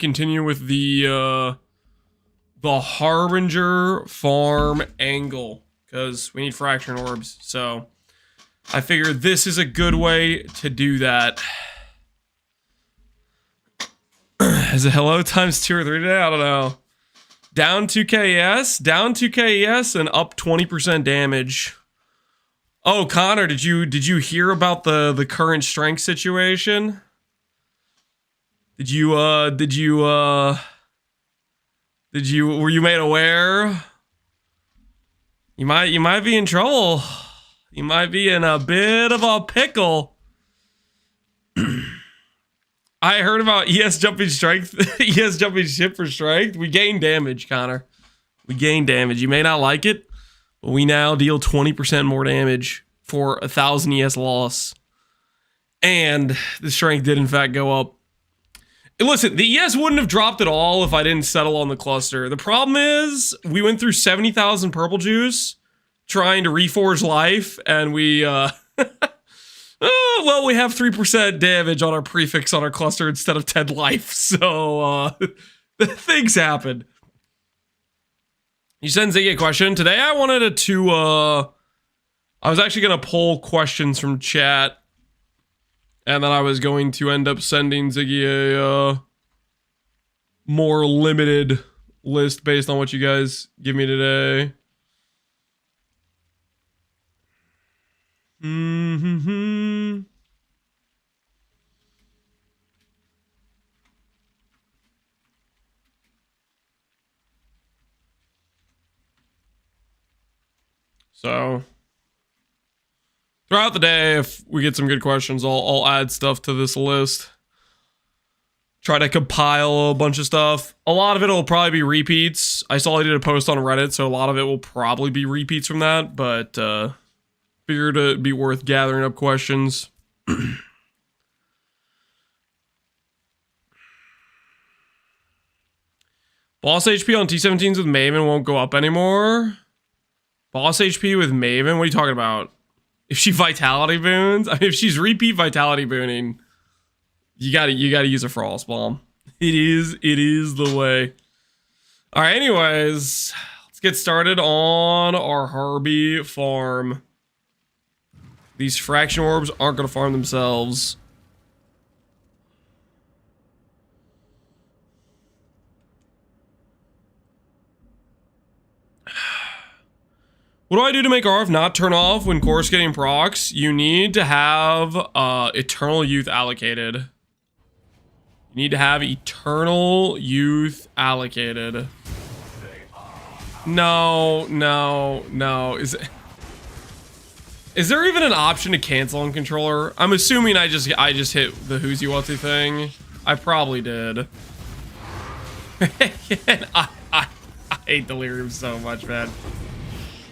continue with the Harbinger farm angle, because we need fracturing orbs. So I figured this is a good way to do that. Is it hello times 2 or 3 today? I don't know. Down 2k ES, and up 20% damage. Oh, Connor, did you hear about the current strength situation? Were you made aware? You might be in trouble. You might be in a bit of a pickle. I heard about ES jumping strength, ES jumping ship for strength. We gain damage, Connor. We gain damage. You may not like it, but we now deal 20% more damage for 1,000 ES loss. And the strength did in fact go up. And listen, the ES wouldn't have dropped at all if I didn't settle on the cluster. The problem is, we went through 70,000 purple juice trying to reforge life, and we, well, we have 3% damage on our prefix on our cluster instead of 10 life, so, things happen. You sent Ziggy a question. Today I wanted to, I was actually going to pull questions from chat. And then I was going to end up sending Ziggy a more limited list based on what you guys give me today. So throughout the day, if we get some good questions, I'll add stuff to this list. Try to compile a bunch of stuff. A lot of it will probably be repeats. I saw I did a post on Reddit, so a lot of it will probably be repeats from that, but figured it'd be worth gathering up questions. Boss HP on T17s with Maven won't go up anymore. Boss HP with Maven? What are you talking about? If she vitality boons, I mean, if she's repeat vitality booning, you gotta use a frost bomb. It is the way. All right, anyways, let's get started on our Harby farm. These fraction orbs aren't gonna farm themselves. What do I do to make RF not turn off when course getting procs? You need to have Eternal Youth allocated. You need to have Eternal Youth allocated. No. Is there even an option to cancel on controller? I'm assuming I just hit the who's you whatsy thing. I probably did. I hate Delirium so much, man.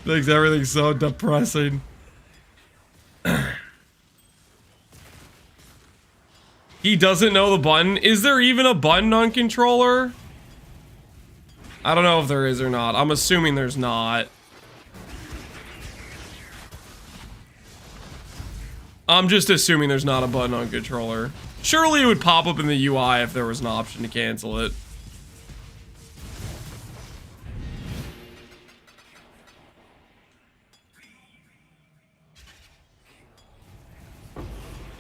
Makes everything so depressing. He doesn't know the button. Is there even a button on controller? I don't know if there is or not. I'm assuming there's not. I'm just assuming there's not a button on controller. Surely it would pop up in the UI if there was an option to cancel it.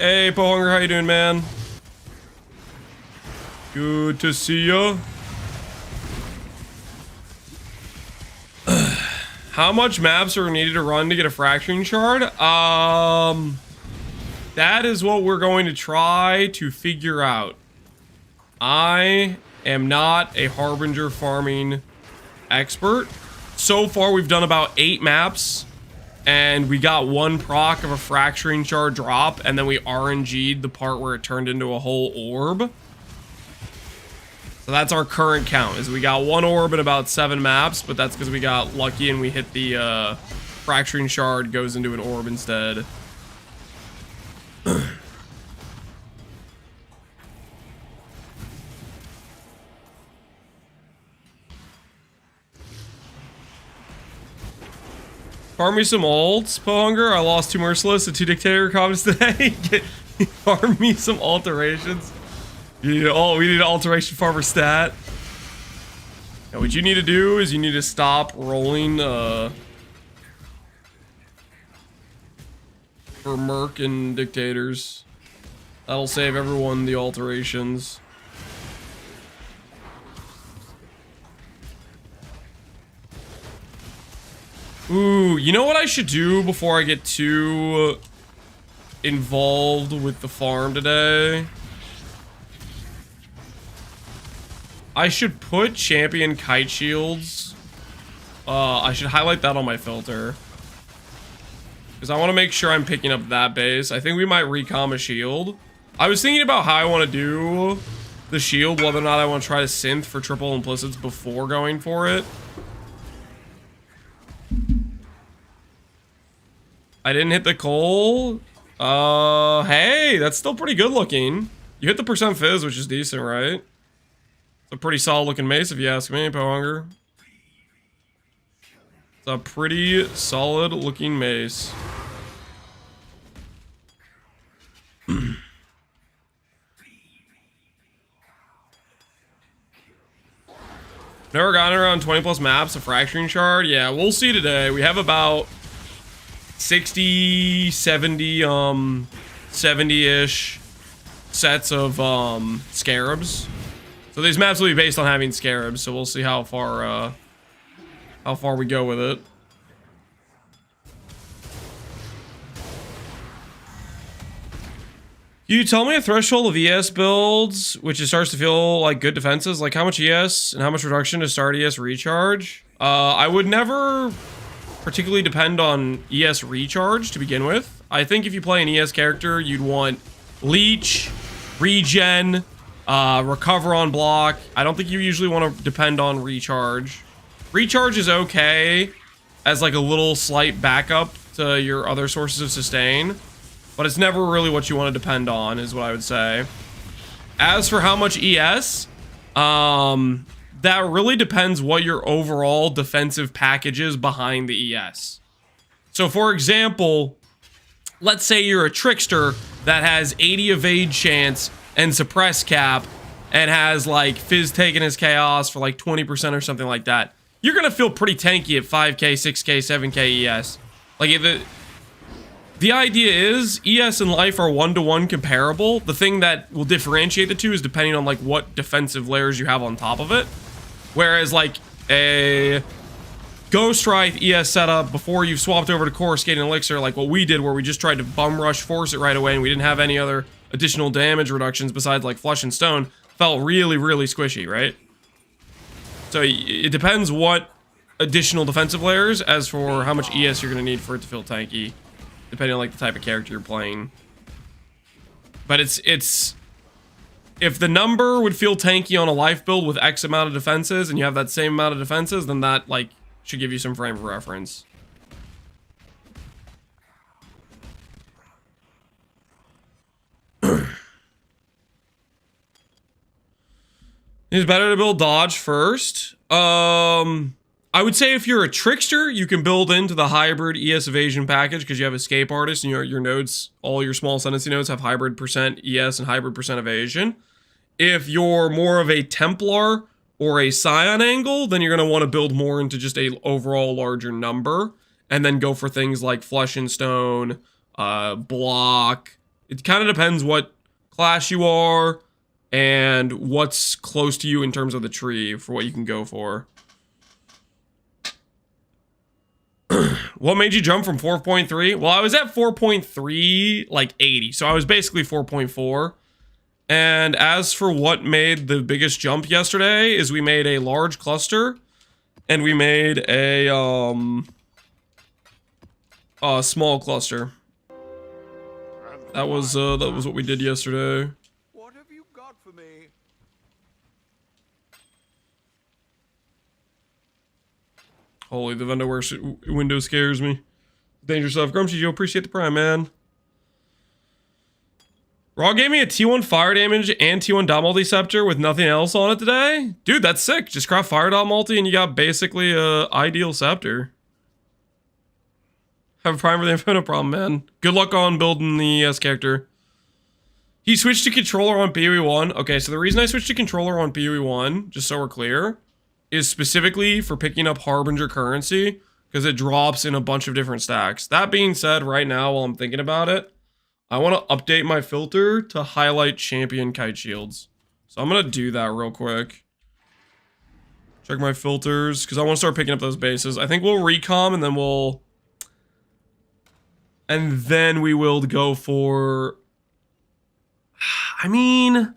Hey, Pohx, how you doing, man? Good to see ya. How much maps are needed to run to get a fracturing shard? That is what we're going to try to figure out. I am not a Harbinger farming expert. So far, we've done about 8 maps. And we got 1 proc of a fracturing shard drop, and then we RNG'd the part where it turned into a whole orb. So that's our current count, is we got 1 orb in about 7 maps, but that's because we got lucky and we hit the fracturing shard goes into an orb instead. Farm me some ults, Pohx. I lost 2 Merciless and 2 Dictator comments today. Farm me some alterations. We need an alteration farmer stat. And what you need to do is you need to stop rolling for Merc and Dictators. That'll save everyone the alterations. Ooh, you know what I should do before I get too involved with the farm today? I should put champion kite shields. I should highlight that on my filter. Because I want to make sure I'm picking up that base. I think we might recom a shield. I was thinking about how I want to do the shield, whether or not I want to try to synth for triple implicits before going for it. I didn't hit the coal. Hey, that's still pretty good looking. You hit the percent fizz, which is decent, right? It's a pretty solid looking mace, if you ask me, Pohx. It's a pretty solid looking mace. Never gotten around 20 plus maps of Fracturing Shard. Yeah, we'll see today. We have about 60, 70, 70-ish sets of scarabs. So these maps will be based on having scarabs, so we'll see how far we go with it. You tell me a threshold of ES builds, which it starts to feel like good defenses, like how much ES and how much reduction to start ES recharge. I would never particularly depend on ES recharge to begin with. I think if you play an ES character, you'd want leech, regen, recover on block. I don't think you usually want to depend on recharge. Recharge is okay as like a little slight backup to your other sources of sustain, but it's never really what you want to depend on, is what I would say. As for how much ES, that really depends what your overall defensive package is behind the ES. So for example, let's say you're a trickster that has 80 evade chance and suppress cap and has like Fizz taking his chaos for like 20% or something like that. You're gonna feel pretty tanky at 5k, 6k, 7k ES. Like the idea is ES and life are one-to-one comparable. The thing that will differentiate the two is depending on like what defensive layers you have on top of it. Whereas like a Ghost Strike ES setup before you've swapped over to Coruscate and Elixir, like what we did where we just tried to bum rush force it right away and we didn't have any other additional damage reductions besides like Flesh and Stone, felt really, really squishy, right? So it depends what additional defensive layers as for how much ES you're going to need for it to feel tanky, depending on like the type of character you're playing. But it's if the number would feel tanky on a life build with X amount of defenses and you have that same amount of defenses, then that like should give you some frame of reference. It's better to build dodge first. I would say if you're a trickster, you can build into the hybrid ES evasion package because you have escape artist and your nodes, all your small ascendancy nodes have hybrid percent ES and hybrid percent evasion. If you're more of a Templar or a Scion angle, then you're going to want to build more into just a overall larger number and then go for things like Flesh and Stone, block. It kind of depends what class you are and what's close to you in terms of the tree for what you can go for. What made you jump from 4.3? Well, I was at 4.3 like 80, so I was basically 4.4. And as for what made the biggest jump yesterday is we made a large cluster and we made a small cluster. That was what we did yesterday. What have you got for me? Holy, the vendor window scares me. Dangerous stuff. Grumpy, you appreciate the prime, man. Raw gave me a T1 fire damage and T1 dot multi scepter with nothing else on it today. Dude, that's sick. Just craft fire dot multi and you got basically a ideal scepter. Have a prime for the info, no problem, man. Good luck on building the ES character. He switched to controller on PoE 1. Okay, so the reason I switched to controller on PoE 1, just so we're clear, is specifically for picking up Harbinger currency, because it drops in a bunch of different stacks. That being said, right now, while I'm thinking about it, I want to update my filter to highlight champion kite shields. So I'm going to do that real quick. Check my filters, because I want to start picking up those bases. I think we'll recom, and then we'll... And then we will go for... I mean, I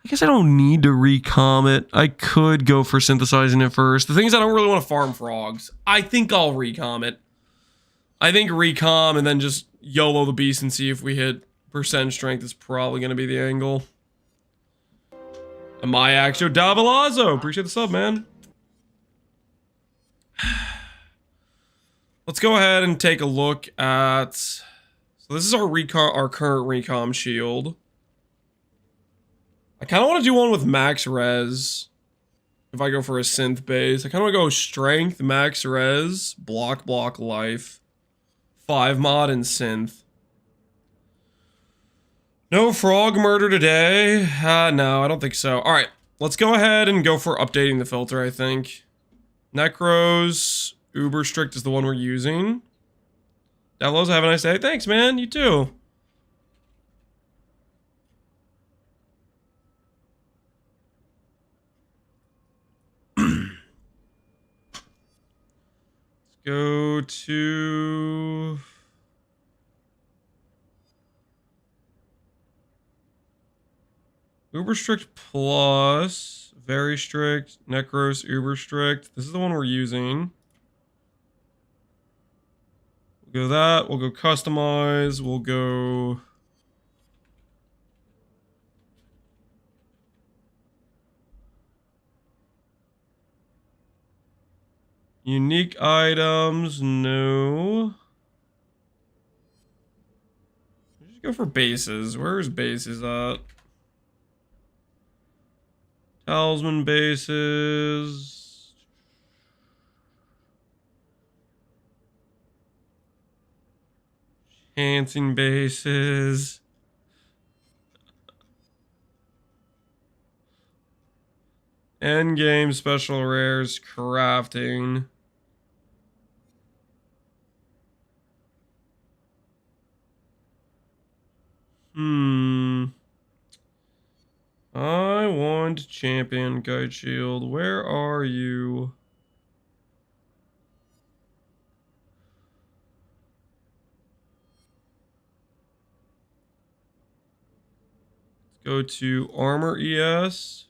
guess I don't need to recom it. I could go for synthesizing it first. The thing is, I don't really want to farm frogs. I think I'll recom it. I think recom and then just YOLO the beast and see if we hit percent strength is probably going to be the angle. Amayaxio Davilazo. Appreciate the sub, man. Let's go ahead and take a look at... So this is our current recom shield. I kind of want to do one with max res. If I go for a synth base, I kind of want to go strength, max res, block life, 5 mod, and synth. No frog murder today? No, I don't think so. All right, let's go ahead and go for updating the filter, I think. Necros, uber strict is the one we're using. Devlos, have a nice day. Thanks, man. You too. Let's go to... Uber strict plus, very strict, Necros, uber strict. This is the one we're using. We'll go that, we'll go customize, we'll go... Unique items, no. Just go for bases. Where's bases at? Talisman bases. Chancing bases. Endgame special rares, crafting. I want champion guide shield. Where are you? Let's go to armor ES.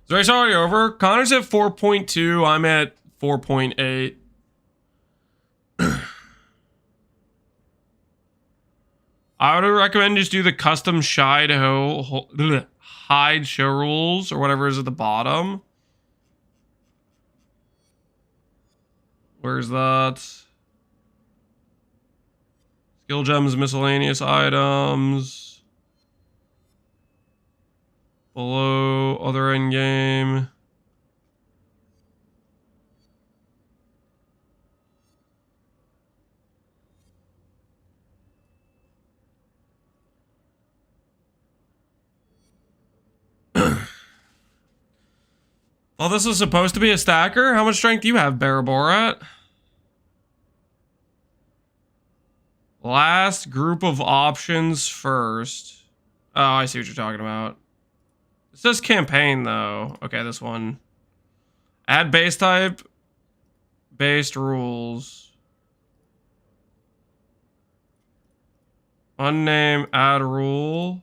Is the race already over? Connor's at 4.2. I'm at 4.8. I would recommend just do the custom hide show rules or whatever is at the bottom. Where's that? Skill gems, miscellaneous items. Below other end game. Well, this is supposed to be a stacker. How much strength do you have, Baraborat? Last group of options first. Oh, I see what you're talking about. It says campaign, though. Okay, this one. Add base type. Based rules. Unname, add rule.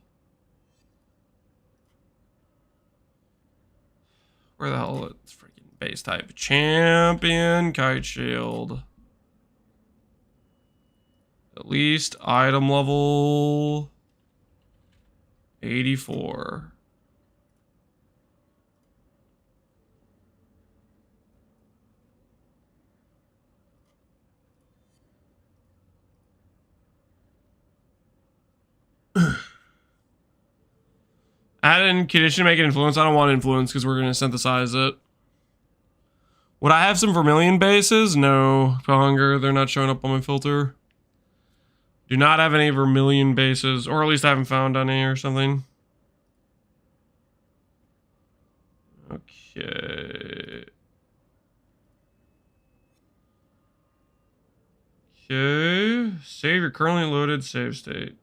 Where the hell is it's freaking base type? Champion, kite shield. At least item level 84. Add in condition, make it influence. I don't want influence because we're going to synthesize it. Would I have some vermilion bases? No. Pohx, they're not showing up on my filter. Do not have any vermilion bases, or at least I haven't found any or something. Okay. Okay. Save your currently loaded save state.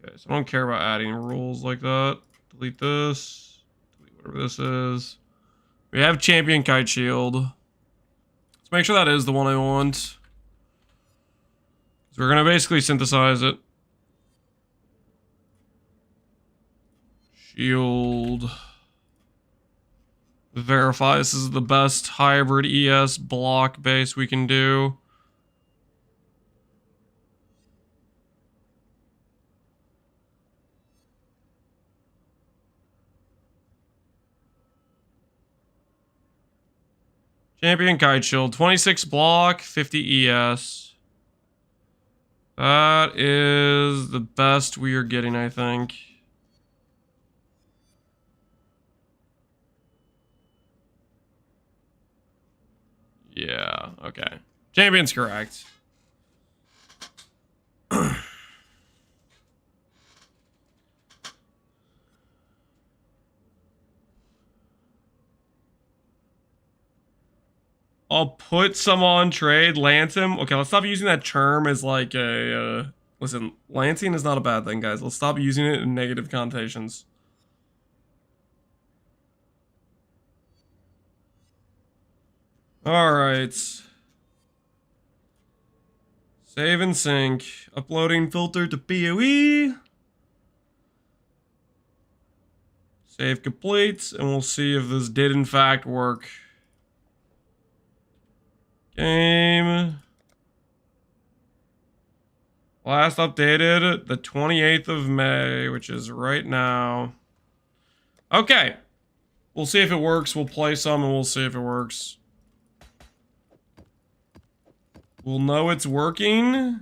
Okay, so I don't care about adding rules like that. Delete this. Delete whatever this is. We have champion kite shield. Let's make sure that is the one I want. So we're gonna basically synthesize it. Shield. Verify this is the best hybrid ES block base we can do. Champion kite shield, 26 block, 50 ES. That is the best we are getting, I think. Yeah, okay. Champion's correct. I'll put some on trade. Lance him. Okay, let's stop using that term as like a... listen, lancing is not a bad thing, guys. Let's stop using it in negative connotations. Alright. Save and sync. Uploading filter to PoE. Save complete, and we'll see if this did in fact work. Game. Last updated the 28th of May, which is right now. Okay. We'll see if it works. We'll play some and we'll see if it works. We'll know it's working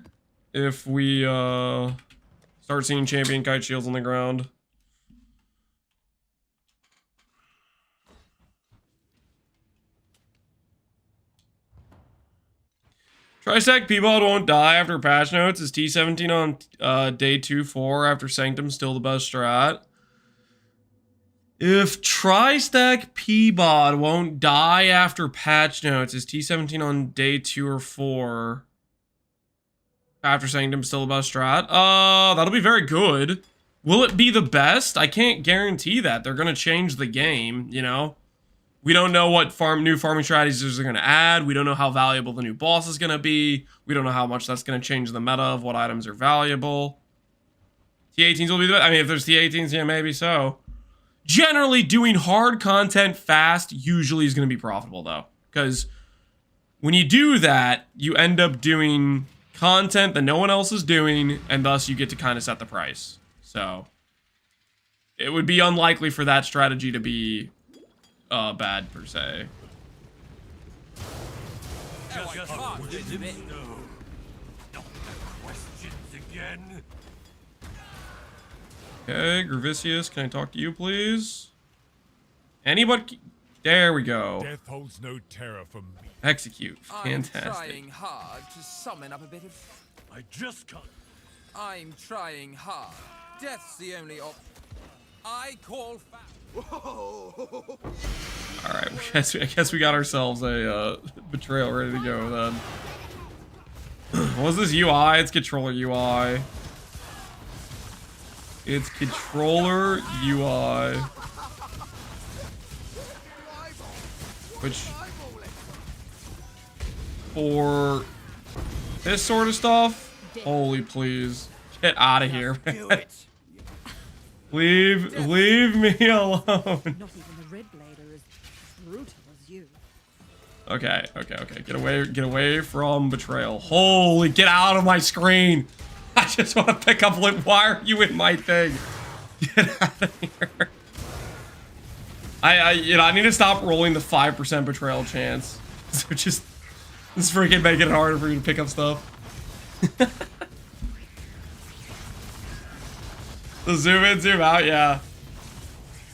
if we start seeing champion kite shields on the ground. Tristack Peabod won't die after patch notes. Is T17 on day 2-4 after Sanctum still the best strat? If Tristack Peabod won't die after patch notes, is T17 on day 2 or 4 after Sanctum still the best strat? That'll be very good. Will it be the best? I can't guarantee that. They're going to change the game, you know? We don't know what new farming strategies they're going to add. We don't know how valuable the new boss is going to be. We don't know how much that's going to change the meta of what items are valuable. T18s will be the best. I mean, if there's T18s, yeah, maybe so. Generally, doing hard content fast usually is going to be profitable, though. Because when you do that, you end up doing content that no one else is doing, and thus you get to kind of set the price. So, it would be unlikely for that strategy to be bad, per se. Okay, Gravicius, can I talk to you, please? Anybody? There we go. Death holds no terror for me. Execute. Fantastic. I'm trying hard to summon up a bit of... I just can't. I'm trying hard. Death's the only option. I call foul. Alright, I guess we got ourselves a betrayal ready to go then. What's this UI? It's controller UI. It's controller UI. Which, for this sort of stuff, holy please, get out of here, man. Leave me alone. Not even the Red Blade are as brutal as you. Okay. Get away from betrayal. Holy, get out of my screen. I just want to pick up Lit. Why are you in my thing? Get out of here. I need to stop rolling the 5% betrayal chance. So just freaking making it harder for you to pick up stuff. The zoom in, zoom out, yeah.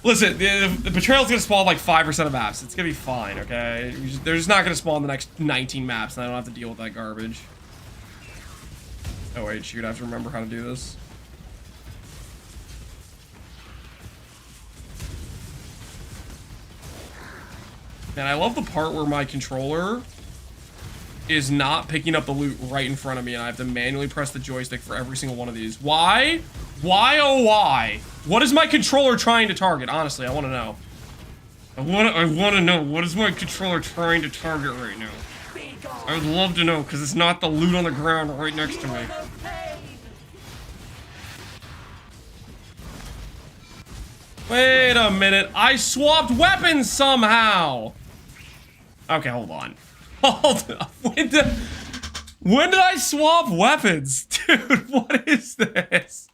Listen, the betrayal's gonna spawn like 5% of maps. It's gonna be fine, okay? They're just not gonna spawn the next 19 maps, and I don't have to deal with that garbage. Oh wait, shoot, I have to remember how to do this. Man, I love the part where my controller is not picking up the loot right in front of me, and I have to manually press the joystick for every single one of these. Why? Why, oh why? What is my controller trying to target? Honestly, I want to know. I want to know. What is my controller trying to target right now? I would love to know, because it's not the loot on the ground right next to me. Wait a minute. I swapped weapons somehow. Okay, hold on. Hold on. When did I swap weapons? Dude, what is this?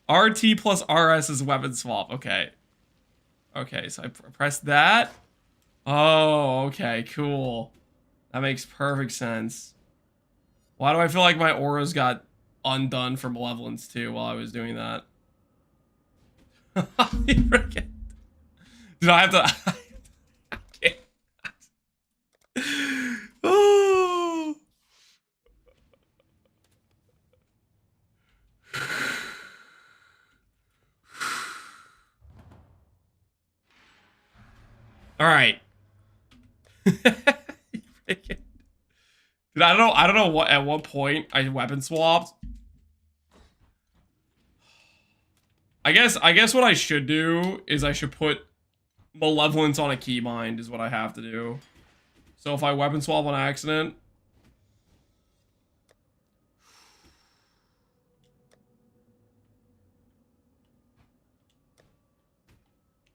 RT plus RS is weapon swap. Okay. Okay, so I press that. Oh, okay, cool. That makes perfect sense. Why do I feel like my auras got undone for malevolence too while I was doing that? Did I have to? I can't. Oh. All right. Dude, I don't know what at what point I weapon swapped. I guess what I should do is I should put malevolence on a keybind is what I have to do. So if I weapon swap on accident.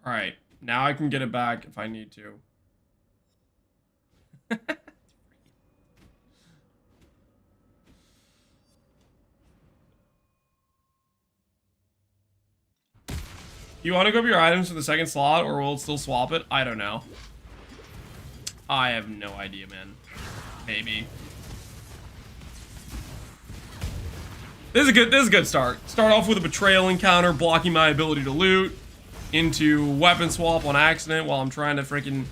All right, now I can get it back if I need to. You want to go up your items for the second slot, or will it still swap it? I don't know. I have no idea, man. Maybe. This is a good start. Start off with a betrayal encounter, blocking my ability to loot, into weapon swap on accident while I'm trying to freaking.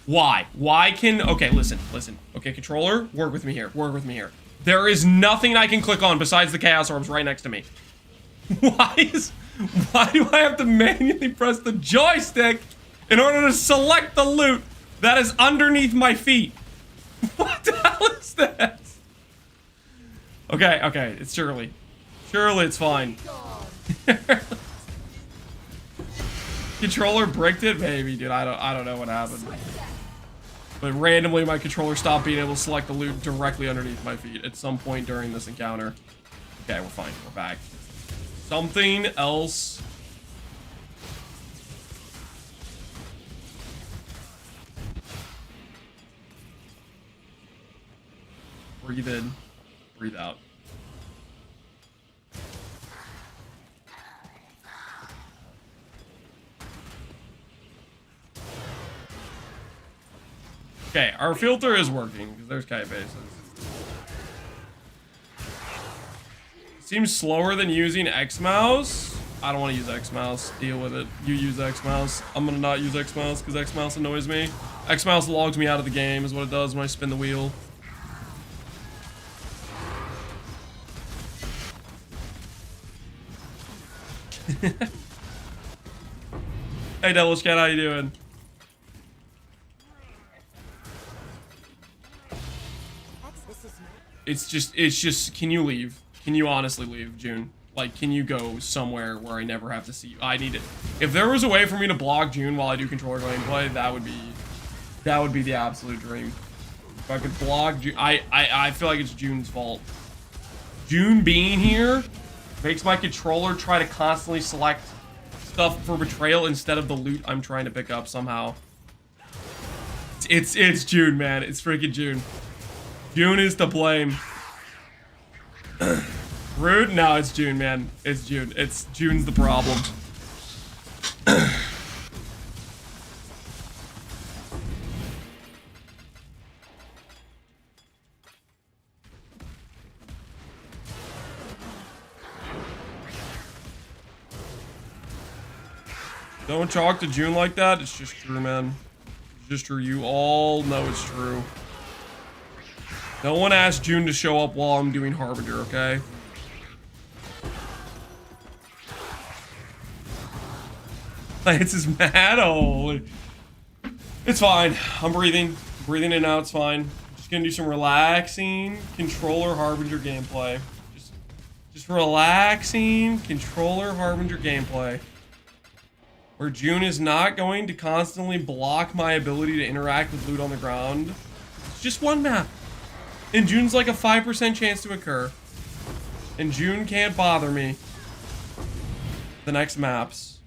Why? Why can? Okay, listen. Okay, controller, work with me here. Work with me here. There is nothing I can click on besides the Chaos Orbs right next to me. Why do I have to manually press the joystick in order to select the loot that is underneath my feet? What the hell is this? Okay, it's Shirley. Surely it's fine. Controller bricked it? Maybe, dude. I don't know what happened. But randomly my controller stopped being able to select the loot directly underneath my feet at some point during this encounter. Okay, we're fine. We're back. Something else. Breathe in. Breathe out. Okay, our filter is working because there's kite bases. Seems slower than using X mouse. I don't want to use X mouse. Deal with it. You use X mouse. I'm gonna not use X mouse because X mouse annoys me. X mouse logs me out of the game is what it does when I spin the wheel. Hey Devilish Cat, how you doing? It's just, can you leave? Can you honestly leave, June? Like, can you go somewhere where I never have to see you? I need it. If there was a way for me to block June while I do controller gameplay, that would be the absolute dream. If I could block June, I feel like it's June's fault. June being here makes my controller try to constantly select stuff for betrayal instead of the loot I'm trying to pick up somehow. It's June, man. It's freaking June. June is to blame. Rude? No, it's June, man. It's June. June's the problem. Don't talk to June like that. It's just true, man. It's just true. You all know it's true. No one asked June to show up while I'm doing Harbinger, okay? Lance is mad. Oh, it's fine. I'm breathing. Breathing in and out. It's fine. Just gonna do some relaxing controller Harbinger gameplay. Just relaxing controller Harbinger gameplay. Where June is not going to constantly block my ability to interact with loot on the ground. It's just one map. And June's like a 5% chance to occur. And June can't bother me. The next maps.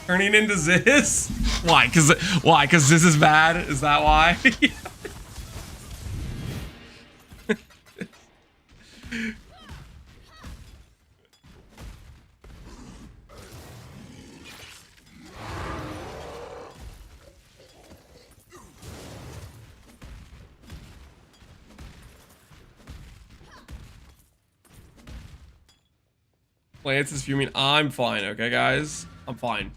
Turning into Ziz? Why? Why? Cause Ziz is bad? Is that why? Lance is fuming. I'm fine, okay, guys? I'm fine.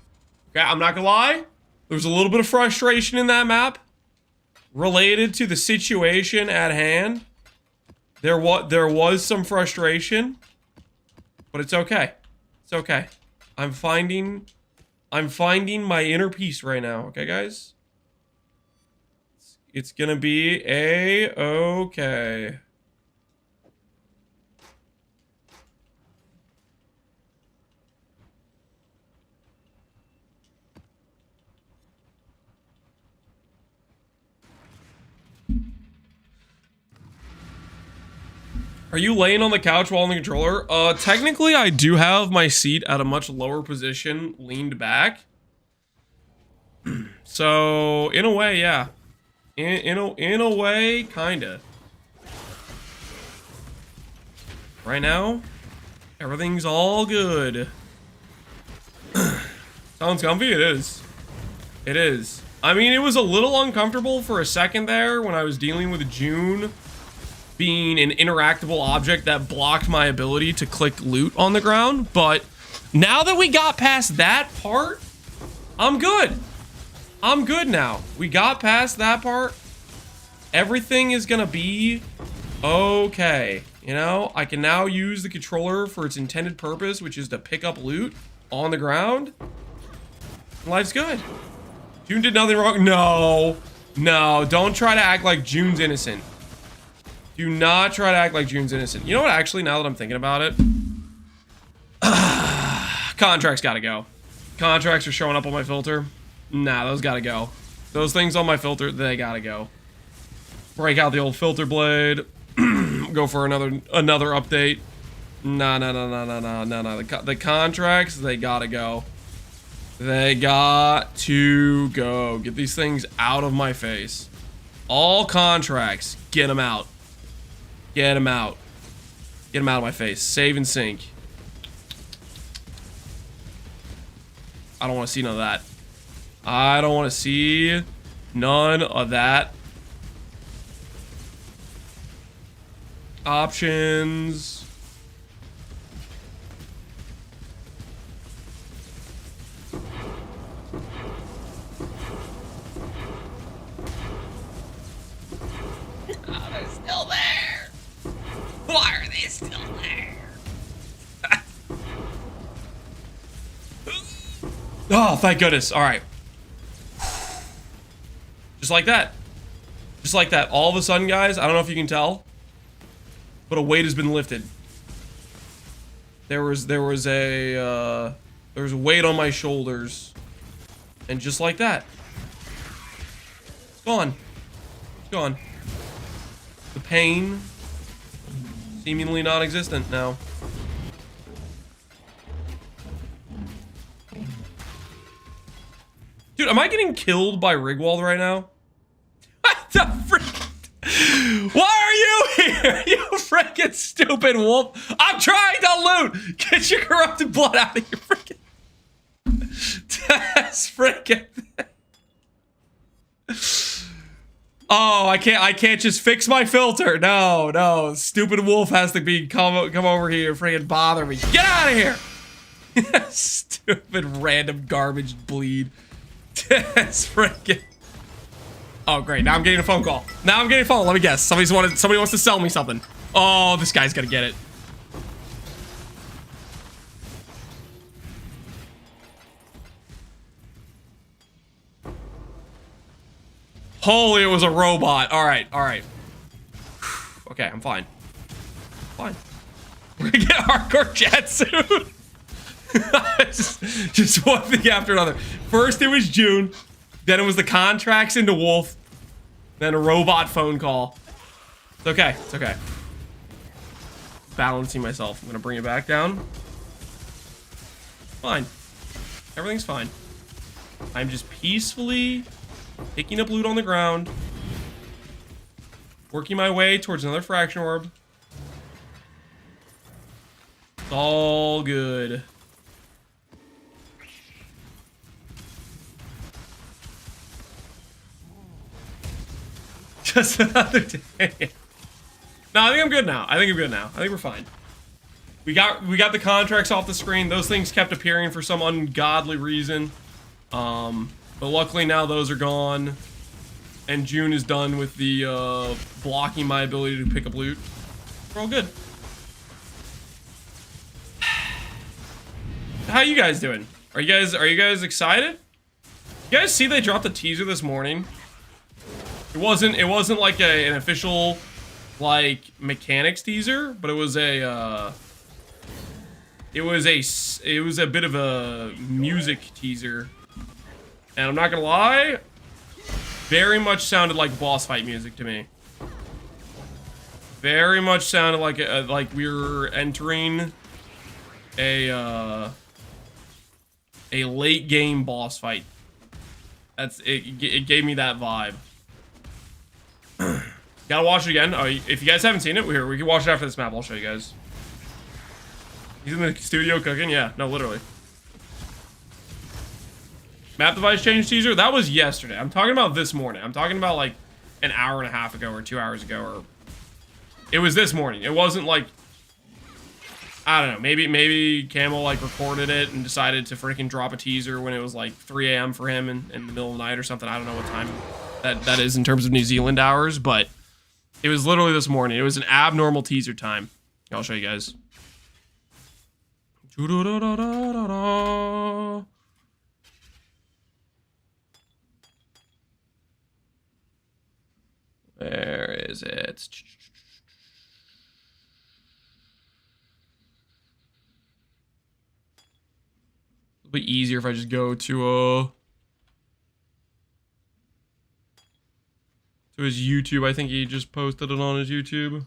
Okay, I'm not gonna lie. There was a little bit of frustration in that map related to the situation at hand. There was some frustration, but it's okay. It's okay. I'm finding my inner peace right now, okay, guys? It's gonna be a-okay. Are you laying on the couch while on the controller? Technically I do have my seat at a much lower position, leaned back. So, in a way, yeah. In a way, kinda. Right now, everything's all good. Sounds comfy? It is. It is. I mean, it was a little uncomfortable for a second there when I was dealing with June being an interactable object that blocked my ability to click loot on the ground, but now that we got past that part, I'm good. I'm good now. We got past that part. Everything is gonna be okay. You know, I can now use the controller for its intended purpose, which is to pick up loot on the ground. Life's good. June did nothing wrong. No, no, don't try to act like June's innocent. Do not try to act like June's innocent. You know what, actually, now that I'm thinking about it? Contracts gotta go. Contracts are showing up on my filter. Nah, those gotta go. Those things on my filter, they gotta go. Break out the old filter blade. Go for another update. Nah. The contracts, they gotta go. They got to go. Get these things out of my face. All contracts, get them out. Get him out. Get him out of my face. Save and sync. I don't want to see none of that. I don't want to see none of that. Options. Oh, they're still there. Why are they still there? Oh, thank goodness. All right. Just like that. Just like that. All of a sudden, guys, I don't know if you can tell, but a weight has been lifted. There was a weight on my shoulders, and just like that, it's gone. It's gone. The pain, seemingly non-existent now. Dude, am I getting killed by Rigwald right now? What the frick? Why are you here? You freaking stupid wolf. I'm trying to loot. Get your corrupted blood out of your freaking. That's freaking. Oh, I can't just fix my filter. No, no. Stupid wolf has to come over here and freaking bother me. Get out of here. Stupid random garbage bleed. That's freaking. Oh, great. Now I'm getting a phone call. Now I'm getting a phone. Let me guess. Somebody wants to sell me something. Oh, this guy's gonna get it. Holy, it was a robot. All right, all right. Okay, I'm fine. Fine. We're gonna get hardcore chat soon. just one thing after another. First it was June, then it was the contracts into Wolf, then a robot phone call. It's okay, it's okay. Balancing myself. I'm gonna bring it back down. Fine. Everything's fine. I'm just peacefully picking up loot on the ground, working my way towards another fraction orb. It's all good. Just another day. No, I think I'm good now. I think we're fine. We got the contracts off the screen. Those things kept appearing for some ungodly reason. But luckily now those are gone. And June is done with the blocking my ability to pick up loot. We're all good. How you guys doing? Are you guys excited? You guys see they dropped a teaser this morning? It wasn't like an official like mechanics teaser, but it was a bit of a music teaser. And I'm not gonna lie, very much sounded like boss fight music to me. Very much sounded like we were entering a late game boss fight. It gave me that vibe. Gotta watch it again. Oh, if you guys haven't seen it, we can watch it after this map. I'll show you guys. He's in the studio cooking. Yeah, no, literally. Map device change teaser? That was yesterday. I'm talking about this morning. I'm talking about like an hour and a half ago or 2 hours ago. Or it was this morning. It wasn't like, I don't know. Maybe Camel like recorded it and decided to freaking drop a teaser when it was like 3 a.m. for him in the middle of the night or something. I don't know what time that is in terms of New Zealand hours, but it was literally this morning. It was an abnormal teaser time. I'll show you guys. Where is it? It'll be easier if I just go to his YouTube. I think he just posted it on his YouTube.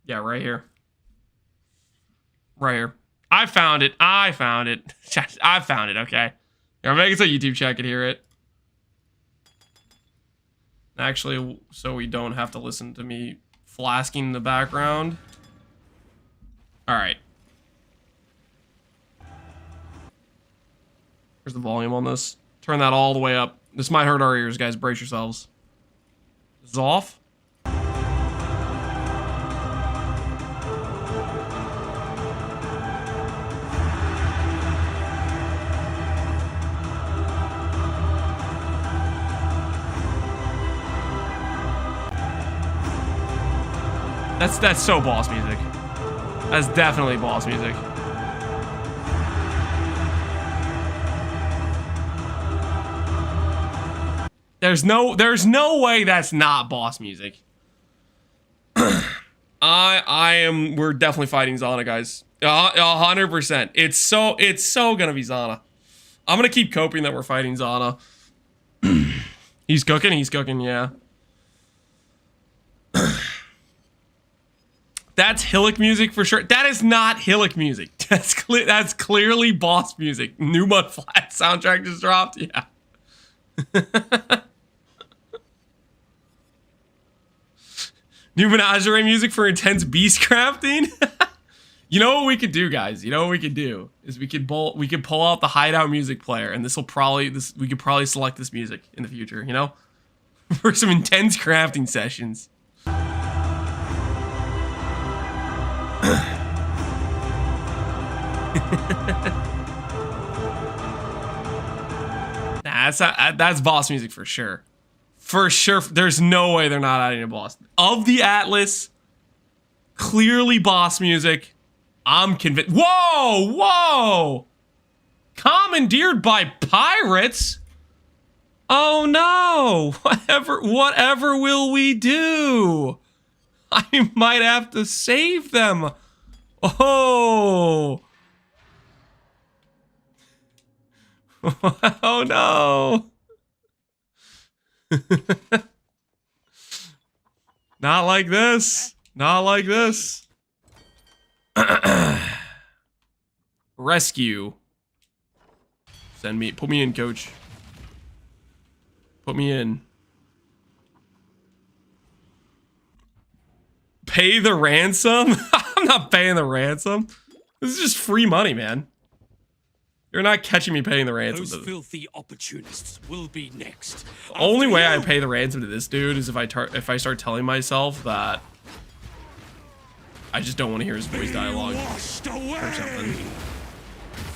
Yeah, right here. Right here. I found it. I found it. Okay. Here, I'm making so YouTube chat can hear it. Actually, so we don't have to listen to me flasking in the background. Alright. Where's the volume on this? Turn that all the way up. This might hurt our ears, guys. Brace yourselves. This is off. That's so boss music. That's definitely boss music. There's no way that's not boss music. We're definitely fighting Zana, guys. 100%. It's so gonna be Zana. I'm gonna keep coping that we're fighting Zana. He's cooking, yeah. That's Hillock music for sure. That is not Hillock music. That's clearly boss music. New Mud Flat soundtrack just dropped. Yeah. New Menagerie music for intense beast crafting. You know what we could do, guys? You know what we could do is we could pull out the hideout music player, and we could probably select this music in the future. You know, for some intense crafting sessions. Nah, that's boss music for sure. For sure. There's no way they're not adding a boss. Of the Atlas, clearly boss music. I'm convinced. Whoa! Whoa! Commandeered by pirates? Oh no! Whatever will we do? I might have to save them. Oh! Oh no! Not like this. Not like this. Rescue. Send me. Put me in, coach. Put me in. Pay the ransom? I'm not paying the ransom. This is just free money, man. You're not catching me paying the ransom. Those filthy opportunists will be next. The only way I pay the ransom to this dude is if I start telling myself that I just don't want to hear his voice dialogue or something.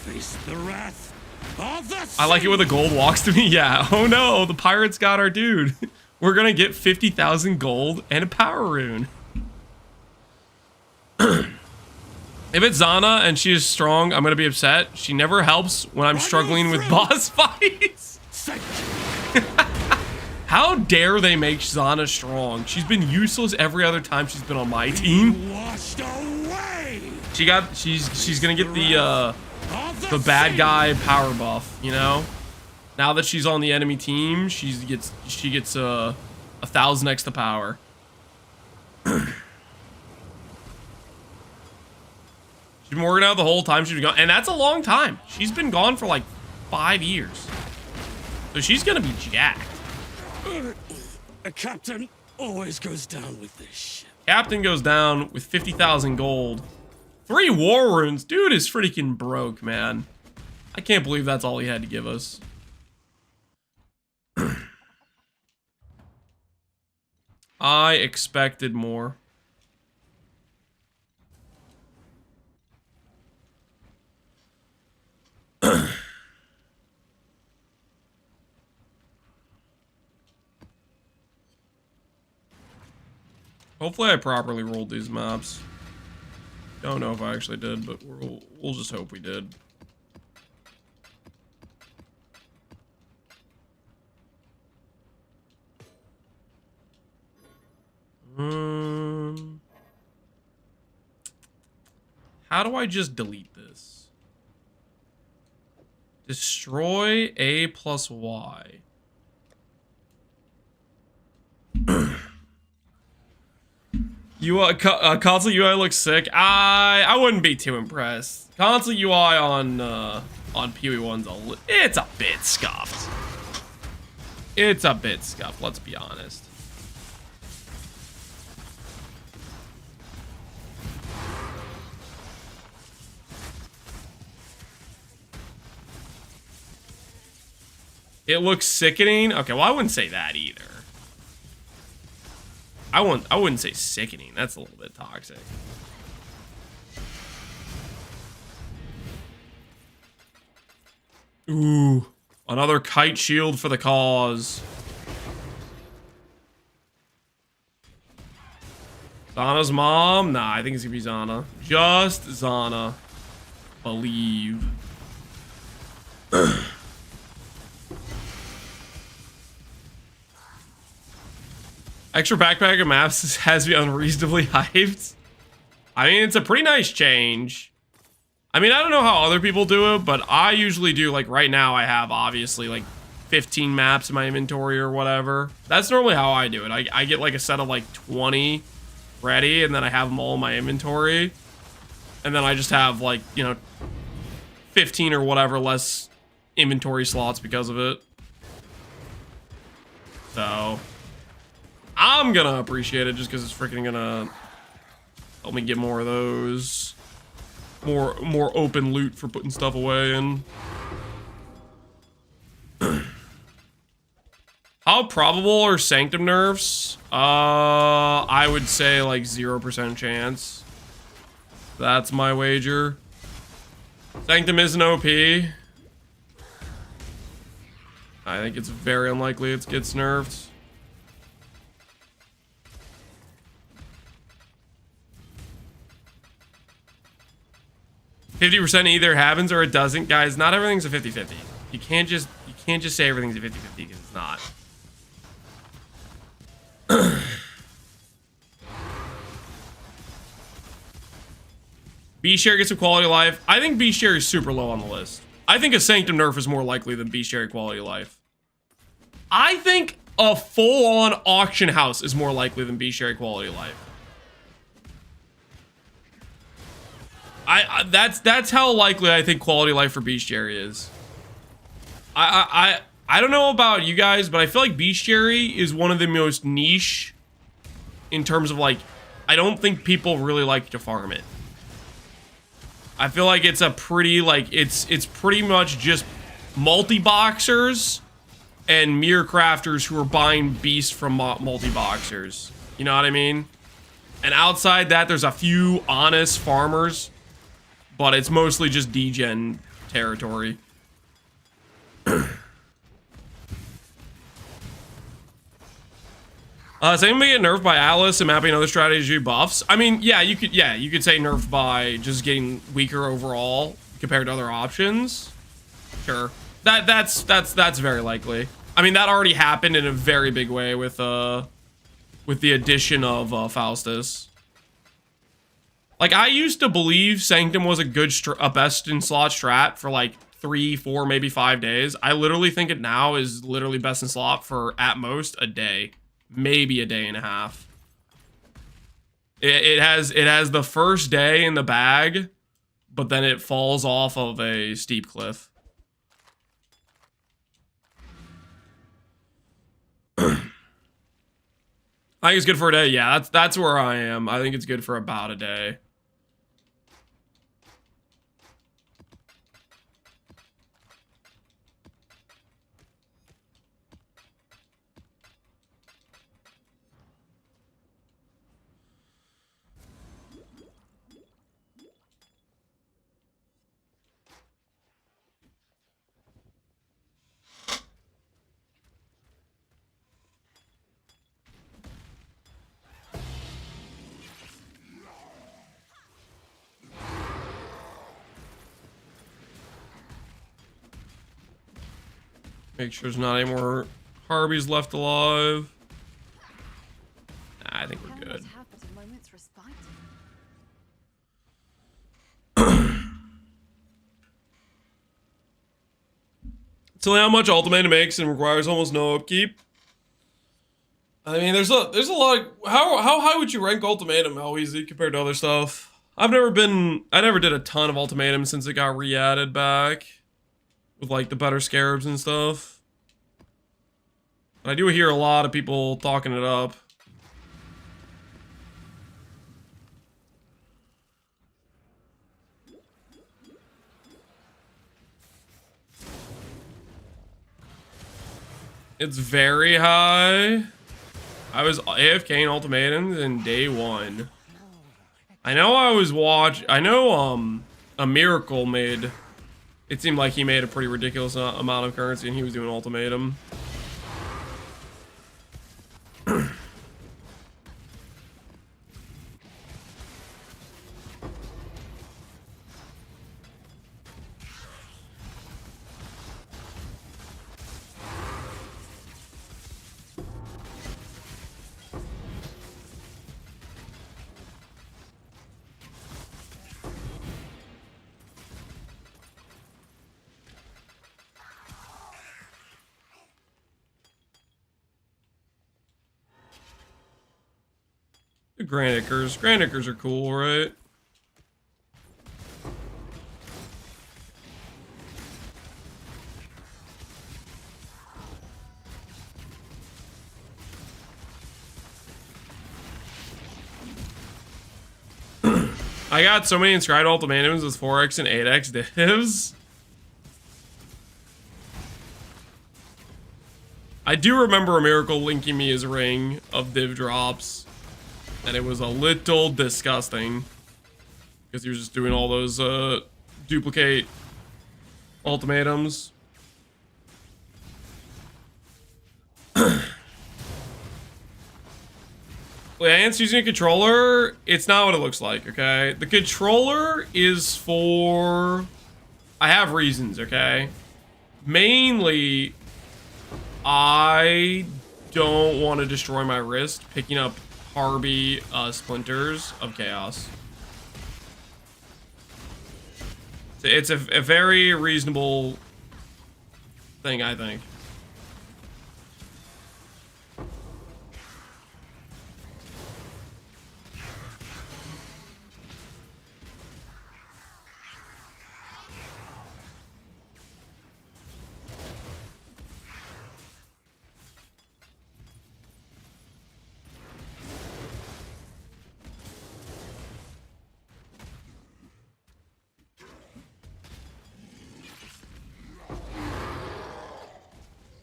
Face the wrath of the I like it when the gold walks to me. Yeah. Oh no, the pirates got our dude. We're gonna get 50,000 gold and a power rune. If it's Zana and she is strong, I'm gonna be upset. She never helps when I'm struggling with boss fights. How dare they make Zana strong? She's been useless every other time she's been on my team. Washed away. She's gonna get the bad guy power buff, you know? Now that she's on the enemy team, she gets 1,000 extra power. She's been working out the whole time she's been gone, and that's a long time. She's been gone for like 5 years. So she's gonna be jacked. A captain always goes down with this ship. Captain goes down with 50,000 gold. 3 war runes. Dude is freaking broke, man. I can't believe that's all he had to give us. I expected more. Hopefully I properly rolled these maps. Don't know if I actually did, but we'll just hope we did. How do I just delete this? Destroy A plus Y. Console UI looks sick. I wouldn't be too impressed. Console UI on PoE1's it's a bit scuffed. It's a bit scuffed, let's be honest. It looks sickening. Okay, well I wouldn't say that either. I wouldn't say sickening. That's a little bit toxic. Ooh, another kite shield for the cause. Zana's mom? Nah, I think it's gonna be Zana. Just Zana. Believe. Extra backpack of maps has me unreasonably hyped. I mean, it's a pretty nice change. I mean, I don't know how other people do it, but I usually do, like, right now I have, obviously, like, 15 maps in my inventory or whatever. That's normally how I do it. I get, like, a set of, like, 20 ready, and then I have them all in my inventory. And then I just have, like, you know, 15 or whatever less inventory slots because of it. So I'm gonna appreciate it just because it's freaking gonna help me get more of those. more open loot for putting stuff away in. How probable are Sanctum nerfs? I would say like 0% chance. That's my wager. Sanctum is an OP. I think it's very unlikely it gets nerfed. %, either happens or it doesn't. Guys, not everything's a 50-50. You can't just say everything's a 50-50 because it's not. B share gets a quality of life. I think B share is super low on the list. I think a Sanctum nerf is more likely than B share quality of life. I think a full-on auction house is more likely than B share quality of life. That's how likely I think quality of life for bestiary is. I don't know about you guys, but I feel like bestiary is one of the most niche in terms of like, I don't think people really like to farm it. I feel like it's a pretty like it's pretty much just multi-boxers and mirror crafters who are buying beasts from multi-boxers. You know what I mean? And outside that, there's a few honest farmers, but it's mostly just degen territory. Same may get nerfed by Atlas and mapping other strategy buffs. I mean, yeah, you could say nerfed by just getting weaker overall compared to other options. Sure. That's very likely. I mean, that already happened in a very big way with the addition of Faustus. Like, I used to believe Sanctum was a best in slot strat for like 3, 4, maybe 5 days. I literally think it now is literally best in slot for at most a day, maybe a day and a half. It has the first day in the bag, but then it falls off of a steep cliff. I think it's good for a day. Yeah, that's where I am. I think it's good for about a day. Make sure there's not any more Harbies left alive. Nah, I think we're good. Tell me how much ultimate it makes and requires almost no upkeep. I mean, there's a lot of, how high would you rank ultimatum, how easy compared to other stuff? I never did a ton of ultimatum since it got re-added back with like the better scarabs and stuff. I do hear a lot of people talking it up. It's very high. I was AFK in ultimatums in day 1. I know a Miracle made, it seemed like he made a pretty ridiculous amount of currency and he was doing ultimatum. Granickers are cool, right? I got so many inscribed ultimatums with 4x and 8x divs. I do remember a miracle linking me his ring of div drops, and it was a little disgusting because he was just doing all those duplicate ultimatums. Lance using a controller, it's not what it looks like, okay? The controller is for... I have reasons, okay? Mainly, I don't want to destroy my wrist picking up Harby splinters of chaos. It's a very reasonable thing, I think.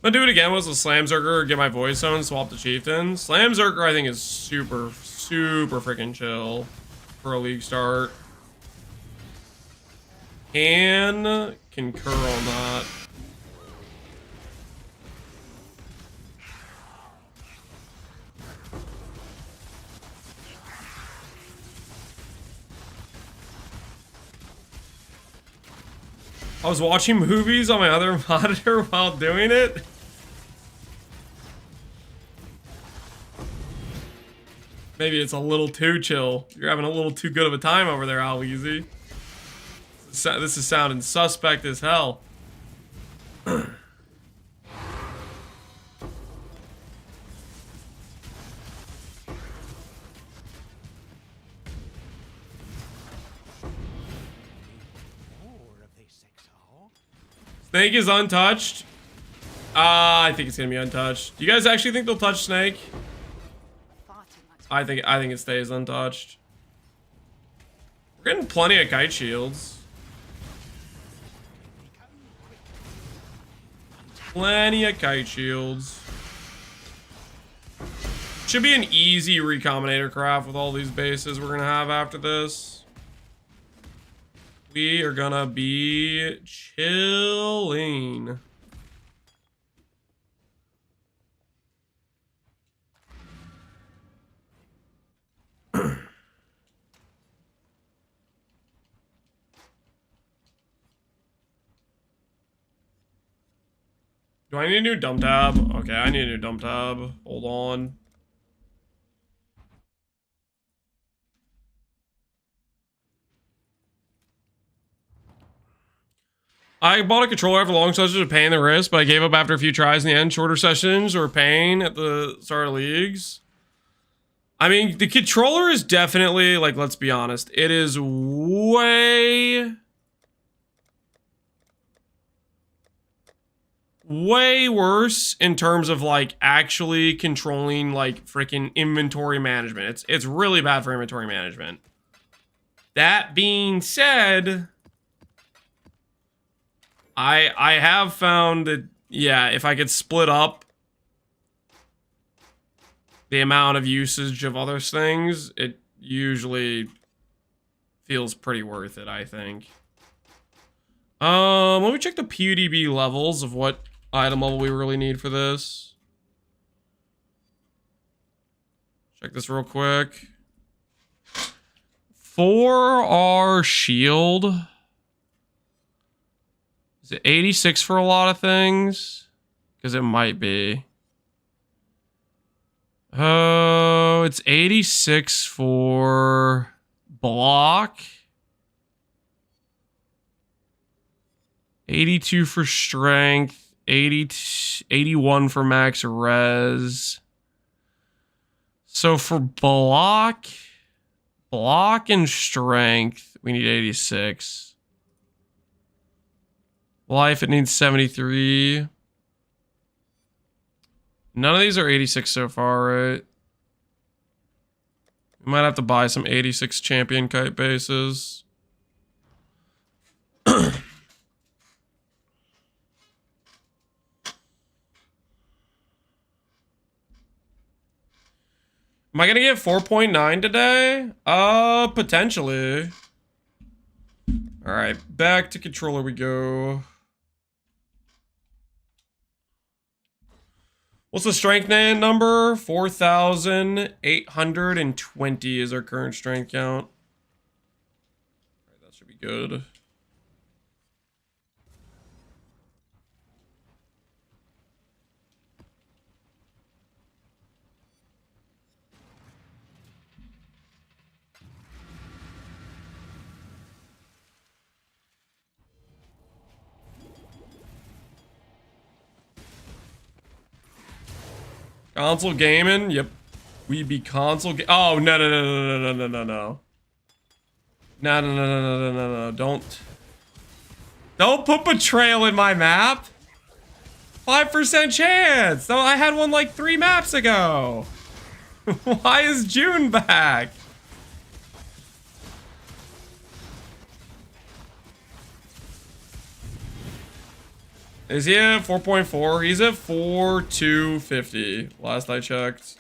I'm gonna do it again with the Slam Zerker, get my voice on, swap the Chieftain. Slam Zerker, I think, is super freaking chill for a league start. Can concur on that. I was watching movies on my other monitor while doing it. Maybe it's a little too chill. You're having a little too good of a time over there, Aleezy. This is sounding suspect as hell. Snake is untouched. I think it's gonna be untouched. Do you guys actually think they'll touch Snake? I think it stays untouched. We're getting plenty of kite shields. Plenty of kite shields. Should be an easy recombinator craft with all these bases we're gonna have after this. We are gonna be chilling. Do I need a new dump tab? Okay, I need a new dump tab. Hold on. I bought a controller after long sessions of pain in the wrist, but I gave up after a few tries in the end. Shorter sessions or pain at the start of leagues. I mean, the controller is definitely, like, let's be honest, it is way worse in terms of, like, actually controlling, like, freaking inventory management. It's really bad for inventory management. That being said, I have found that, yeah, if I could split up the amount of usage of other things, it usually feels pretty worth it, I think. Let me check the PUDB levels of what item level we really need for this. Check this real quick. For our shield, is it 86 for a lot of things? Because it might be. Oh, it's 86 for block. 82 for strength. 81 for max res. So for block and strength, we need 86. Life, it needs 73. None of these are 86 so far, right? We might have to buy some 86 champion kite bases. Am I gonna get 4.9 today? Potentially. Alright, back to controller we go. What's the strength number? 4,820 is our current strength count. Alright, that should be good. Console gaming? Yep. We be console oh, no, no, no, no, no, no, no, no. No, no, no, no, no, no, no, no. Don't put betrayal in my map. 5% chance. No, I had one like 3 maps ago. Why is June back? Is he at 4.4? He's at 4,250. Last I checked.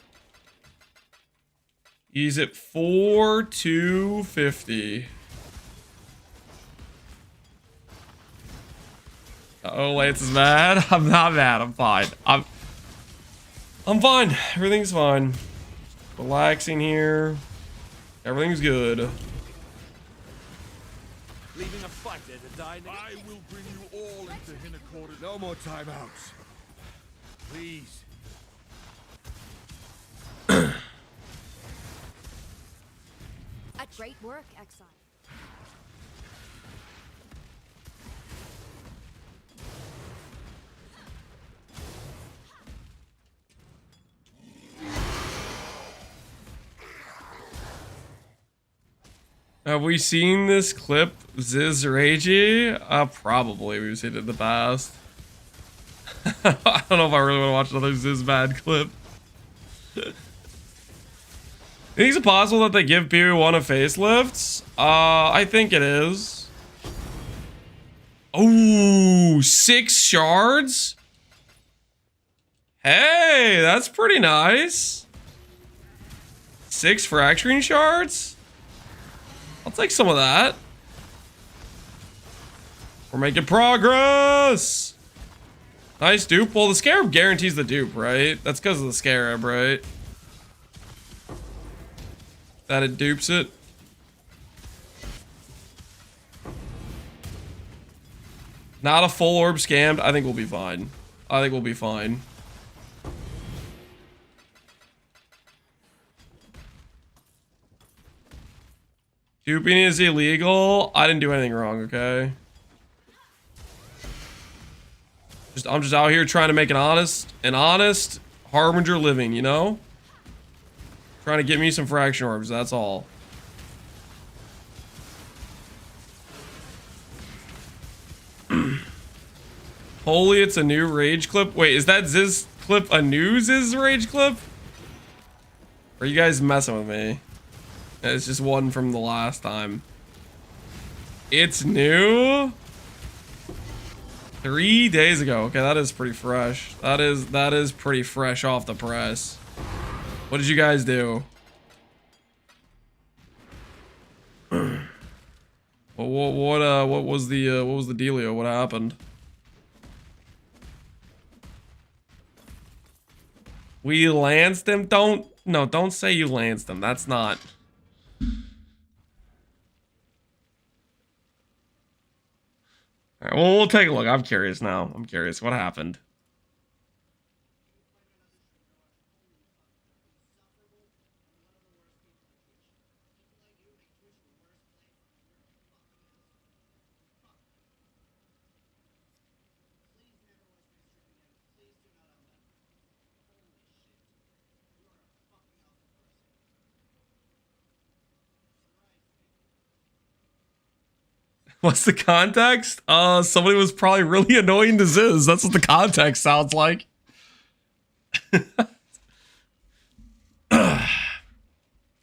He's at 4,250. Uh-oh, Lance is mad. I'm not mad. I'm fine. I'm fine. Everything's fine. Relaxing here. Everything's good. Leaving a fighter to die next. I will bring you all into Hinacorded. No more timeouts. Please. Great work, Exile. Have we seen this clip, Ziz Ragey? Probably. We've seen it in the past. I don't know if I really want to watch another Ziz bad clip. Is it possible that they give people one of facelifts? I think it is. Oh, 6 shards? Hey, that's pretty nice. 6 fracturing shards? I'll take some of that. We're making progress. Nice dupe. Well, the scarab guarantees the dupe, right? That's because of the scarab, right? That it dupes it. Not a full orb scammed. I think we'll be fine. I think we'll be fine. Duping is illegal. I didn't do anything wrong, okay? I'm just out here trying to make an honest Harbinger living, you know? Trying to get me some fraction orbs, that's all. Holy, it's a new rage clip. Wait, is that Ziz clip a new Ziz rage clip? Or are you guys messing with me? It's just one from the last time. It's new? 3 days ago. Okay, that is pretty fresh. That is pretty fresh off the press. What did you guys do? What was the dealio? What happened? We lanced him? Don't say you lanced him. That's not. All right, well, we'll take a look. I'm curious now. I'm curious. What happened? What's the context? Somebody was probably really annoying to Ziz. That's what the context sounds like.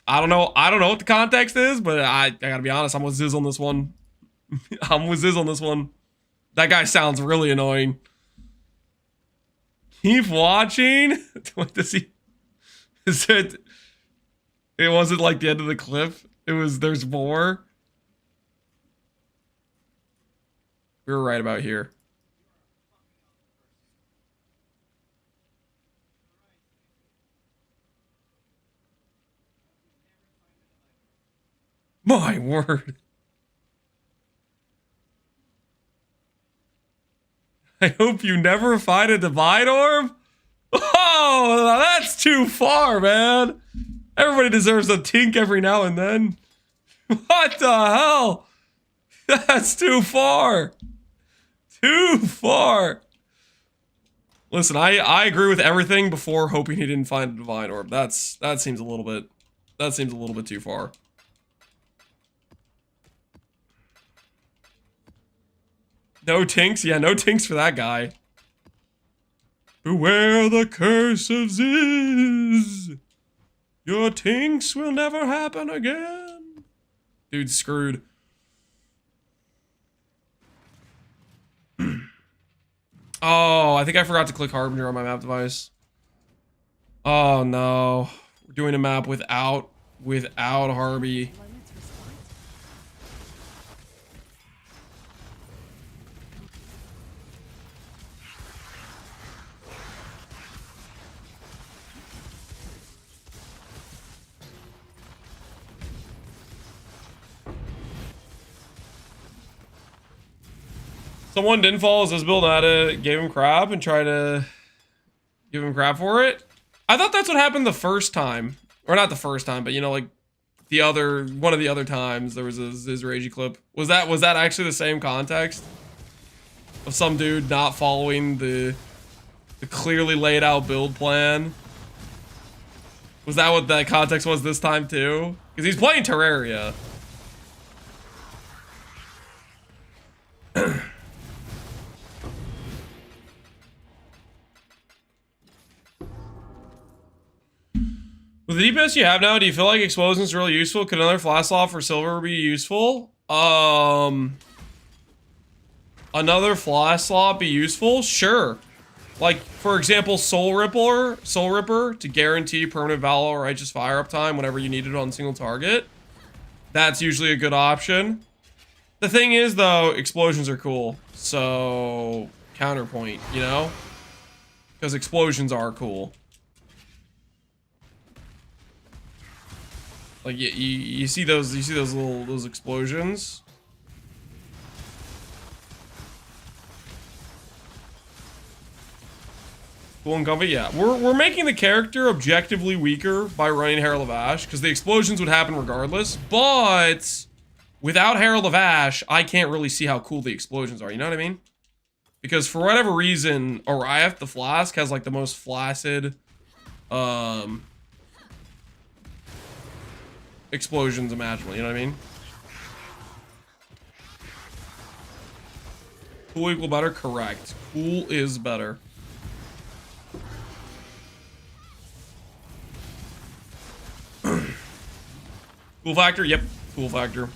I don't know what the context is, but I gotta be honest, I'm with Ziz on this one. I'm with Ziz on this one. That guy sounds really annoying. Keep watching. What does he? Is it? It wasn't like the end of the clip. It was. There's more. We were right about here. My word. I hope you never find a divine orb. Oh, that's too far, man. Everybody deserves a tink every now and then. What the hell? That's too far. Too far. Listen, I agree with everything before hoping he didn't find a divine orb. That seems a little bit too far. No tinks? Yeah, no tinks for that guy. Beware the curse of Ziz. Your tinks will never happen again. Dude's screwed. Oh, I think I forgot to click Harbinger on my map device. Oh no. We're doing a map without Harby. Someone didn't follow his build out it, gave him crap and tried to give him crap for it. I thought that's what happened the first time. Or not the first time, but you know, like one of the other times there was a Ziz Ragey clip. Was that actually the same context? Of some dude not following the clearly laid out build plan? Was that what that context was this time too? Because he's playing Terraria. With the DPS you have now, do you feel like explosions are really useful? Could another flash slot for silver be useful? Another flash slot be useful? Sure. Like, for example, Soul Ripper to guarantee permanent Valor or Righteous Fire uptime whenever you need it on a single target. That's usually a good option. The thing is, though, explosions are cool. So, counterpoint, you know? Because explosions are cool. Like you see those those explosions. Cool and comfy, yeah. We're making the character objectively weaker by running Herald of Ash because the explosions would happen regardless. But without Herald of Ash, I can't really see how cool the explosions are. You know what I mean? Because for whatever reason, Oriath the Flask has like the most flaccid explosions imaginable, you know what I mean? Cool equal better? Correct. Cool is better. Cool factor? Yep. Cool factor.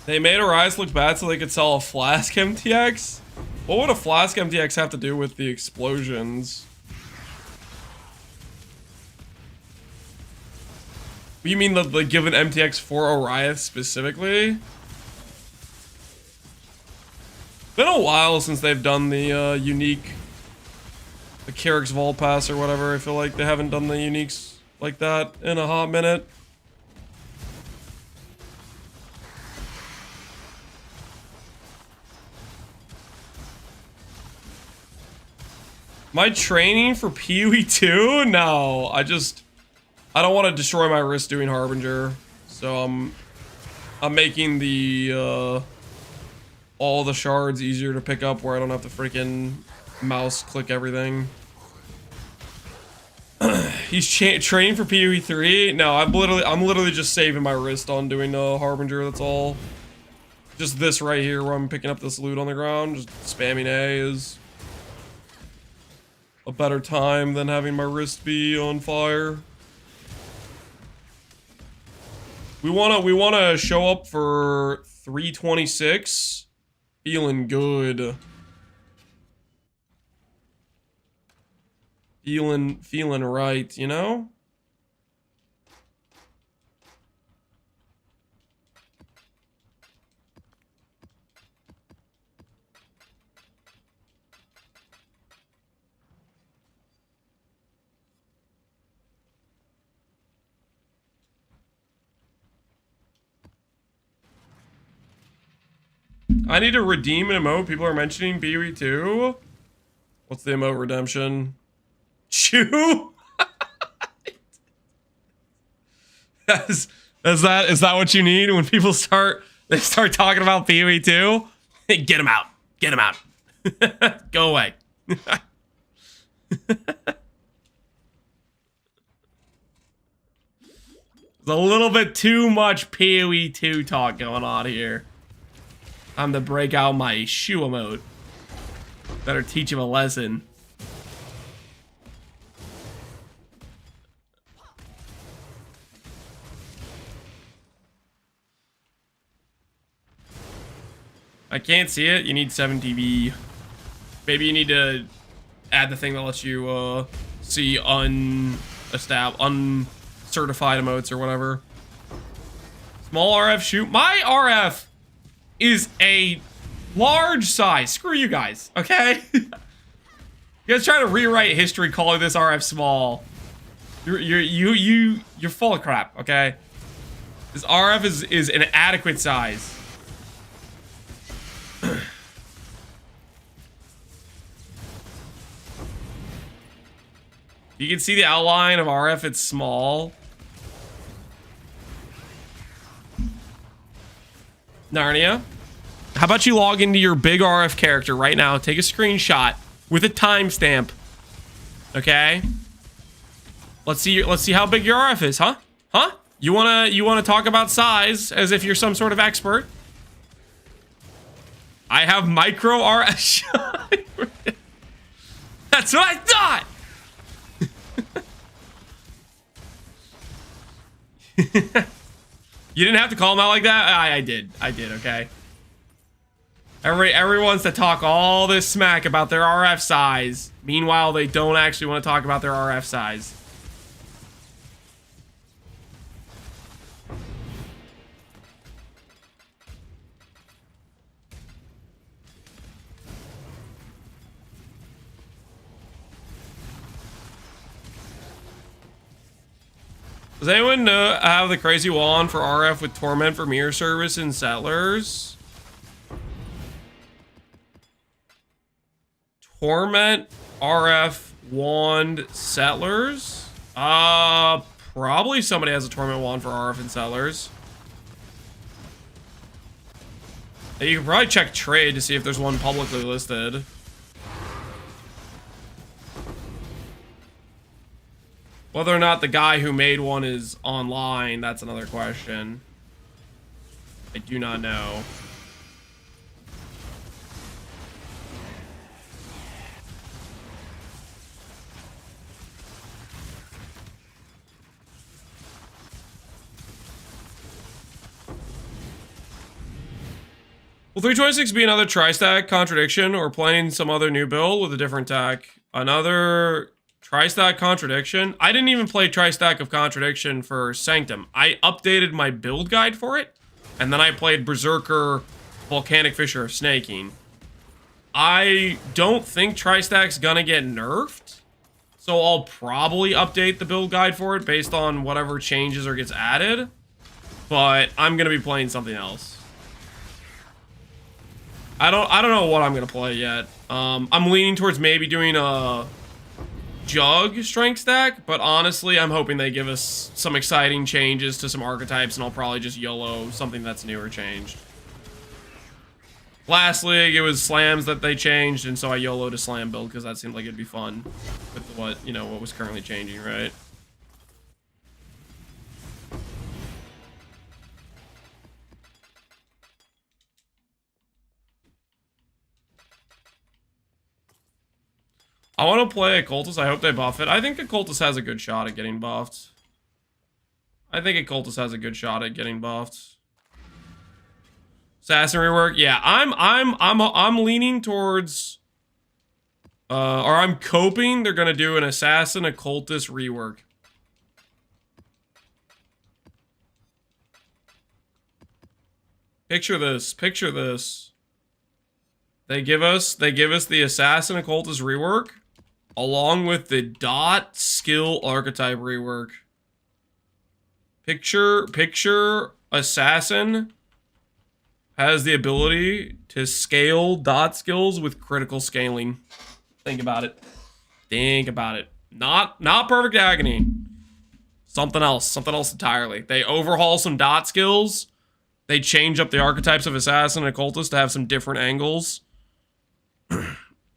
They made Orias look bad so they could sell a Flask MTX? What would a Flask MTX have to do with the explosions? You mean the give an MTX for Orias specifically? Been a while since they've done the unique, the Carrick's Vault Pass or whatever. I feel like they haven't done the uniques like that in a hot minute. Am I training for PoE 2? No, I don't want to destroy my wrist doing Harbinger. So I'm making the all the shards easier to pick up where I don't have to freaking mouse click everything. He's training for PoE 3. No, I'm literally just saving my wrist on doing Harbinger. That's all. Just this right here where I'm picking up this loot on the ground. Just spamming A is a better time than having my wrist be on fire. We wanna show up for 326. Feeling good. Feeling right, you know? I need to redeem an emote. People are mentioning PoE 2. What's the emote redemption? Chew? Is that what you need when people start talking about PoE 2? Get him out. Get him out. Go away. There's a little bit too much PoE 2 talk going on here. Time to break out my shoe emote. Better teach him a lesson. I can't see it. You need 7 TV. Maybe you need to add the thing that lets you see uncertified emotes or whatever. Small RF shoot. My RF is a large size. Screw you guys, okay? You guys try to rewrite history calling this RF small. You're full of crap, okay? This RF is an adequate size. You can see the outline of RF, it's small. Narnia, how about you log into your big RF character right now, take a screenshot with a timestamp. Okay? Let's see how big your RF is, huh? Huh? You wanna talk about size as if you're some sort of expert? I have micro RF. That's what I thought. You didn't have to call him out like that. I did, okay? Everyone wants to talk all this smack about their RF size. Meanwhile, they don't actually want to talk about their RF size. Does anyone have the crazy wand for RF with Torment for mirror service in Settlers? Torment RF wand Settlers? Probably somebody has a Torment wand for RF in Settlers. You can probably check trade to see if there's one publicly listed. Whether or not the guy who made one is online, that's another question. I do not know. Will 326 be another tri-stack contradiction or playing some other new build with a different tack? Another tri-stack contradiction? I didn't even play tri-stack of contradiction for Sanctum. I updated my build guide for it, and then I played Berserker Volcanic Fissure of Snaking. I don't think tri-stack's gonna get nerfed, so I'll probably update the build guide for it based on whatever changes or gets added, but I'm gonna be playing something else. I don't know what I'm gonna play yet. I'm leaning towards maybe doing a Jug strength stack, but honestly, I'm hoping they give us some exciting changes to some archetypes, and I'll probably just YOLO something that's new or changed. Last league, it was slams that they changed, and so I YOLO'd a slam build because that seemed like it'd be fun with what was currently changing, right? I want to play Occultist. I hope they buff it. I think Occultist has a good shot at getting buffed. I think Occultist has a good shot at getting buffed. Assassin rework. Yeah, I'm leaning towards or I'm coping they're going to do an Assassin Occultist rework. Picture this. Picture this. They give us the Assassin Occultist rework along with the dot skill archetype rework. Picture Assassin has the ability to scale dot skills with critical scaling. Think about it. Think about it. Not perfect agony. Something else entirely. They overhaul some dot skills. They change up the archetypes of Assassin and Occultist to have some different angles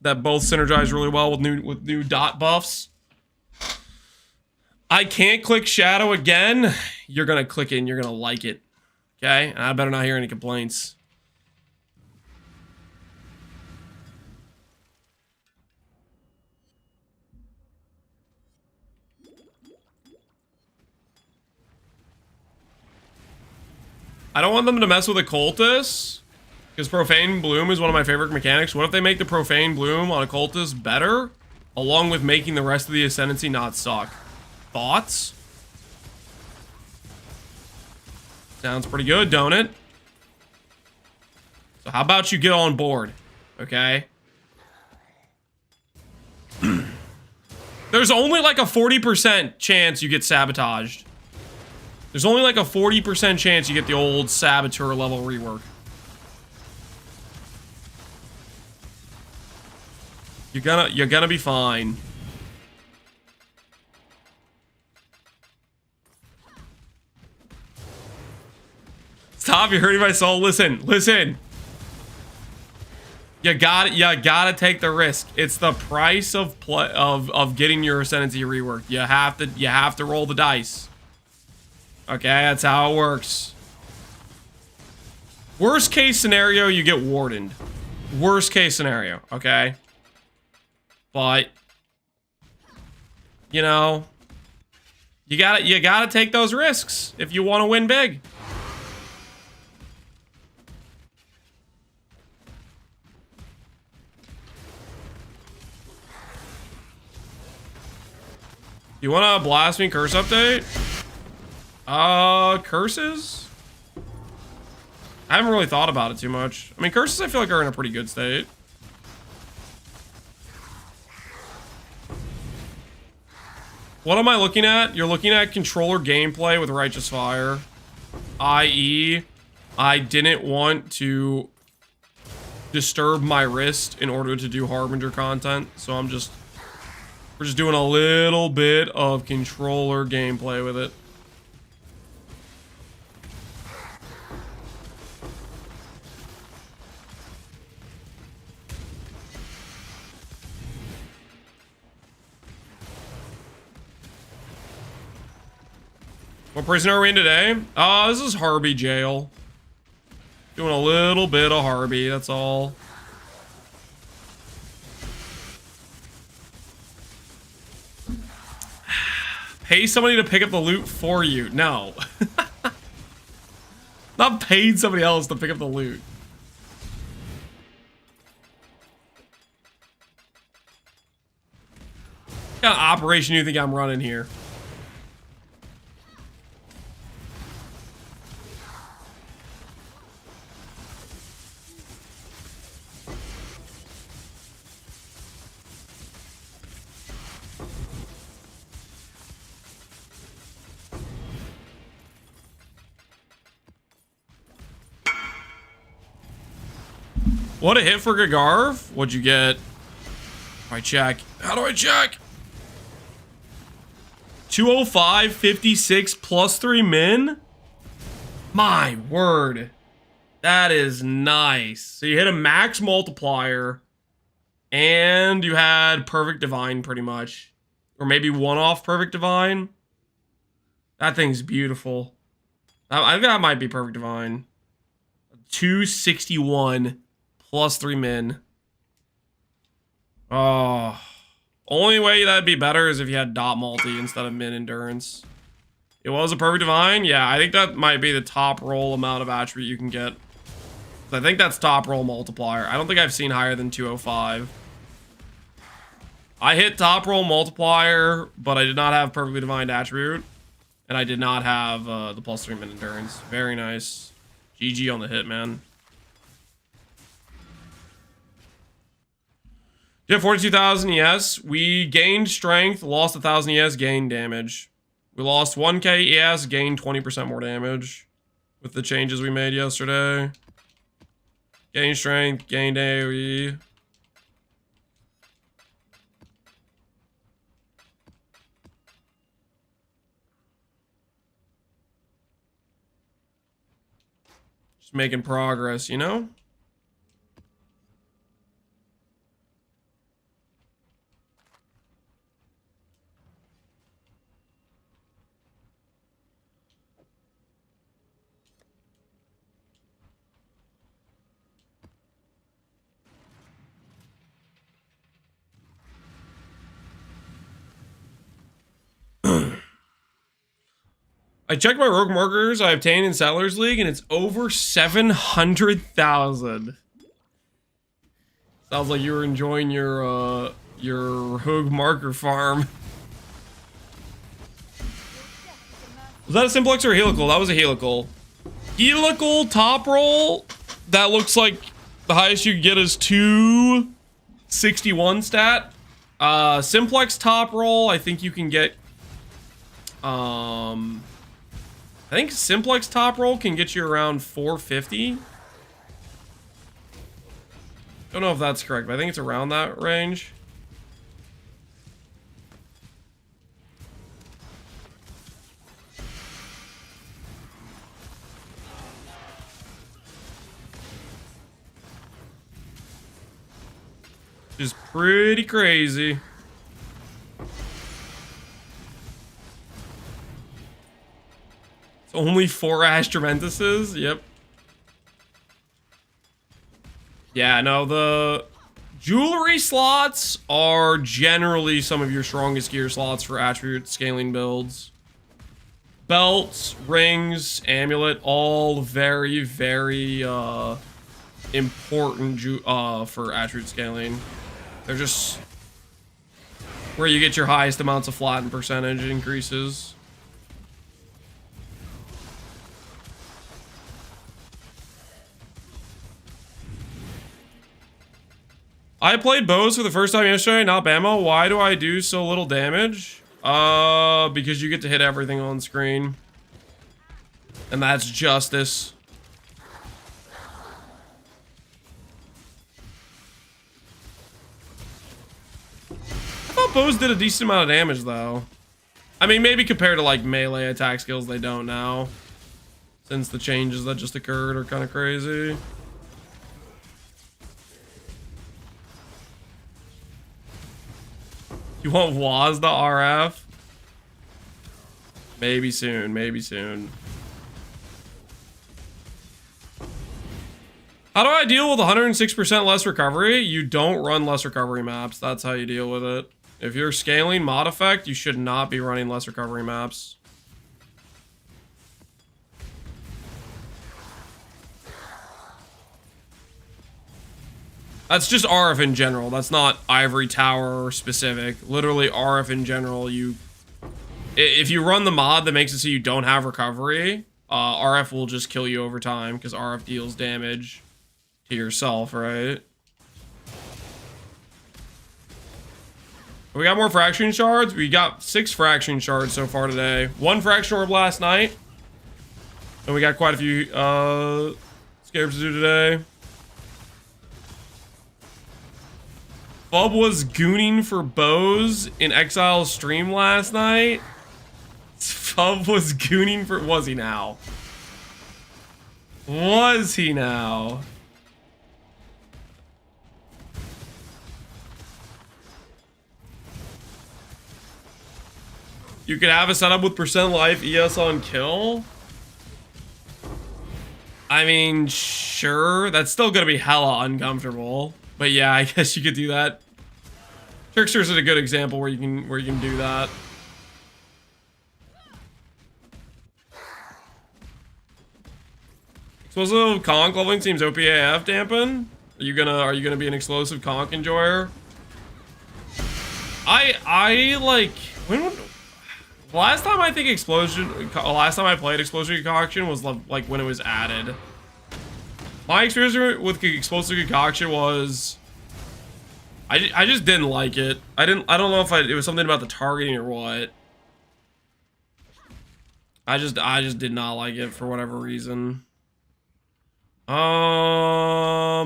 that both synergize really well with new dot buffs. I can't click Shadow again. You're gonna click it and you're gonna like it. Okay? And I better not hear any complaints. I don't want them to mess with Occultist, because Profane Bloom is one of my favorite mechanics. What if they make the Profane Bloom on Occultist better, along with making the rest of the Ascendancy not suck? Thoughts? Sounds pretty good, don't it? So how about you get on board, okay? There's only like a 40% chance you get sabotaged. There's only like a 40% chance you get the old Saboteur level rework. You're gonna be fine. Stop, you're hurting my soul. Listen. You gotta take the risk. It's the price of getting your Ascendancy reworked. You have to roll the dice. Okay, that's how it works. Worst case scenario, you get wardened. Worst case scenario, okay? But you know, you gotta take those risks if you want to win big. You want a Blasphemy Curse update? Curses? I haven't really thought about it too much. I mean, curses I feel like are in a pretty good state. What am I looking at? You're looking at controller gameplay with Righteous Fire. I.e., I didn't want to disturb my wrist in order to do Harbinger content, so we're just doing a little bit of controller gameplay with it. What prison are we in today? This is Harby jail. Doing a little bit of Harby, that's all. Pay somebody to pick up the loot for you. No. Not paying somebody else to pick up the loot. What kind of operation do you think I'm running here? What a hit for Gagarv. What'd you get? How do I check? How do I check? 205, 56, plus 3 min? My word. That is nice. So you hit a max multiplier. And you had Perfect Divine pretty much. Or maybe one off Perfect Divine. That thing's beautiful. I think that might be Perfect Divine. 261. Plus 3 min. Oh. Only way that'd be better is if you had dot multi instead of min endurance. It was a perfect divine. Yeah, I think that might be the top roll amount of attribute you can get. I think that's top roll multiplier. I don't think I've seen higher than 205. I hit top roll multiplier, but I did not have perfectly divined attribute. And I did not have the +3 min endurance. Very nice. GG on the hit, man. Yeah, 42,000 ES. We gained strength, lost 1,000 ES, gained damage. We lost 1k ES, gained 20% more damage with the changes we made yesterday. Gain strength, gained AoE. Just making progress, you know? I checked my rogue markers I obtained in Settlers League, and it's over 700,000. Sounds like you were enjoying your rogue marker farm. Was that a simplex or a helical? That was a helical. Helical top roll. That looks like the highest you can get is 261 stat. Simplex top roll, I think you can get. I think simplex top roll can get you around 450. Don't know if that's correct, but I think it's around that range. Which is pretty crazy. It's only 4 Astromentises? Yep. Yeah, no, the jewelry slots are generally some of your strongest gear slots for attribute scaling builds. Belts, rings, amulet, all very, very important for attribute scaling. They're just where you get your highest amounts of flatten percentage increases. I played bows for the first time yesterday, not Bama. Why do I do so little damage? Because you get to hit everything on screen. And that's justice. I thought bows did a decent amount of damage, though. I mean, maybe compared to, like, melee attack skills, they don't now. Since the changes that just occurred are kind of crazy. You want WASD RF? Maybe soon, maybe soon. How do I deal with 106% less recovery? You don't run less recovery maps. That's how you deal with it. If you're scaling mod effect, you should not be running less recovery maps. That's just RF in general. That's not Ivory Tower specific. Literally RF in general. If you run the mod that makes it so you don't have recovery, RF will just kill you over time because RF deals damage to yourself, right? We got more fracturing shards. We got 6 fracturing shards so far today. 1 fraction orb last night. And we got quite a few scares to do today. Bub was gooning for bows in Exile's stream last night. Bub was gooning for... Was he now? Was he now? You could have a setup with percent life ES on kill. I mean, sure. That's still gonna be hella uncomfortable. But yeah, I guess you could do that. Tricksters is a good example where you can do that. Explosive conk leveling seems OPAF dampen. Are you gonna be an explosive conk enjoyer? I like last time I played Explosion Concoction was like when it was added. My experience with Explosive Concoction was I just didn't like it. I don't know if it was something about the targeting or what. I just did not like it for whatever reason. I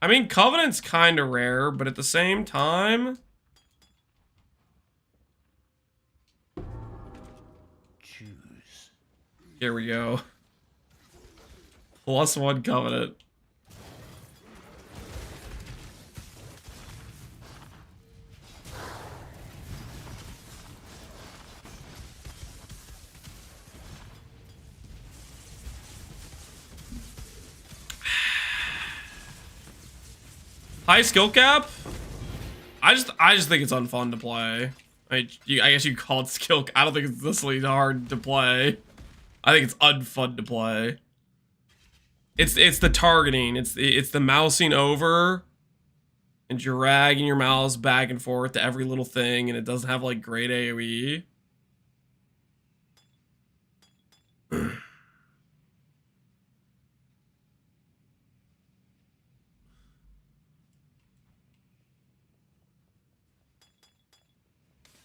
mean, Covenant's kind of rare, but at the same time, Choose. here we go. +1 Covenant. High skill cap? I just think it's unfun to play. I guess you call it skill. I don't think it's this hard to play. I think it's unfun to play. It's the targeting. It's the mousing over and dragging your mouse back and forth to every little thing, and it doesn't have like great AoE.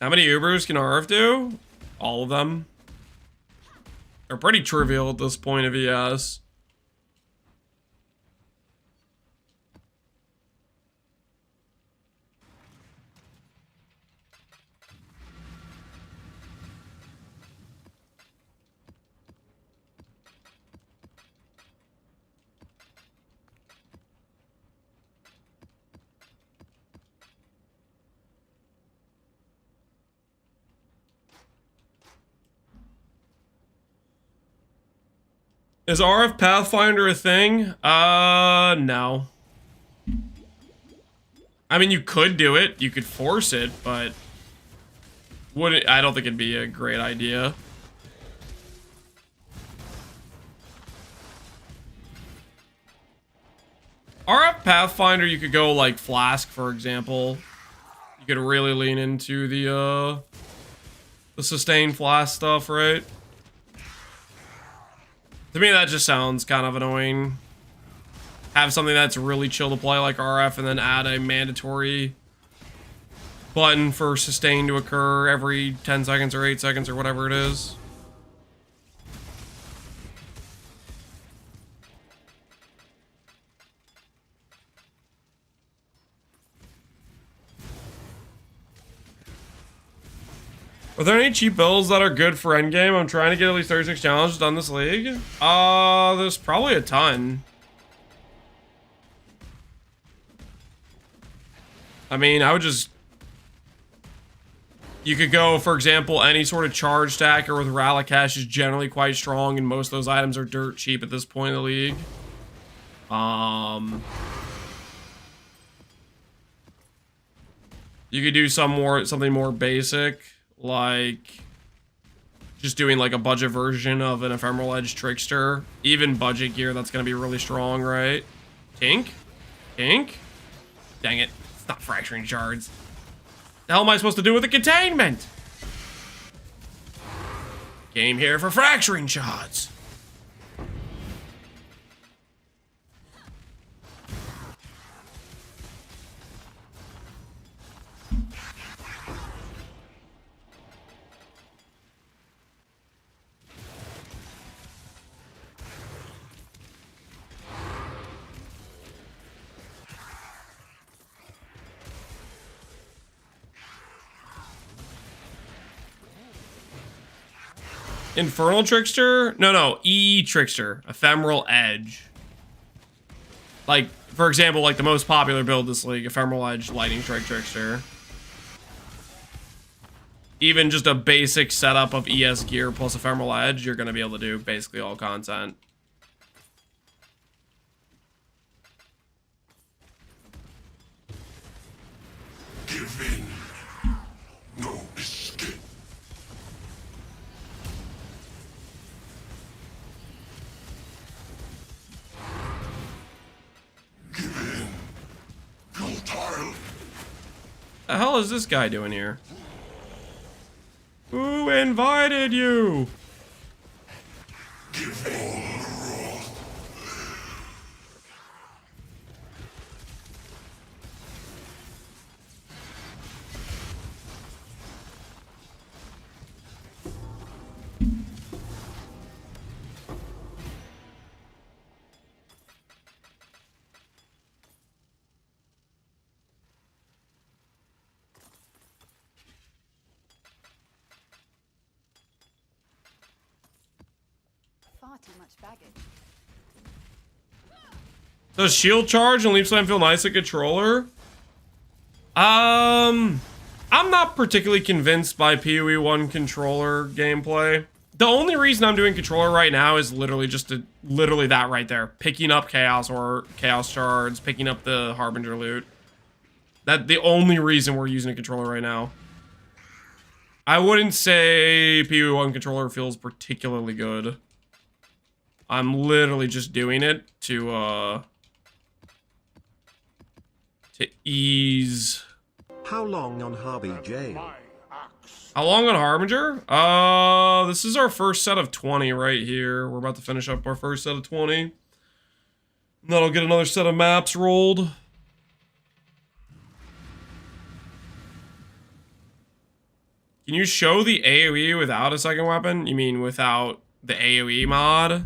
How many Ubers can RF do? All of them. They're pretty trivial at this point of ES. Is RF Pathfinder a thing? No. I mean, you could do it. You could force it, but I don't think it'd be a great idea. RF Pathfinder, you could go like Flask, for example. You could really lean into the sustained Flask stuff, right? To me, that just sounds kind of annoying. Have something that's really chill to play like RF and then add a mandatory button for sustain to occur every 10 seconds or 8 seconds or whatever it is. Are there any cheap builds that are good for endgame? I'm trying to get at least 36 challenges done this league. There's probably a ton. I mean, I would just... You could go, for example, any sort of charge stacker with Ralacash is generally quite strong, and most of those items are dirt cheap at this point in the league. You could do something more basic, like just doing like a budget version of an Ephemeral Edge Trickster. Even budget gear, that's going to be really strong, right? Tink? Tink? Dang it. It's not fracturing shards. The hell am I supposed to do with the containment? Came here for fracturing shards. Infernal Trickster? No, Trickster. Ephemeral Edge. Like, for example, like the most popular build this league, Ephemeral Edge Lightning Strike Trickster. Even just a basic setup of ES gear plus Ephemeral Edge, you're going to be able to do basically all content. The hell is this guy doing here? Who invited you? Far too much baggage. Does shield charge and leap slam feel nice at controller? I'm not particularly convinced by PoE 1 controller gameplay. The only reason I'm doing controller right now is literally literally that right there. Picking up chaos or chaos shards, picking up the Harbinger loot. That's the only reason we're using a controller right now. I wouldn't say PoE 1 controller feels particularly good. I'm literally just doing it to ease. How long on Harbinger? How long on Harbinger? This is our first set of 20 right here. We're about to finish up our first set of 20. And then I'll get another set of maps rolled. Can you show the AoE without a second weapon? You mean without the AoE mod?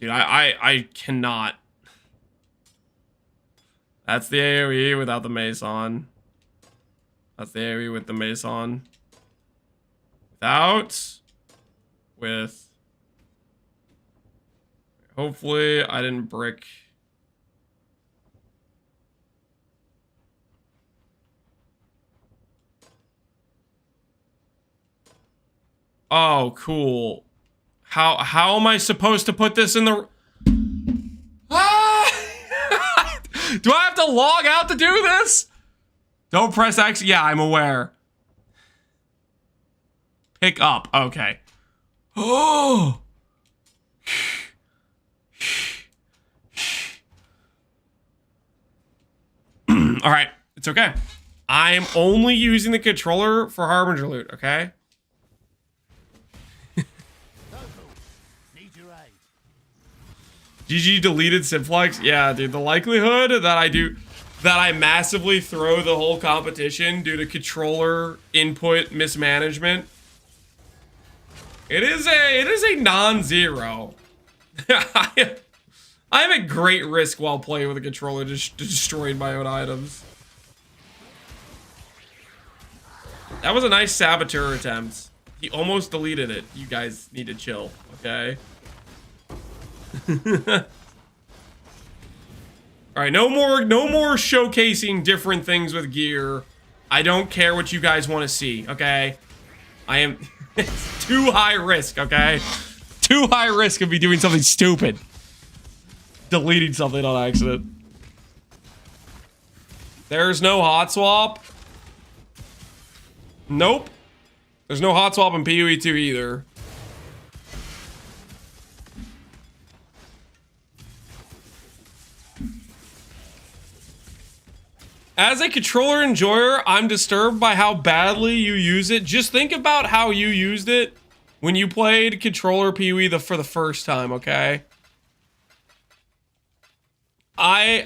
Dude, I cannot. That's the AoE without the mace on. That's the AoE with the mace on. Without. With. Hopefully I didn't brick. Oh, cool. How am I supposed to put this in the... Ah! Do I have to log out to do this? Don't press X. Yeah, I'm aware. Pick up. Okay. Oh. All right. It's okay. I'm only using the controller for Harbinger loot, okay? GG deleted Simplex. Yeah, dude, the likelihood that I massively throw the whole competition due to controller input mismanagement. It is a non-zero. I am at great risk while playing with a controller destroying my own items. That was a nice saboteur attempt. He almost deleted it. You guys need to chill, okay? Alright, no more showcasing different things with gear. I don't care what you guys want to see, okay? I am... It's too high risk, okay? Too high risk of me doing something stupid. Deleting something on accident. There's no hot swap. Nope. There's no hot swap in PoE 2 either. As a controller enjoyer, I'm disturbed by how badly you use it. Just think about how you used it when you played controller PoE for the first time, okay? You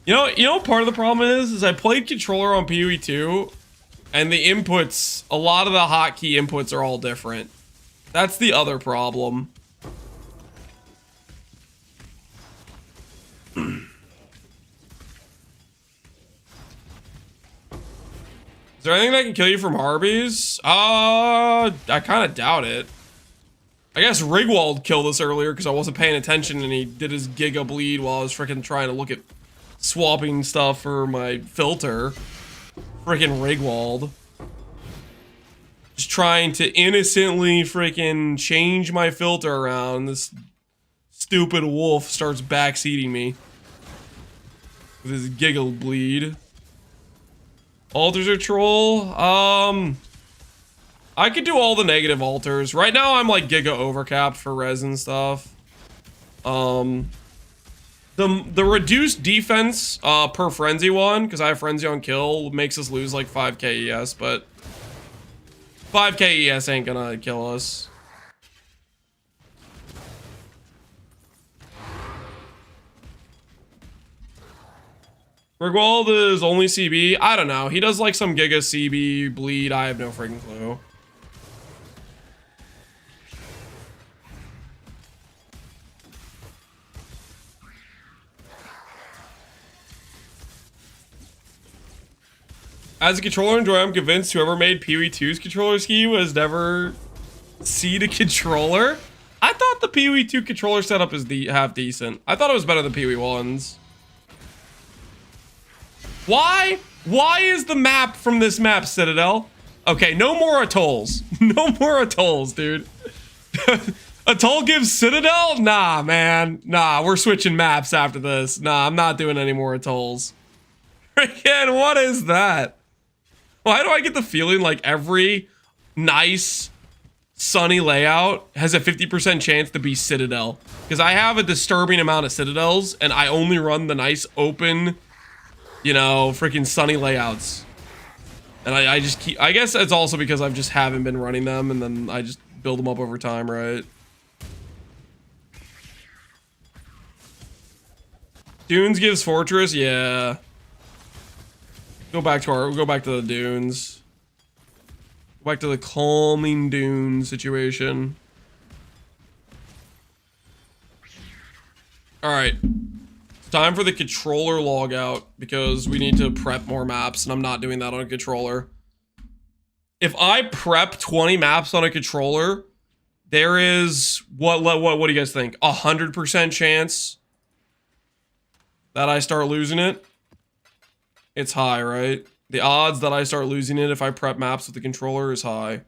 know what part of the problem is I played controller on PoE 2, and the inputs, a lot of the hotkey inputs are all different. That's the other problem. Is there anything that can kill you from Harbies? I kind of doubt it. I guess Rigwald killed us earlier because I wasn't paying attention and he did his Giga Bleed while I was freaking trying to look at swapping stuff for my filter. Freaking Rigwald. Just trying to innocently freaking change my filter around. This stupid wolf starts backseating me with his Giga Bleed. Altars are troll. I could do all the negative altars. Right now I'm like giga overcapped for res and stuff. The reduced defense per frenzy one, because I have frenzy on kill, makes us lose like 5k ES, but 5k ES ain't gonna kill us. Rigwald is only CB. I don't know. He does like some Giga CB bleed. I have no freaking clue. As a controller enjoyer, I'm convinced whoever made Pee-wee 2's controller scheme was never seen a controller. I thought the Pee-wee 2 controller setup is half decent. I thought it was better than Pee-wee 1's. Why? Why is the map from this map Citadel? Okay, no more atolls. No more atolls, dude. Atoll gives Citadel? Nah, man. Nah, we're switching maps after this. Nah, I'm not doing any more atolls. Freaking, what is that? Why do I get the feeling like every nice sunny layout has a 50% chance to be Citadel? Because I have a disturbing amount of Citadels and I only run the nice open, you know, freaking sunny layouts. And I just keep, I guess it's also because I just haven't been running them and then I just build them up over time, right? Dunes gives Fortress, yeah. Go back to the dunes. Go back to the calming dune situation. All right, it's time for the controller logout because we need to prep more maps, and I'm not doing that on a controller. If I prep 20 maps on a controller, there is what do you guys think? 100% chance that I start losing it. It's high, right? The odds that I start losing it if I prep maps with the controller is high.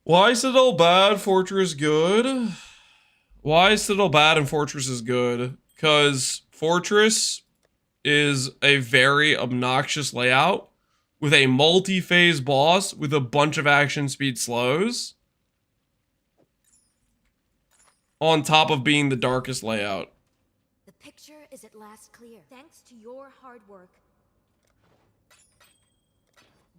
Why is Citadel bad? Fortress good? Why is Citadel bad and Fortress is good? Because Fortress is a very obnoxious layout with a multi-phase boss with a bunch of action speed slows on top of being the darkest layout. The picture is at last clear, thanks to your hard work.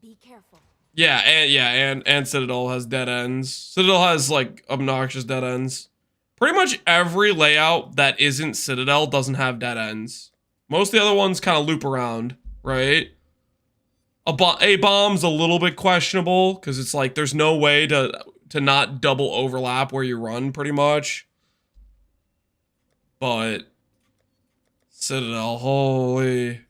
Be careful. Yeah, and Citadel has dead ends. Citadel has like obnoxious dead ends. Pretty much every layout that isn't Citadel doesn't have dead ends. Most of the other ones kind of loop around, right? A-bomb's a little bit questionable because it's like there's no way to not double overlap where you run pretty much. But Citadel, holy.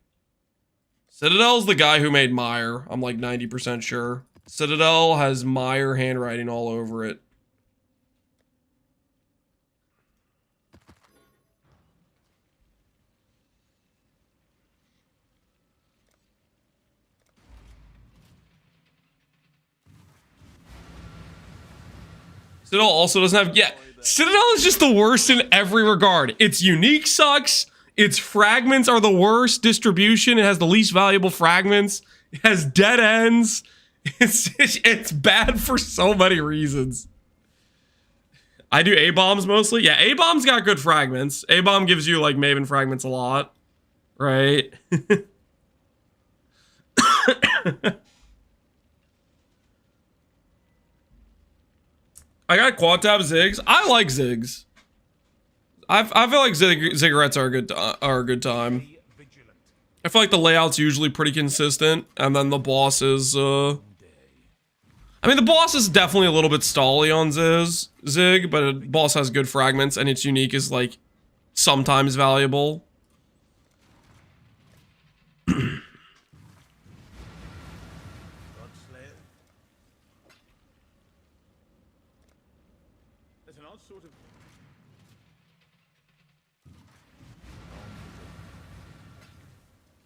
Citadel's the guy who made Meyer. I'm like 90% sure. Citadel has Meyer handwriting all over it. Citadel also doesn't have, yeah, Citadel is just the worst in every regard. Its unique sucks. Its fragments are the worst distribution. It has the least valuable fragments. It has dead ends. It's bad for so many reasons. I do A-bombs mostly. Yeah, A-bomb's got good fragments. A-bomb gives you like Maven fragments a lot, right? I got quad tab Ziggs. I like Ziggs. I feel like ziggurats are a good time. I feel like the layout's usually pretty consistent, and then the boss is I mean the boss is definitely a little bit stally on Zig, but the boss has good fragments and its unique is like sometimes valuable.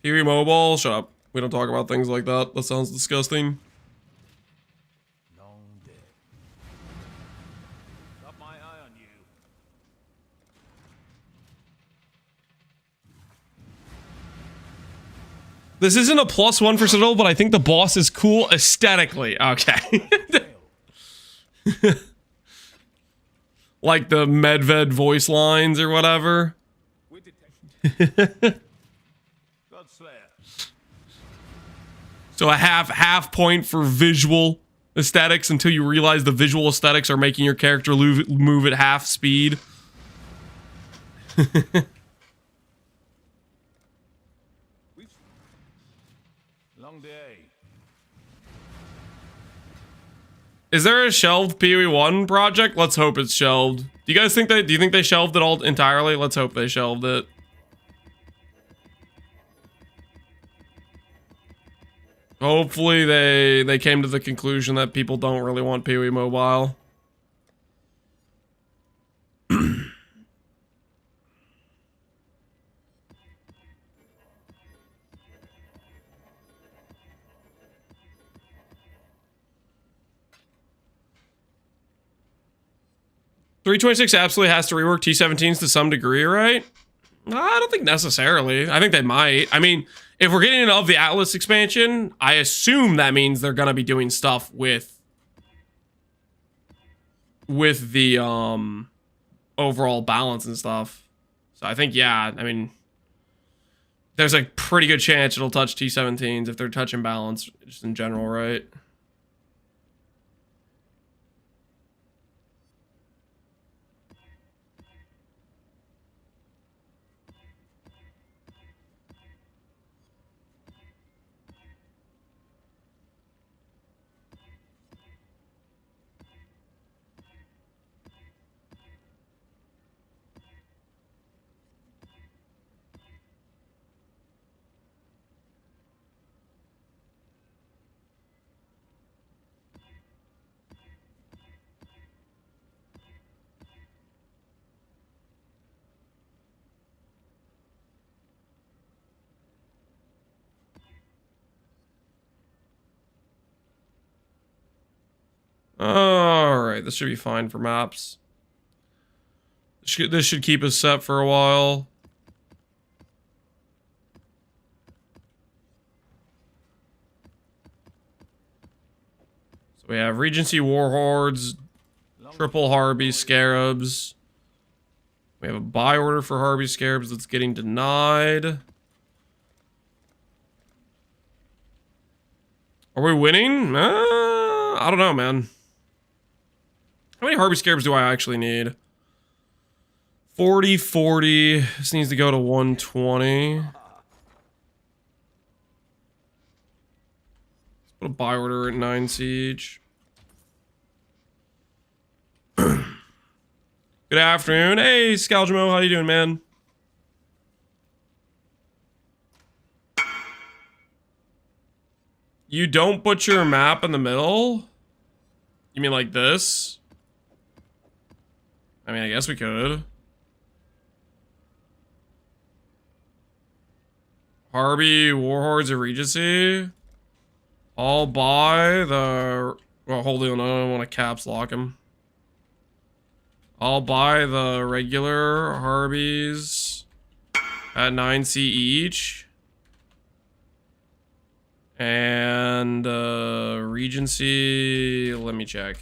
TV Mobile, shut up. We don't talk about things like that. That sounds disgusting. Long day. Got my eye on you. This isn't a +1 for Citadel, but I think the boss is cool aesthetically. Okay. Like the Medved voice lines or whatever. So a half point for visual aesthetics until you realize the visual aesthetics are making your character move at half speed. Long day. Is there a shelved PoE1 project? Let's hope it's shelved. Do you guys think do you think they shelved it all entirely? Let's hope they shelved it. Hopefully they came to the conclusion that people don't really want PoE Mobile. 326 absolutely has to rework T17s to some degree, right? I don't think necessarily. I think they might. I mean, if we're getting of the Atlas expansion, I assume that means they're gonna be doing stuff with the overall balance and stuff. So I think, yeah, I mean, there's a pretty good chance it'll touch T17s if they're touching balance just in general, right? Alright, this should be fine for maps. This should keep us set for a while. So we have Regency Warhordes, triple Harby Scarabs. We have a buy order for Harby Scarabs that's getting denied. Are we winning? I don't know, man. How many Harby Scarabs do I actually need? 40, 40. This needs to go to 120. Let's put a buy order at 9 siege. Good afternoon. Hey, Scaljamo, how you doing, man? You don't put your map in the middle? You mean like this? I mean, I guess we could. Harby, Warhordes of Regency. I'll buy the... Well, hold on, I don't want to caps lock him. I'll buy the regular Harbies at 9C each. And Regency, let me check.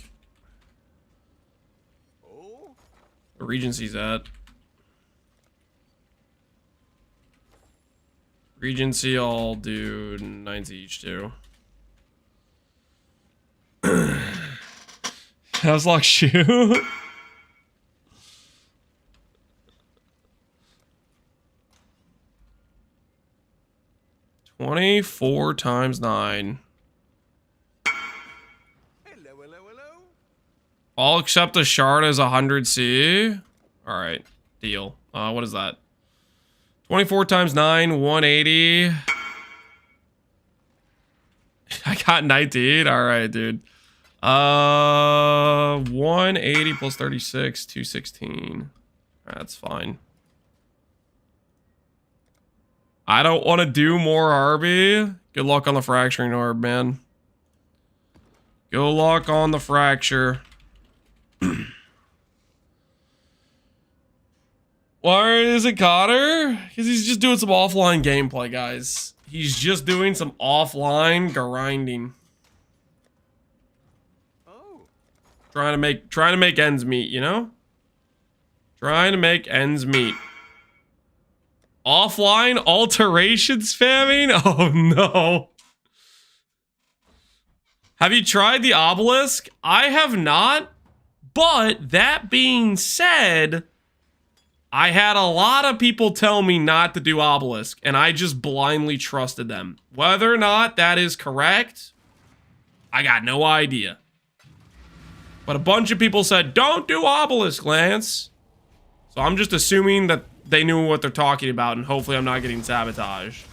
The Regency's at. Regency, I'll do 9C each too. How's lock shoe? $24 times 9. Hello. I'll accept the shard as 100C. All right, deal. What is that? 24 times 9, 180. I got 19. All right, dude. 180 plus 36, 216. That's fine. I don't want to do more Harby. Good luck on the fracturing orb, man. Good luck on the fracture. Why is it Cotter? Because he's just doing some offline gameplay, guys. He's just doing some offline grinding. Oh. Trying to make ends meet, you know? Trying to make ends meet. Offline alteration spamming? Oh no. Have you tried the obelisk? I have not. But that being said, I had a lot of people tell me not to do obelisk, and I just blindly trusted them. Whether or not that is correct, I got no idea. But a bunch of people said, don't do obelisk, Lance. So I'm just assuming that they knew what they're talking about, and hopefully I'm not getting sabotaged.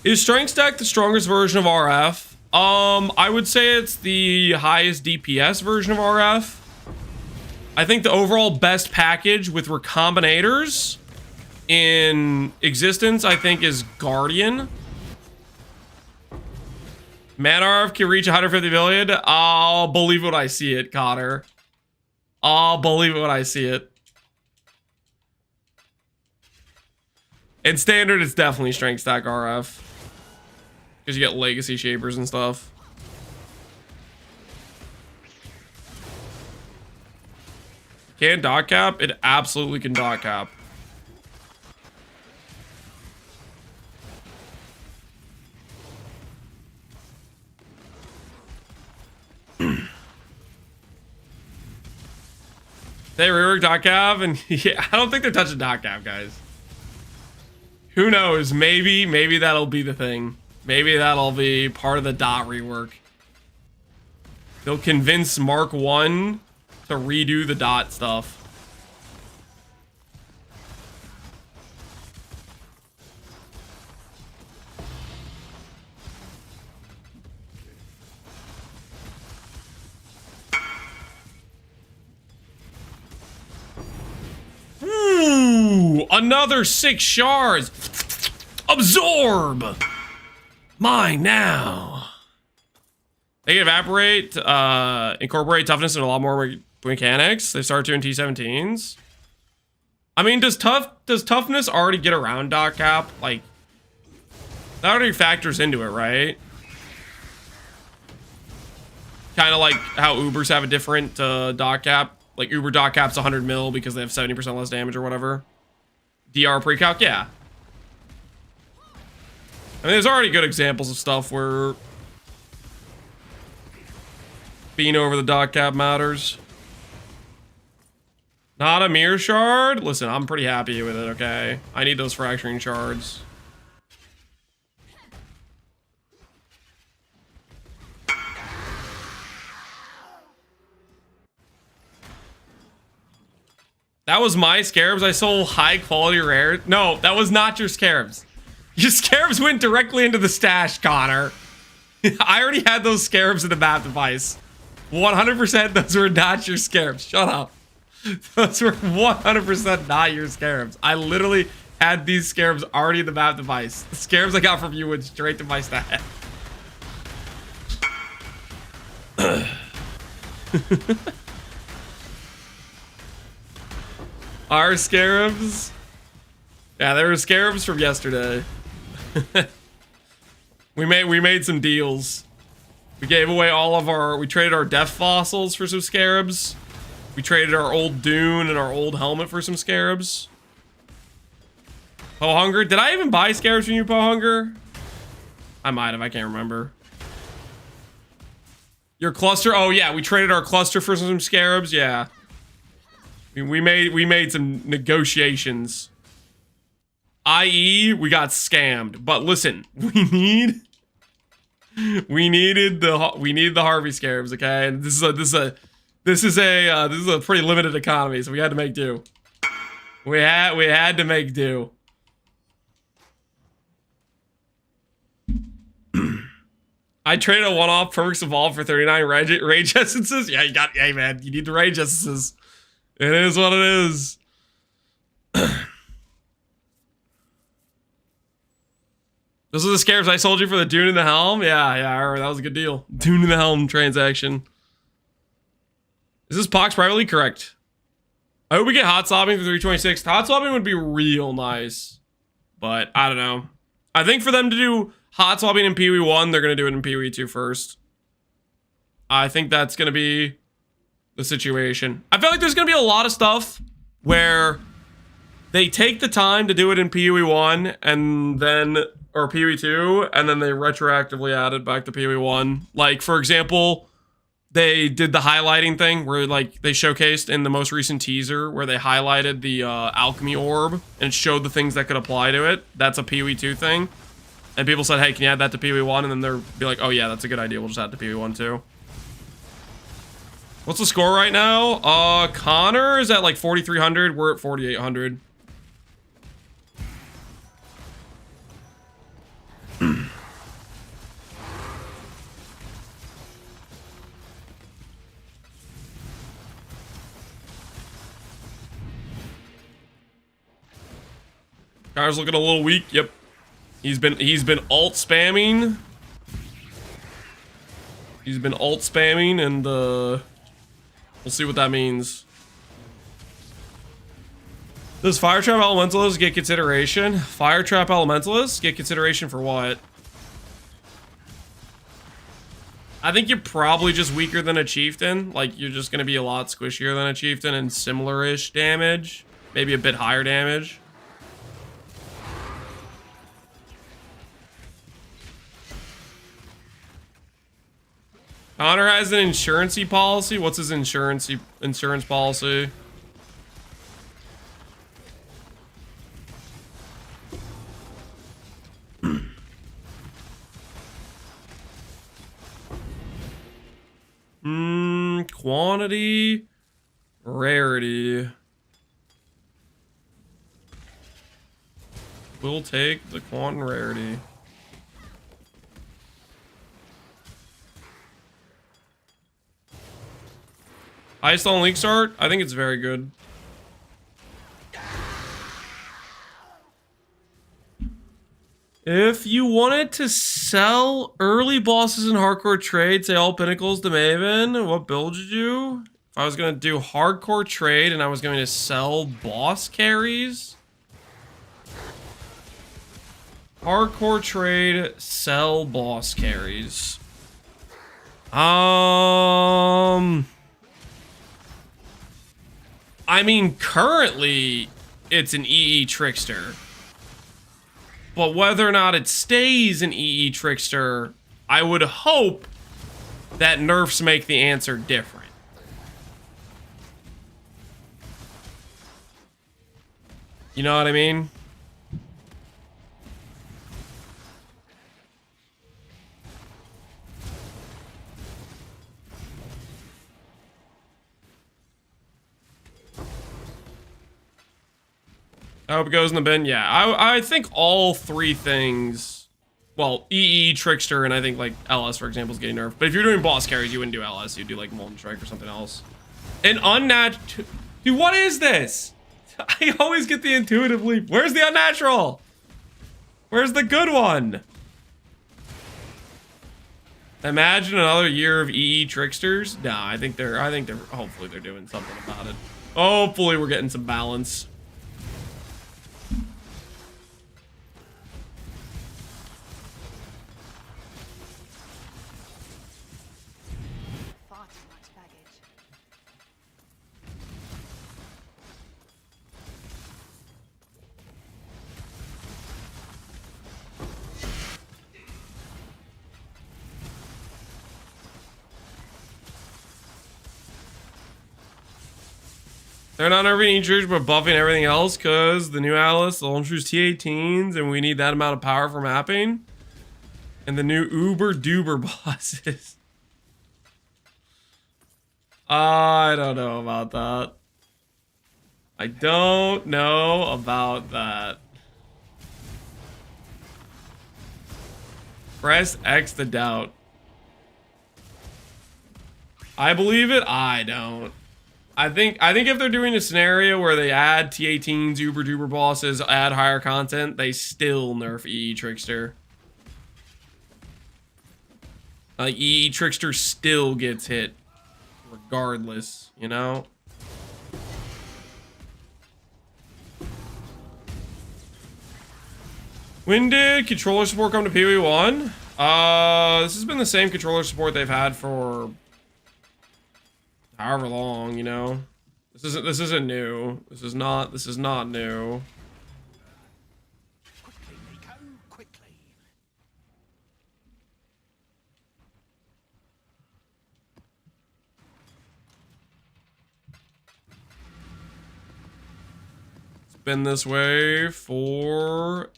Is Strength Stack the strongest version of RF? I would say it's the highest DPS version of RF. I think the overall best package with recombinators in existence, I think, is Guardian. Man RF can reach 150 billion. I'll believe it when I see it, Connor. I'll believe it when I see it. In standard, it's definitely Strength Stack RF. Because you get legacy shapers and stuff. Can dot cap? It absolutely can dot cap. They rework dot cap, and yeah, I don't think they're touching dot cap, guys. Who knows? Maybe that'll be the thing. Maybe that'll be part of the dot rework. They'll convince Mark 1 to redo the dot stuff. Ooh, another 6 shards. Absorb. Mine now. They can evaporate, incorporate toughness and a lot more mechanics. They start doing T17s. I mean, does toughness already get around dot cap? Like, that already factors into it, right? Kind of like how Ubers have a different dot cap. Like Uber dot cap's 100 mil because they have 70% less damage or whatever. DR precalc, yeah. I mean, there's already good examples of stuff where being over the dot cap matters. Not a mirror shard? Listen, I'm pretty happy with it, okay? I need those fracturing shards. That was my scarabs. I sold high quality rare. No, that was not your scarabs. Your scarabs went directly into the stash, Connor. I already had those scarabs in the map device. 100% those were not your scarabs. Shut up. Those were 100% not your scarabs. I literally had these scarabs already in the map device. The scarabs I got from you went straight to my stash. Our scarabs? Yeah, there were scarabs from yesterday. we made some deals. We gave away all of our, we traded our death fossils for some scarabs. We traded our old dune and our old helmet for some scarabs. Pohunger, did I even buy scarabs from you, Pohunger? I might have, I can't remember. Your cluster, oh yeah, we traded our cluster for some scarabs, yeah. We made some negotiations. I.e., we got scammed. But listen, we need the Harvey scarabs, okay? And this is a pretty limited economy, so we had to make do. We had to make do. I traded a one-off Perks Evolve for 39 rage essences. Yeah, you got, hey man, you need the rage essences. It is what it is. Those are the scarabs I sold you for the Dune and the Helm? Yeah, I remember. That was a good deal. Dune and the Helm transaction. Is this Pohx privately? Correct. I hope we get hot swapping for 326. Hot swapping would be real nice. But I don't know. I think for them to do hot swapping in PoE 1, they're going to do it in PoE 2 first. I think that's going to be the situation. I feel like there's going to be a lot of stuff where they take the time to do it in PoE 1 and then, or PoE 2, and then they retroactively add it back to PoE 1. Like, for example, they did the highlighting thing where, like, they showcased in the most recent teaser where they highlighted the alchemy orb and showed the things that could apply to it. That's a PoE 2 thing. And people said, hey, can you add that to PoE 1? And then they'll be like, oh yeah, that's a good idea. We'll just add it to PoE 1 too. What's the score right now? Connor is at like 4,300. We're at 4,800. Connor's looking a little weak. Yep. He's been alt spamming. He's been alt spamming, and we'll see what that means. Does Fire Trap Elementalist get consideration? Fire Trap Elementalist get consideration for what? I think you're probably just weaker than a Chieftain. Like, you're just going to be a lot squishier than a Chieftain and similar-ish damage. Maybe a bit higher damage. Connor has an insurance policy. What's his insurance policy? Quantity, rarity. We'll take the quant and rarity. Highest on League Start? I think it's very good. If you wanted to sell early bosses in hardcore trade, say all pinnacles to Maven, what build would you do? If I was going to do hardcore trade and I was going to sell boss carries. Hardcore trade, sell boss carries. I mean, currently, it's an EE Trickster. But whether or not it stays an EE Trickster, I would hope that nerfs make the answer different. You know what I mean? I hope it goes in the bin. Yeah, I think all three things, well, EE, Trickster, and I think like LS, for example, is getting nerfed. But if you're doing boss carries, you wouldn't do LS. You'd do like Molten Strike or something else. An unnatural... Dude, what is this? I always get the intuitive leap. Where's the unnatural? Where's the good one? Imagine another year of EE Tricksters. Nah, I think they're hopefully they're doing something about it. Hopefully we're getting some balance. They're not nerfing Eaters, but buffing everything else because the new Atlas, the Ultra's T18s, and we need that amount of power for mapping. And the new Uber Duber bosses. I don't know about that. I don't know about that. Press X to doubt. I believe it. I don't. I think if they're doing a scenario where they add T18s, Uber Duber bosses, add higher content, they still nerf EE Trickster. Like EE Trickster still gets hit regardless, you know? When did controller support come to PoE 1? This has been the same controller support they've had for however long, you know. This isn't new. This is not new. Quickly, Nico, quickly. It's been this way for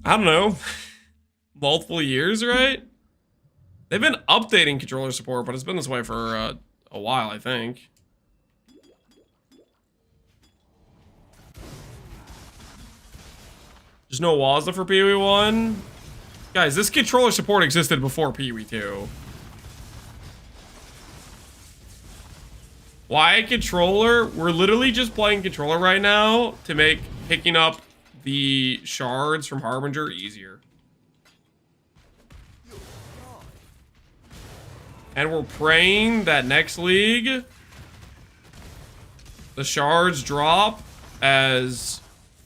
I don't know, multiple years, right? They've been updating controller support, but it's been this way for a while, I think. There's no Wazda for PoE 1. Guys, this controller support existed before PoE 2. Why controller? We're literally just playing controller right now to make picking up the shards from Harbinger easier. And we're praying that next league, the shards drop as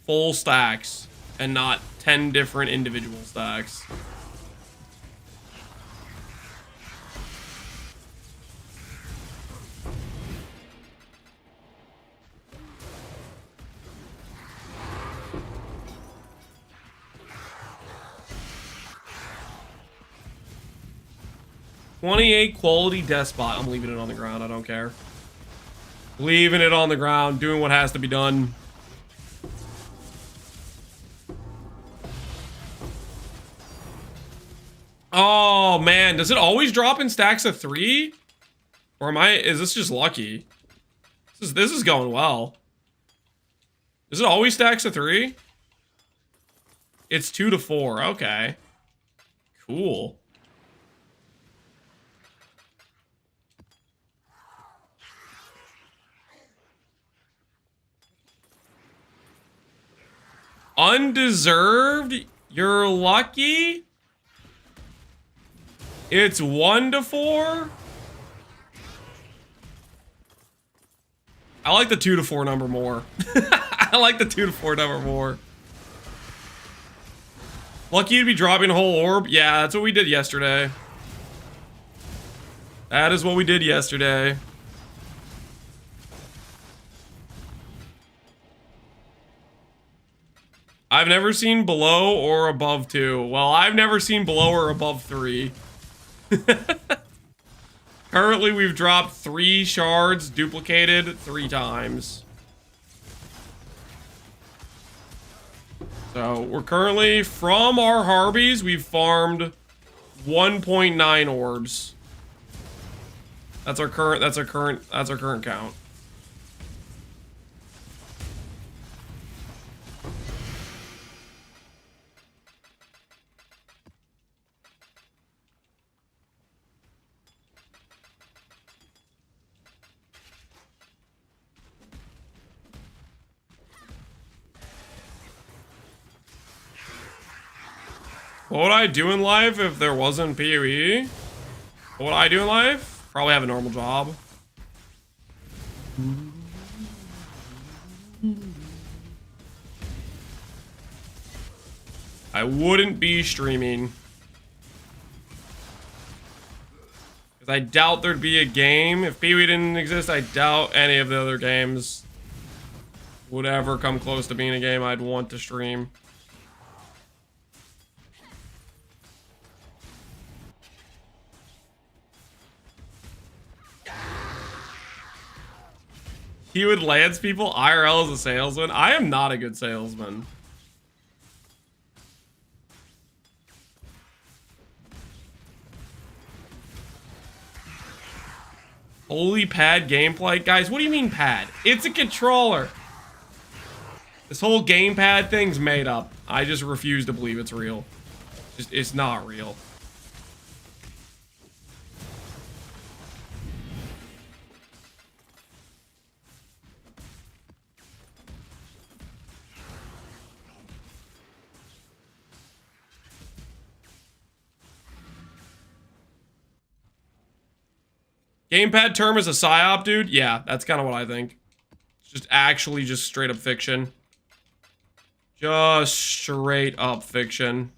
full stacks and not 10 different individual stacks. $28 quality despot. I'm leaving it on the ground. I don't care. Leaving it on the ground. Doing what has to be done. Oh, man. Does it always drop in stacks of 3? Or is this just lucky? This is going well. Is it always stacks of 3? It's 2 to 4. Okay. Cool. Undeserved? You're lucky? It's 1 to 4? I like the 2 to 4 number more. I like the 2 to 4 number more. Lucky to be dropping a whole orb? Yeah, that's what we did yesterday. That is what we did yesterday. I've never seen below or above 2. Well, I've never seen below or above 3. Currently, we've dropped 3 shards duplicated 3 times. So, we're currently, from our Harbies, we've farmed 1.9 orbs. That's our current count. What would I do in life if there wasn't PoE? What would I do in life? Probably have a normal job. I wouldn't be streaming. Because I doubt there'd be a game. If PoE didn't exist, I doubt any of the other games would ever come close to being a game I'd want to stream. He would lance people IRL as a salesman. I am not a good salesman. Holy pad gameplay. Guys, what do you mean pad? It's a controller. This whole gamepad thing's made up. I just refuse to believe it's real. It's not real. Gamepad term is a psyop, dude? Yeah, that's kind of what I think. It's just actually just straight up fiction. Just straight up fiction.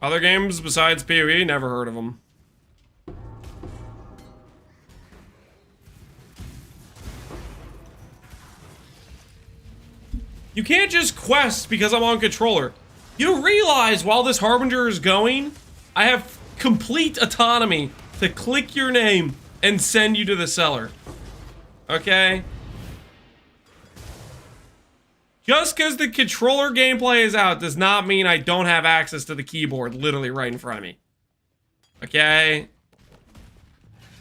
Other games besides PoE, never heard of them. You can't just quest because I'm on controller. You realize while this Harbinger is going, I have complete autonomy to click your name and send you to the cellar. Okay? Just because the controller gameplay is out does not mean I don't have access to the keyboard literally right in front of me. Okay?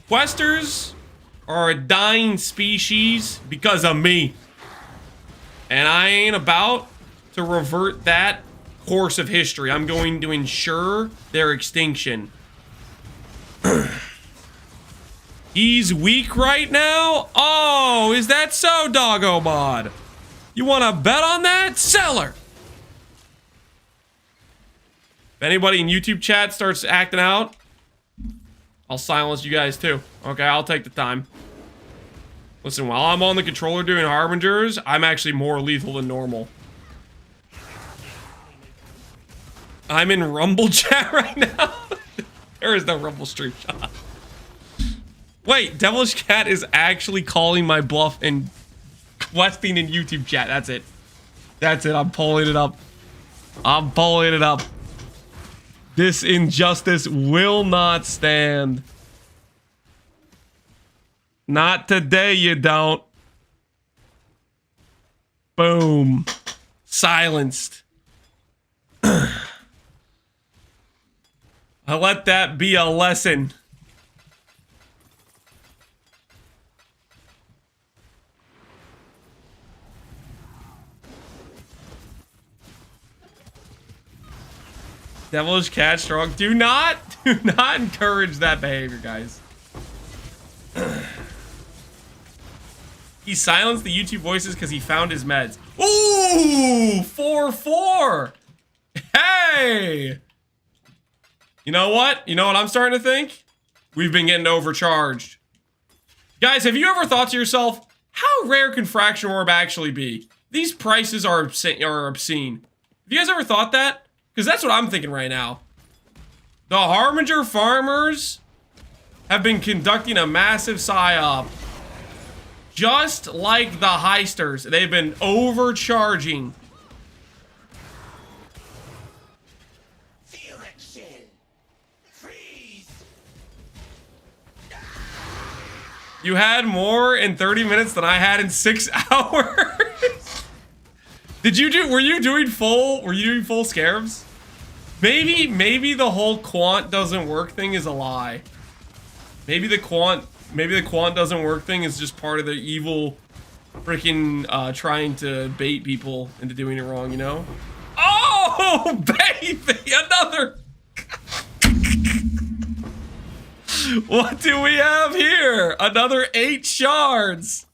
Questers are a dying species because of me. And I ain't about to revert that course of history. I'm going to ensure their extinction. He's weak right now? Oh, is that so, doggo mod? You want to bet on that? Seller! If anybody in YouTube chat starts acting out, I'll silence you guys too. Okay, I'll take the time. Listen, while I'm on the controller doing Harbingers, I'm actually more lethal than normal. I'm in Rumble chat right now. There is no Rumble stream. Wait, Devilish Cat is actually calling my bluff and questing in YouTube chat. That's it. That's it. I'm pulling it up. I'm pulling it up. This injustice will not stand. Not today, you don't. Boom. Silenced. I let that be a lesson. Devilish Cat strong. Do not encourage that behavior, guys. He silenced the YouTube voices because he found his meds. Ooh, 4-4. Hey. You know what? You know what I'm starting to think? We've been getting overcharged. Guys, have you ever thought to yourself, how rare can Fraction Orb actually be? These prices are obscene. Have you guys ever thought that? Because that's what I'm thinking right now. The Harbinger farmers have been conducting a massive psyop. Just like the heisters, they've been overcharging. Feel that shit. Freeze. You had more in 30 minutes than I had in 6 hours. Were you doing full scarabs? Maybe the whole quant doesn't work thing is a lie. Maybe the quant doesn't work thing is just part of the evil freaking trying to bait people into doing it wrong, you know? Oh, baby, another. What do we have here? Another 8 shards.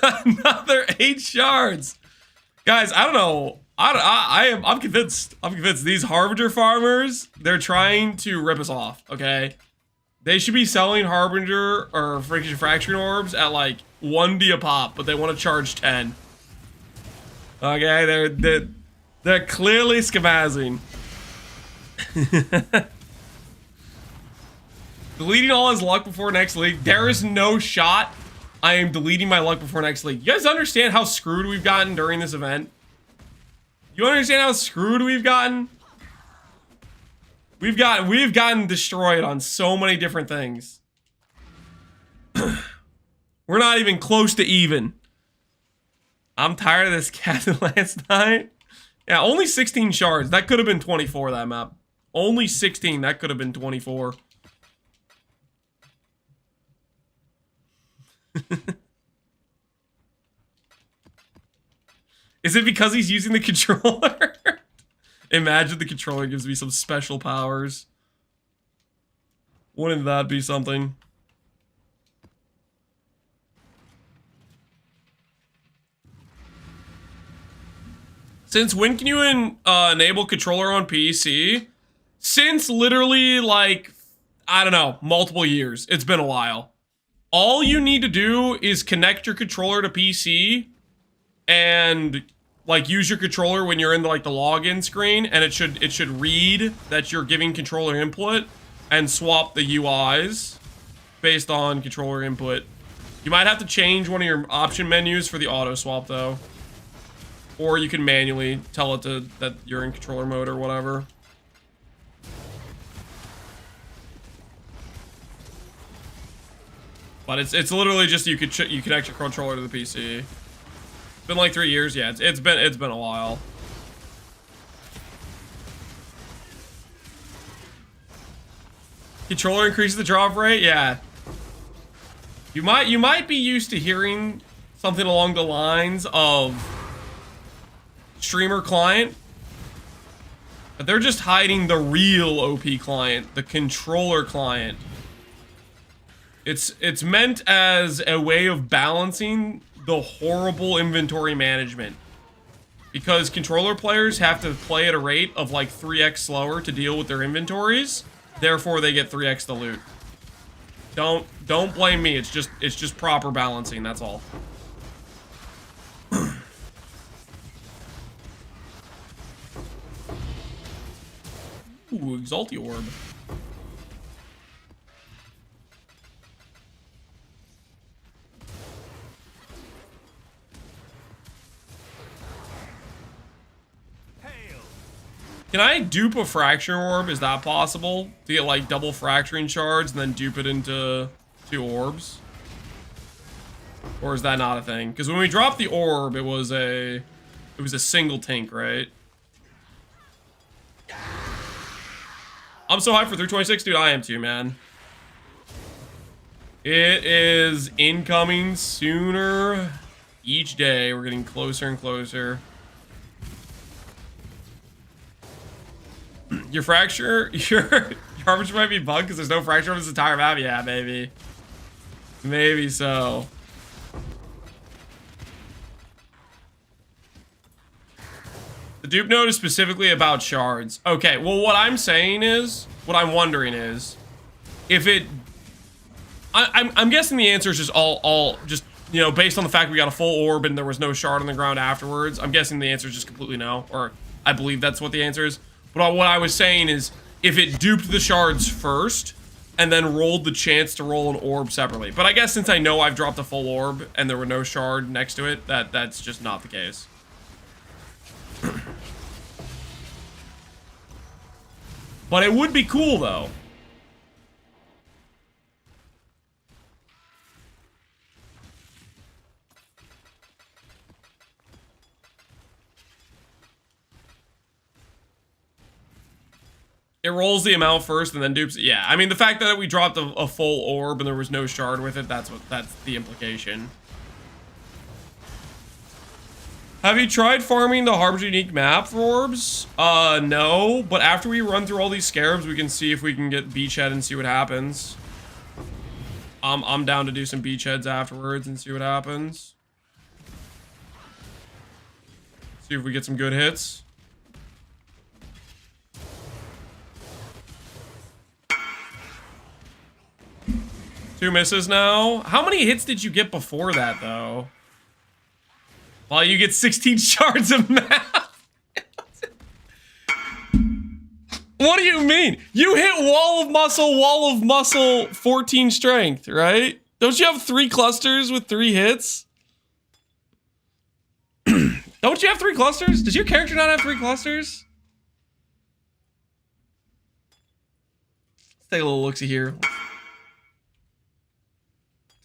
Another 8 shards. Guys, I don't know. I'm convinced. I'm convinced these Harbinger farmers, they're trying to rip us off, okay? They should be selling Harbinger or freaking Fracturing Orbs at like 1D a pop, but they want to charge 10. Okay, they're clearly schemazzing. Deleting all his luck before next league. There is no shot I am deleting my luck before next league. You guys understand how screwed we've gotten during this event? You understand how screwed we've gotten? We've gotten destroyed on so many different things. We're not even close to even. I'm tired of this cat last night. Yeah, only 16 shards. That could have been 24, that map. Only 16. That could have been 24. Is it because he's using the controller? Imagine the controller gives me some special powers. Wouldn't that be something? Since when can you enable controller on PC? Since literally, like, I don't know, multiple years. It's been a while. All you need to do is connect your controller to PC and, like, use your controller when you're in the, like, the login screen, and it should read that you're giving controller input and swap the UIs based on controller input. You might have to change one of your option menus for the auto swap, though. Or you can manually tell it that you're in controller mode or whatever. But it's literally just you connect your controller to the PC. It's been like 3 years, yeah. It's been a while. Controller increases the drop rate, yeah. You might be used to hearing something along the lines of streamer client, but they're just hiding the real OP client, the controller client. It's meant as a way of balancing the horrible inventory management, because controller players have to play at a rate of like 3x slower to deal with their inventories, therefore they get 3x the loot. Don't blame me, it's just proper balancing, that's all. Ooh, Exalty Orb. Can I dupe a Fracture Orb? Is that possible? To get like double fracturing shards and then dupe it into 2 orbs? Or is that not a thing? Because when we dropped the orb, it was a single tank, right? I'm so hyped for 326, dude. I am too, man. It is incoming sooner each day. We're getting closer and closer. Your fracture, your Harbinger might be bugged because there's no fracture on this entire map. Yeah, maybe. Maybe so. The dupe node is specifically about shards. Okay, well, what I'm wondering is, if it, I'm guessing the answer is just all just, you know, based on the fact we got a full orb and there was no shard on the ground afterwards. I'm guessing the answer is just completely no, or I believe that's what the answer is. But what I was saying is, if it duped the shards first and then rolled the chance to roll an orb separately. But I guess since I know I've dropped a full orb and there were no shard next to it, that's just not the case. But it would be cool, though. It rolls the amount first and then dupes it. Yeah, I mean, the fact that we dropped a full orb and there was no shard with it, that's the implication. Have you tried farming the Harbinger unique map for orbs? No, but after we run through all these scarabs, we can see if we can get beachhead and see what happens. I'm down to do some beachheads afterwards and see what happens. See if we get some good hits. 2 misses now. How many hits did you get before that, though? Well, you get 16 shards of map. What do you mean? You hit wall of muscle, 14 strength, right? Don't you have 3 clusters with 3 hits? Don't you have 3 clusters? Does your character not have 3 clusters? Let's take a little look-see here.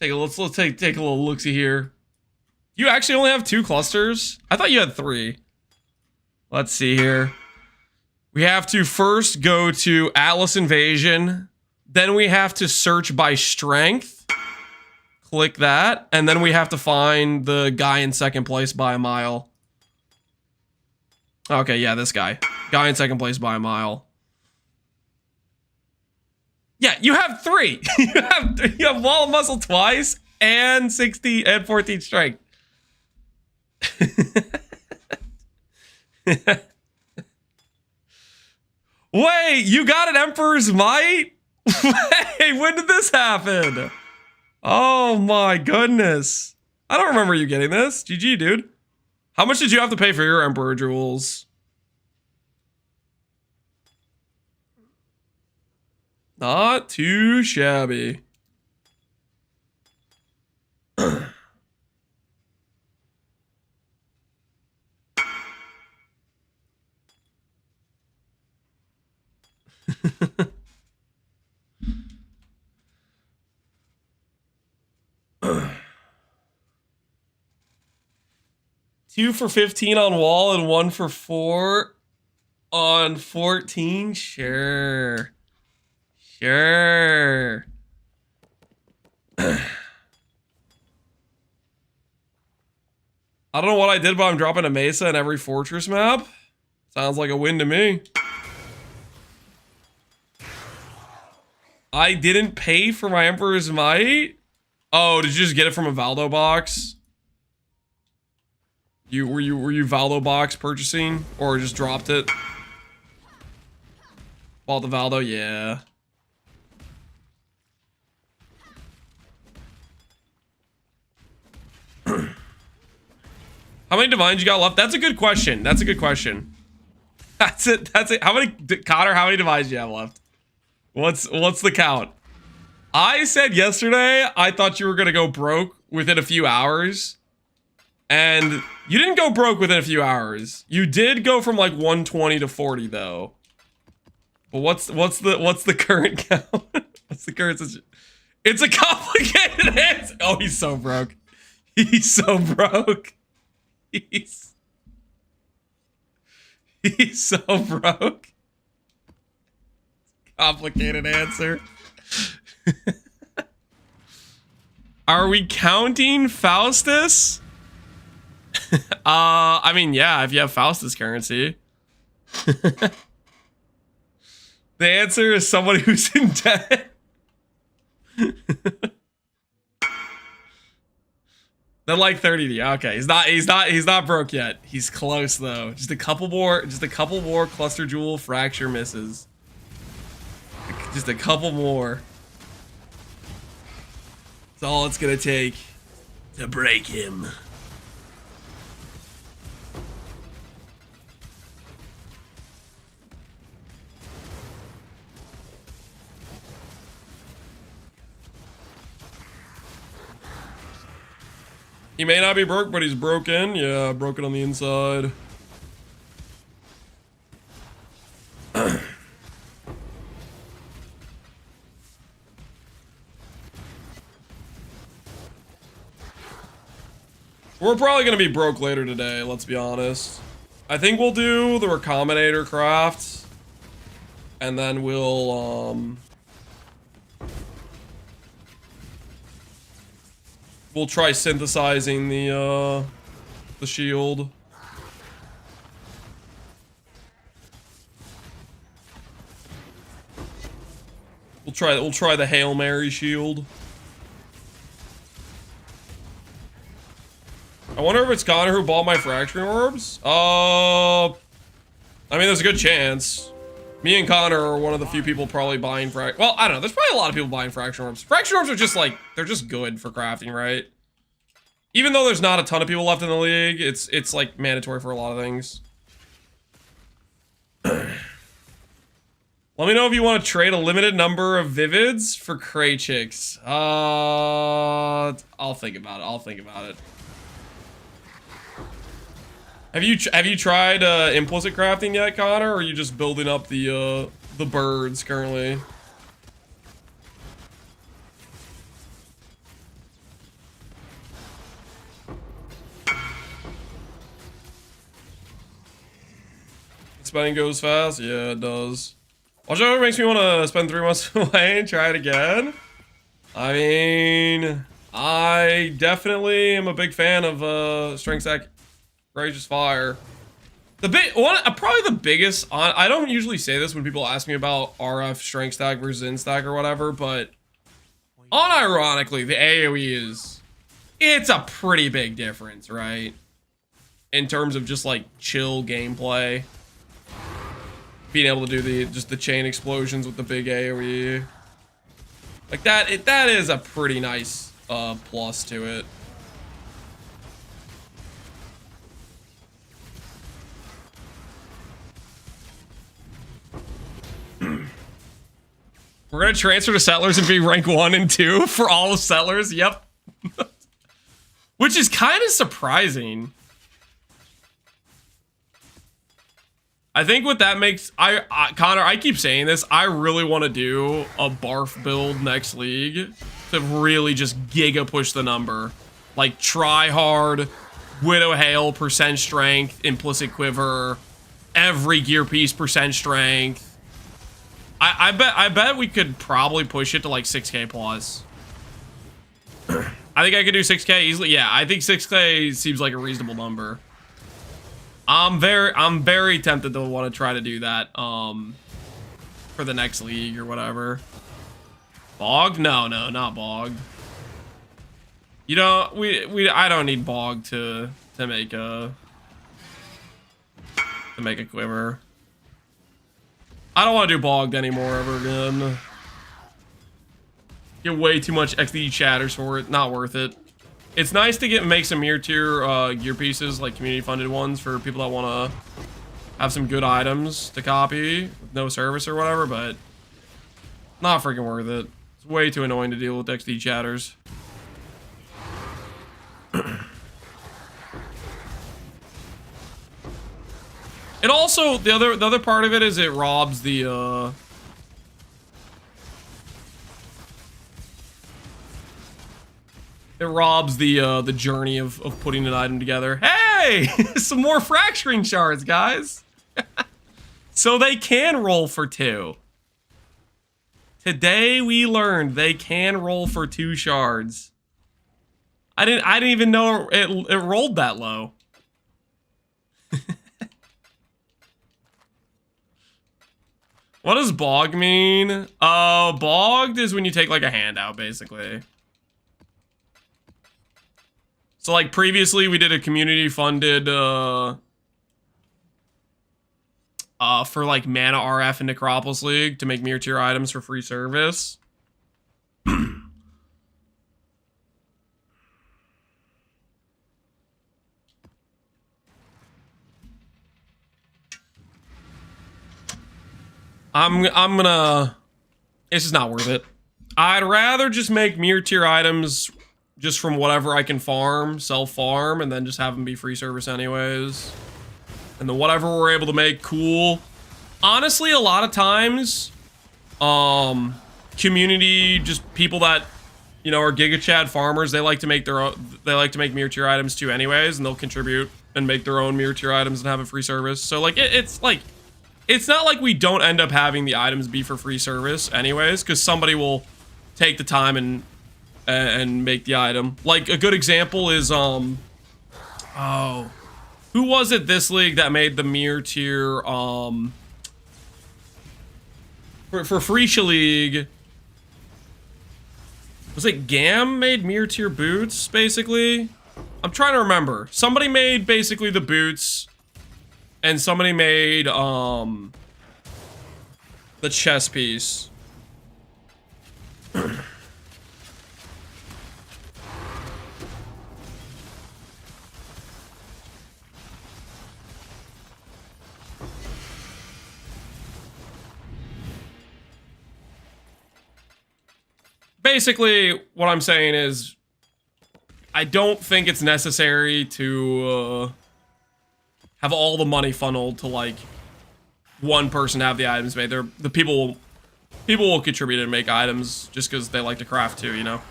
Let's take a little look-see here. You actually only have 2 clusters? I thought you had 3. Let's see here. We have to first go to Atlas Invasion. Then we have to search by strength. Click that. And then we have to find the guy in second place by a mile. Okay, yeah, this guy. Guy in second place by a mile. Yeah, you have 3. You have wall of muscle twice and 60 and 14 strength. Wait, you got an Emperor's Might? Wait, when did this happen? Oh my goodness. I don't remember you getting this. GG, dude. How much did you have to pay for your Emperor jewels? Not too shabby. Two for 15 on wall and 1 for 4 on 14. Sure. Sure. I don't know what I did, but I'm dropping a Mesa in every fortress map. Sounds like a win to me. I didn't pay for my Emperor's Might? Oh, did you just get it from a Valdo box? Were you Valdo box purchasing or just dropped it? Bought the Valdo, yeah. How many divines you got left? That's a good question. That's a good question. That's it. That's it. How many, Connor? How many divines do you have left? What's the count? I said yesterday I thought you were gonna go broke within a few hours. And you didn't go broke within a few hours. You did go from like 120 to 40 though. But what's the current count? What's the current situation? It's a complicated answer. Oh, he's so broke. He's so broke. He's so broke. Complicated answer. Are we counting Faustus? I mean, yeah, if you have Faustus currency. The answer is somebody who's in debt. They're like 30. Okay, he's not broke yet. He's close though. Just a couple more cluster jewel fracture misses. Just a couple more. That's all it's gonna take to break him. He may not be broke, but he's broken. Yeah, broken on the inside. We're probably gonna be broke later today, let's be honest. I think we'll do the Recombinator craft. And then we'll try synthesizing the shield. We'll try the Hail Mary shield. I wonder if it's Connor who bought my fracturing orbs. I mean, there's a good chance. Me and Connor are one of the few people probably buying well, I don't know. There's probably a lot of people buying fraction orbs. Fraction orbs are just like, they're just good for crafting, right? Even though there's not a ton of people left in the league, it's like mandatory for a lot of things. Let me know if you want to trade a limited number of Vivids for Cray Chicks. I'll think about it. I'll think about it. Have you tried implicit crafting yet, Connor, or are you just building up the birds currently? Spending goes fast? Yeah, it does. Watch out, it makes me want to spend 3 months away and try it again. I mean, I definitely am a big fan of Strength Stack Courageous Fire. Probably the biggest. I don't usually say this when people ask me about RF strength stack versus in stack or whatever, but unironically, the AOE it's a pretty big difference, right? In terms of just like chill gameplay, being able to do the chain explosions with the big AOE, like that. That is a pretty nice plus to it. We're gonna transfer to Settlers and be rank 1 and 2 for all of Settlers. Yep. Which is kind of surprising. I think what that makes Connor, I keep saying this, I really want to do a barf build next league to really just giga push the number. Like try hard, Widow Hail, percent strength, implicit quiver, every gear piece percent strength. I bet we could probably push it to like 6k plus. I think I could do 6k easily. Yeah, I think 6k seems like a reasonable number. I'm very tempted to want to try to do that for the next league or whatever. Bog? No, not Bog. You know, I don't need Bog to make a quiver. I don't want to do Bogged anymore ever again. Get way too much XD chatters for it. Not worth it. It's nice to make some mirror tier gear pieces, like community funded ones for people that want to have some good items to copy with no service or whatever, but not freaking worth it. It's way too annoying to deal with XD chatters. It also, the other part of it is it robs the the journey of putting an item together. Hey, some more fracturing shards, guys. So they can roll for 2. Today we learned they can roll for 2 shards. I didn't even know it rolled that low. What does bog mean? Bogged is when you take like a handout, basically. So like previously we did a community funded for like Mana RF and Necropolis League to make mirror tier items for free service. I'm gonna, this is not worth it. I'd rather just make mirror tier items just from whatever I can farm, self-farm, and then just have them be free service anyways. And then whatever we're able to make, cool. Honestly, a lot of times, community, just people that, you know, are Giga Chad farmers, they like to make their own, they like to make mirror tier items too anyways, and they'll contribute and make their own mirror tier items and have a free service. So like, it's like, it's not like we don't end up having the items be for free service anyways, because somebody will take the time and make the item. Like a good example is who was it this league that made the mirror tier for Freesia League? Was it Gam made mirror tier boots basically? I'm trying to remember. Somebody made basically the boots, and somebody made the chest piece. Basically, what I'm saying is, I don't think it's necessary to have all the money funneled to like one person to have the items made. The people will contribute and make items just because they like to craft too, you know.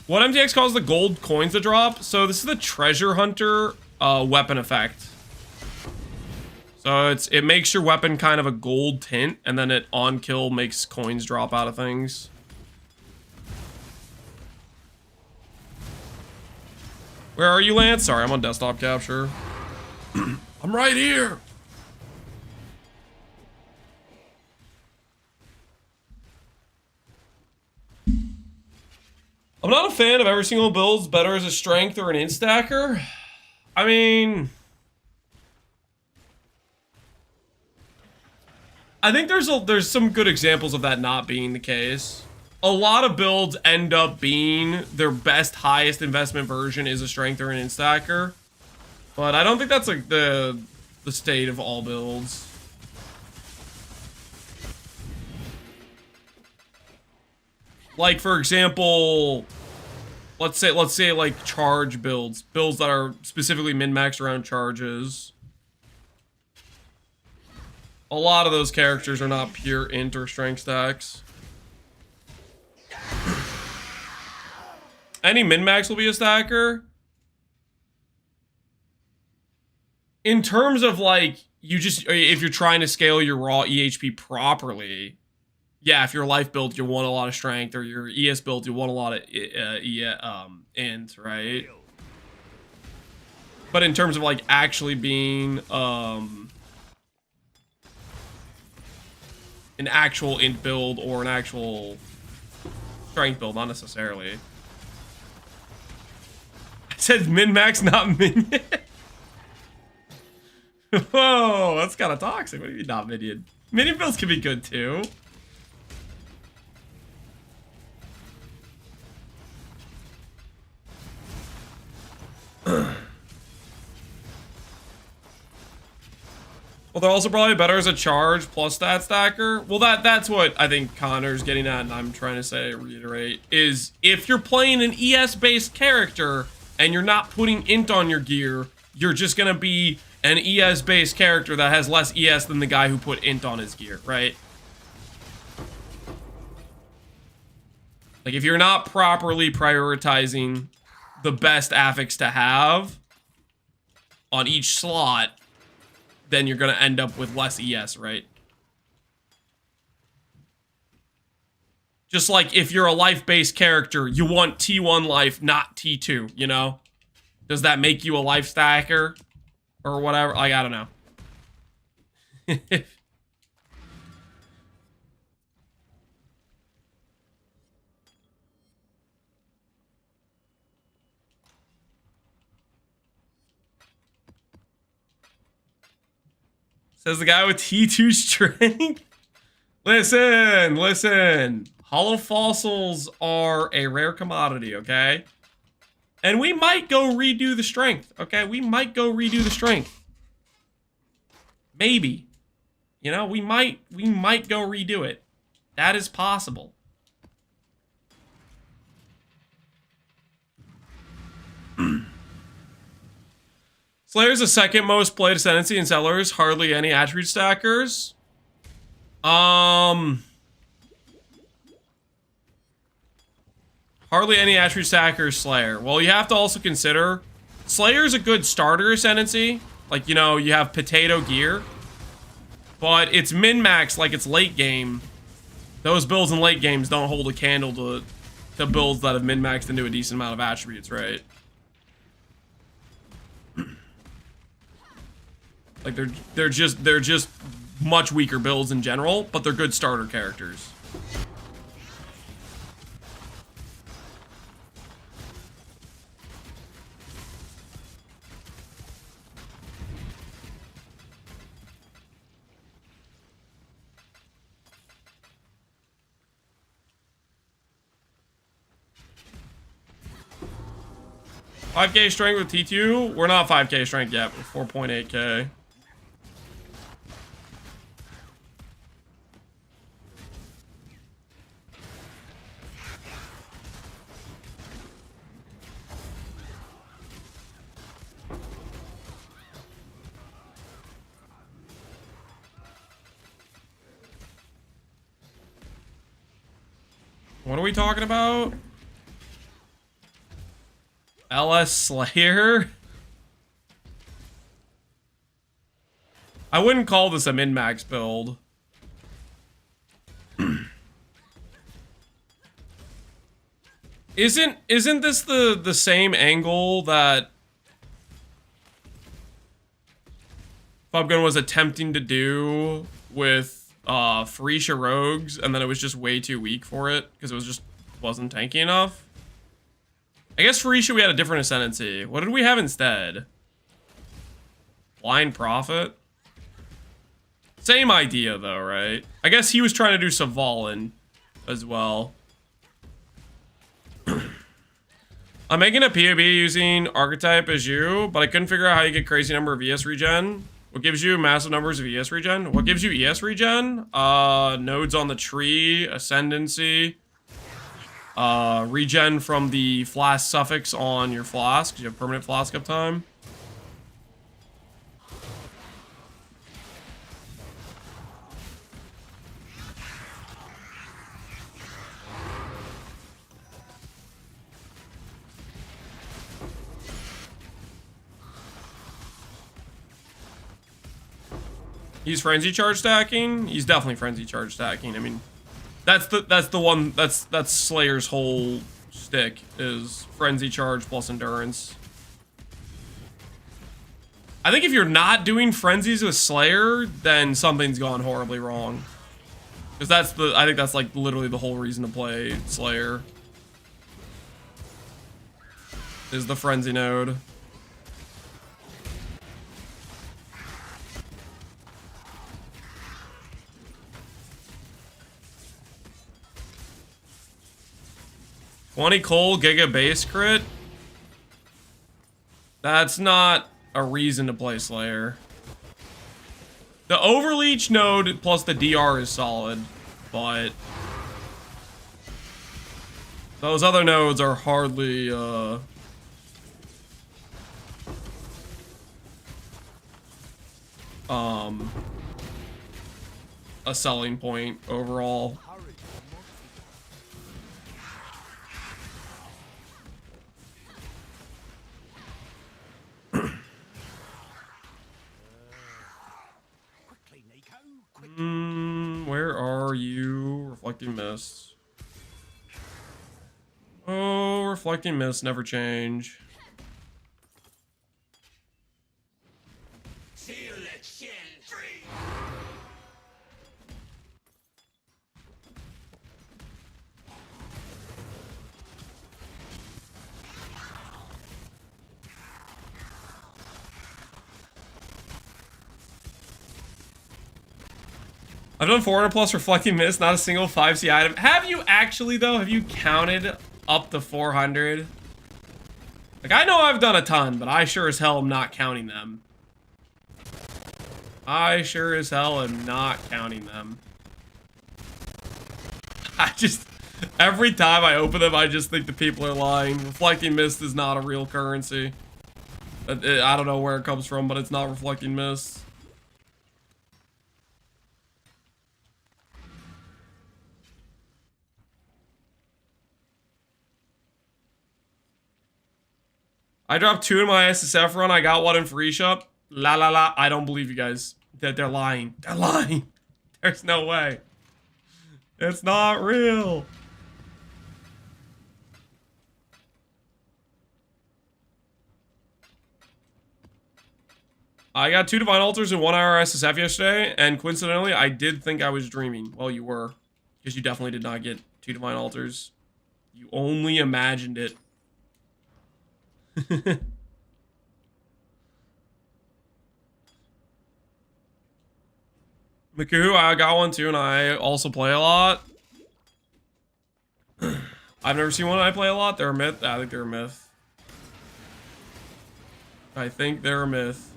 What MTX calls the gold coins to drop? So this is the treasure hunter weapon effect. So it makes your weapon kind of a gold tint, and then it on kill makes coins drop out of things. Where are you, Lance? Sorry, I'm on desktop capture. I'm right here. I'm not a fan of every single build's better as a strength or an instacker. I mean, I think there's some good examples of that not being the case. A lot of builds end up being their best, highest investment version is a strength or an instacker. But I don't think that's like the state of all builds. Like, for example, let's say like charge builds that are specifically min-maxed around charges. A lot of those characters are not pure int or strength stacks. Any min-max will be a stacker. In terms of like, if you're trying to scale your raw EHP properly, yeah, if your life build, you want a lot of strength, or your ES build, you want a lot of int, right? But in terms of like actually being an actual int build or an actual strength build, not necessarily. I said min-max, not minion. Whoa, that's kind of toxic. What do you mean not minion? Minion builds can be good too. Well, they're also probably better as a charge plus stat stacker. Well, that's what I think Connor's getting at, and I'm trying to say, reiterate, is if you're playing an ES-based character and you're not putting int on your gear, you're just gonna be an ES-based character that has less ES than the guy who put int on his gear, right? Like, if you're not properly prioritizing the best affix to have on each slot, then you're gonna end up with less ES, right? Just like if you're a life-based character, you want T1 life, not T2, you know? Does that make you a life stacker? Or whatever? Like, I don't know. Says the guy with T2 strength. Listen. Hollow fossils are a rare commodity, okay? And we might go redo the strength, okay? We might go redo the strength. Maybe. You know, we might go redo it. That is possible. Slayer's the second most played Ascendancy in Sellers. Hardly any attribute stackers. Hardly any attribute stackers, Slayer. Well, you have to also consider Slayer's a good starter Ascendancy. Like, you know, you have potato gear. But it's min-max like it's late game. Those builds in late games don't hold a candle to builds that have min-maxed into a decent amount of attributes, right? Like, they're just much weaker builds in general, but they're good starter characters. $5K strength with T2? We're not 5K strength yet. We're 4.8K. What are we talking about? LS Slayer? I wouldn't call this a min-max build. Isn't this the same angle that Fubgun was attempting to do with Farisha Rogues, and then it was just way too weak for it because it was just wasn't tanky enough? I guess Farisha we had a different Ascendancy. What did we have instead? Blind Prophet? Same idea though, right? I guess he was trying to do Savalin as well. I'm making a POB using Archetype as you, but I couldn't figure out how you get crazy number of ES regen. What gives you massive numbers of ES regen? What gives you ES regen? Nodes on the tree, Ascendancy, regen from the flask suffix on your flask. You have permanent flask uptime. He's frenzy charge stacking. He's definitely frenzy charge stacking. I mean, that's the one that's Slayer's whole stick is frenzy charge plus endurance. I think if you're not doing frenzies with Slayer, then something's gone horribly wrong. Because I think that's like literally the whole reason to play Slayer. Is the frenzy node. $20 cold Giga base crit? That's not a reason to play Slayer. The Overleach node plus the DR is solid, but those other nodes are hardly a selling point overall. Where are you? Reflecting Mist. Oh, Reflecting Mist never change. I've done 400 plus Reflecting Mist, not a single 5C item. Have you actually, though? Have you counted up to 400? Like, I know I've done a ton, but I sure as hell am not counting them. I sure as hell am not counting them. I just... Every time I open them, I just think the people are lying. Reflecting Mist is not a real currency. I don't know where it comes from, but it's not Reflecting Mist. I dropped 2 in my SSF run. I got 1 in free shop. La la la. I don't believe you guys. They're lying. They're lying. There's no way. It's not real. I got 2 Divine Altars in 1 hour SSF yesterday, and coincidentally, I did think I was dreaming. Well, you were. Because you definitely did not get 2 Divine Altars. You only imagined it. Miku, I got 1 too, and I also play a lot. I've never seen one I play a lot. They're a myth. I think they're a myth. I think they're a myth.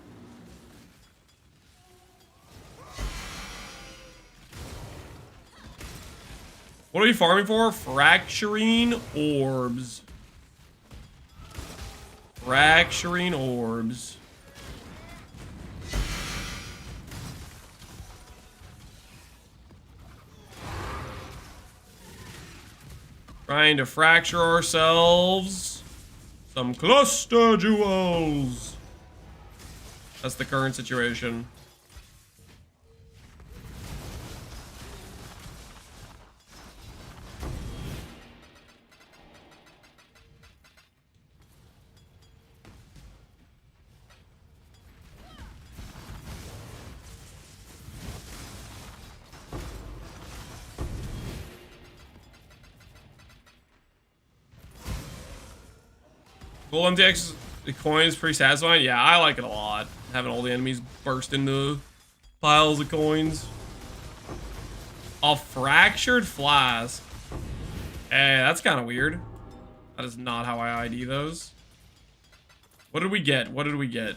What are we farming for? Fracturing Orbs. Fracturing Orbs. Trying to fracture ourselves some cluster jewels. That's the current situation. Full MTX coins pretty satisfying. Yeah, I like it a lot. Having all the enemies burst into piles of coins. A fractured flask. Hey, that's kind of weird. That is not how I ID those. What did we get? What did we get?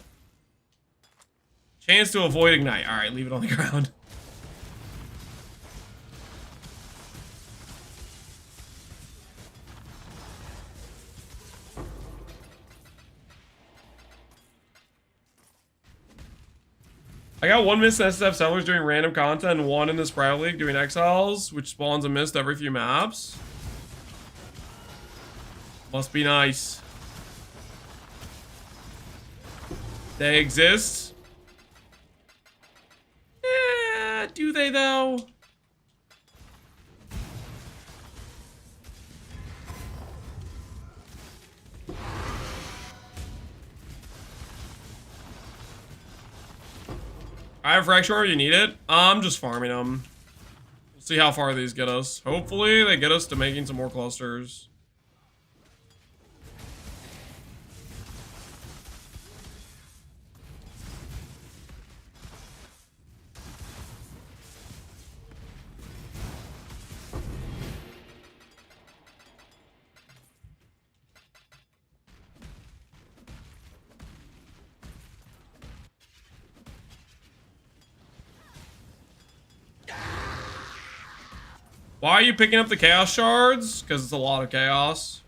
Chance to avoid ignite. All right, leave it on the ground. I got one mist in SF Sellers doing random content and one in the Sprout League doing Exiles, which spawns a mist every few maps. Must be nice. They exist. Do they though? I have Fracture, you need it? I'm just farming them. We'll see how far these get us. Hopefully they get us to making some more clusters. Why are you picking up the chaos shards? Because it's a lot of chaos.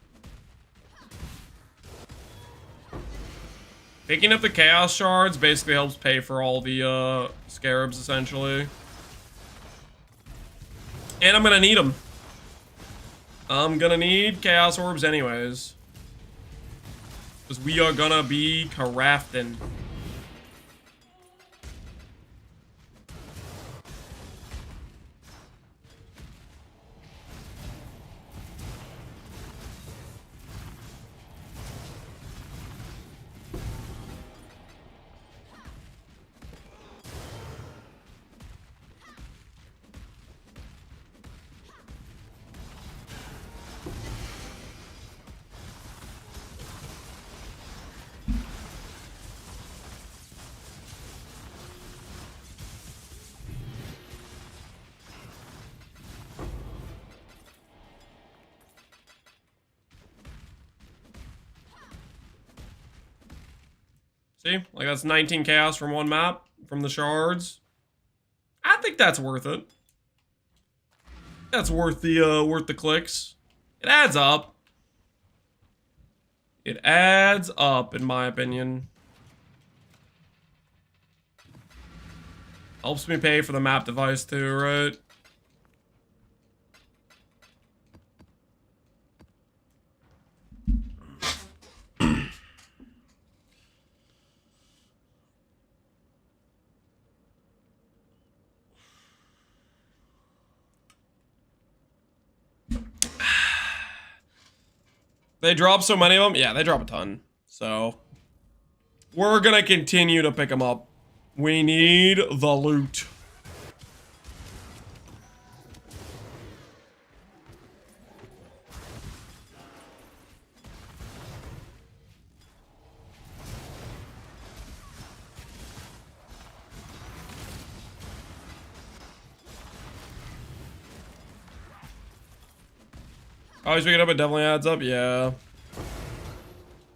Picking up the chaos shards basically helps pay for all the scarabs, essentially. And I'm gonna need them. I'm gonna need chaos orbs anyways. Because we are gonna be crafting. See? Like, that's 19 chaos from one map, from the shards. I think that's worth it. That's worth the clicks. It adds up. It adds up, in my opinion. Helps me pay for the map device too, right? They drop so many of them? Yeah, they drop a ton. So, we're gonna continue to pick them up. We need the loot. Always pick it up, it definitely adds up, yeah.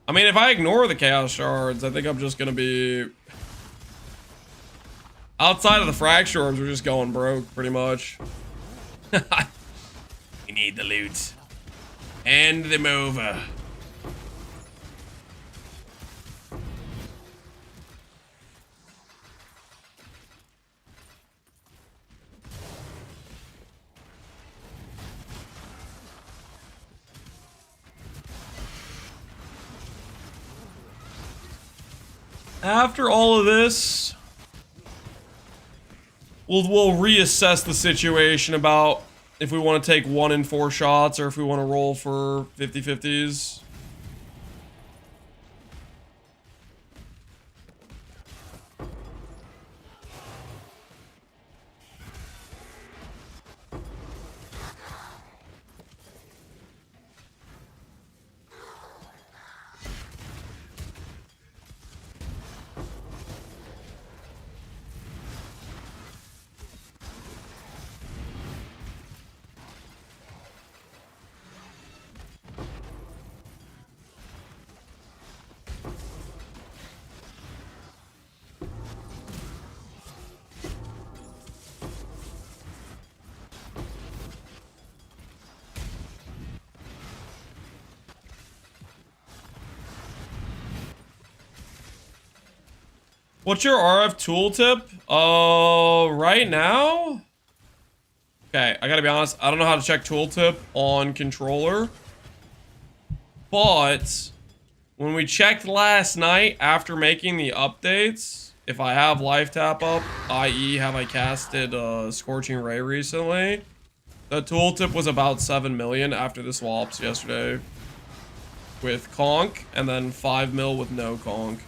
I mean, if I ignore the chaos shards, I think I'm just gonna be... Outside of the fracture orbs, we're just going broke, pretty much. We need the loot. And the mover. After all of this, we'll reassess the situation about if we want to take 1 in 4 shots or if we want to roll for 50-50s. What's your RF tooltip? Right now? Okay, I gotta be honest. I don't know how to check tooltip on controller. But when we checked last night after making the updates, if I have life tap up, i.e. have I casted Scorching Ray recently, the tooltip was about 7 million after the swaps yesterday with conk, and then 5 mil with no conk.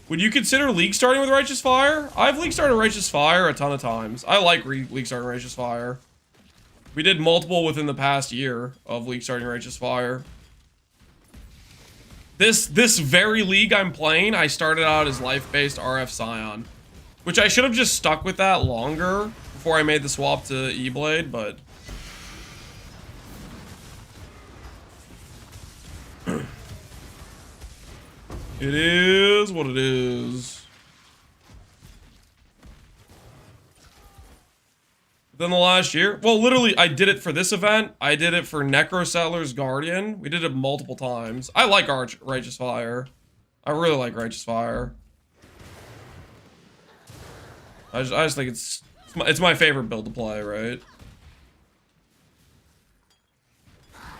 Would you consider league starting with Righteous Fire? I've league started Righteous Fire a ton of times. I like league starting Righteous Fire. We did multiple within the past year of league starting Righteous Fire. This very league I'm playing, I started out as life-based RF Scion, which I should have just stuck with that longer before I made the swap to E-Blade, but it is what it is. Within the last year? Well, literally, I did it for this event. I did it for Necrosettler's Guardian. We did it multiple times. I like Righteous Fire. I really like Righteous Fire. I just think it's my favorite build to play, right?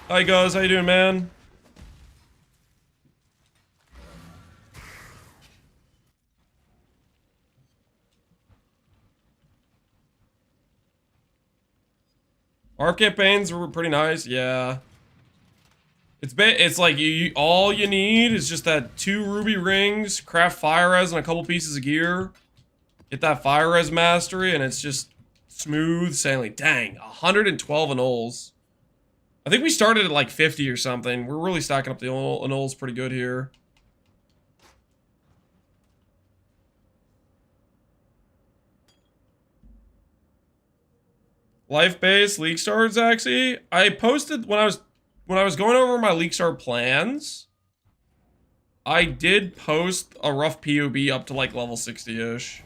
Hi, guys. How you doing, man? ARP campaigns were pretty nice, yeah. It's like all you need is just that 2 ruby rings, craft fire res and a couple pieces of gear. Get that fire res mastery and it's just smooth sailing. Dang, 112 anoles. I think we started at like 50 or something. We're really stacking up the anoles pretty good here. Life base league stars, actually. I posted when I was going over my league star plans. I did post a rough POB up to like level 60-ish.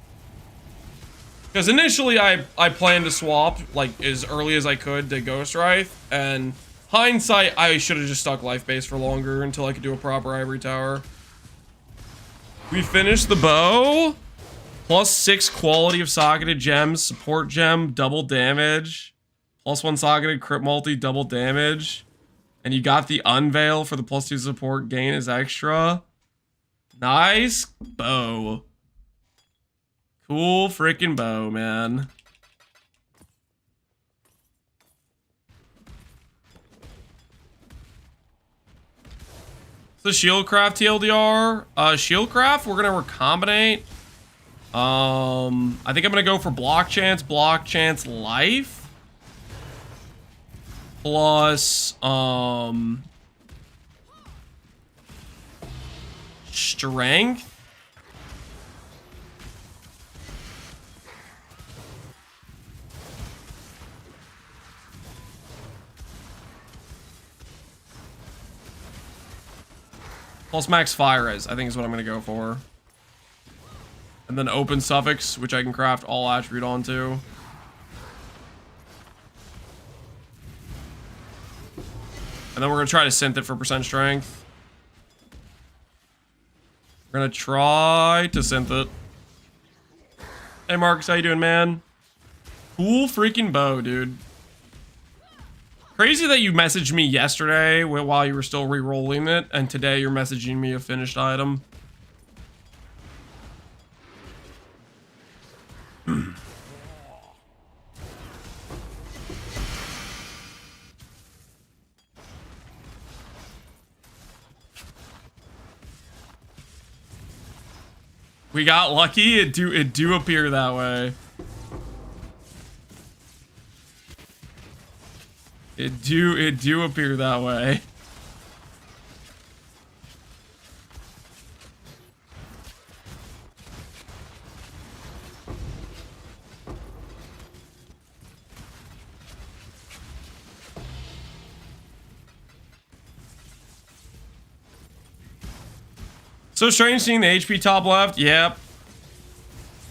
Because initially I planned to swap like as early as I could to Ghost Wraith, and hindsight I should have just stuck life base for longer until I could do a proper ivory tower. We finished the bow. +6 quality of socketed gems, support gem, double damage. +1 socketed crit multi, double damage. And you got the unveil for the +2 support gain as extra. Nice bow. Cool freaking bow, man. So Shieldcraft TLDR. Shieldcraft, we're gonna recombinate. I think I'm gonna go for block chance, life. Plus, strength. Plus max fire res, I think is what I'm gonna go for. And then open suffix, which I can craft all attribute onto. And then we're gonna try to synth it for percent strength. We're gonna try to synth it. Hey Marcus, how you doing, man? Cool freaking bow, dude. Crazy that you messaged me yesterday while you were still re-rolling it, and today you're messaging me a finished item. We got lucky. It do appear that way. It do appear that way. So strange seeing the HP top left. Yep.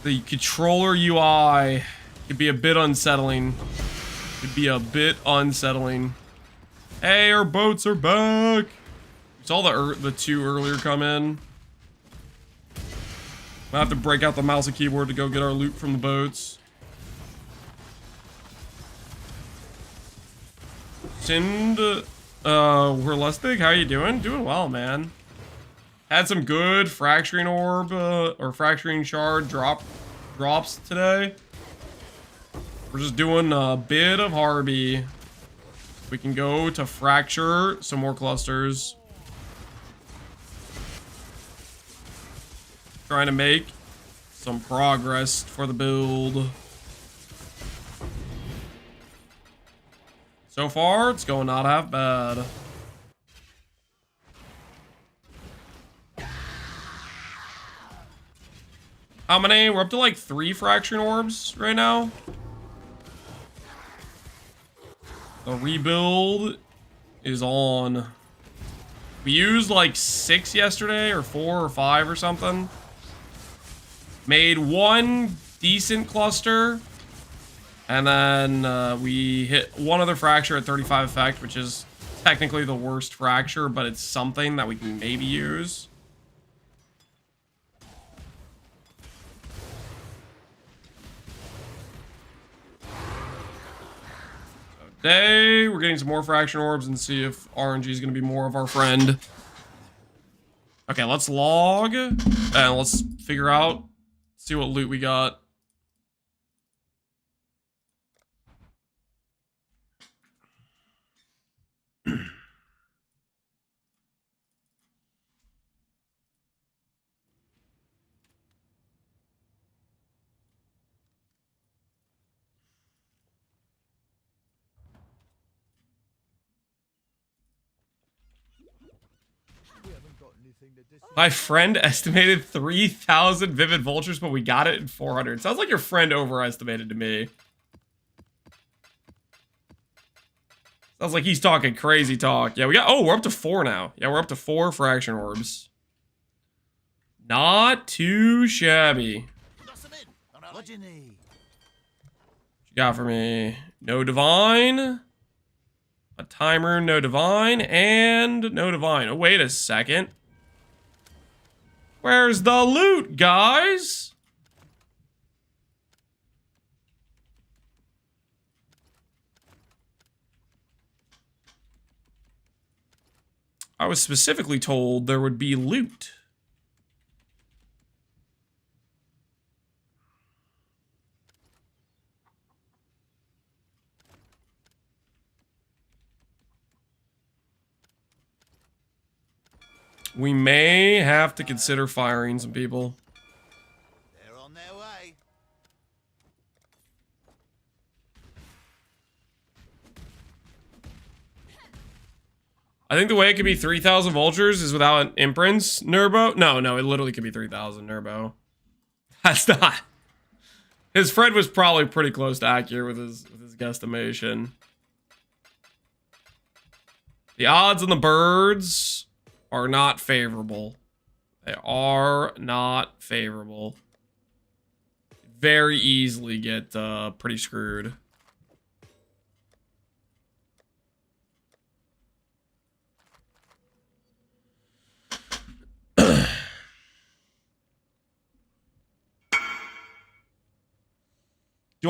The controller UI could be a bit unsettling. Could be a bit unsettling. Hey, our boats are back. We saw the 2 earlier come in. I have to break out the mouse and keyboard to go get our loot from the boats. Realistic, how you doing? Doing well, man. Had some good fracturing orb or fracturing shard drops today. We're just doing a bit of Harby. We can go to fracture some more clusters. Trying to make some progress for the build. So far, it's going not half bad. How many? We're up to like 3 fracturing orbs right now. The rebuild is on. We used like 6 yesterday, or 4 or 5 or something. Made 1 decent cluster. And then we hit 1 other fracture at 35 effect, which is technically the worst fracture, but it's something that we can maybe use. Today, we're getting some more fraction orbs and see if RNG is going to be more of our friend. Okay, let's log and let's figure out, see what loot we got. My friend estimated 3,000 vivid vultures, but we got it in 400. Sounds like your friend overestimated to me. Sounds like he's talking crazy talk. Yeah, we're up to 4 now. Yeah, we're up to 4 fraction orbs. Not too shabby. What do you need? What you got for me? No divine. A timer, no divine, and no divine. Oh, wait a second. Where's the loot, guys? I was specifically told there would be loot. We may have to consider firing some people. They're on their way. I think the way it could be 3,000 vultures is without imprints, Nurbo. No, it literally could be 3,000, Nurbo. That's not. His friend was probably pretty close to accurate with his guesstimation. The odds on the birds are not favorable. They are not favorable. Very easily get pretty screwed. Do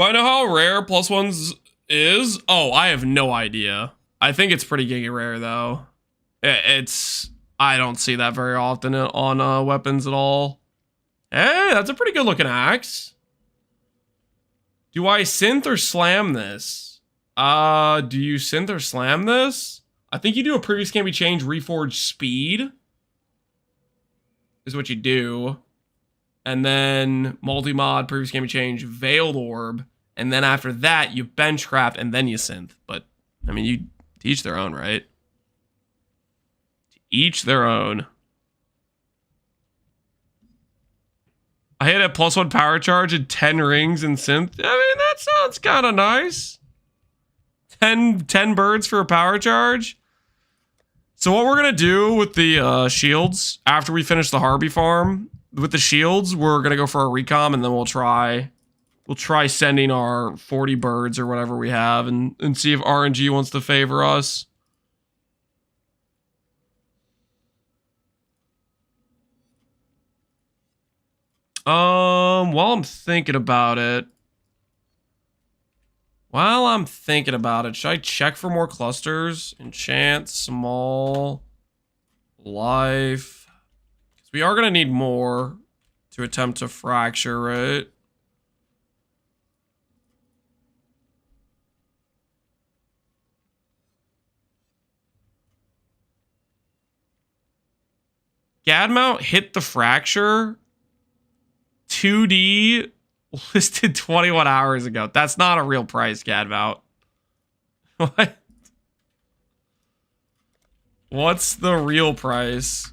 I know how rare +1s is? Oh, I have no idea. I think it's pretty giga rare though. I don't see that very often on weapons at all. Hey, that's a pretty good looking axe. Do I synth or slam this? Do you synth or slam this? I think you do a previous can be changed reforged speed. Is what you do. And then multi-mod, previous can be changed, veiled orb. And then after that, you benchcraft and then you synth. But, I mean, you each their own, right? Each their own. I hit a +1 power charge and 10 rings and synth. I mean, that sounds kind of nice. 10 birds for a power charge. So what we're going to do with the shields, after we finish the Harby farm, with the shields, we're going to go for a recom, and then we'll try sending our 40 birds or whatever we have and see if RNG wants to favor us. While I'm thinking about it. Should I check for more clusters? Enchant, small, life. Because we are going to need more to attempt to fracture, right? Gadmount hit the fracture. 2D listed 21 hours ago. That's not a real price, Gadmount. What? What's the real price?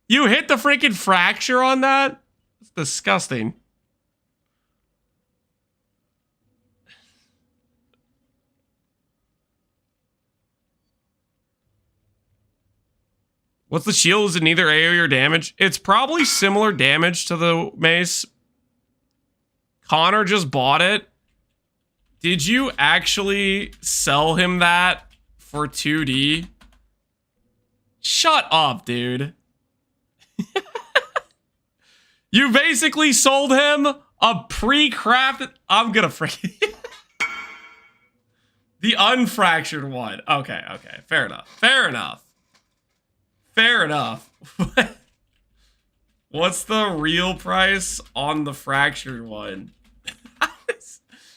You hit the freaking fracture on that? It's disgusting. What's the shield? Is it neither AoE or damage? It's probably similar damage to the mace. Connor just bought it. Did you actually sell him that for 2D? Shut up, dude. You basically sold him a pre-crafted... I'm gonna freaking... The unfractured one. Okay, okay. Fair enough. Fair enough. Fair enough. What's the real price on the fractured one?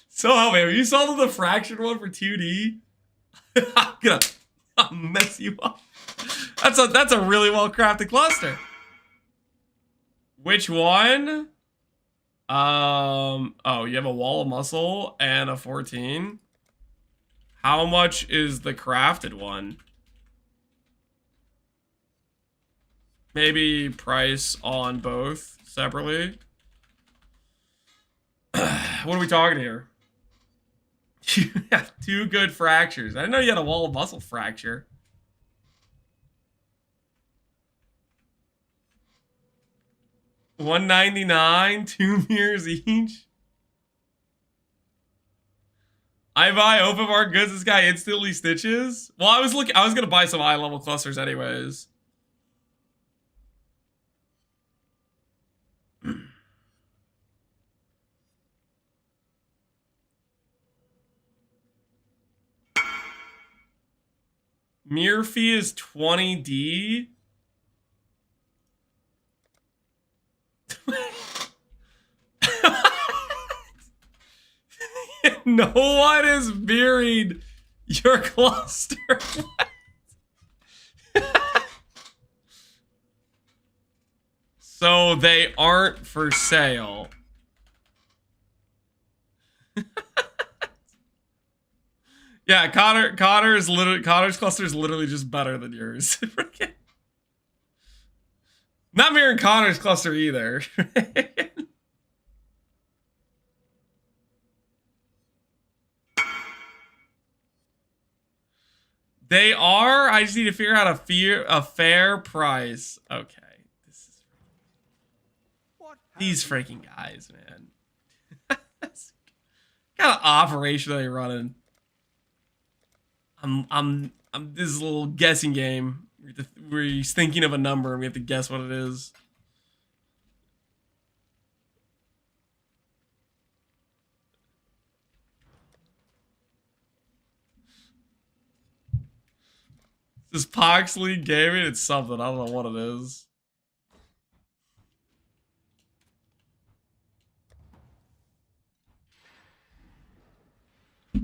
So help me. Have you sold the fractured one for 2D? I'll mess you up. That's a really well crafted cluster. Which one? Oh, you have a wall of muscle and a 14. How much is the crafted one? Maybe price on both separately. What are we talking here? You have 2 good fractures. I didn't know you had a wall of muscle fracture. $199, 2 mirrors each. I buy open market goods. This guy instantly stitches. Well, I was gonna buy some high level clusters anyways. Mirror fee is 20D. No one is mirroring your cluster. So they aren't for sale. Yeah, Connor's cluster is literally just better than yours. Not mirroring Connor's cluster either. They are. I just need to figure out a fair price. Okay. These freaking guys, man. What kind of operation are they running? I'm this is a little guessing game where he's thinking of a number and we have to guess what it is. This Pohx League Gaming, it's something. I don't know what it is.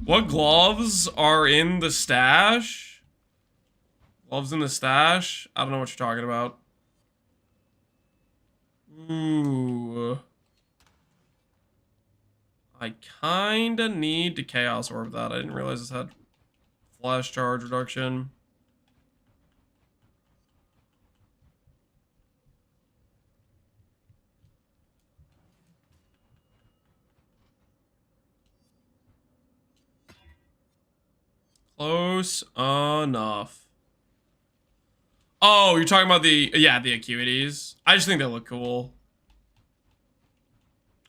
What gloves are in the stash? Gloves in the stash? I don't know what you're talking about. Ooh. I kinda need to Chaos Orb that. I didn't realize this had flash charge reduction. Close enough. Oh, you're talking about the acuities. I just think they look cool.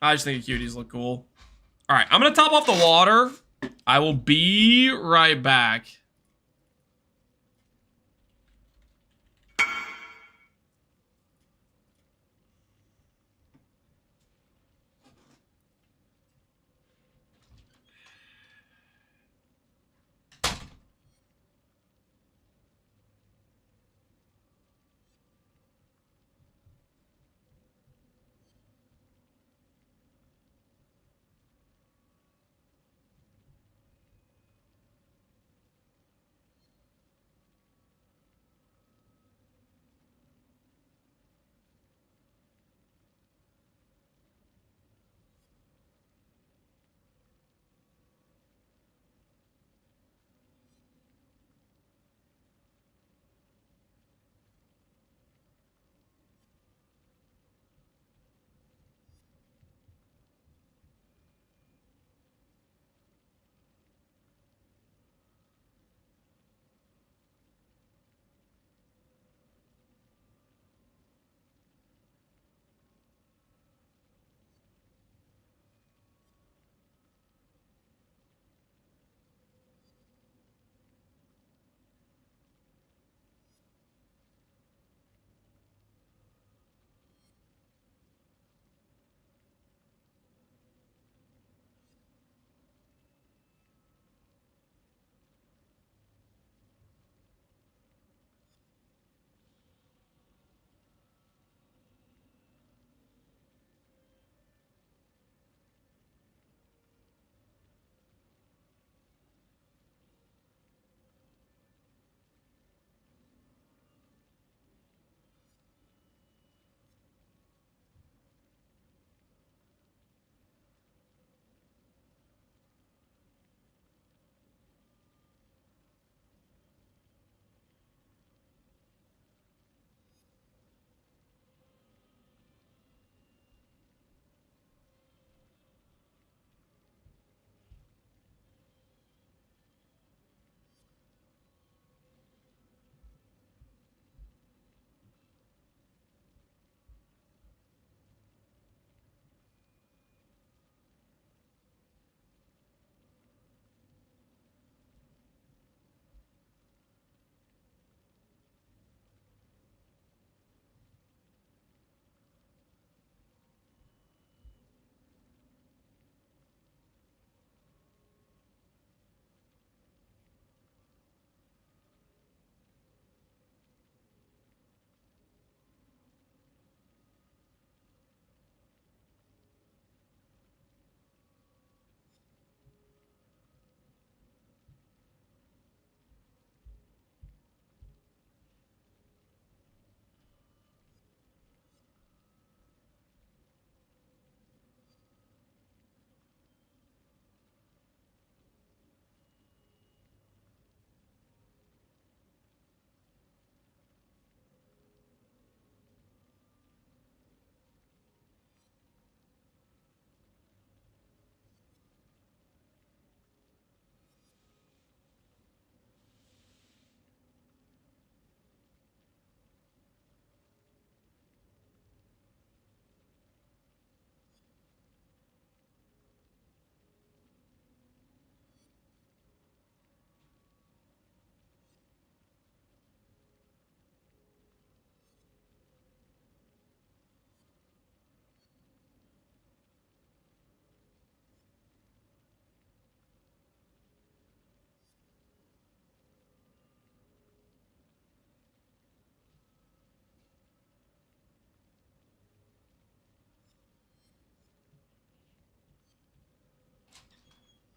I just think acuities look cool. All right, I'm gonna top off the water. I will be right back.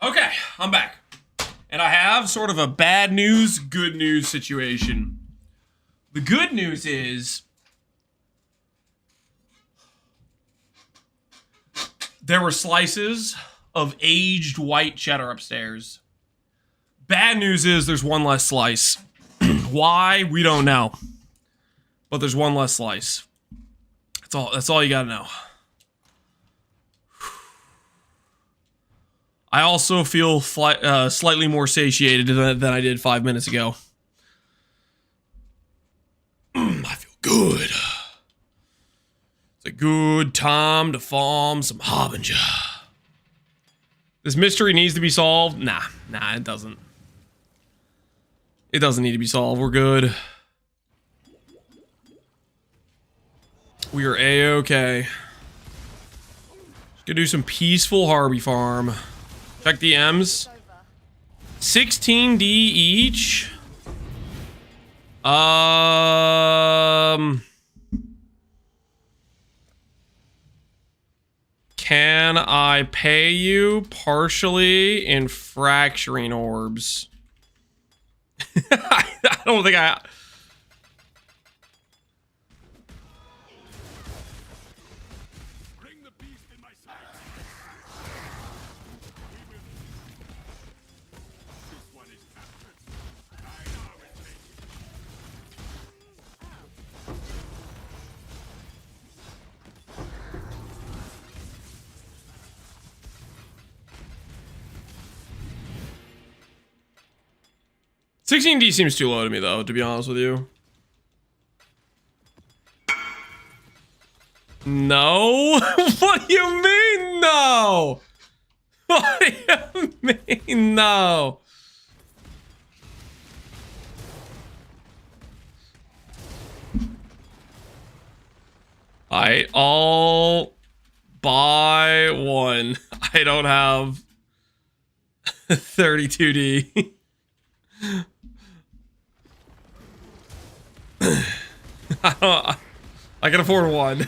Okay, I'm back. And I have sort of a bad news, good news situation. The good news is there were slices of aged white cheddar upstairs. Bad news is there's one less slice. Why? We don't know. But there's one less slice. That's all you gotta know. I also feel slightly more satiated than I did 5 minutes ago. I feel good. It's a good time to farm some Harbinger. This mystery needs to be solved. Nah, it doesn't. It doesn't need to be solved. We're good. We are A-okay. Just gonna do some peaceful Harby farm. Check the M's. 16D each. Can I pay you partially in fracturing orbs? I don't think I... Bring the beast in my sight. This one is captured. I now retake it. 16D seems too low to me, though, to be honest with you. No? What do you mean, no? What do you mean, no? I'll buy one. I don't have 32D. I can afford one.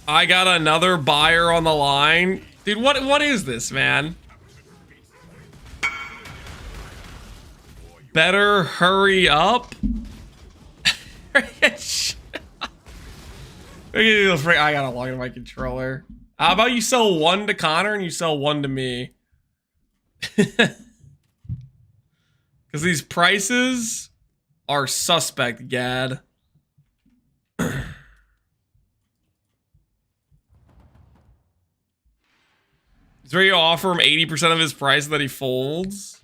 I got another buyer on the line. Dude, what is this, man? Better hurry up. I gotta log into my controller. How about you sell one to Connor and you sell one to me? Because these prices are suspect, Gad. Is ready to offer him 80% of his price that he folds?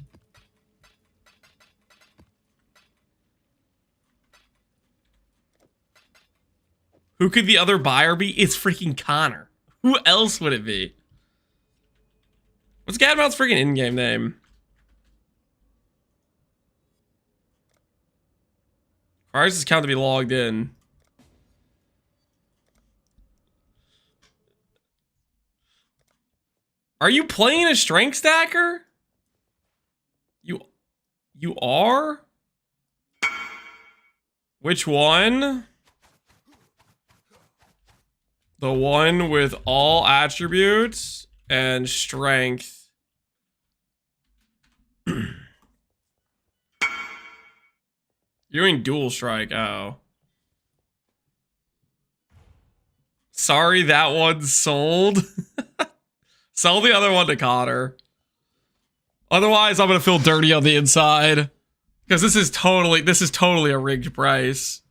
Who could the other buyer be? It's freaking Connor. Who else would it be? What's Gadmouth's freaking in-game name? Requires this account to be logged in. Are you playing a strength stacker? You are? Which one? The one with all attributes and strength. You're doing dual strike. Oh. Sorry, that one's sold. Sell the other one to Connor. Otherwise, I'm gonna feel dirty on the inside. Because this is totally a rigged price.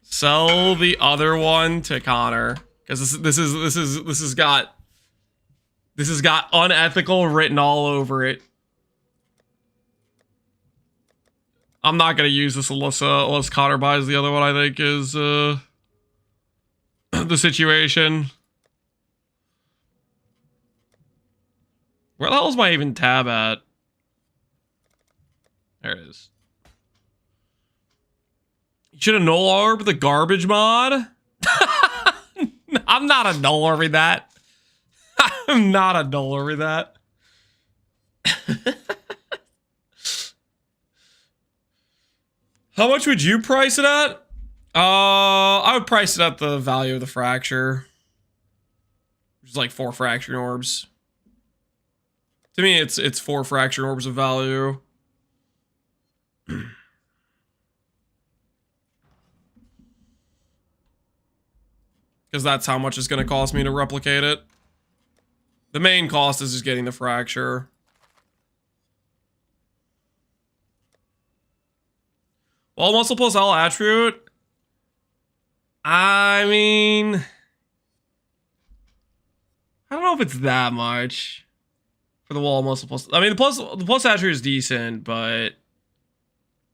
Sell the other one to Connor. Because this has got unethical written all over it. I'm not gonna use this unless Connor buys the other one, I think is the situation. Where the hell is my even tab at? There it is. You should have null orb the garbage mod. I'm not a null orbing that. I'm not a null orbing that. How much would you price it at? I would price it at the value of the fracture. Which is like 4 fracturing orbs. To me, it's 4 fracturing orbs of value. Because that's how much it's going to cost me to replicate it. The main cost is just getting the fracture. Wall muscle plus L attribute. I mean, I don't know if it's that much for the wall muscle plus. I mean, the plus attribute is decent, but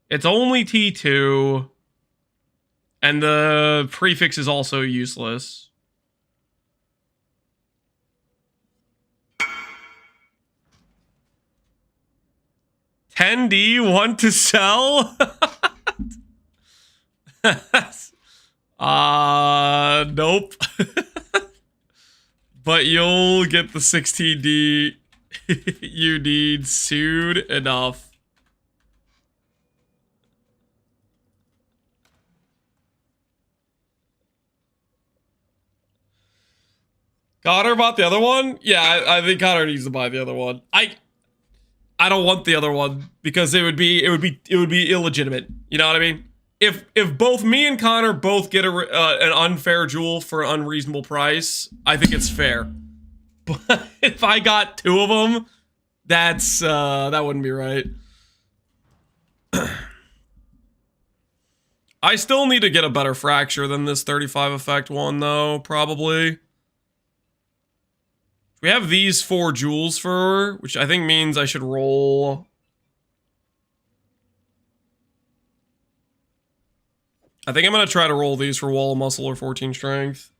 it's only T2, and the prefix is also useless. $10D want to sell? Nope. But you'll get the 16D you need soon enough. Connor bought the other one? Yeah, I think Connor needs to buy the other one. I don't want the other one because it would be illegitimate. You know what I mean? If both me and Connor both get an unfair jewel for an unreasonable price, I think it's fair. But if I got 2 of them, that's that wouldn't be right. I still need to get a better fracture than this 35 effect one though, probably. We have these 4 jewels for her, which I think means I should roll. I think I'm going to try to roll these for wall muscle or 14 strength.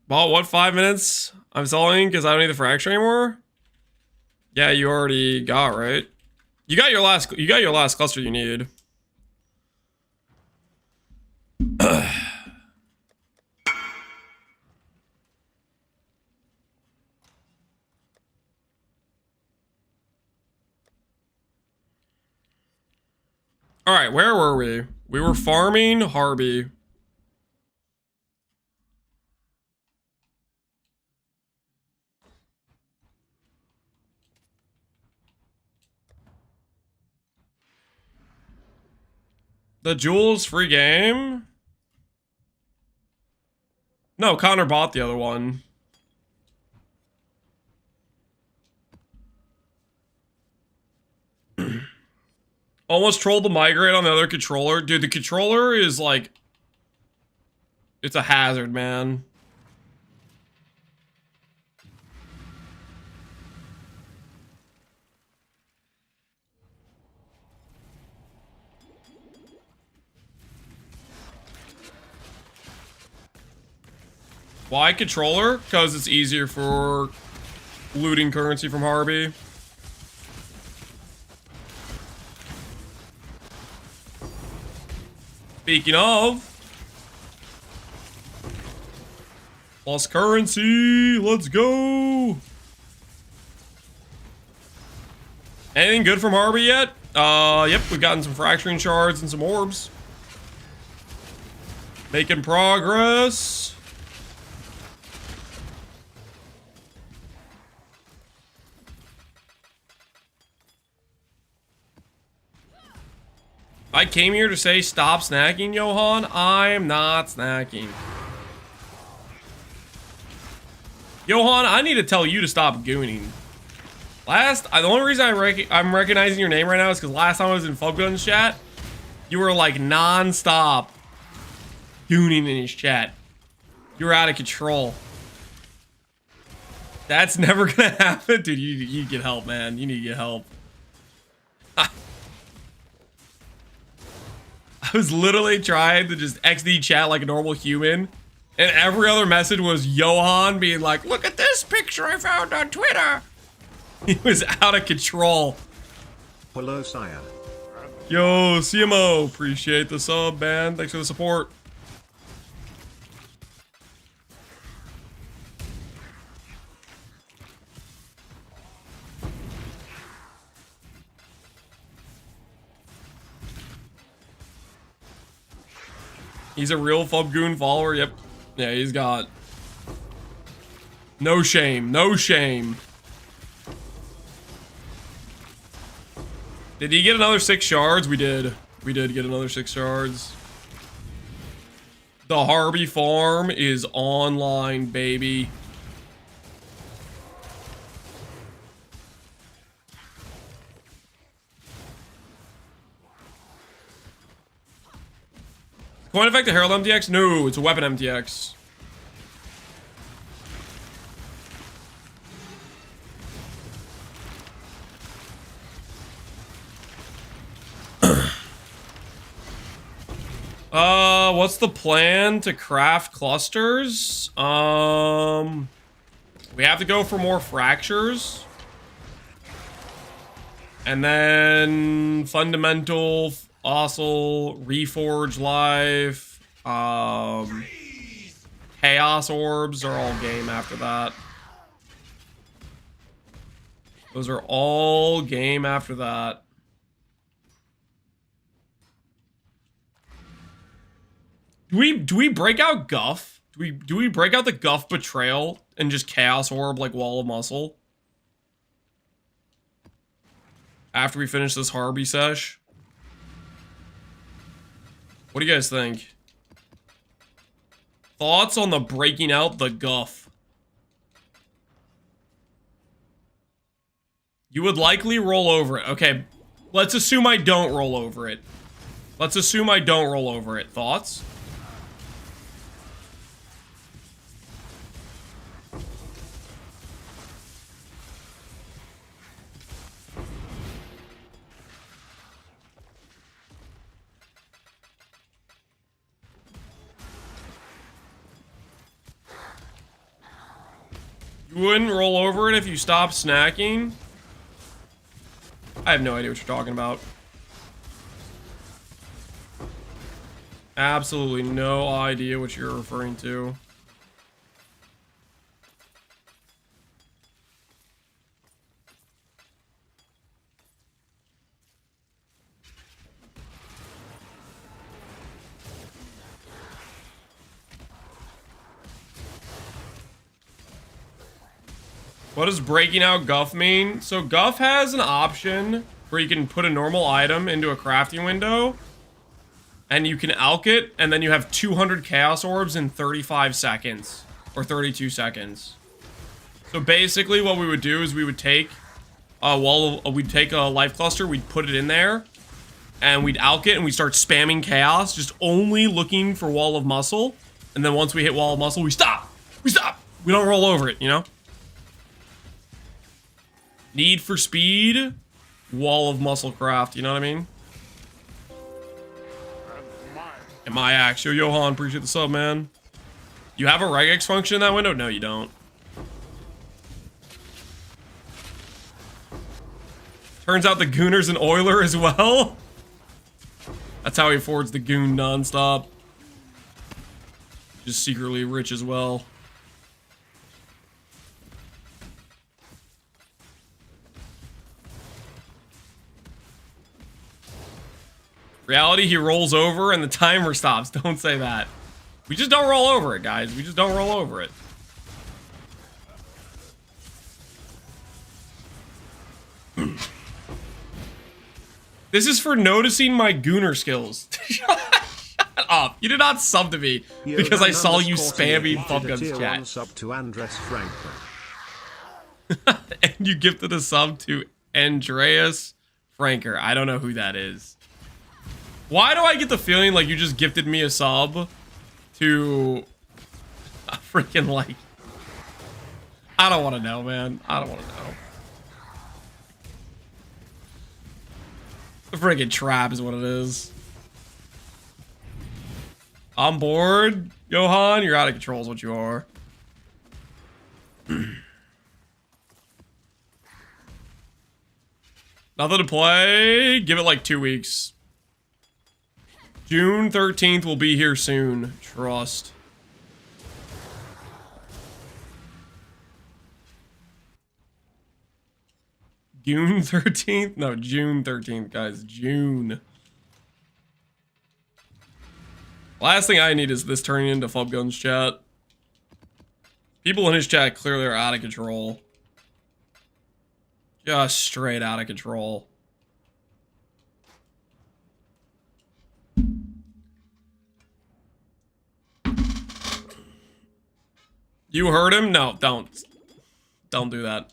Well, what, 5 minutes? I'm selling because I don't need the fracture anymore? Yeah, you already got, right? You got your last cluster you need. All right, where were we? We were farming Harby. The jewels free game? No, Connor bought the other one. Almost trolled the migrate on the other controller. Dude, the controller is like... It's a hazard, man. Why controller? Because it's easier for looting currency from Harby. Speaking of, plus currency, let's go. Anything good from Harby yet? Yep, we've gotten some fracturing shards and some orbs. Making progress. I came here to say stop snacking, Johan. I'm not snacking. Johan, I need to tell you to stop gooning. The only reason I'm recognizing your name right now is because last time I was in Fubgun's chat, you were like non-stop gooning in his chat. You were out of control. That's never gonna happen. Dude, you get help, man. You need to get help. I was literally trying to just XD chat like a normal human, and every other message was Johan being like, look at this picture I found on Twitter. He was out of control. Hello, sire. Yo, CMO, appreciate the sub, man. Thanks for the support. He's a real Fubgoon follower. Yep. Yeah, he's got no shame. No shame. Did he get another 6 shards? We did. We did get another 6 shards. The Harby farm is online, baby. Coin effect to Herald MTX? No, it's a weapon MTX. What's the plan to craft clusters? We have to go for more fractures. And then fundamental, fossil, reforge life, chaos orbs are all game after that. Those are all game after that. Do we break out Guff? Do we break out the Guff Betrayal and just Chaos Orb like Wall of Muscle? After we finish this Harby sesh? What do you guys think? Thoughts on the breaking out the Guff? You would likely roll over it. Okay, let's assume I don't roll over it. Let's assume I don't roll over it. Thoughts? You wouldn't roll over it if you stopped snacking? I have no idea what you're talking about. Absolutely no idea what you're referring to. What does breaking out Guff mean? So Guff has an option where you can put a normal item into a crafting window and you can alch it, and then you have 200 chaos orbs in 35 seconds or 32 seconds. So basically what we would do is we would take we'd take a life cluster, we'd put it in there, and we'd alch it and we'd start spamming chaos, just only looking for Wall of Muscle. And then once we hit Wall of Muscle, we stop. We stop. We don't roll over it, you know? Need for speed, Wall of Muscle craft, you know what I mean? And my axe. Yo, Johan, appreciate the sub, man. You have a regex function in that window? No, you don't. Turns out the Gooner's an oiler as well. That's how he affords the Goon nonstop. Just secretly rich as well. Reality, he rolls over and the timer stops. Don't say that. We just don't roll over it, guys. We just don't roll over it. This is for noticing my Gooner skills. Shut up. You did not sub to me because I saw you spamming Pumpkin's chat. Sub to Andres Franklin. And you gifted a sub to Andreas Franker. I don't know who that is. Why do I get the feeling like you just gifted me a sub to a freaking like... I don't want to know, man. I don't want to know. A freaking trap is what it is. I'm bored. Johan, you're out of control is what you are. Nothing to play. Give it like 2 weeks. June 13th will be here soon. Trust. June 13th? No, June 13th, guys. June. Last thing I need is this turning into Flubgun's chat. People in his chat clearly are out of control. Just straight out of control. You heard him? No, don't. Don't do that.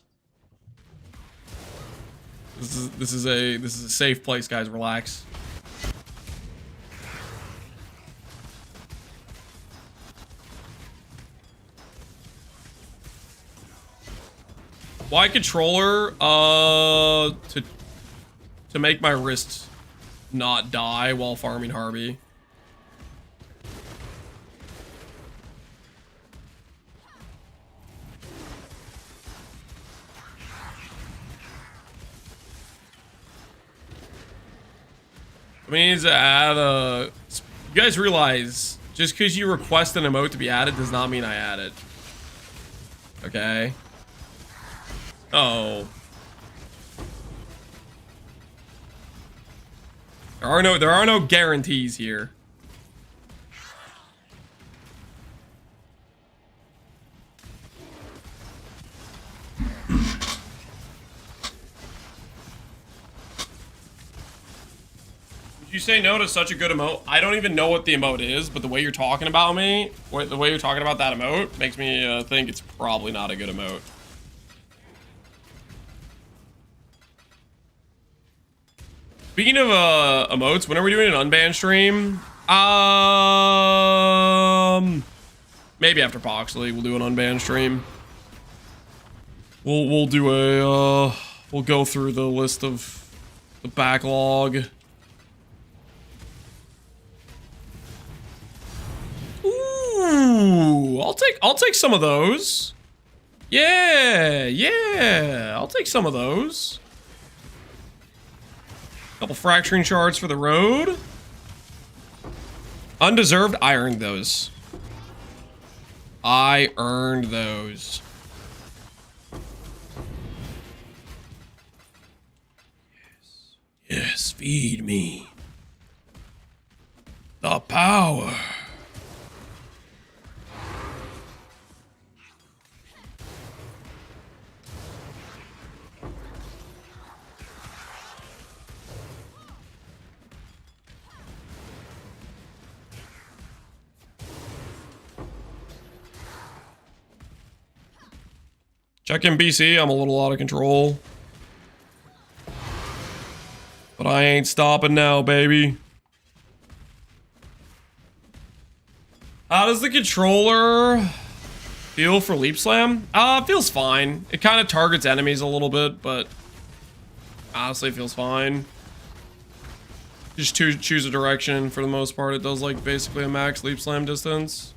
This is a safe place, guys. Relax. Why controller? To make my wrist not die while farming Harby. I mean, to add a... You guys realize, just because you request an emote to be added does not mean I add it. Okay? Oh. There are no guarantees here. Would you say no to such a good emote? I don't even know what the emote is, but the way you're talking about me, the way you're talking about that emote, makes me think it's probably not a good emote. Speaking of emotes, when are we doing an unbanned stream? Maybe after Pohx League we'll do an unbanned stream. We'll do a we'll go through the list of the backlog. Ooh, I'll take some of those. Yeah, I'll take some of those. Couple fracturing shards for the road. Undeserved, I earned those. I earned those. Yes, feed me. The power. Check in BC, I'm a little out of control. But I ain't stopping now, baby. How does the controller feel for Leap Slam? It feels fine. It kind of targets enemies a little bit, but honestly, it feels fine. Just choose a direction. For the most part, it does like basically a max Leap Slam distance.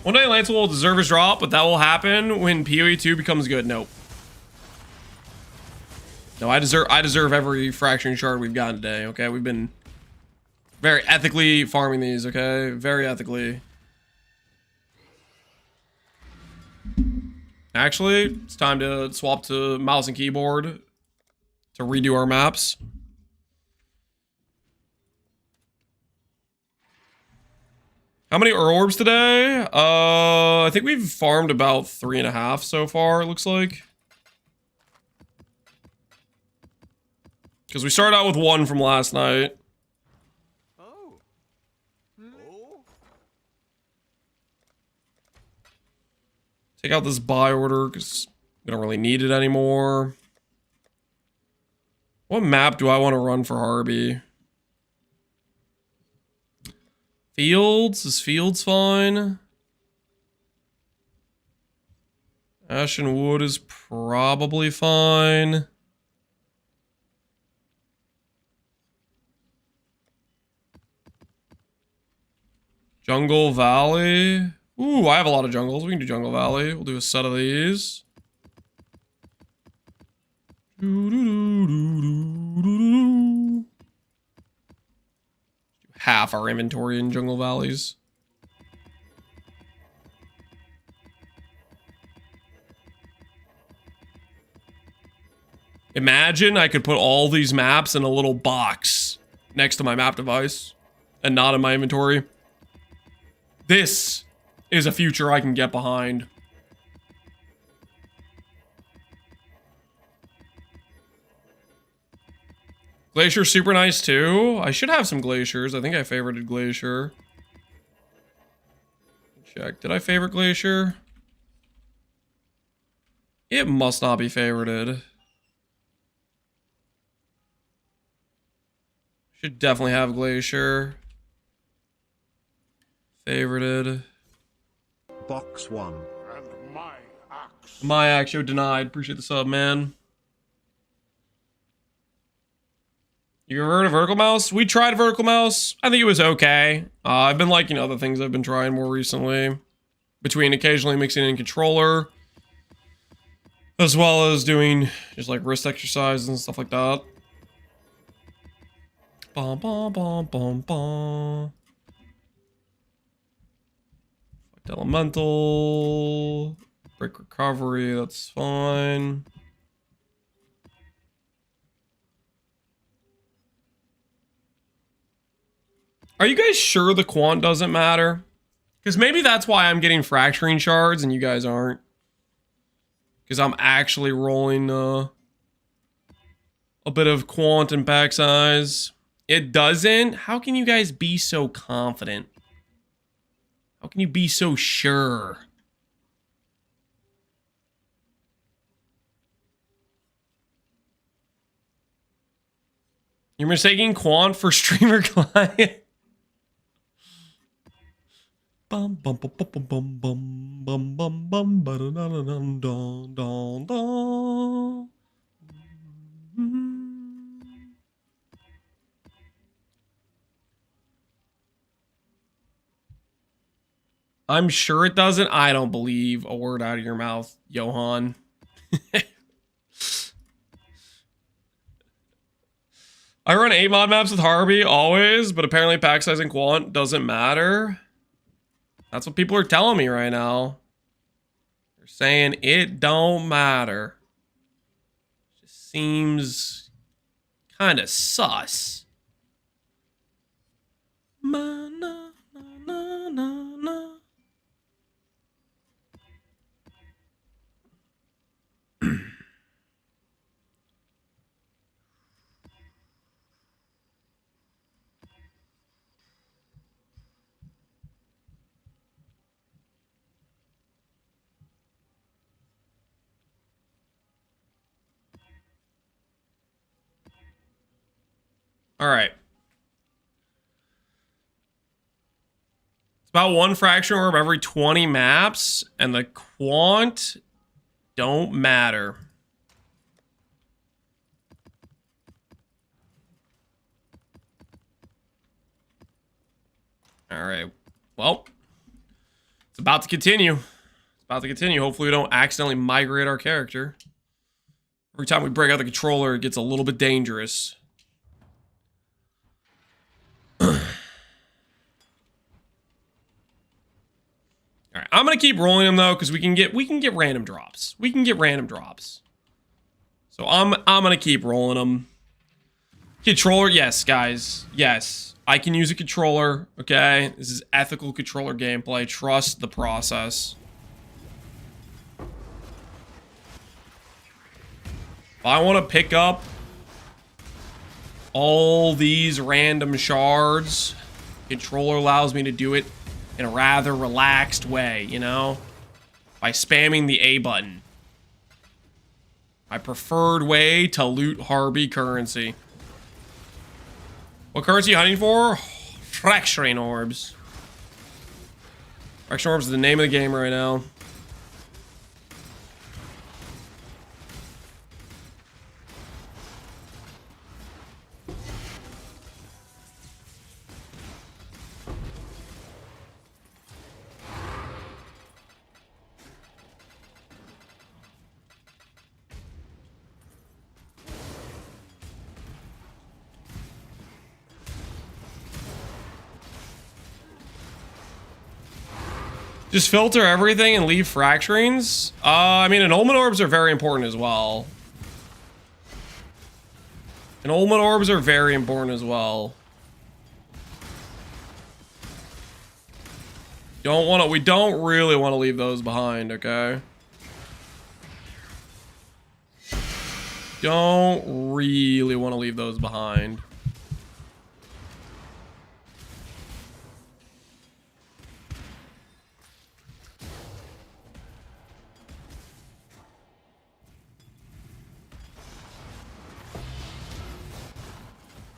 One day Lance will deserve his drop, but that will happen when PoE 2 becomes good. Nope. No, I deserve every fracturing shard we've gotten today, okay? We've been very ethically farming these, okay? Very ethically. Actually, it's time to swap to mouse and keyboard to redo our maps. How many orbs today? I think we've farmed about 3.5 so far, it looks like. Because we started out with 1 from last night. Oh. Take out this buy order because we don't really need it anymore. What map do I want to run for Harby? Fields? Is Fields fine? Ash and Wood is probably fine. Jungle Valley. Ooh, I have a lot of jungles. We can do Jungle Valley. We'll do a set of these. Half our inventory in Jungle Valleys. Imagine I could put all these maps in a little box next to my map device and not in my inventory. This is a future I can get behind. Glacier's super nice too. I should have some glaciers. I think I favorited Glacier. Check. Did I favorite Glacier? It must not be favorited. Should definitely have Glacier. Favorited. Box 1. And my axe. My action denied. Appreciate the sub, man. You ever heard of vertical mouse? We tried vertical mouse. I think it was okay. I've been liking other things I've been trying more recently. Between occasionally mixing in controller. As well as doing just like wrist exercises and stuff like that. Bum, bum, bum, bum, bum. Elemental. Break recovery, that's fine. Are you guys sure the quant doesn't matter? Because maybe that's why I'm getting fracturing shards and you guys aren't. Because I'm actually rolling a bit of quant and pack size. It doesn't? How can you guys be so confident? How can you be so sure? You're mistaking quant for streamer client? Bum bum bum bum bum bum bum bum bum ba-da-da-da-dum dum dum dum. I'm sure it doesn't. I don't believe a word out of your mouth, Johan. I run 8 mod maps with Harby always, but apparently pack size and quant doesn't matter. That's what people are telling me right now. They're saying it don't matter. Just seems kind of sus. Na, na, na, na, na. All right. It's about 1 fraction orb every 20 maps, and the quant don't matter. All right. Well, it's about to continue. It's about to continue. Hopefully we don't accidentally migrate our character. Every time we break out the controller, it gets a little bit dangerous. All right, I'm gonna keep rolling them though, because we can get random drops. We can get random drops. So I'm gonna keep rolling them. Controller, yes, guys, yes. I can use a controller. Okay, this is ethical controller gameplay. Trust the process. If I want to pick up all these random shards, controller allows me to do it in a rather relaxed way, you know? By spamming the A button. My preferred way to loot Harby currency. What currency are you hunting for? Fracturing orbs. Fracturing orbs is the name of the game right now. Just filter everything and leave fracturings? I mean, annulment orbs are very important as well. And ultimate orbs are very important as well. We don't really want to leave those behind, okay? Don't really want to leave those behind.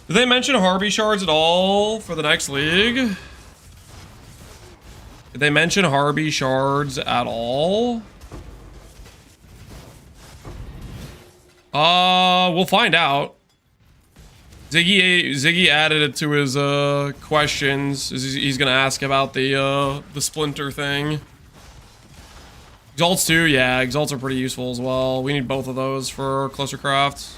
Did they mention Harby shards at all for the next league? Did they mention Harby shards at all? We'll find out. Ziggy added it to his questions. He's gonna ask about the splinter thing. Exalts too, yeah. Exalts are pretty useful as well. We need both of those for closer crafts.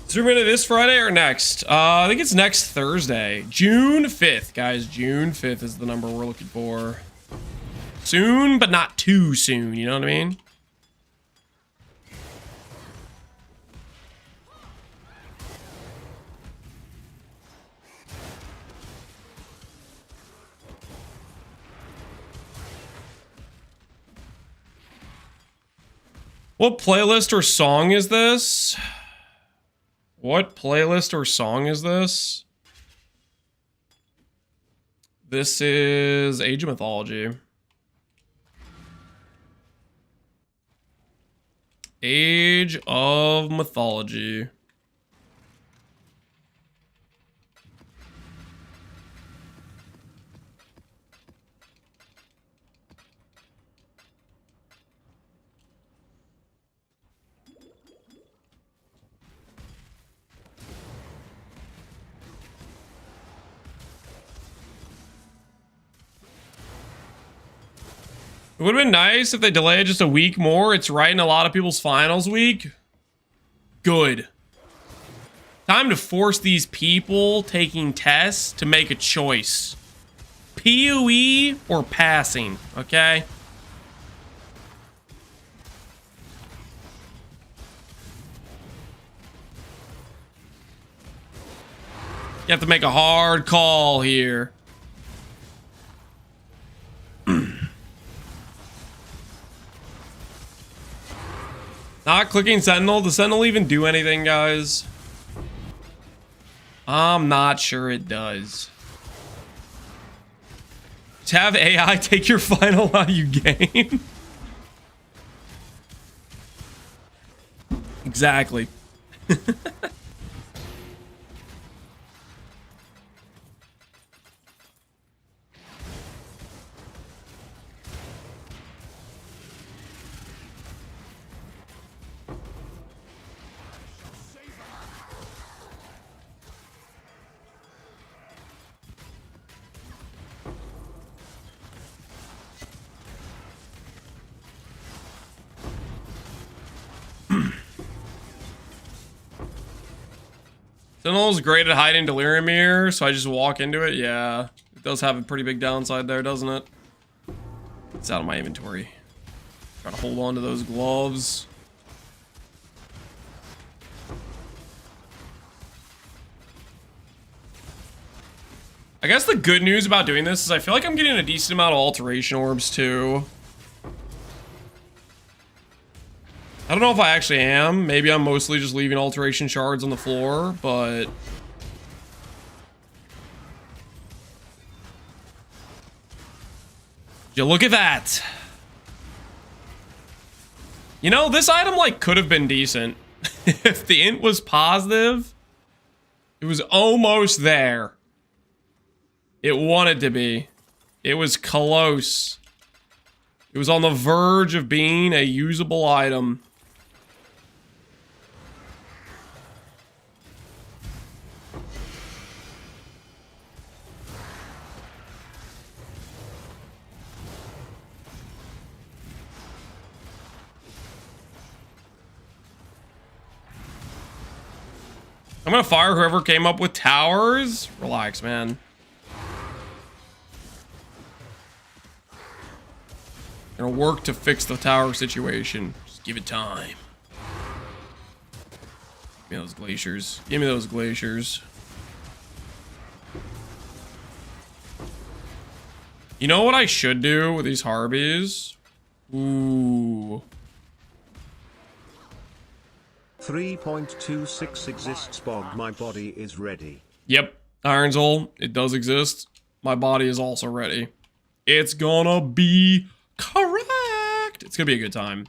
Zoom into this Friday or next? I think it's next Thursday. June 5th, guys. June 5th is the number we're looking for. Soon, but not too soon. You know what I mean? What playlist or song is this? What playlist or song is this? This is Age of Mythology. Age of Mythology. It would have been nice if they delayed just a week more. It's right in a lot of people's finals week. Good. Time to force these people taking tests to make a choice. PoE or passing, okay? You have to make a hard call here. Not clicking Sentinel. Does Sentinel even do anything, guys? I'm not sure it does. To have AI take your final while you game. Exactly. Sentinel's great at hiding Delirium Mirror, so I just walk into it. Yeah, it does have a pretty big downside there, doesn't it? It's out of my inventory. Trying to hold on to those gloves. I guess the good news about doing this is I feel like I'm getting a decent amount of alteration orbs too. I don't know if I actually am. Maybe I'm mostly just leaving alteration shards on the floor, but... You look at that. You know, this item, like, could have been decent. If the int was positive, it was almost there. It wanted to be. It was close. It was on the verge of being a usable item. I'm gonna fire whoever came up with towers. Relax, man. Gonna work to fix the tower situation. Just give it time. Give me those glaciers. Give me those glaciers. You know what I should do with these Harbies? Ooh. 3.26 exists, Bog. My body is ready. Yep. Ironsoul, it does exist. My body is also ready. It's gonna be correct. It's gonna be a good time.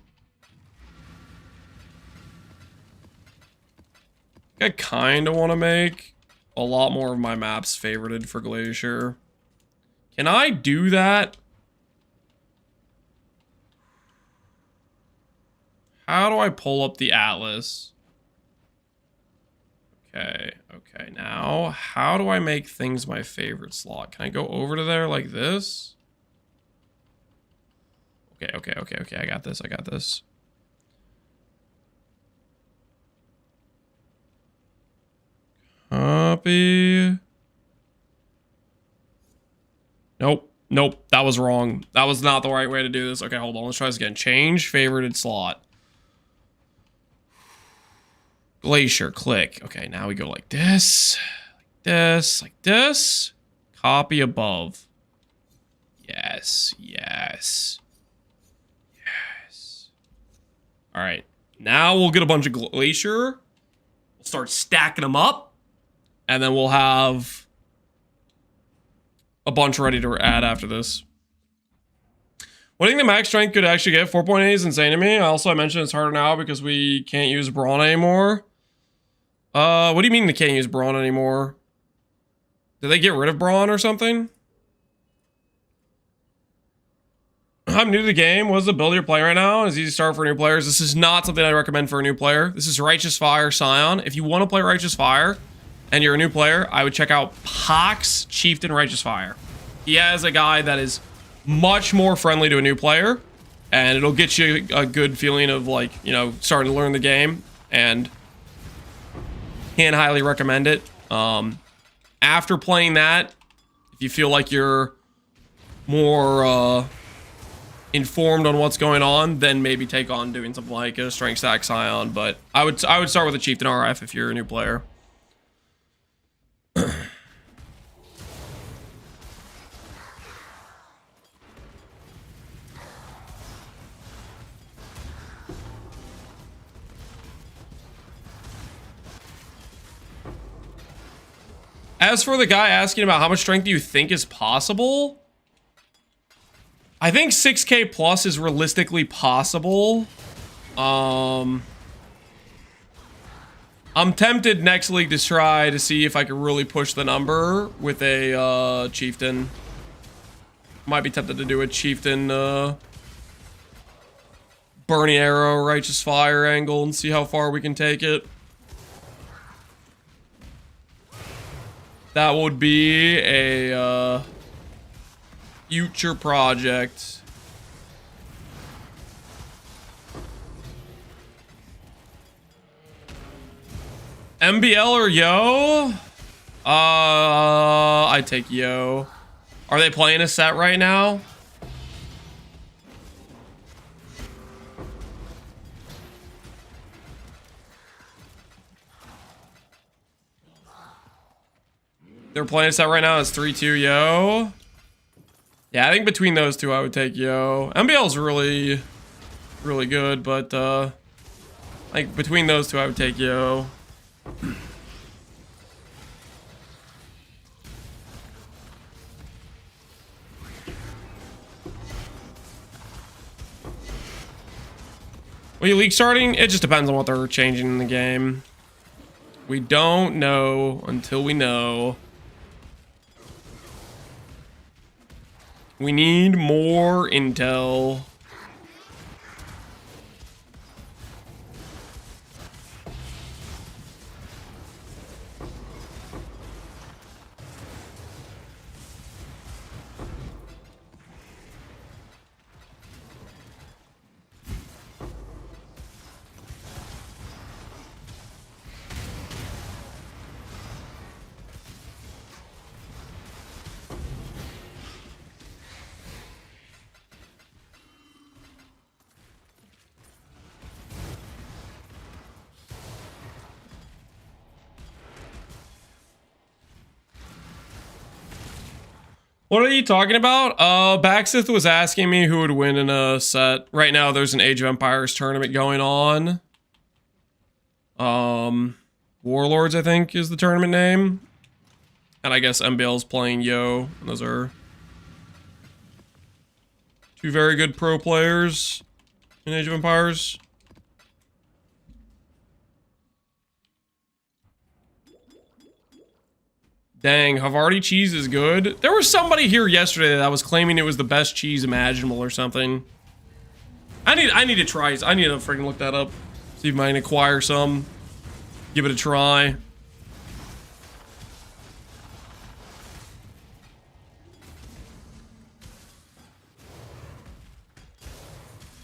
I kind of want to make a lot more of my maps favorited for Glacier. Can I do that? How do I pull up the atlas? Okay, okay. Now, how do I make things my favorite slot? Can I go over to there like this? Okay. I got this. Copy. Nope. That was wrong. That was not the right way to do this. Okay, hold on. Let's try this again. Change favorited slot. Glacier, click. Okay, now we go like this. Like this. Copy above. Yes. All right. Now we'll get a bunch of Glacier. We'll start stacking them up. And then we'll have a bunch ready to add after this. What do you think the max strength could actually get? 4.8 is insane to me. I mentioned it's harder now because we can't use Brawn anymore. What do you mean they can't use Brawn anymore? Did they get rid of Brawn or something? I'm new to the game. What's the build you're playing right now? It's easy to start for new players. This is not something I recommend for a new player. This is Righteous Fire Scion. If you want to play Righteous Fire and you're a new player, I would check out Pohx Chieftain Righteous Fire. He has a guy that is much more friendly to a new player, and it'll get you a good feeling of, like, you know, starting to learn the game, and can't highly recommend it. After playing that, if you feel like you're more informed on what's going on, then maybe take on doing something like a Strength Stack Scion. But I would start with a Chieftain RF if you're a new player. As for the guy asking about how much strength do you think is possible, I think 6k plus is realistically possible. I'm tempted next league to try to see if I can really push the number with a Chieftain. Might be tempted to do a Chieftain Burning Arrow, Righteous Fire angle and see how far we can take it. That would be a future project. MBL or Yo? I'd take Yo. Are they playing a set right now? They're playing a set right now. It's 3-2 Yo. Yeah, I think between those two, I would take Yo. MBL's really good, but like between those two, I would take Yo. Well, you league starting? It just depends on what they're changing in the game. We don't know until we know. We need more intel. What are you talking about? Baxith was asking me who would win in a set. Right now, there's an Age of Empires tournament going on. Warlords, I think, is the tournament name. And I guess MBL's playing Yo. And those are two very good pro players in Age of Empires. Dang, Havarti cheese is good. There was somebody here yesterday that was claiming it was the best cheese imaginable or something. I need to try. I need to freaking look that up. See if I can acquire some. Give it a try.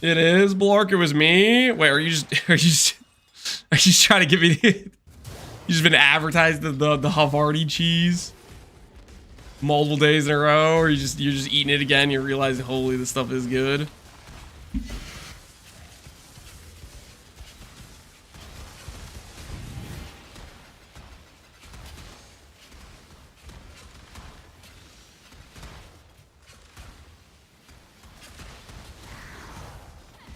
It is, Blark. It was me. Wait, are you just trying to give me? You just been advertised the Havarti cheese multiple days in a row, or you're just eating it again. You realize, holy, this stuff is good.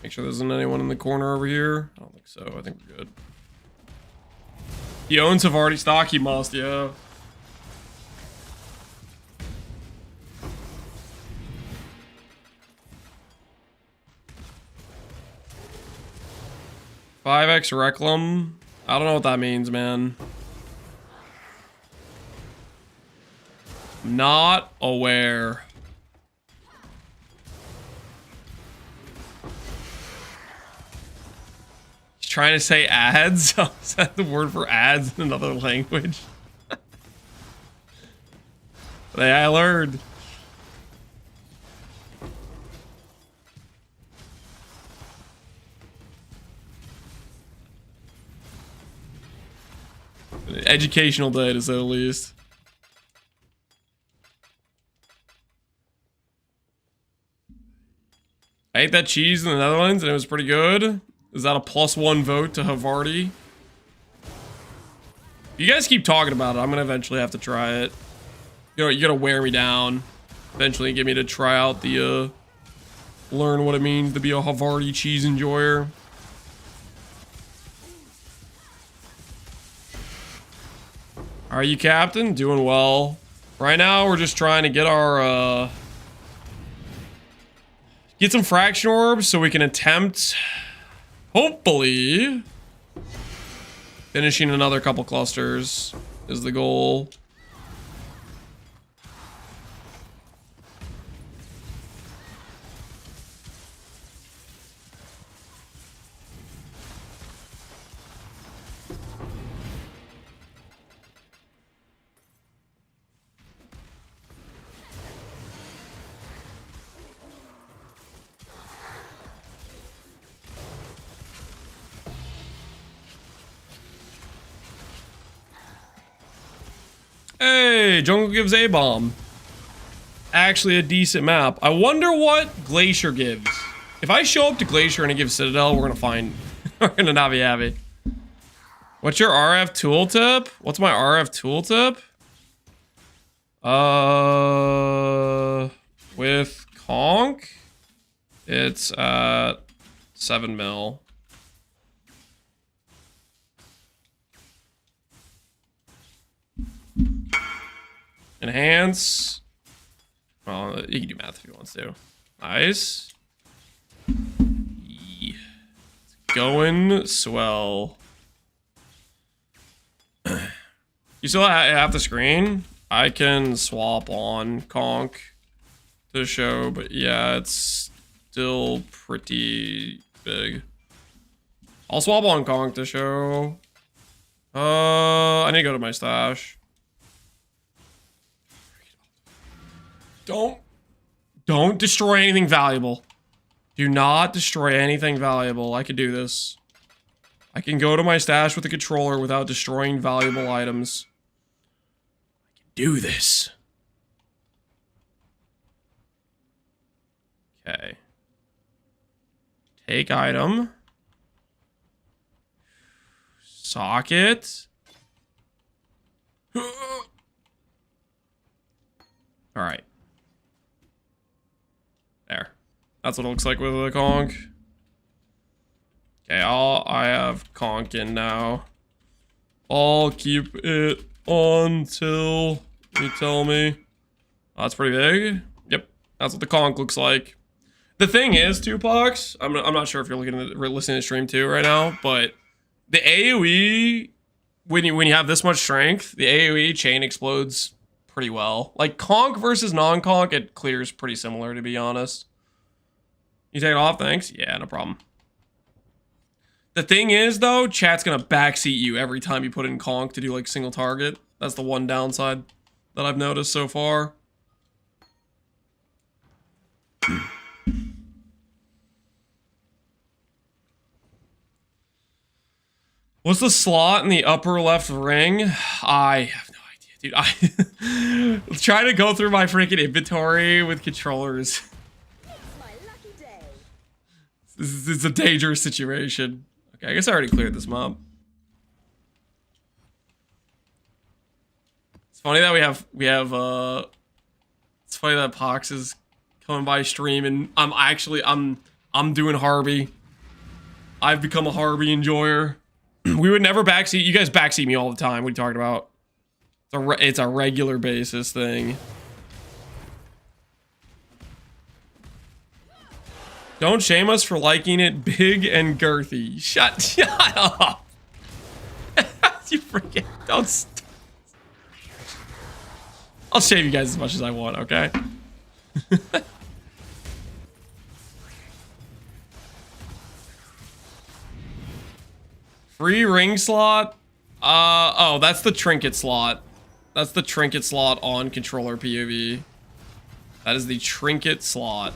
Make sure there isn't anyone in the corner over here. I don't think so. I think we're good. He owns Havarti stock. He must, yeah. $5x Reclam. I don't know what that means, man. Not aware. Trying to say ads? Is that the word for ads in another language? Hey, I learned. Educational day, to say the least. I ate that cheese in the Netherlands and it was pretty good. Is that a +1 vote to Havarti? You guys keep talking about it. I'm gonna eventually have to try it. You know, you're gonna wear me down. Eventually get me to try out the, learn what it means to be a Havarti cheese enjoyer. How are you, Captain? Doing well. Right now, we're just trying to get our, get some fraction orbs so we can attempt, hopefully, finishing another couple clusters is the goal. Hey, Jungle gives A-Bomb. Actually a decent map. I wonder what Glacier gives. If I show up to Glacier and it gives Citadel, we're gonna find... we're gonna not be happy. What's your RF tooltip? What's my RF tooltip? With Conk, it's at 7 mil. Enhance. Well, he can do math if he wants to. Nice. Yeah. It's going swell. You still have the screen? I can swap on Conk to show, but yeah, it's still pretty big. I'll swap on Conk to show. I need to go to my stash. Don't destroy anything valuable. Do not destroy anything valuable. I could do this. I can go to my stash with the controller without destroying valuable items. I can do this. Okay. Take item. Socket. All right. That's what it looks like with the conch. Okay, I have conch in now. I'll keep it on till you tell me. Oh, that's pretty big. Yep, that's what the conch looks like. The thing is, Pohx, I'm not sure if you're listening to the stream too right now, but the AoE, when you have this much strength, the AoE chain explodes pretty well. Like conch versus non-conch, it clears pretty similar, to be honest. You take it off, thanks. Yeah, no problem. The thing is, though, chat's gonna backseat you every time you put in conch to do like single target. That's the one downside that I've noticed so far. What's the slot in the upper left ring? I have no idea, dude. I try to go through my freaking inventory with controllers. This is a dangerous situation. Okay, I guess I already cleared this mob. It's funny that it's funny that Pohx is coming by stream and I'm doing Harby. I've become a Harby enjoyer. We would never backseat. You guys backseat me all the time. What are you talking about? It's a regular basis thing. Don't shame us for liking it big and girthy. Shut up. You freaking don't. I'll shame you guys as much as I want, okay? Free ring slot? Oh, that's the trinket slot. That's the trinket slot on controller POV. That is the trinket slot,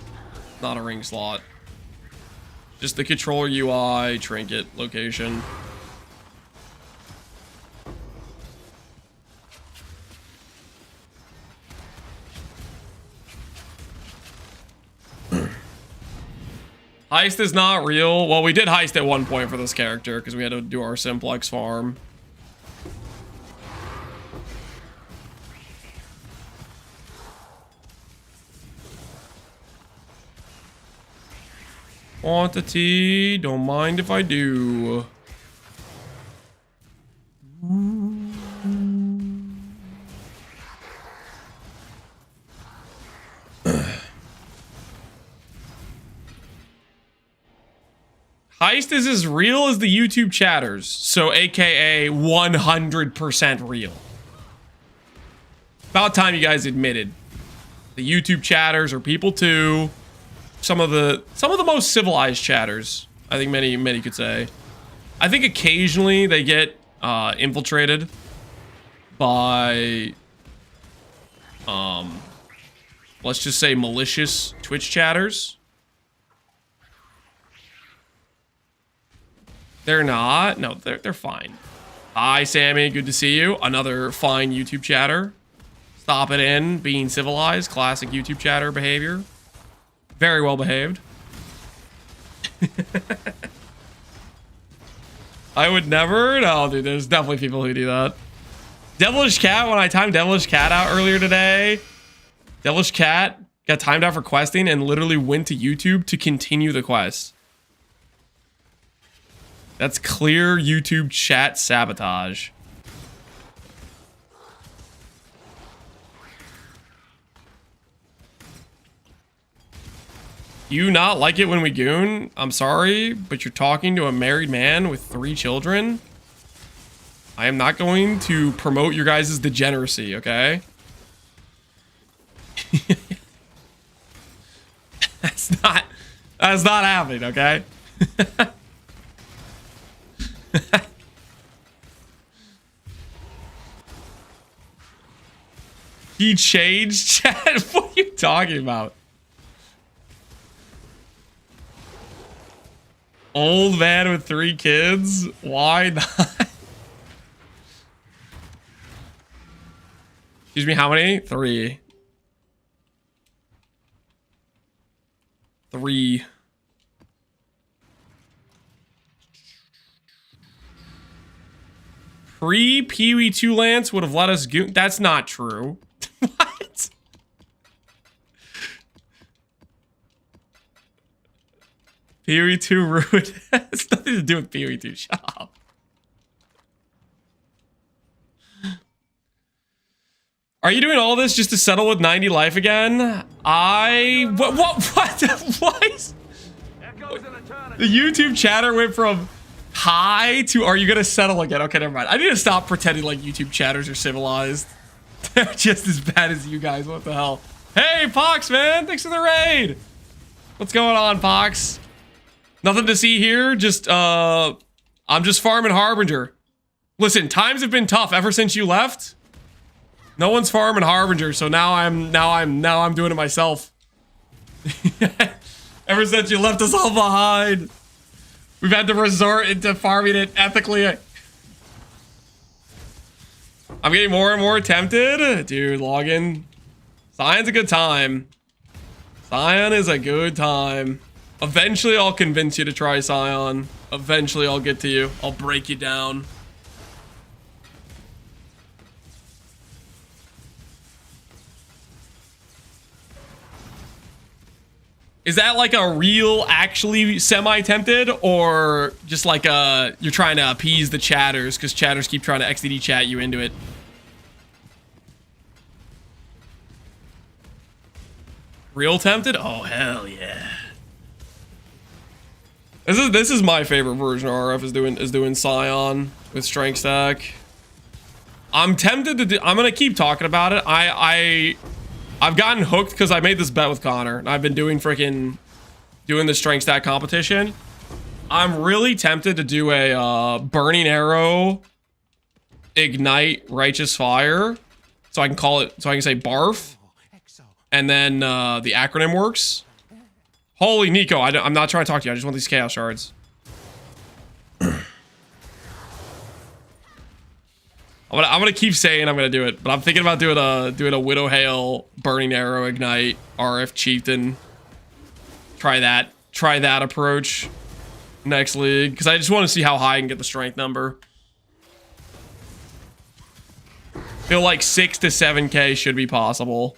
not a ring slot. Just the controller UI trinket location. Heist is not real. Well, we did heist at one point for this character because we had to do our simplex farm. Quantity, don't mind if I do. Heist is as real as the YouTube chatters, so aka 100% real. About time you guys admitted. The YouTube chatters are people too. Some of the most civilized chatters, I think many could say. I think occasionally they get infiltrated by let's just say malicious Twitch chatters. They're not. No, they're fine. Hi, Sammy. Good to see you. Another fine YouTube chatter. Stop it in. Being civilized. Classic YouTube chatter behavior. Very well behaved. I would never. No, dude. There's definitely people who do that. Devilish Cat. When I timed Devilish Cat out earlier today, Devilish Cat got timed out for questing and literally went to YouTube to continue the quest. That's clear YouTube chat sabotage. You not like it when we goon? I'm sorry, but you're talking to a married man with 3 children. I am not going to promote your guys' degeneracy, okay? That's not happening, okay? He changed chat? What are you talking about? Old man with 3 kids? Why not? Excuse me, how many? 3. 3. Pre-Pee-wee 2 Lance would have let us go. That's not true. What? PoE2 ruined. It's nothing to do with PoE2. Shut up. Are you doing all this just to settle with 90 life again? What? The YouTube chatter went from hi to are you gonna settle again? Okay, never mind. I need to stop pretending like YouTube chatters are civilized. They're just as bad as you guys. What the hell? Hey, Pohx, man. Thanks for the raid. What's going on, Pohx? Nothing to see here. Just, I'm just farming Harbinger. Listen, times have been tough ever since you left. No one's farming Harbinger, so now I'm doing it myself. Ever since you left us all behind, we've had to resort into farming it ethically. I'm getting more and more tempted. Dude, log in. Sion's a good time. Sion is a good time. Eventually, I'll convince you to try Sion. Eventually, I'll get to you. I'll break you down. Is that like a real, actually semi-tempted, or just like you're trying to appease the chatters because chatters keep trying to XDD chat you into it? Real tempted? Oh, hell yeah. This is my favorite version of RF is doing Sion with strength stack. I'm tempted to do, I'm gonna keep talking about it. I've gotten hooked because I made this bet with Connor and I've been doing the strength stack competition. I'm really tempted to do a burning arrow ignite righteous fire, so I can call it, so I can say barf, and then the acronym works. Holy Nico, I'm not trying to talk to you. I just want these chaos shards. I'm gonna keep saying I'm gonna do it, but I'm thinking about doing a Widow Hail burning arrow ignite RF chieftain. Try that approach next league because I just want to see how high I can get the strength number. Feel like 6 to 7k should be possible.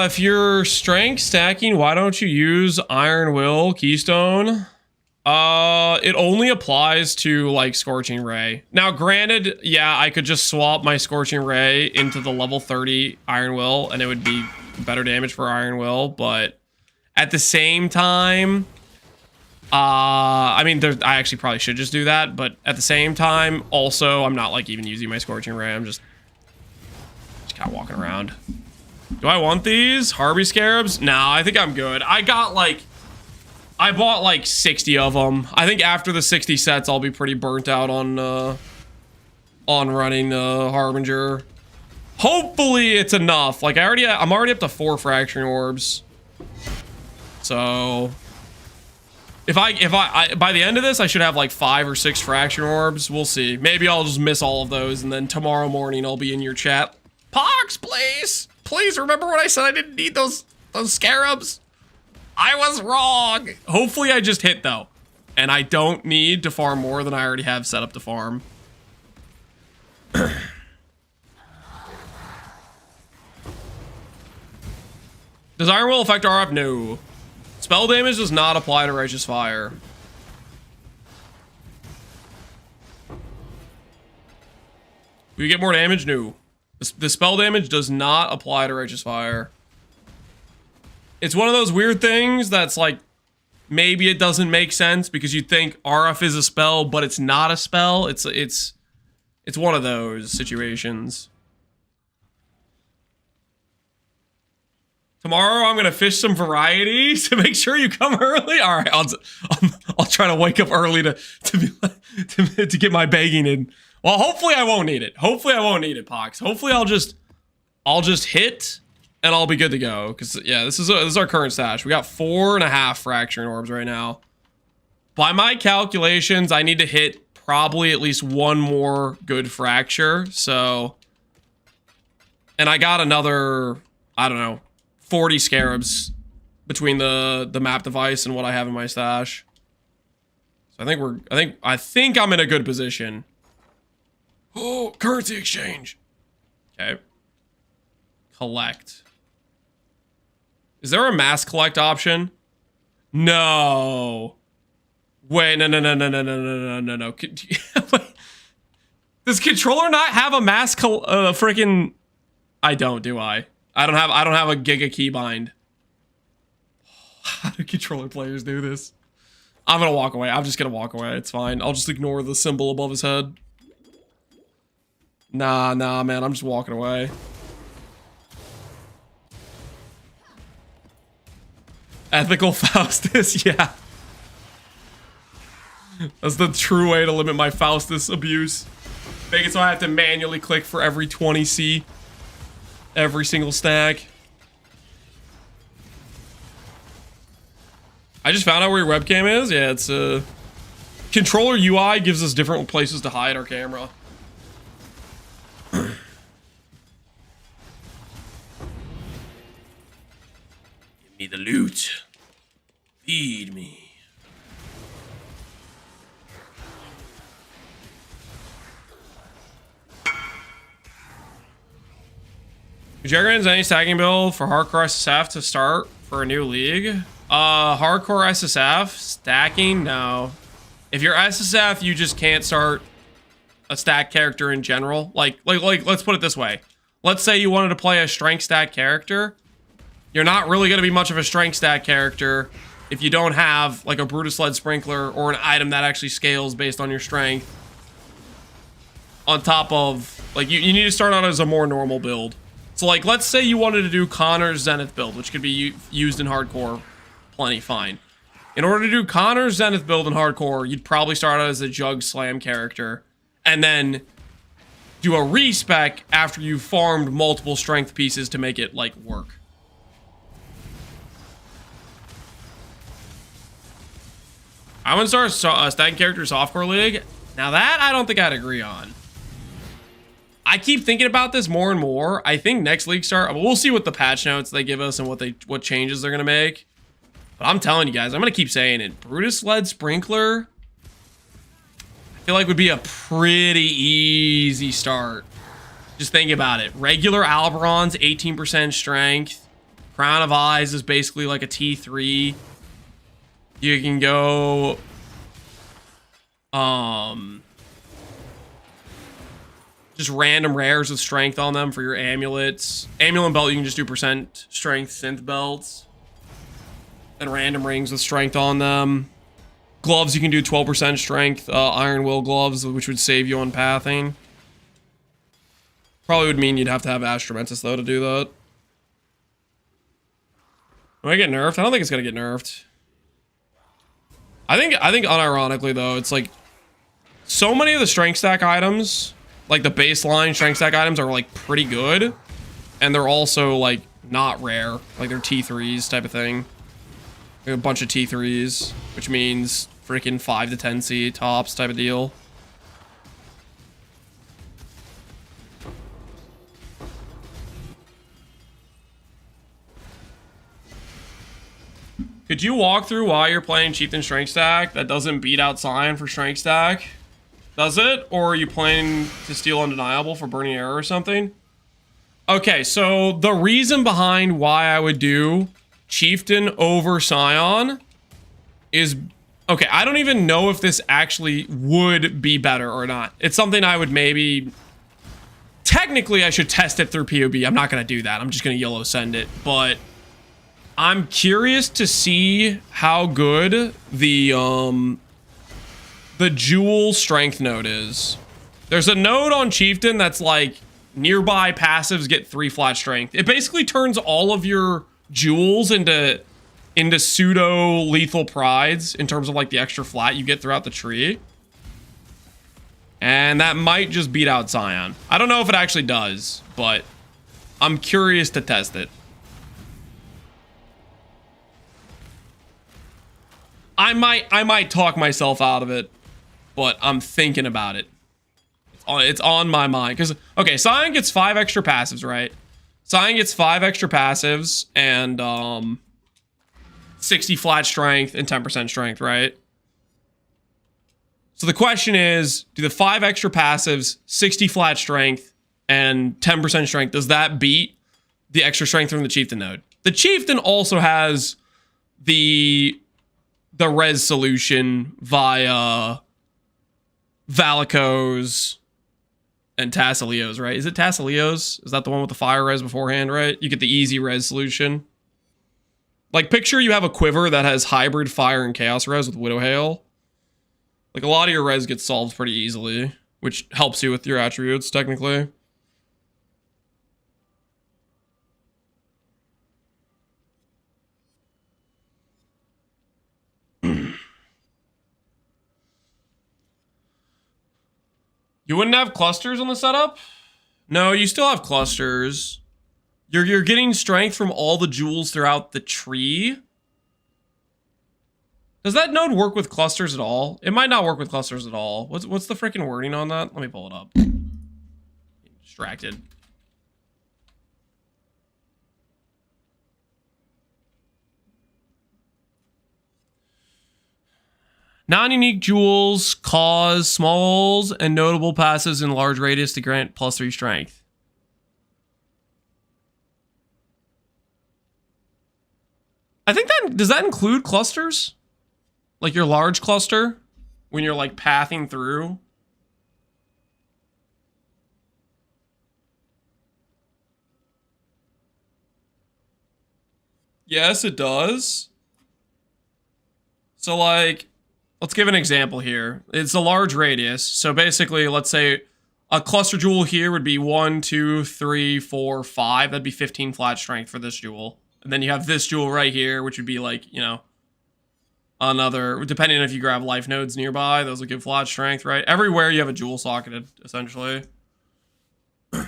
If you're strength stacking, why don't you use Iron Will Keystone? It only applies to like Scorching Ray. Now, granted, yeah, I could just swap my Scorching Ray into the level 30 Iron Will and it would be better damage for Iron Will, but at the same time, I mean, I actually probably should just do that, but at the same time, also, I'm not like even using my Scorching Ray. I'm just kind of walking around. Do I want these? Harby Scarabs? Nah, I think I'm good. I bought like 60 of them. I think after the 60 sets, I'll be pretty burnt out on running Harbinger. Hopefully it's enough. Like I'm already up to 4 fracturing orbs. So if I by the end of this, I should have like 5 or 6 fracturing orbs. We'll see. Maybe I'll just miss all of those, and then tomorrow morning I'll be in your chat. Pohx, please. Please remember when I said I didn't need those scarabs? I was wrong. Hopefully I just hit though. And I don't need to farm more than I already have set up to farm. Does Iron Will affect RF? No. Spell damage does not apply to Righteous Fire. Do you get more damage? No. The spell damage does not apply to Righteous Fire. It's one of those weird things that's like, maybe it doesn't make sense because you think RF is a spell, but it's not a spell. It's one of those situations. Tomorrow I'm gonna fish some variety, so make sure you come early. All right, I'll try to wake up early to get my begging in. Well, hopefully I won't need it. Hopefully I won't need it, Pohx. Hopefully I'll just hit and I'll be good to go. Cause yeah, this is our current stash. We got 4.5 fracturing orbs right now. By my calculations, I need to hit probably at least one more good fracture. So, and I got another, I don't know, 40 scarabs between the map device and what I have in my stash. So I think I'm in a good position. Oh, currency exchange. Okay. collect. Is there a mass collect option? No. Wait, no. Wait. Does controller not have a mass freaking? I don't, do I? I don't have a giga keybind. How do controller players do this? I'm gonna walk away. I'm just gonna walk away. It's fine. I'll just ignore the symbol above his head. Nah, man. I'm just walking away. Ethical Faustus, yeah. That's the true way to limit my Faustus abuse. Make it so I have to manually click for every 20C. Every single stack. I just found out where your webcam is. Yeah, it's controller UI gives us different places to hide our camera. Give me the loot. Feed me. Would you recommend any stacking build for hardcore SSF to start for a new league? Hardcore SSF stacking? No. If you're SSF, you just can't start a stack character in general. Like let's put it this way. Let's say you wanted to play a strength stack character. You're not really going to be much of a strength stack character if you don't have like a Brutus Lead Sprinkler or an item that actually scales based on your strength. On top of, like, you need to start out as a more normal build. So, like, let's say you wanted to do Connor's Zenith build, which could be used in hardcore plenty fine. In order to do Connor's Zenith build in hardcore, you'd probably start out as a Jug Slam character, and then do a respec after you've farmed multiple strength pieces to make it, like, work. I want to start a stacking character softcore league. Now that I don't think I'd agree on. I keep thinking about this more and more. I think next league start, we'll see what the patch notes they give us and what changes they're gonna make. But I'm telling you guys, I'm gonna keep saying it. Brutus Lead Sprinkler, I feel like would be a pretty easy start. Just think about it. Regular Alberon's 18% strength. Crown of Eyes is basically like a T3. You can go just random rares with strength on them for your amulets. Amulet belt, you can just do percent strength synth belts. And random rings with strength on them. Gloves, you can do 12% strength Iron Will gloves, which would save you on pathing. Probably would mean you'd have to have Astromentus though to do that. Will I get nerfed? I don't think it's gonna get nerfed. I think unironically though, it's like so many of the strength stack items, like the baseline strength stack items, are like pretty good, and they're also like not rare, like they're T3s type of thing. A bunch of T3s, which means freaking 5 to 10C tops type of deal. Could you walk through why you're playing Chieftain Strength Stack that doesn't beat out Scion for Strength Stack? Does it? Or are you playing to steal Undeniable for Burning Arrow or something? Okay, so the reason behind why I would do Chieftain over Scion is... Okay, I don't even know if this actually would be better or not. It's something I would maybe... Technically, I should test it through POB. I'm not going to do that. I'm just going to YOLO send it. But I'm curious to see how good the Jewel strength node is. There's a node on Chieftain that's like nearby passives get 3 flat strength. It basically turns all of your jewels into pseudo lethal prides in terms of like the extra flat you get throughout the tree. And that might just beat out Scion. I don't know if it actually does, but I'm curious to test it. I might talk myself out of it, but I'm thinking about it. It's on my mind. Because, okay, Scion gets 5 extra passives, right? Scion gets 5 extra passives and 60 flat strength and 10% strength, right? So the question is, do the 5 extra passives, 60 flat strength, and 10% strength, does that beat the extra strength from the chieftain node. The chieftain also has the res solution via Valakos and Tassilios, right? Is it Tassilios? Is that the one with the fire res beforehand, right? You get the easy res solution. Like, picture you have a quiver that has hybrid fire and chaos res with Widow Hail. Like, a lot of your res gets solved pretty easily, which helps you with your attributes, technically. You wouldn't have clusters on the setup? No, you still have clusters. You're getting strength from all the jewels throughout the tree. Does that node work with clusters at all? It might not work with clusters at all. What's the freaking wording on that? Let me pull it up. Distracted. Non-unique jewels cause smalls and notable passes in large radius to grant +3 strength. I think that, does that include clusters? Like your large cluster? When you're like pathing through? Yes, it does. So like, let's give an example here. It's a large radius. So basically, let's say a cluster jewel here would be 1, 2, 3, 4, 5. That'd be 15 flat strength for this jewel. And then you have this jewel right here, which would be like, you know, another, depending on if you grab life nodes nearby, those will give flat strength, right? Everywhere you have a jewel socketed, essentially. You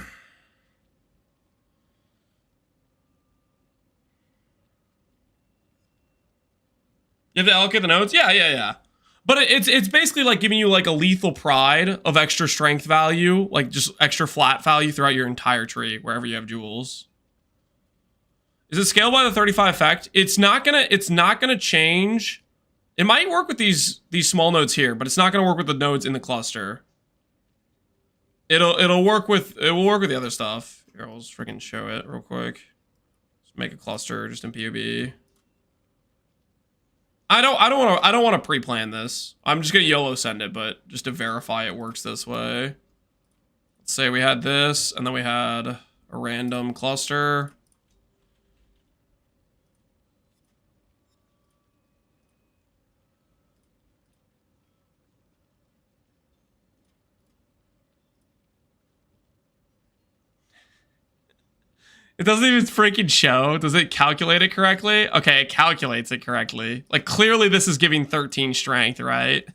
have to allocate the nodes? Yeah. But it's basically like giving you like a lethal pride of extra strength value, like just extra flat value throughout your entire tree, wherever you have jewels. Is it scaled by the 35 effect? It's not gonna change. It might work with these small nodes here, but it's not gonna work with the nodes in the cluster. It will work with the other stuff. Here, I'll just freaking show it real quick. Just make a cluster just in PUB. I don't want to pre-plan this. I'm just gonna YOLO send it, but just to verify it works this way. Let's say we had this, and then we had a random cluster. It doesn't even freaking show. Does it calculate it correctly? Okay, it calculates it correctly. Like, clearly this is giving 13 strength, right?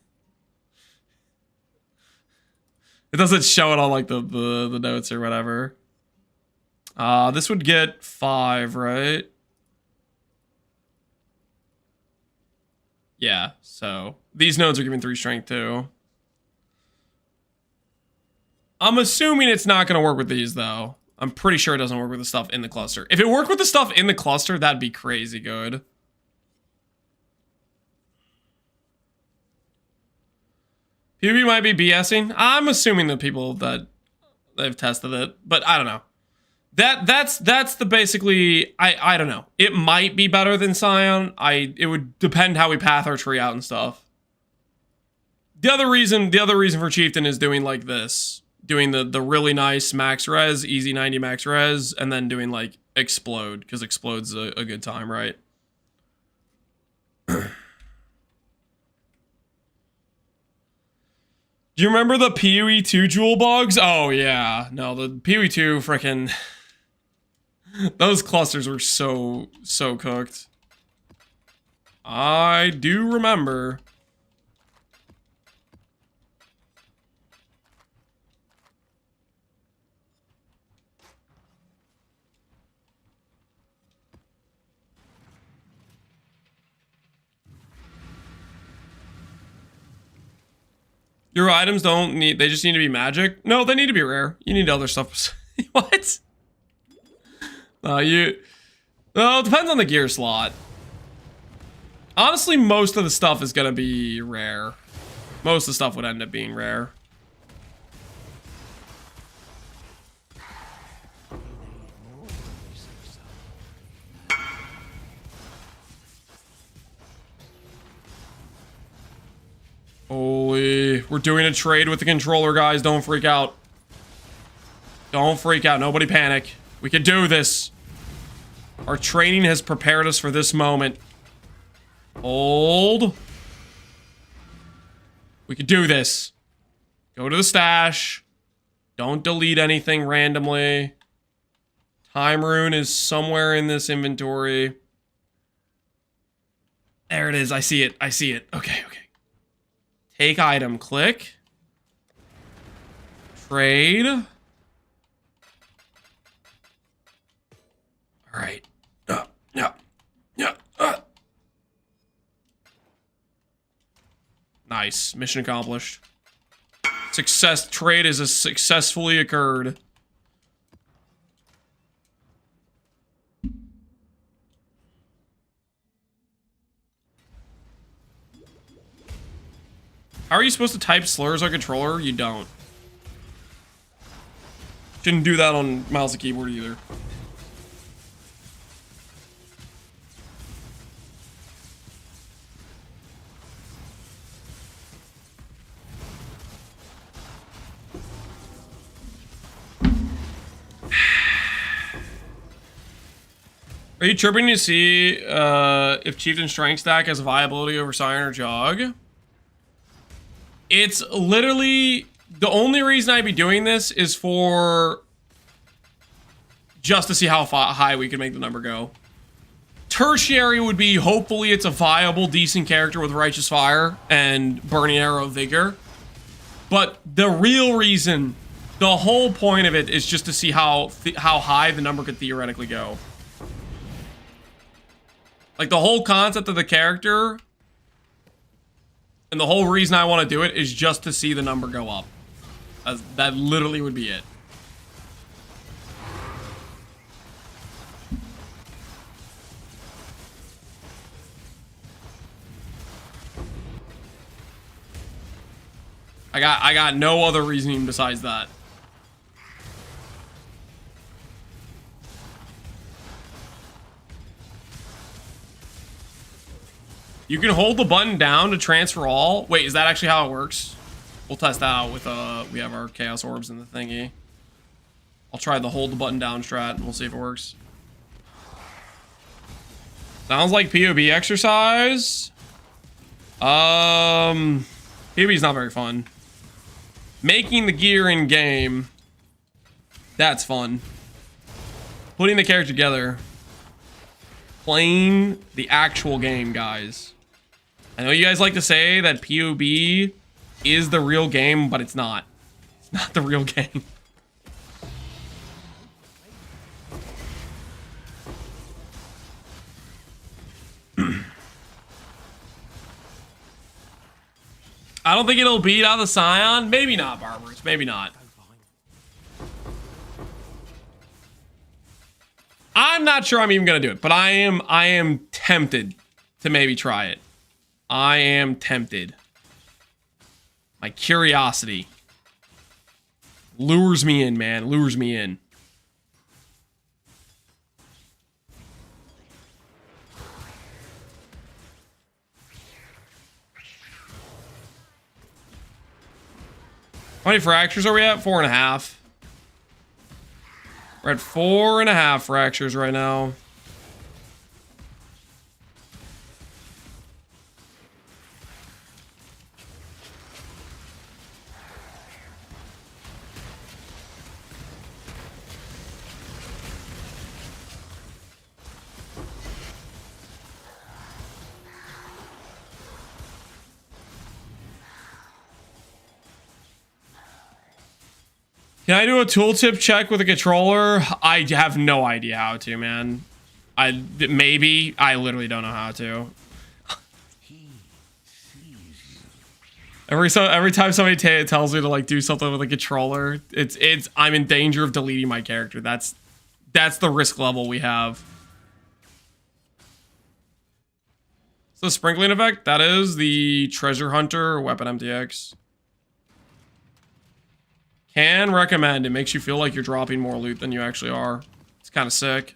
It doesn't show it on, like, the notes or whatever. This would get 5, right? Yeah, so these nodes are giving 3 strength, too. I'm assuming it's not going to work with these, though. I'm pretty sure it doesn't work with the stuff in the cluster. If it worked with the stuff in the cluster, that'd be crazy good. PUB might be BSing. I'm assuming the people that they've tested it, but I don't know. That's the basically, I don't know. It might be better than Scion. It would depend how we path our tree out and stuff. The other reason for Chieftain is doing like this. Doing the really nice max res, easy 90 max res, and then doing like explode, because explode's a good time, right? Do you remember the PoE 2 jewel bugs? Oh yeah, no, the PoE 2 frickin' those clusters were so cooked. I do remember. Your items don't need, they just need to be magic? No, they need to be rare. You need other stuff. What? Well, it depends on the gear slot. Honestly, most of the stuff is gonna be rare. Most of the stuff would end up being rare. We're doing a trade with the controller, guys. Don't freak out. Don't freak out. Nobody panic. We can do this. Our training has prepared us for this moment. Hold. We can do this. Go to the stash. Don't delete anything randomly. Time rune is somewhere in this inventory. There it is. I see it. I see it. Okay, okay. Take item. Click. Trade. All right. Nice. Mission accomplished. Success. Trade is successfully occurred. How are you supposed to type slurs on controller? You don't. Shouldn't do that on mouse and keyboard either. Are you tripping to see if Chieftain Strength Stack has a viability over Siren or Jog? It's literally the only reason I'd be doing this is for just to see how high we can make the number go. Tertiary would be hopefully it's a viable, decent character with Righteous Fire and Burning Arrow Vigor. But the real reason, the whole point of it is just to see how high the number could theoretically go. Like the whole concept of the character and the whole reason I want to do it is just to see the number go up. That literally would be it. I got no other reasoning besides that. You can hold the button down to transfer all. Wait, is that actually how it works? We'll test that out with we have our Chaos Orbs in the thingy. I'll try the hold the button down strat and we'll see if it works. Sounds like POB exercise. POB is not very fun. Making the gear in game, that's fun. Putting the character together, playing the actual game, guys. I know you guys like to say that POB is the real game, but it's not. It's not the real game. I don't think it'll beat out the Scion. Maybe not, Barbers. Maybe not. I'm not sure I'm even gonna do it, but I am tempted to maybe try it. I am tempted. My curiosity lures me in, man. Lures me in. How many fractures are we at? 4.5. We're at 4.5 fractures right now. Can I do a tooltip check with a controller? I have no idea how to, man. Maybe. I literally don't know how to. Every time somebody tells me to like do something with a controller, I'm in danger of deleting my character. That's the risk level we have. So the sprinkling effect, that is the treasure hunter weapon MTX. Can recommend. It makes you feel like you're dropping more loot than you actually are. It's kind of sick.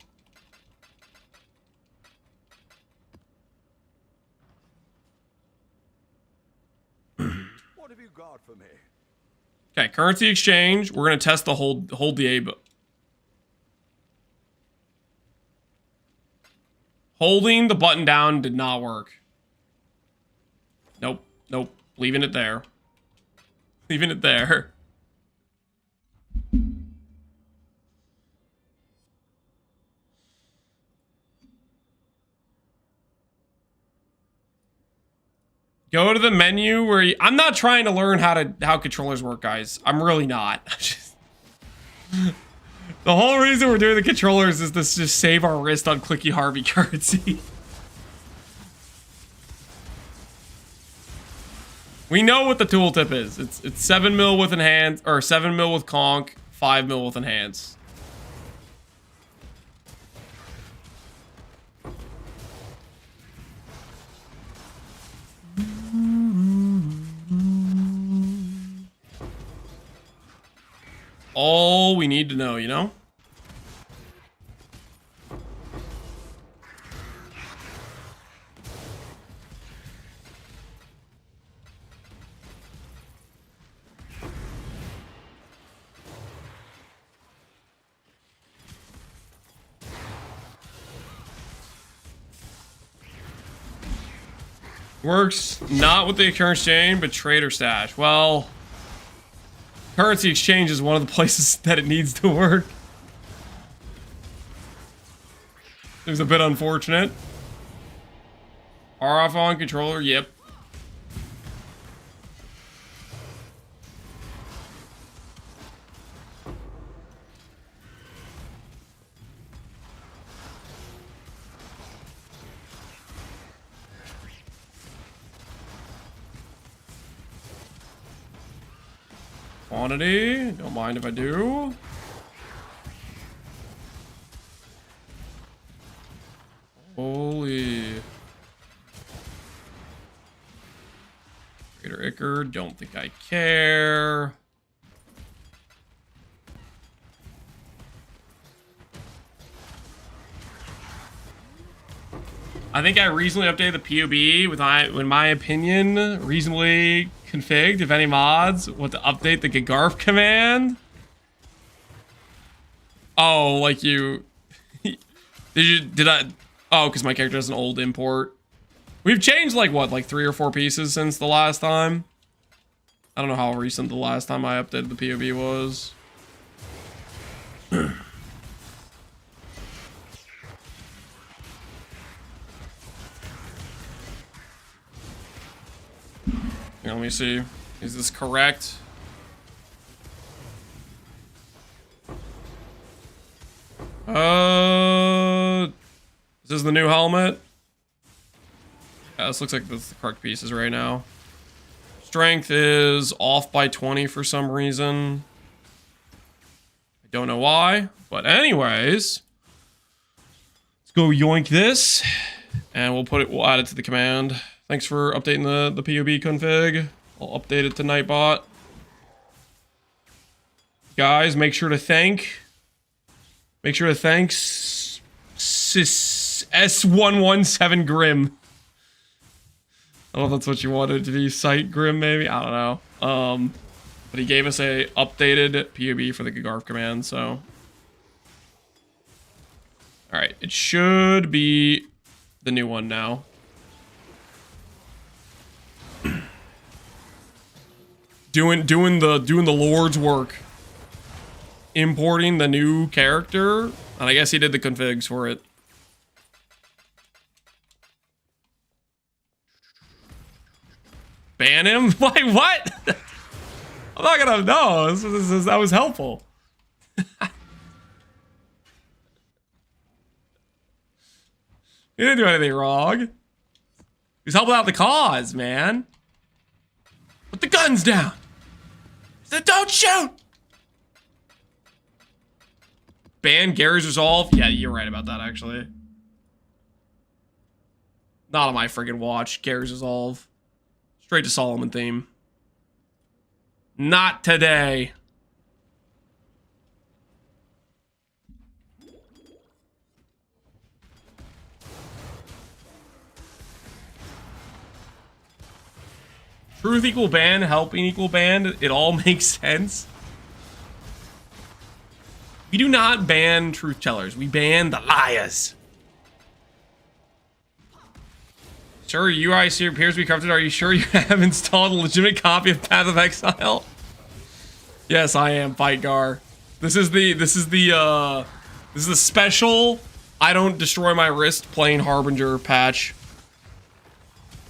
What have you got for me? Okay, currency exchange. We're gonna test the hold the A. Holding the button down did not work. Nope, nope. Leaving it there. Leaving it there. Go to the menu where you, I'm not trying to learn how controllers work, guys. I'm really not. The whole reason we're doing the controllers is to just save our wrist on clicky Harvey currency. We know what the tooltip is. It's 7 mil with enhance, or 7 mil with conk, 5 mil with enhance. All we need to know, you know? Works not with the currency exchange, but trader stash. Well, currency exchange is one of the places that it needs to work. It was a bit unfortunate. RF on controller, yep. Quantity, don't mind if I do. Holy. Trader Icker, don't think I care. I think I recently updated the POB with in my opinion, reasonably configured. If any mods want to update the Gagarf command. Oh, like you did I oh, because my character has an old import. We've changed like what, like 3 or 4 pieces since the last time. I don't know how recent the last time I updated the POB was. Here, let me see. Is this correct? Is this the new helmet? Yeah, this looks like this is the correct pieces right now. Strength is off by 20 for some reason. I don't know why, but anyways, let's go yoink this, and we'll add it to the command. Thanks for updating the POB config. I'll update it to Nightbot. Guys, make sure to thank S117 Grim. I don't know if that's what you wanted to be, Sight Grim maybe? I don't know. But he gave us a updated POB for the Gagarf command, so. Alright, it should be the new one now. doing the Lord's work. Importing the new character, and I guess he did the configs for it. Ban him? Why, what? I'm not gonna, no, that was helpful. He didn't do anything wrong. He's helping out the cause, man. Put the guns down. He said, don't shoot. Ban Gary's Resolve? Yeah, you're right about that, actually. Not on my friggin' watch. Gary's Resolve. Straight to Solomon theme. Not today. Truth equal banned, helping equal banned. It all makes sense. We do not ban truth tellers. We ban the liars. Sure, UI appears to be corrupted. Are you sure you have installed a legitimate copy of Path of Exile? Yes, I am, Fightgar. This is the special I don't destroy my wrist playing Harbinger patch.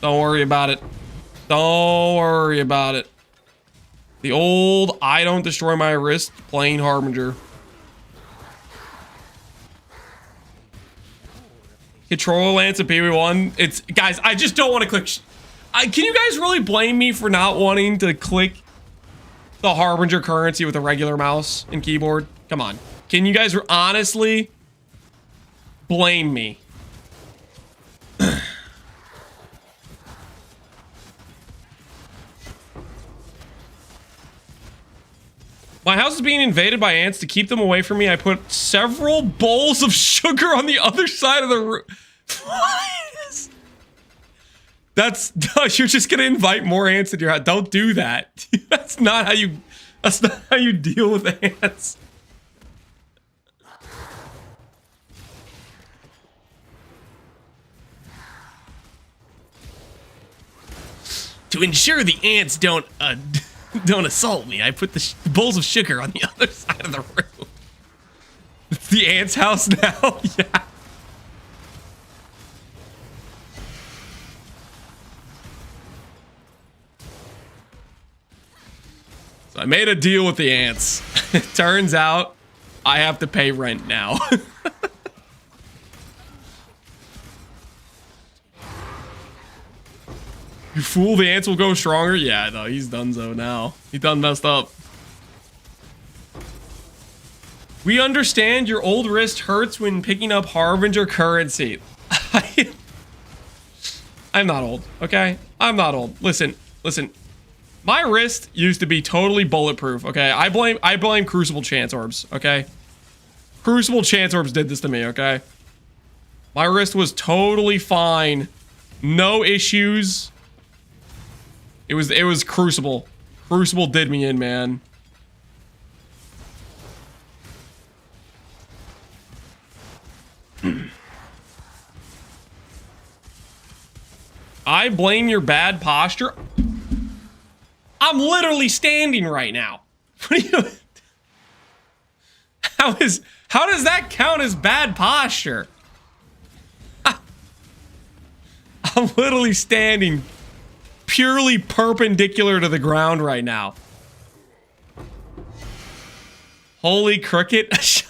Don't worry about it. Don't worry about it. The old I don't destroy my wrist playing Harbinger. Control Lance and PB1. It's guys, I just don't want to click. Can you guys really blame me for not wanting to click the Harbinger currency with a regular mouse and keyboard? Come on. Can you guys honestly blame me? My house is being invaded by ants. To keep them away from me, I put several bowls of sugar on the other side of the room. That's you're just gonna invite more ants in your house. Don't do that. That's not how you deal with ants. To ensure the ants don't assault me, I put the bowls of sugar on the other side of the room. It's the ants' house now? Yeah. So I made a deal with the ants. It turns out I have to pay rent now. You fool, the ants will go stronger? Yeah, no, he's donezo now. He done messed up. We understand your old wrist hurts when picking up Harbinger currency. I'm not old, okay? I'm not old. Listen. My wrist used to be totally bulletproof, okay? I blame Crucible Chance Orbs, okay? Crucible Chance Orbs did this to me, okay? My wrist was totally fine. No issues. It was Crucible. Crucible did me in, man. I blame your bad posture. I'm literally standing right now. What are you? How does that count as bad posture? I'm literally standing purely perpendicular to the ground right now. Holy cricket.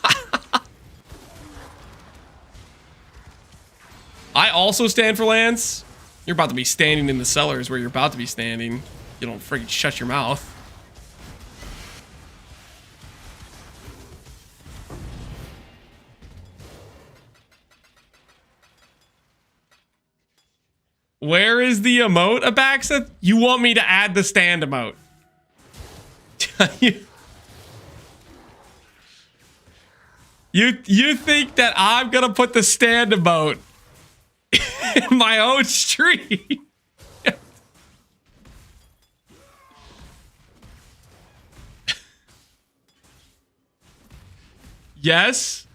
I also stand for Lance. You're about to be standing in the cellars where you're about to be standing. You don't freaking shut your mouth. Where is the emote, Abaxa? You want me to add the stand emote? You think that I'm gonna put the stand emote in my own stream? Yes.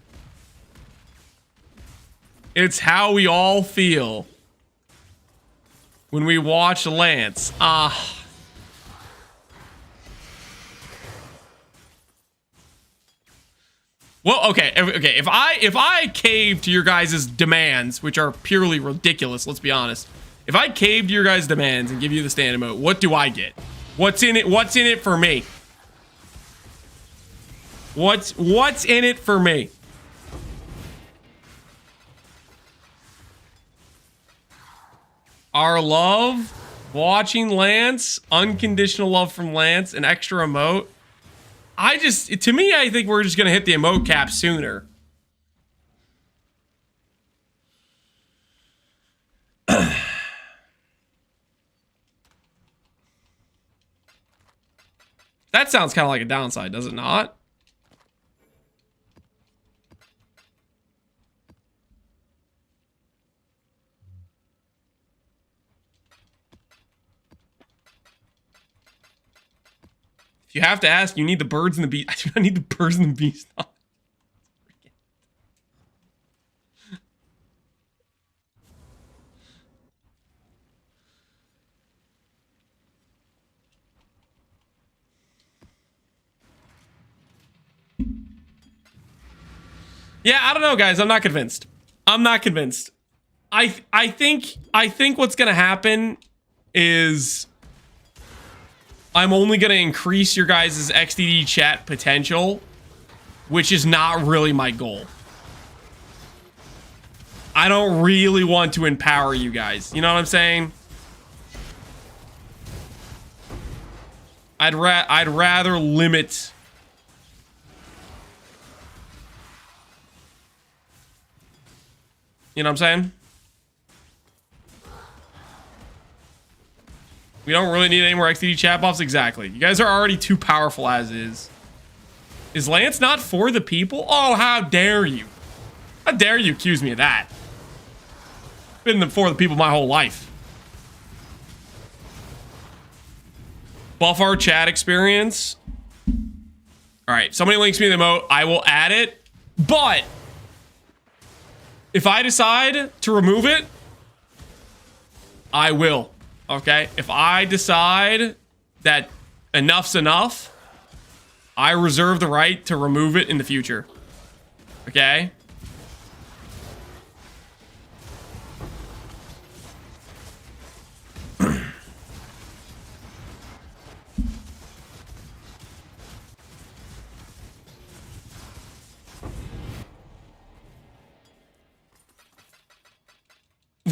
It's how we all feel when we watch Lance. Well, okay. If I cave to your guys' demands, which are purely ridiculous, let's be honest. If I cave to your guys' demands and give you the stand emote, what do I get? What's in it? What's in it for me? What's in it for me? Our love, watching Lance, unconditional love from Lance, an extra emote. To me, I think we're just gonna hit the emote cap sooner. That sounds kind of like a downside, does it not? If you have to ask, you need the birds and the bees. I do not need the birds and the bees. Yeah, I don't know, guys. I'm not convinced. I'm not convinced. I think what's gonna happen is I'm only gonna increase your guys' XDD chat potential, which is not really my goal. I don't really want to empower you guys. You know what I'm saying? I'd rather limit. You know what I'm saying? We don't really need any more XDD chat buffs. Exactly. You guys are already too powerful as is. Is Lance not for the people? Oh, how dare you? How dare you accuse me of that? Been for the people my whole life. Buff our chat experience. All right, somebody links me the emote. I will add it. But if I decide to remove it, I will. Okay? If I decide that enough's enough, I reserve the right to remove it in the future. Okay?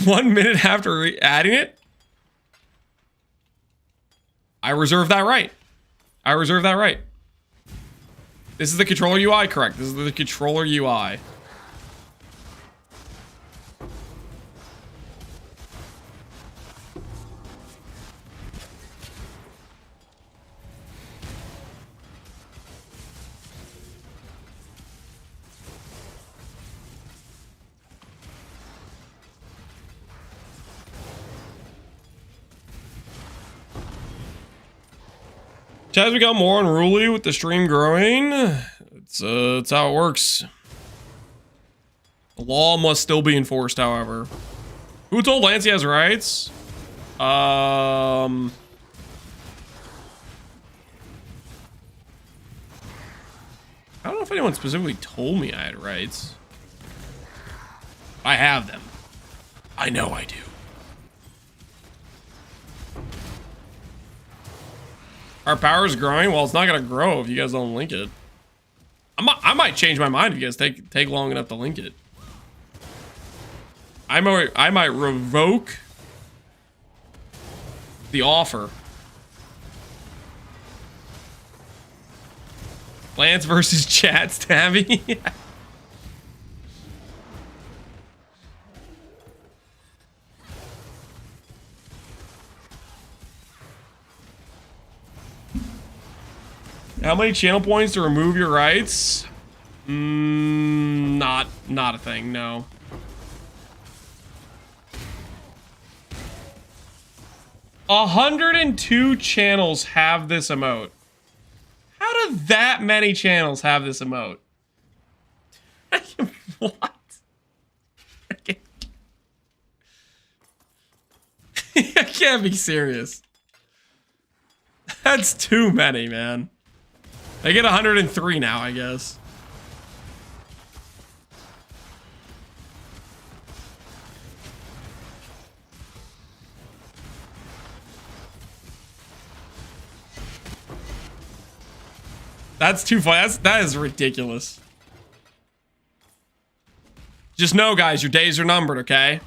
One minute after adding it, I reserve that right. I reserve that right. This is the controller UI, correct? This is the controller UI. As we got more unruly with the stream growing, it's how it works. The law must still be enforced, however. Who told Lance he has rights? I don't know if anyone specifically told me I had rights. I have them. I know I do. Our power is growing. Well, it's not gonna grow if you guys don't link it. I might change my mind if you guys take long enough to link it. I might revoke the offer. Lance versus chat Stabby. How many channel points to remove your rights? Not a thing, no. A 102 channels have this emote. How do that many channels have this emote? What? I can't be serious. That's too many, man. I get 103 now, I guess. That's too funny. That is ridiculous. Just know, guys, your days are numbered, okay?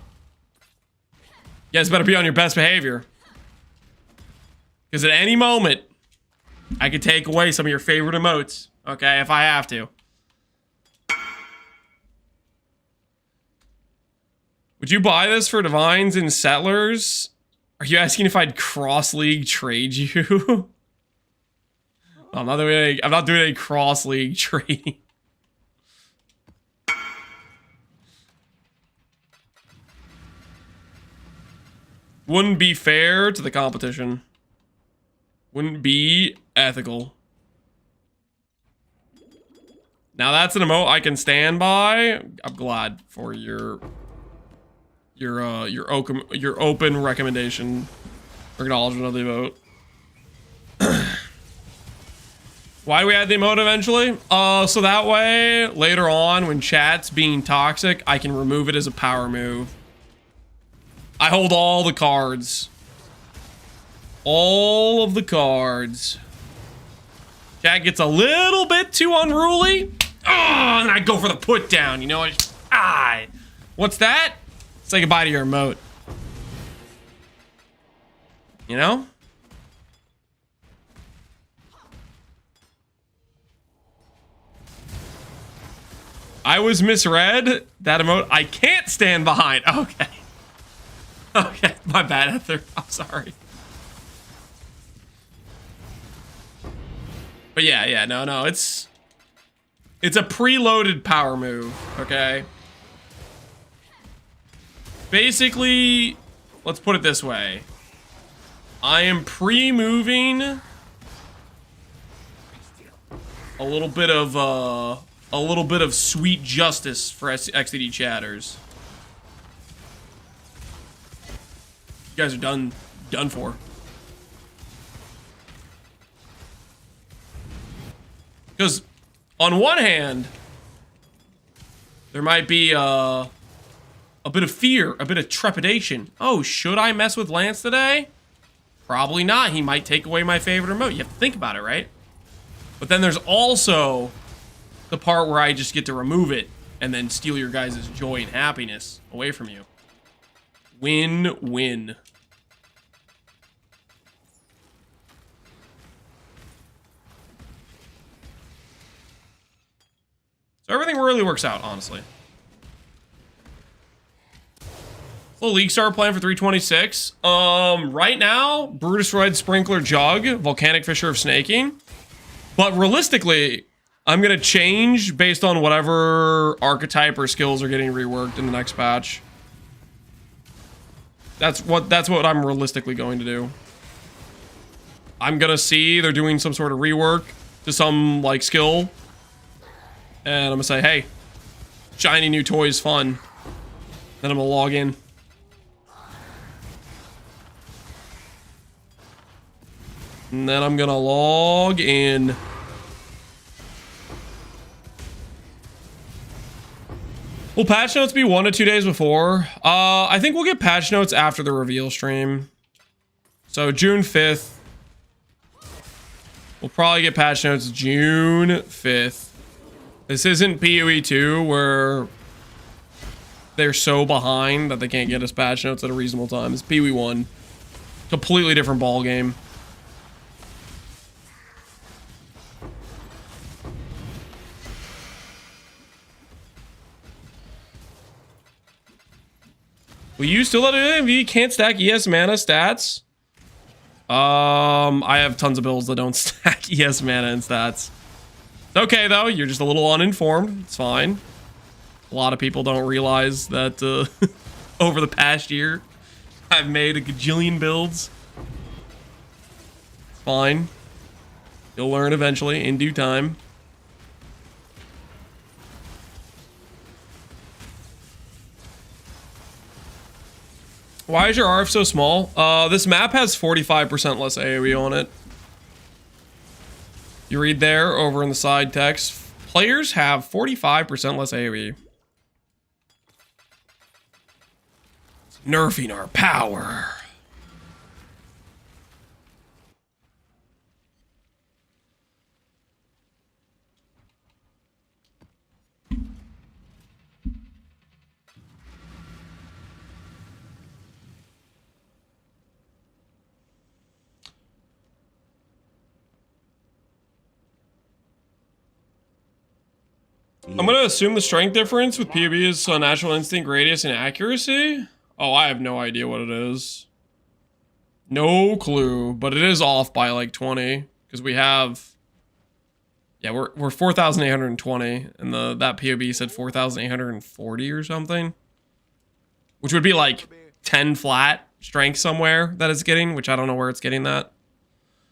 You guys better be on your best behavior. Because at any moment, I could take away some of your favorite emotes, okay, if I have to. Would you buy this for Divines and Settlers? Are you asking if I'd cross-league trade you? I'm not doing a cross-league trading. Wouldn't be fair to the competition. Wouldn't be ethical. Now that's an emote I can stand by. I'm glad for your open recommendation or acknowledgement of the emote. Why do we add the emote eventually? So that way, later on, when chat's being toxic, I can remove it as a power move. I hold all the cards. All of the cards. Chat gets a little bit too unruly. Oh, and I go for the put down. You know what? What's that? Say goodbye to your emote. You know? I was misread. That emote I can't stand behind. Okay. Okay, my bad, Ether. I'm sorry. But yeah, no, it's a preloaded power move, okay? Basically, let's put it this way. I am pre-moving a little bit of sweet justice for XDD chatters. You guys are done for. Because on one hand, there might be a bit of fear, a bit of trepidation. Oh, should I mess with Lance today? Probably not. He might take away my favorite emote. You have to think about it, right? But then there's also the part where I just get to remove it and then steal your guys' joy and happiness away from you. Win-win. So everything really works out, honestly. Little League Star plan for 326. Right now, Brutus Red Sprinkler Jug, Volcanic Fissure of Snaking. But realistically, I'm gonna change based on whatever archetype or skills are getting reworked in the next patch. That's what I'm realistically going to do. I'm gonna see they're doing some sort of rework to some like skill. And I'm gonna say, hey, shiny new toy is fun. Then I'm gonna log in. And then I'm gonna log in. Will patch notes be 1 to 2 days before? I think we'll get patch notes after the reveal stream. So June 5th. We'll probably get patch notes June 5th. This isn't PoE 2 where they're so behind that they can't get us patch notes at a reasonable time. It's PoE 1. Completely different ball game. Will you still let it in if you can't stack ES mana stats? I have tons of builds that don't stack ES mana and stats. It's okay though, you're just a little uninformed. It's fine. A lot of people don't realize that over the past year, I've made a gajillion builds. It's fine. You'll learn eventually in due time. Why is your RF so small? This map has 45% less AoE on it. You read there over in the side text. Players have 45% less AoE. It's nerfing our power. I'm gonna assume the strength difference with PB is natural instinct, radius, and accuracy. Oh, I have no idea what it is. No clue, but it is off by like 20 because we have. Yeah, we're 4,820, and that POB said 4,840 or something, which would be like 10 flat strength somewhere that it's getting, which I don't know where it's getting that.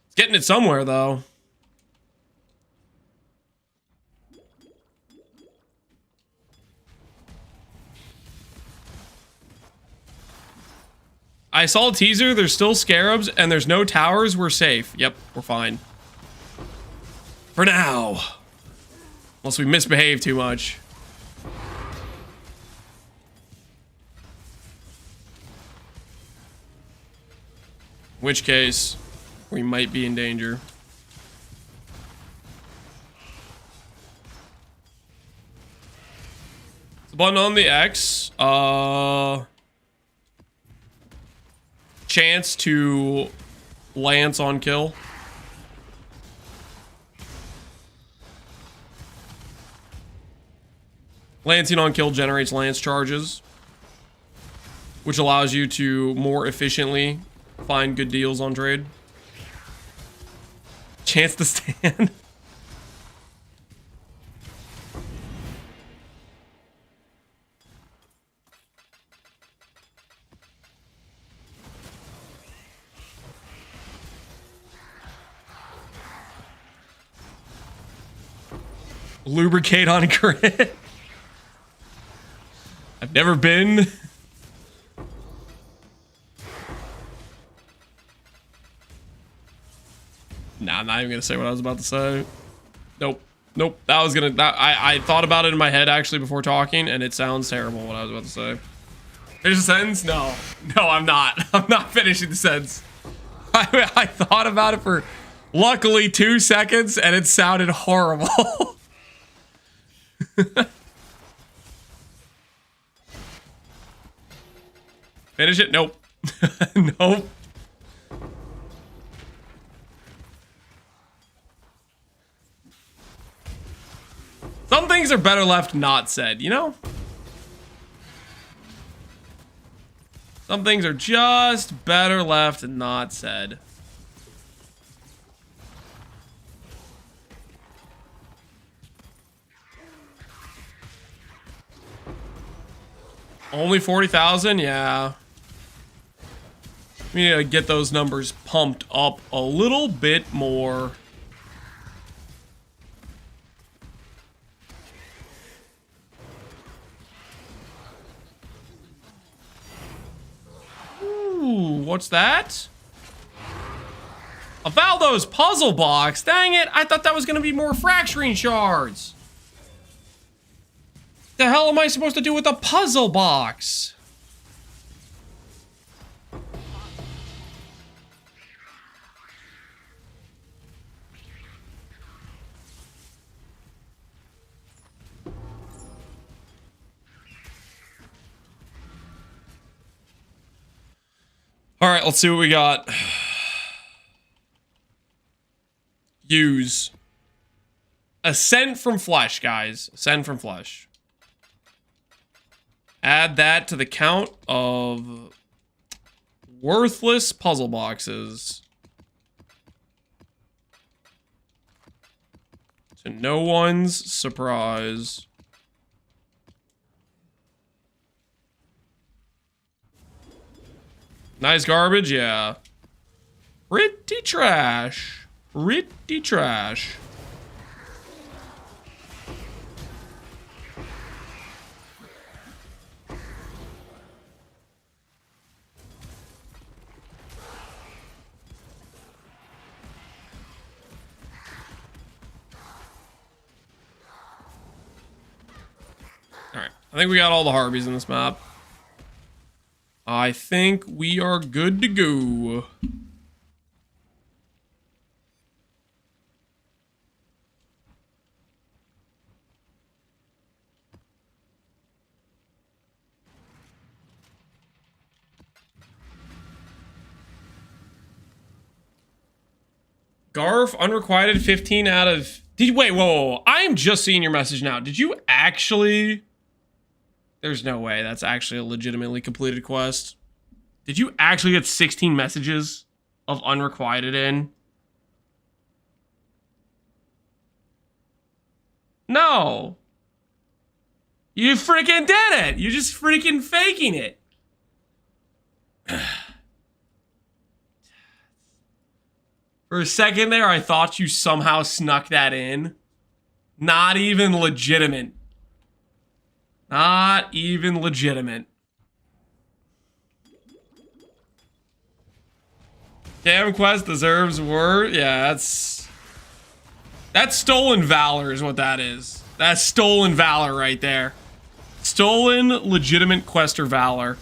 It's getting it somewhere though. I saw a teaser. There's still scarabs and there's no towers. We're safe. Yep, we're fine. For now. Unless we misbehave too much. In which case, we might be in danger. The button on the X, chance to lance on kill. Lancing on kill generates lance charges, which allows you to more efficiently find good deals on trade. Chance to stand. Lubricate on crit. I've never been. Nah, I'm not even gonna say what I was about to say. Nope. Nope. That was gonna. I thought about it in my head actually before talking, and it sounds terrible what I was about to say. Finish the sentence? No. No, I'm not. I'm not finishing the sentence. I thought about it for luckily 2 seconds, and it sounded horrible. Finish it? Nope. Nope. Some things are better left not said, you know? Some things are just better left not said. Only 40,000? Yeah. We need to get those numbers pumped up a little bit more. Ooh, what's that? A Valdo's puzzle box. Dang it, I thought that was going to be more fracturing shards. The hell am I supposed to do with a puzzle box? All right, let's see what we got. Use. Ascent from flesh, guys. Ascent from flesh. Add that to the count of worthless puzzle boxes. To no one's surprise. Nice garbage, yeah. Pretty trash. Pretty trash. Alright, I think we got all the Harbies in this map. I think we are good to go. Garf, unrequited, 15 out of... Wait, whoa. I am just seeing your message now. Did you actually... There's no way that's actually a legitimately completed quest. Did you actually get 16 messages of unrequited in? No. You freaking did it. You just freaking faking it. For a second there, I thought you somehow snuck that in. Not even legitimate. Not even legitimate. Cam Quest deserves word. Yeah, that's stolen valor is what that is. That's stolen valor right there. Stolen legitimate quester valor.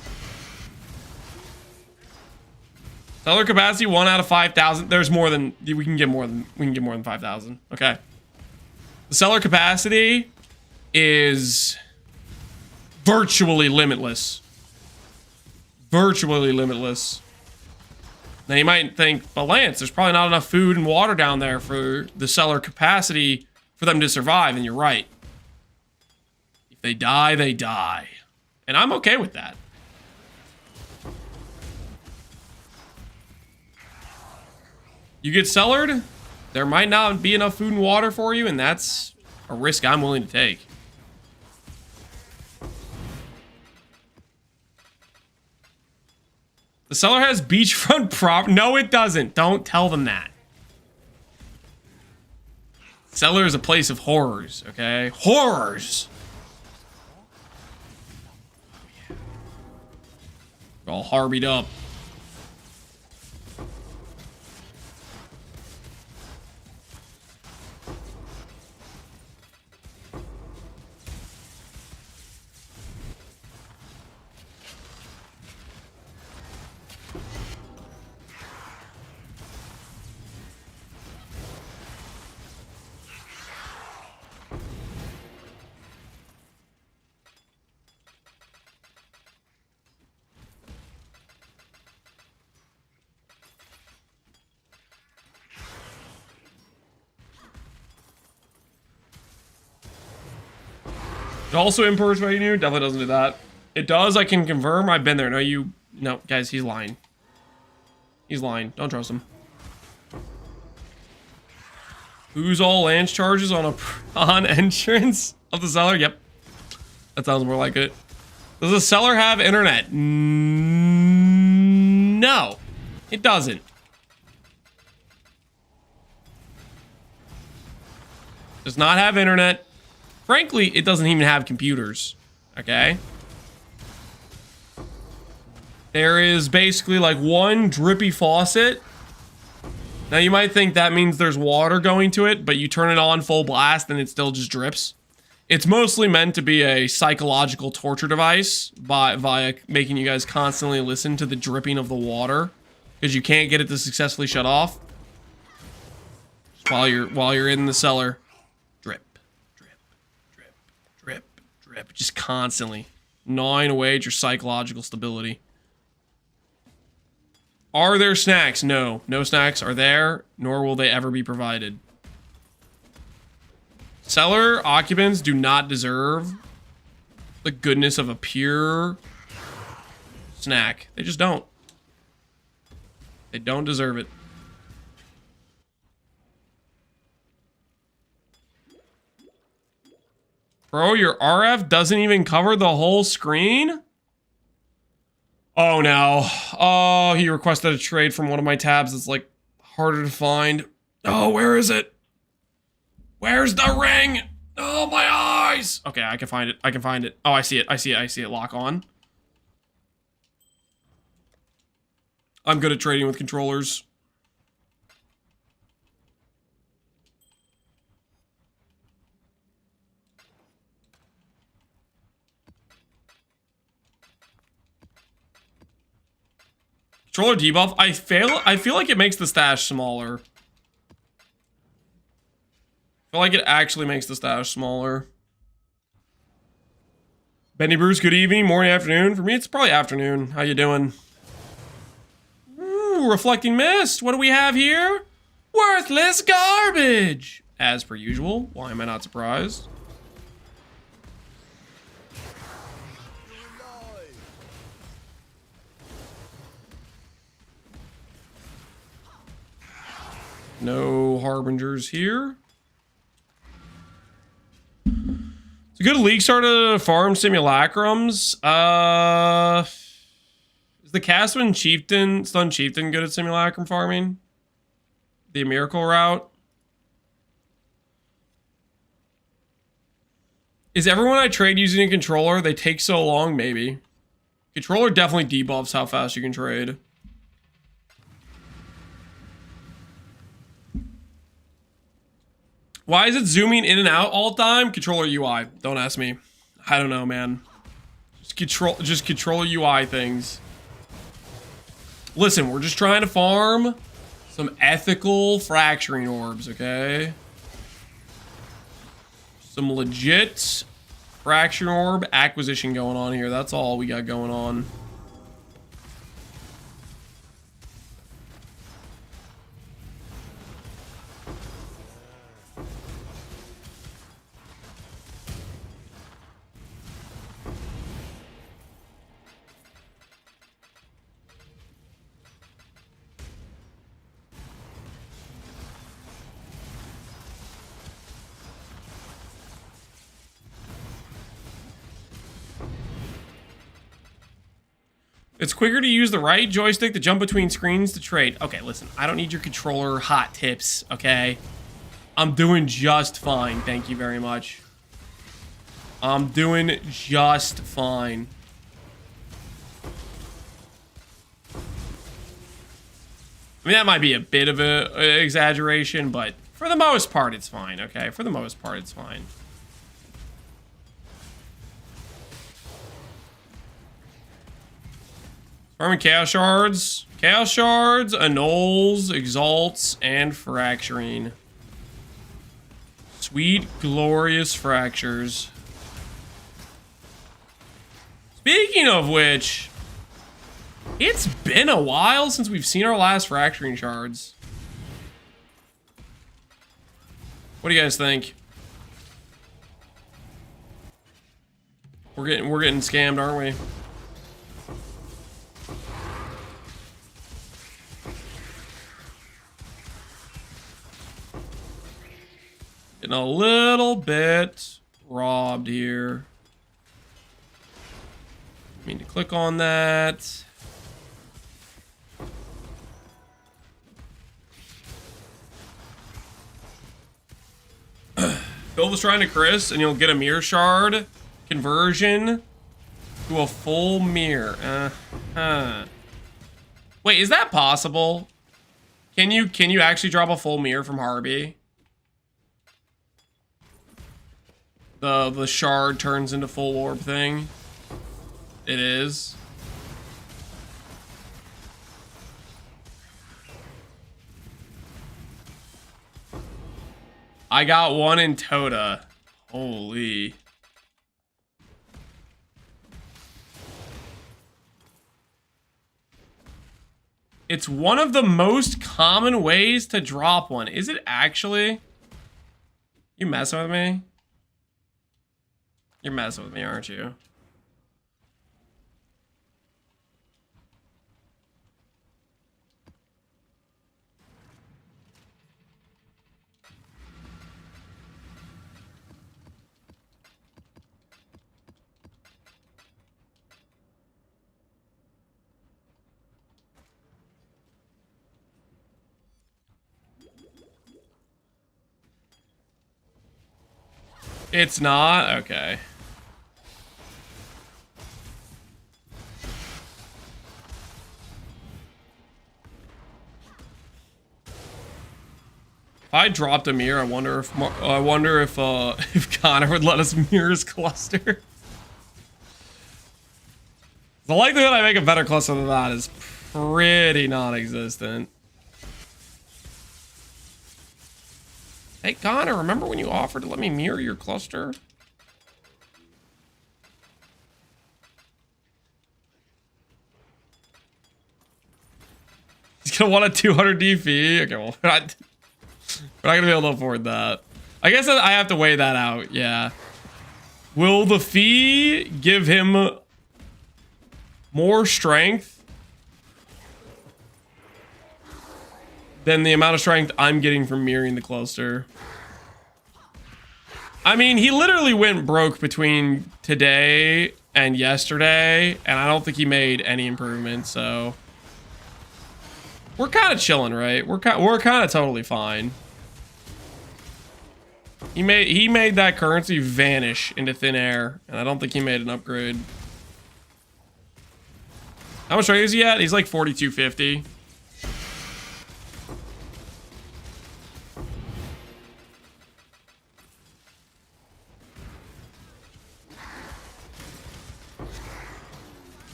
Seller capacity 1 out of 5,000. There's more than we can get more than 5,000. Okay. The seller capacity is virtually limitless. Virtually limitless. Now you might think, but Lance, there's probably not enough food and water down there for the seller capacity for them to survive, and you're right. If they die, they die. And I'm okay with that. You get cellared, there might not be enough food and water for you, and that's a risk I'm willing to take. The cellar has beachfront prop. No, it doesn't. Don't tell them that. Cellar is a place of horrors, okay? Horrors! All harbied up. It also imports what you knew. Definitely doesn't do that. It does. I can confirm. I've been there. No, guys, he's lying. He's lying. Don't trust him. Who's all Lance charges on entrance of the cellar? Yep. That sounds more like it. Does the cellar have internet? No, it doesn't. Does not have internet. Frankly, it doesn't even have computers, okay? There is basically like one drippy faucet. Now you might think that means there's water going to it, but you turn it on full blast and it still just drips. It's mostly meant to be a psychological torture device via making you guys constantly listen to the dripping of the water because you can't get it to successfully shut off while you're in the cellar. Just constantly gnawing away at your psychological stability. Are there snacks? No. No snacks are there, nor will they ever be provided. Cellar occupants do not deserve the goodness of a pure snack. They just don't. They don't deserve it. Bro, your RF doesn't even cover the whole screen? Oh no. Oh, he requested a trade from one of my tabs that's like harder to find. Oh, where is it? Where's the ring? Oh, my eyes. Okay, I can find it. I can find it. Oh, I see it. I see it. I see it. Lock on. I'm good at trading with controllers. Controller debuff. I feel like it makes the stash smaller. I feel like it actually makes the stash smaller. Benny Bruce, good evening, morning, afternoon. For me, it's probably afternoon. How you doing? Ooh, reflecting mist. What do we have here? Worthless garbage. As per usual. Why am I not surprised? No Harbingers here. It's a good league start to farm simulacrums. Is the Caswin Chieftain, Stun Chieftain good at simulacrum farming? The miracle route? Is everyone I trade using a controller? They take so long, maybe. Controller definitely debuffs how fast you can trade. Why is it zooming in and out all the time? Controller UI. Don't ask me. I don't know, man. Just controller UI things. Listen, we're just trying to farm some ethical fracturing orbs, okay? Some legit fracturing orb acquisition going on here. That's all we got going on. It's quicker to use the right joystick to jump between screens to trade. Okay, listen, I don't need your controller hot tips, okay? I'm doing just fine, thank you very much. I'm doing just fine. I mean, that might be a bit of an exaggeration, but for the most part, it's fine, okay? For the most part, it's fine. Farming Chaos Shards. Chaos Shards, Annuls, Exalts, and Fracturing. Sweet, glorious fractures. Speaking of which, it's been a while since we've seen our last Fracturing Shards. What do you guys think? We're getting scammed, aren't we? Getting a little bit robbed here. I mean to click on that. Build the Shrine to Chris and you'll get a mirror shard conversion to a full mirror. Wait, is that possible? Can you actually drop a full mirror from Harby? The shard turns into full orb thing. It is. I got one in Tota. Holy. It's one of the most common ways to drop one. Is it actually? You messing with me? You're messing with me, aren't you? It's not? Okay. If I dropped a mirror, I wonder if Connor would let us mirror his cluster. The likelihood I make a better cluster than that is pretty non-existent. Hey Connor, remember when you offered to let me mirror your cluster? He's gonna want a 200 DP? Okay, well, we're not gonna be able to afford that. I guess I have to weigh that out, yeah. Will the fee give him more strength than the amount of strength I'm getting from mirroring the cluster? I mean, he literally went broke between today and yesterday, and I don't think he made any improvement, so we're kind of chilling, right? We're kind of totally fine. He made that currency vanish into thin air, and I don't think he made an upgrade. How much strength is he at? He's like 4250.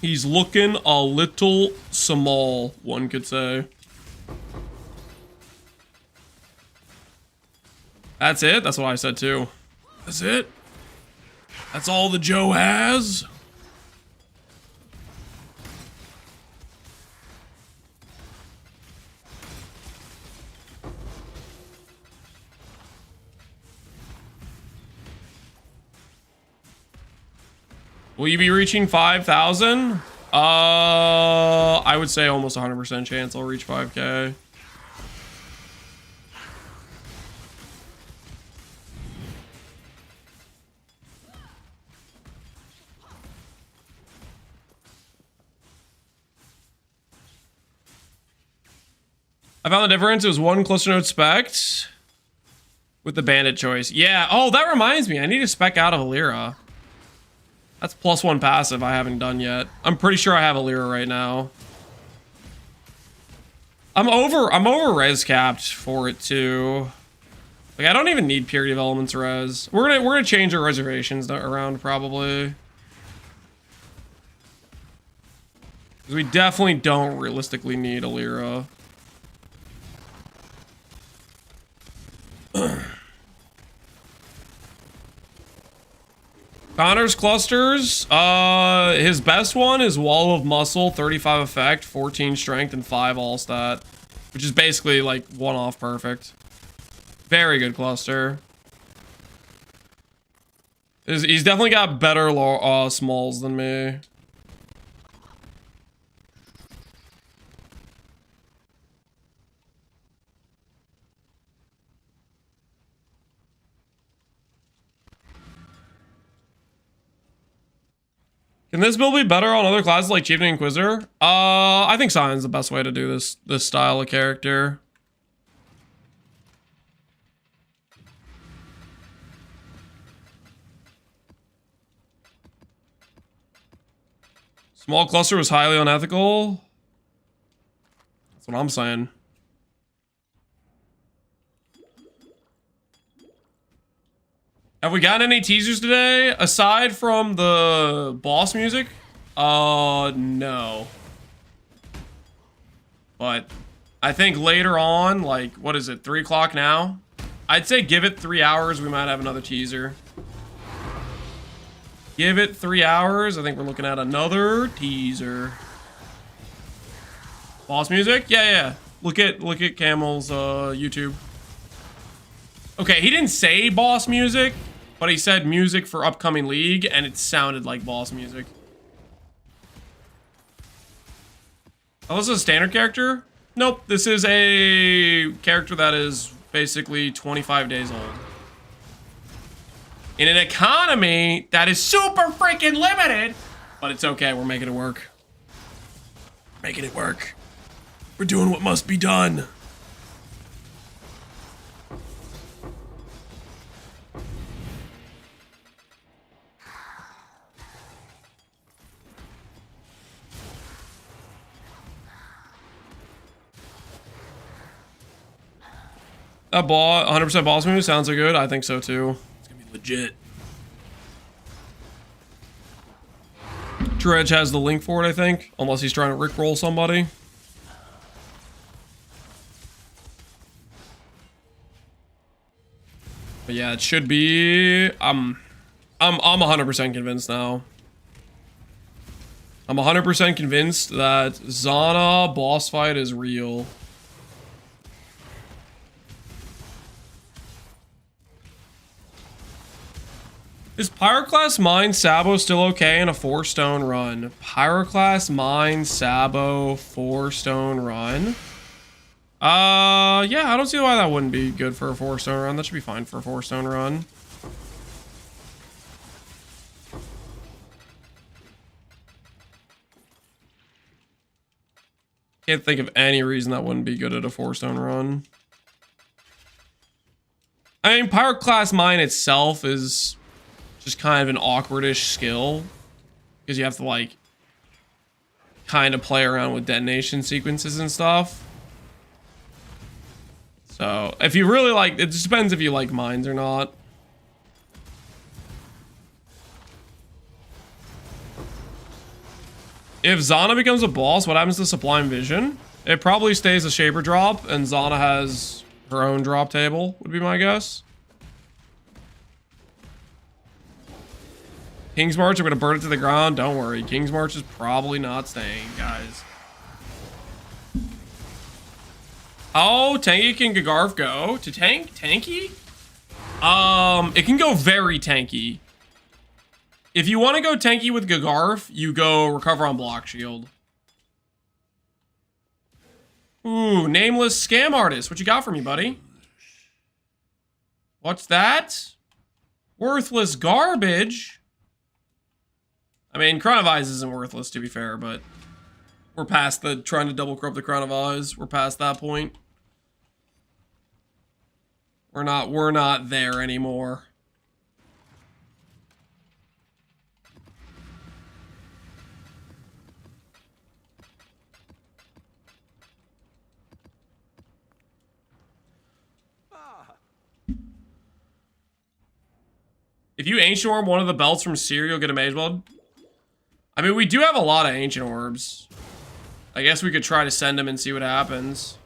He's looking a little small, one could say. That's it? That's what I said too. That's it? That's all the Joe has? Will you be reaching 5,000? I would say almost 100% chance I'll reach 5K. I found the difference. It was one cluster node spec with the bandit choice. Yeah. Oh, that reminds me. I need to spec out of Alira. That's +1 passive I haven't done yet. I'm pretty sure I have Alira right now. I'm over res capped for it too. Like I don't even need Purity of Elements res. We're gonna change our reservations around probably. Because we definitely don't realistically need Alira. Connor's clusters, his best one is Wall of Muscle, 35 effect, 14 strength, and 5 all stat. Which is basically like one off perfect. Very good cluster. He's definitely got better smalls than me. Can this build be better on other classes like Chieftain and Inquisitor? I think Sion's the best way to do this style of character. Small cluster was highly unethical. That's what I'm saying. Have we gotten any teasers today? Aside from the boss music? No. But I think later on, like, what is it, 3 o'clock now? I'd say give it 3 hours, we might have another teaser. Give it 3 hours, I think we're looking at another teaser. Boss music? Yeah. Look at Camel's YouTube. Okay, he didn't say boss music, but he said music for upcoming league, and it sounded like boss music. Oh, this is a standard character? Nope, this is a character that is basically 25 days old. In an economy that is super freaking limited, but it's okay, we're making it work. Making it work. We're doing what must be done. That ball, 100% boss move sounds so good. I think so too. It's gonna be legit. True Edge has the link for it, I think. Unless he's trying to rickroll somebody. But yeah, it should be. I'm 100% convinced now. I'm 100% convinced that Zana boss fight is real. Is Pyroclast Mine Sabo still okay in a 4-stone run? Pyroclast Mine Sabo 4-stone run? Yeah, I don't see why that wouldn't be good for a 4-stone run. That should be fine for a 4-stone run. Can't think of any reason that wouldn't be good at a 4-stone run. I mean, Pyroclast Mine itself is just kind of an awkwardish skill, because you have to like kind of play around with detonation sequences and stuff. So if you really like, it just depends if you like mines or not. If Zana becomes a boss, what happens to Sublime Vision? It probably stays a Shaper drop, and Zana has her own drop table, would be my guess. King's March, I'm going to burn it to the ground. Don't worry. King's March is probably not staying, guys. Oh, Tanky can Gagarf go to tank? Tanky? It can go very tanky. If you want to go tanky with Gagarf, you go recover on block shield. Ooh, nameless scam artist. What you got for me, buddy? What's that? Worthless garbage. I mean, Crown of Eyes isn't worthless, to be fair, but we're past the trying to double corrupt the Crown of Eyes. We're past that point. We're not there anymore. If you Ancient Orb one of the belts from Seer, you'll get a Mage Blood. I mean, we do have a lot of Ancient Orbs. I guess we could try to send them and see what happens.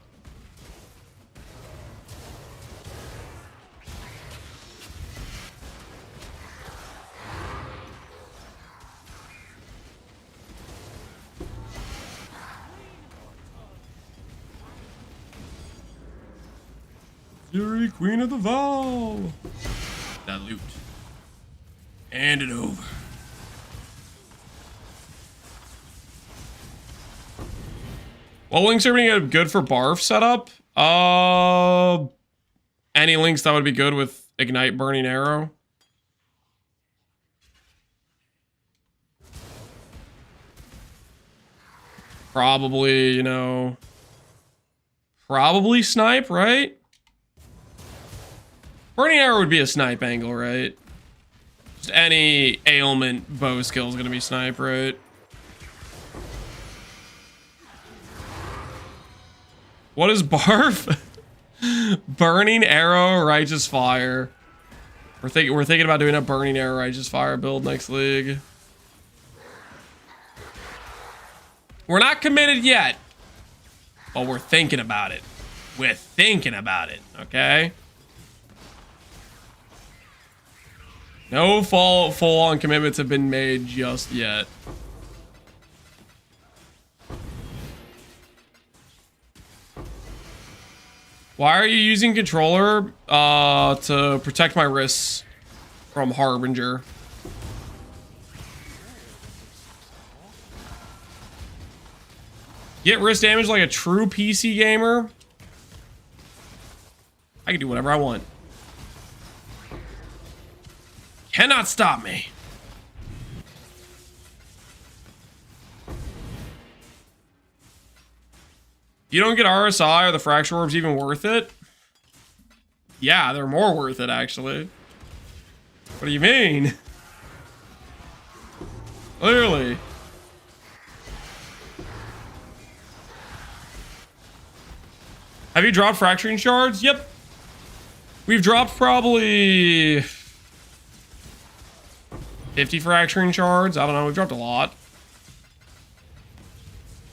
Fury, Queen of the Val. That loot. Hand it over. What links are being good for Barf setup? Any links that would be good with Ignite Burning Arrow. Probably, you know, probably snipe, right? Burning Arrow would be a snipe angle, right? Just any ailment bow skill is going to be snipe, right? What is Barf? Burning Arrow, Righteous Fire. We're thinking about doing a Burning Arrow, Righteous Fire build next league. We're not committed yet, but we're thinking about it. We're thinking about it, okay? No full-on commitments have been made just yet. Why are you using controller to protect my wrists from Harbinger? Get wrist damage like a true PC gamer? I can do whatever I want. Cannot stop me. You don't get RSI or the Fracture Orbs even worth it? Yeah, they're more worth it, actually. What do you mean? Clearly. Have you dropped Fracturing Shards? Yep. We've dropped probably 50 Fracturing Shards. I don't know. We've dropped a lot.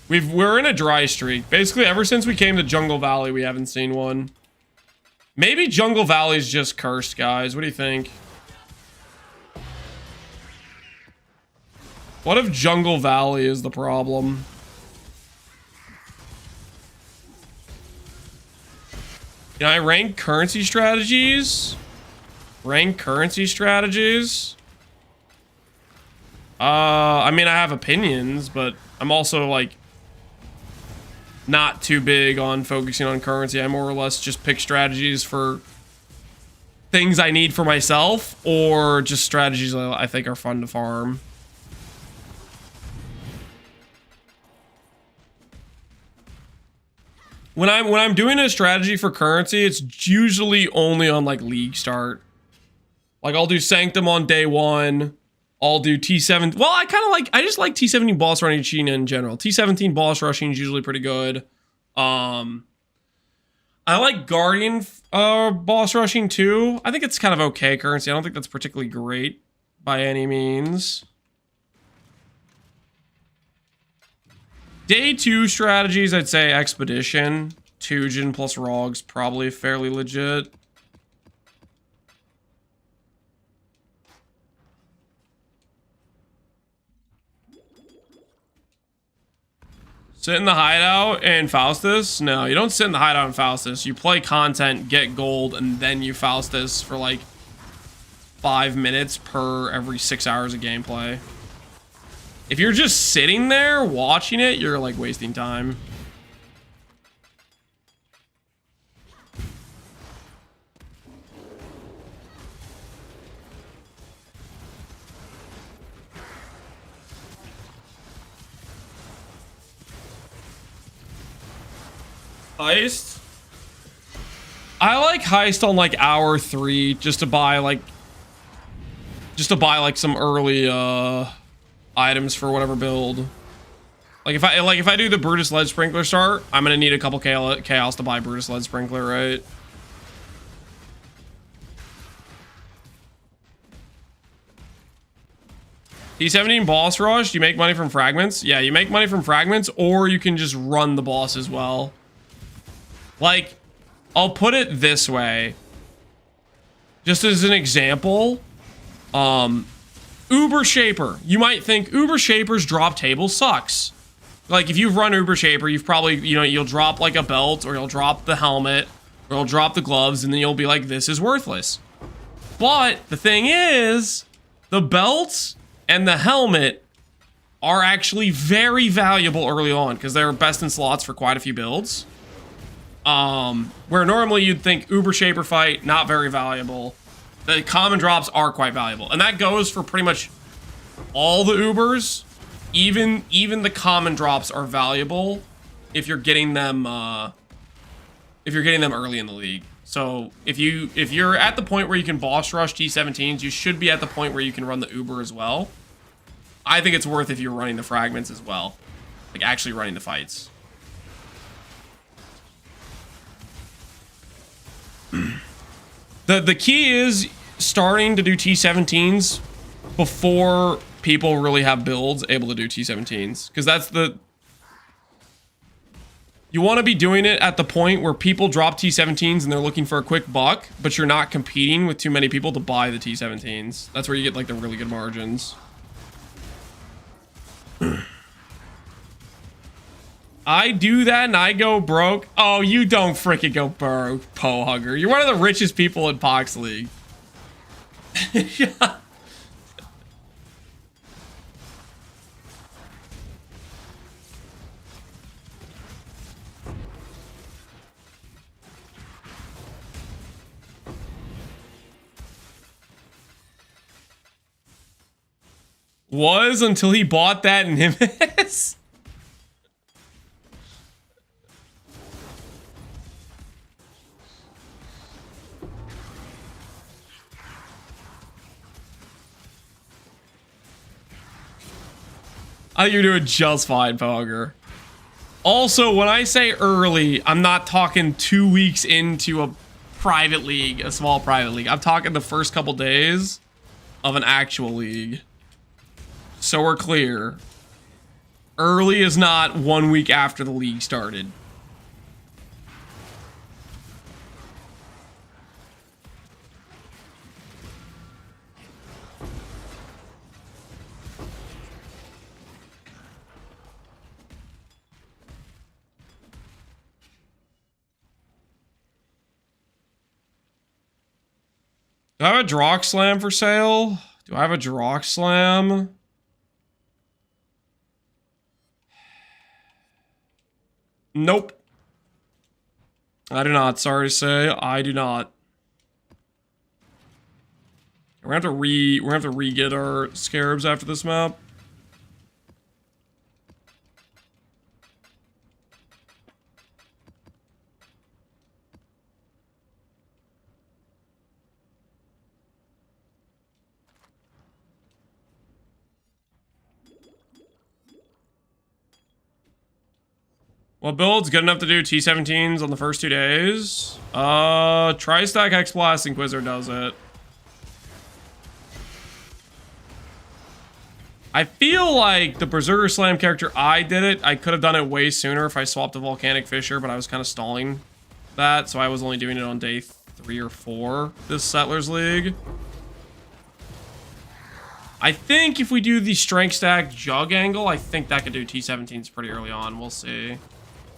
We're in a dry streak. Basically, ever since we came to Jungle Valley, we haven't seen one. Maybe Jungle Valley's just cursed, guys. What do you think? What if Jungle Valley is the problem? Can I rank currency strategies? Rank currency strategies? I mean, I have opinions, but I'm also, like, not too big on focusing on currency. I more or less just pick strategies for things I need for myself, or just strategies I think are fun to farm. When I'm doing a strategy for currency, it's usually only on like league start. Like I'll do Sanctum on day 1. I'll do T7. Well, I just like T17 boss rushing in general. T17 boss rushing is usually pretty good. I like Guardian boss rushing too. I think it's kind of okay currency. I don't think that's particularly great by any means. Day 2 strategies, I'd say Expedition. Tujin plus Rogue's probably fairly legit. Sit in the hideout in Faustus? No, you don't sit in the hideout in Faustus. You play content, get gold, and then you Faustus for like 5 minutes per every 6 hours of gameplay. If you're just sitting there watching it, you're like wasting time. Heist? I like Heist on like hour 3 just to buy like some early items for whatever build. Like if I do the Brutus Lead Sprinkler start, I'm gonna need a couple chaos to buy Brutus Lead Sprinkler, right? T17 boss rush, you make money from fragments? Yeah, you make money from fragments, or you can just run the boss as well. Like, I'll put it this way. Just as an example, Uber Shaper. You might think Uber Shaper's drop table sucks. Like, if you've run Uber Shaper, you've probably, you know, you'll drop like a belt, or you'll drop the helmet, or you'll drop the gloves, and then you'll be like, this is worthless. But the thing is, the belts and the helmet are actually very valuable early on because they're best in slots for quite a few builds. Where normally you'd think Uber Shaper fight, not very valuable. The common drops are quite valuable. And that goes for pretty much all the Ubers. Even the common drops are valuable if you're getting them early in the league. So if you're at the point where you can boss rush T17s, you should be at the point where you can run the Uber as well. I think it's worth if you're running the fragments as well. Like actually running the fights. The key is starting to do T17s before people really have builds able to do T17s. Because that's the... You want to be doing it at the point where people drop T17s and they're looking for a quick buck, but you're not competing with too many people to buy the T17s. That's where you get like the really good margins. I do that and I go broke. Oh, you don't freaking go broke, Pohugger. You're one of the richest people in Pohx League. Yeah. Was until he bought that in Nimbus. I think you're doing just fine, Pohger. Also, when I say early, I'm not talking 2 weeks into a private league, a small private league. I'm talking the first couple days of an actual league. So we're clear. Early is not 1 week after the league started. Do I have a Drox Slam for sale? Do I have a Drox Slam? Nope. I do not. Sorry to say, I do not. We're gonna have to re-get our scarabs after this map. Well, build's good enough to do T17s on the first 2 days. Tri-Stack X-Blast Inquisitor does it. I feel like the Berserker Slam character, I did it. I could have done it way sooner if I swapped to Volcanic Fissure, but I was kind of stalling that, so I was only doing it on day 3 or 4 this Settlers League. I think if we do the Strength Stack Jug angle, I think that could do T17s pretty early on. We'll see.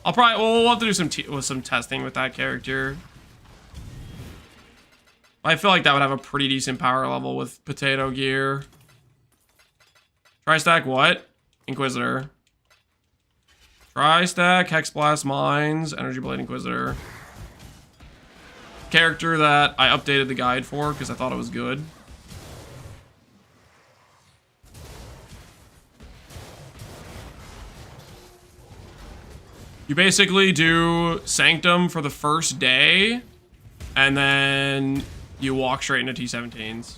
We'll have to do some testing with that character. I feel like that would have a pretty decent power level with Potato Gear. Tri-stack what? Inquisitor. Tri-stack, Hexblast Mines, Energy Blade Inquisitor. Character that I updated the guide for because I thought it was good. You basically do Sanctum for the first day, and then you walk straight into T17s.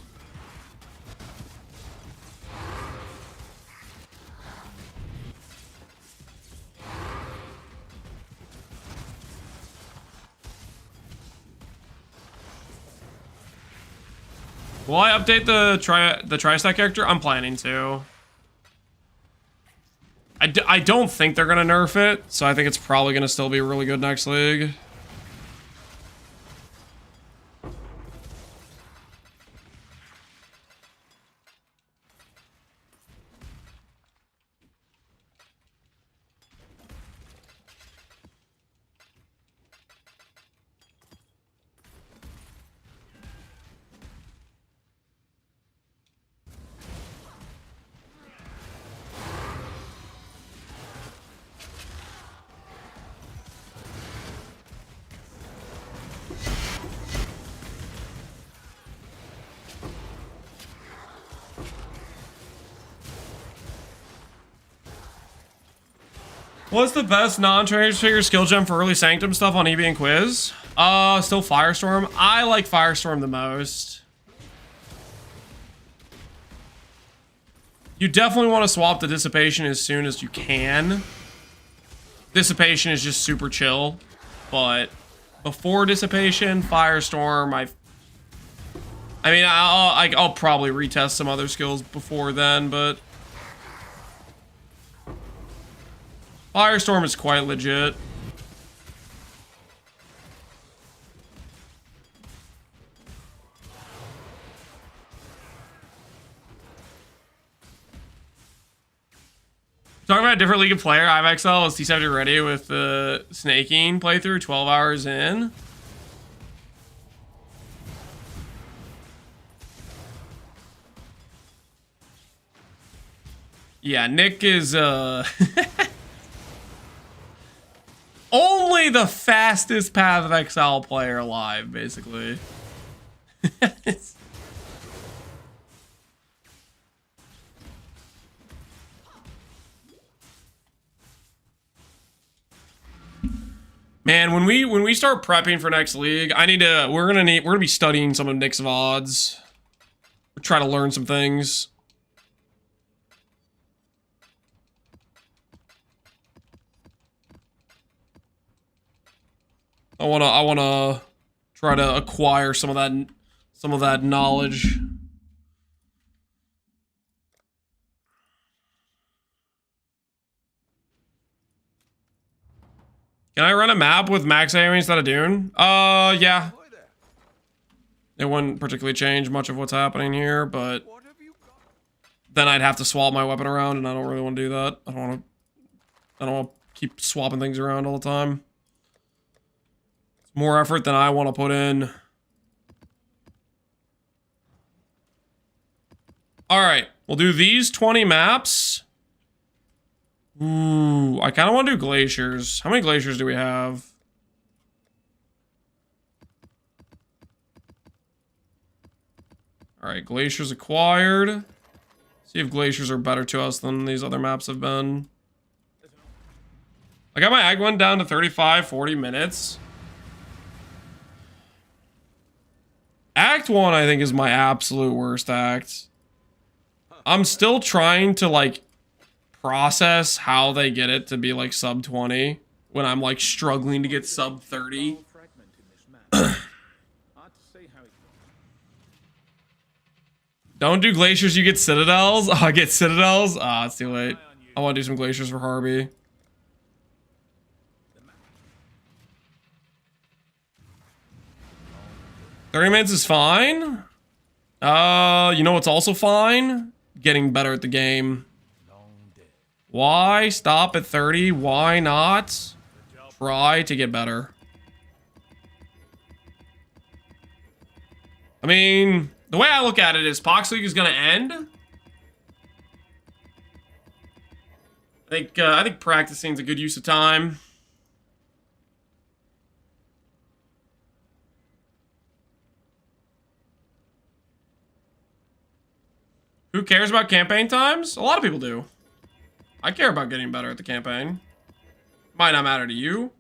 Will I update the Tri-Stack character? I'm planning to. I don't think they're gonna nerf it, so I think it's probably gonna still be really good next league. What's the best non-trainer figure skill gem for early Sanctum stuff on EB and Quiz? Still Firestorm. I like Firestorm the most. You definitely want to swap the Dissipation as soon as you can. Dissipation is just super chill, but before Dissipation, Firestorm, I mean, I'll probably retest some other skills before then, but Firestorm is quite legit. Talking about a different League of Player, I have Exile was T70 ready with the snaking playthrough 12 hours in. Yeah, Nick is only the fastest Path of Exile player alive, basically. Man, when we start prepping for next league, we're gonna be studying some of Nick's VODs. We'll try to learn some things. I wanna try to acquire some of that knowledge. Can I run a map with max AoE instead of Dune? Yeah. It wouldn't particularly change much of what's happening here, but then I'd have to swap my weapon around, and I don't really want to do that. I don't want to keep swapping things around all the time. It's more effort than I want to put in. All right, we'll do these 20 maps. Ooh, I kind of want to do glaciers. How many glaciers do we have? All right, glaciers acquired. See if glaciers are better to us than these other maps have been. I got my ag one down to 35, 40 minutes. Act 1, I think, is my absolute worst act. I'm still trying to, like, process how they get it to be, like, sub 20 when I'm, like, struggling to get sub 30. Don't do glaciers, you get citadels. Oh, I get citadels? Ah, it's too late. I want to do some glaciers for Harby. $30 is fine. You know what's also fine? Getting better at the game. Why stop at 30? Why not try to get better? I mean, the way I look at it is Pohx League is going to end. I think practicing is a good use of time. Who cares about campaign times? A lot of people do. I care about getting better at the campaign. Might not matter to you,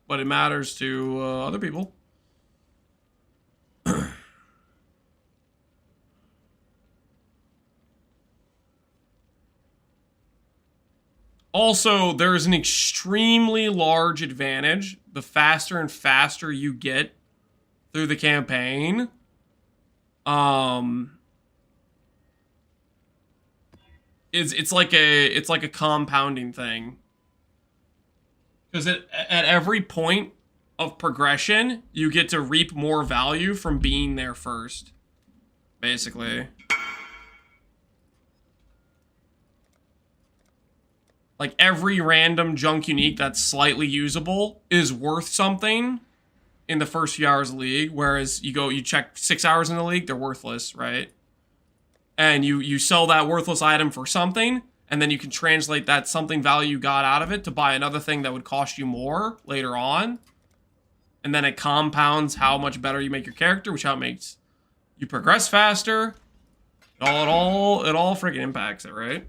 but it matters to other people. Also, there's an extremely large advantage the faster and faster you get through the campaign. It's like a compounding thing. Because at every point of progression, you get to reap more value from being there first. Basically. Like every random junk unique that's slightly usable is worth something in the first few hours of League, whereas you check 6 hours in the League, they're worthless, right? And you sell that worthless item for something, and then you can translate that something value you got out of it to buy another thing that would cost you more later on. And then it compounds how much better you make your character, which how it makes you progress faster. It all freaking impacts it, right?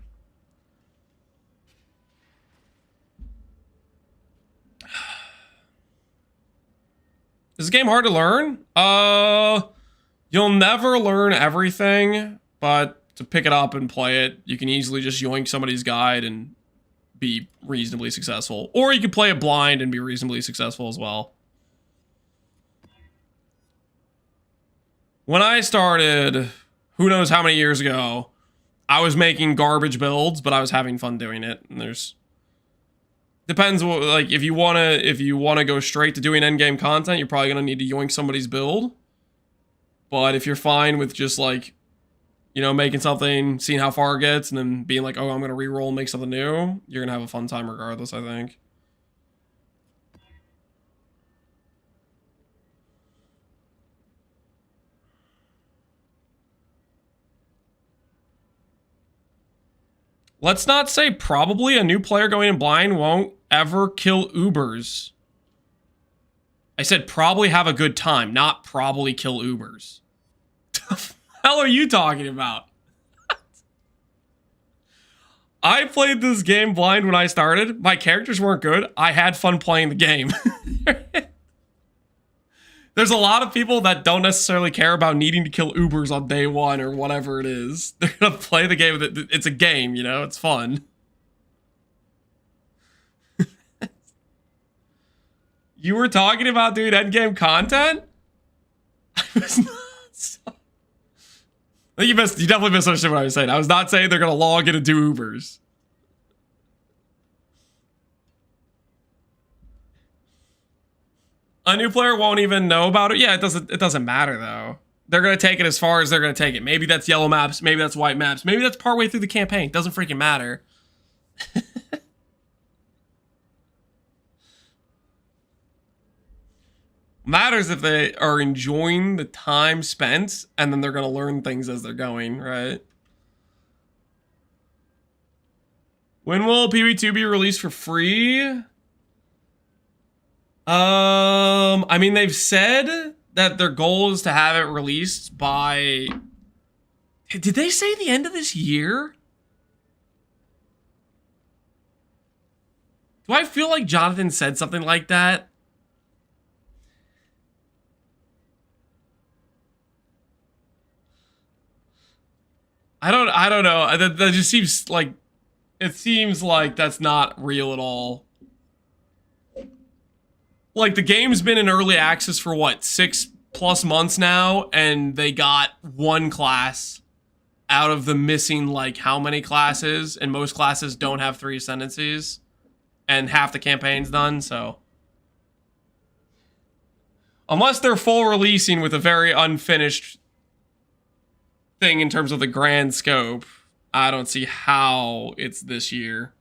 Is this game hard to learn? You'll never learn everything, but to pick it up and play it, you can easily just yoink somebody's guide and be reasonably successful. Or you can play it blind and be reasonably successful as well. When I started, who knows how many years ago, I was making garbage builds, but I was having fun doing it. And there's... Depends what, like, if you wanna go straight to doing endgame content, you're probably gonna need to yoink somebody's build. But if you're fine with just like, you know, making something, seeing how far it gets, and then being like, oh, I'm gonna reroll and make something new, you're gonna have a fun time regardless, I think. Let's not say probably a new player going in blind won't ever kill Ubers. I said probably have a good time, not probably kill Ubers. The hell are you talking about? I played this game blind when I started. My characters weren't good. I had fun playing the game. There's a lot of people that don't necessarily care about needing to kill Ubers on day one or whatever it is. They're gonna play the game. It's a game, you know? It's fun. You were talking about doing endgame content? I was not... I think you definitely misunderstood what I was saying. I was not saying they're gonna log in and do Ubers. A new player won't even know about it. Yeah, it doesn't matter though. They're gonna take it as far as they're gonna take it. Maybe that's yellow maps, maybe that's white maps, maybe that's partway through the campaign. Doesn't freaking matter. Matters if they are enjoying the time spent and then they're gonna learn things as they're going, right? When will PB2 be released for free? I mean, they've said that their goal is to have it released by... Did they say the end of this year? Do I feel like Jonathan said something like that? I don't know. That just seems like... It seems like that's not real at all. Like, the game's been in early access for, what, 6+ months now, and they got one class. out of the missing, like, how many classes, and most classes don't have 3 ascendancies, and half the campaign's done, so. Unless they're full releasing with a very unfinished thing in terms of the grand scope, I don't see how it's this year.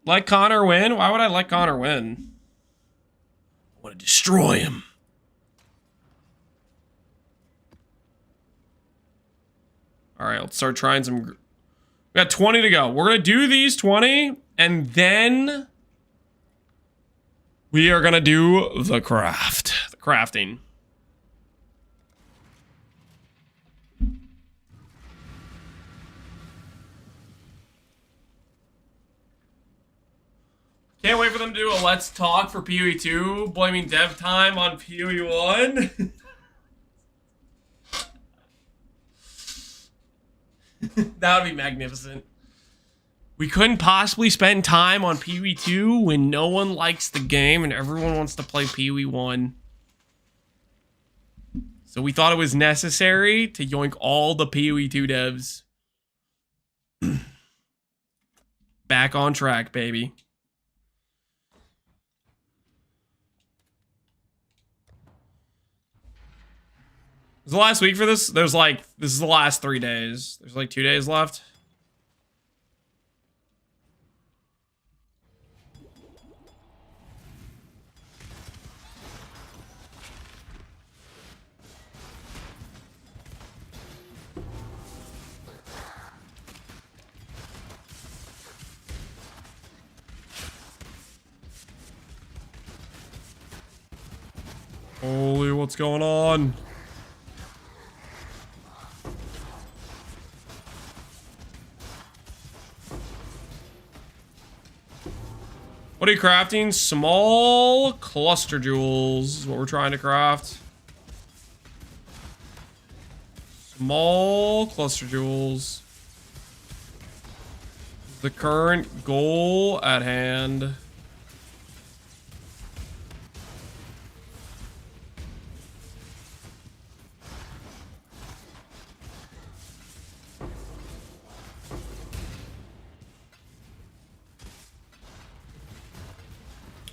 Let Connor win? Why would I let Connor win? I want to destroy him. All right, let's start trying some. We got 20 to go. We're going to do these 20, and then we are going to do the craft. The crafting. Can't wait for them to do a Let's Talk for PoE 2, blaming dev time on PoE 1. That would be magnificent. We couldn't possibly spend time on PoE 2 when no one likes the game and everyone wants to play PoE 1. So we thought it was necessary to yoink all the PoE 2 devs. Back on track, baby. Is the last week for this? There's like, this is the last 3 days. There's like 2 days left. Holy, what's going on? What are you crafting? Small cluster jewels is what we're trying to craft. Small cluster jewels. The current goal at hand.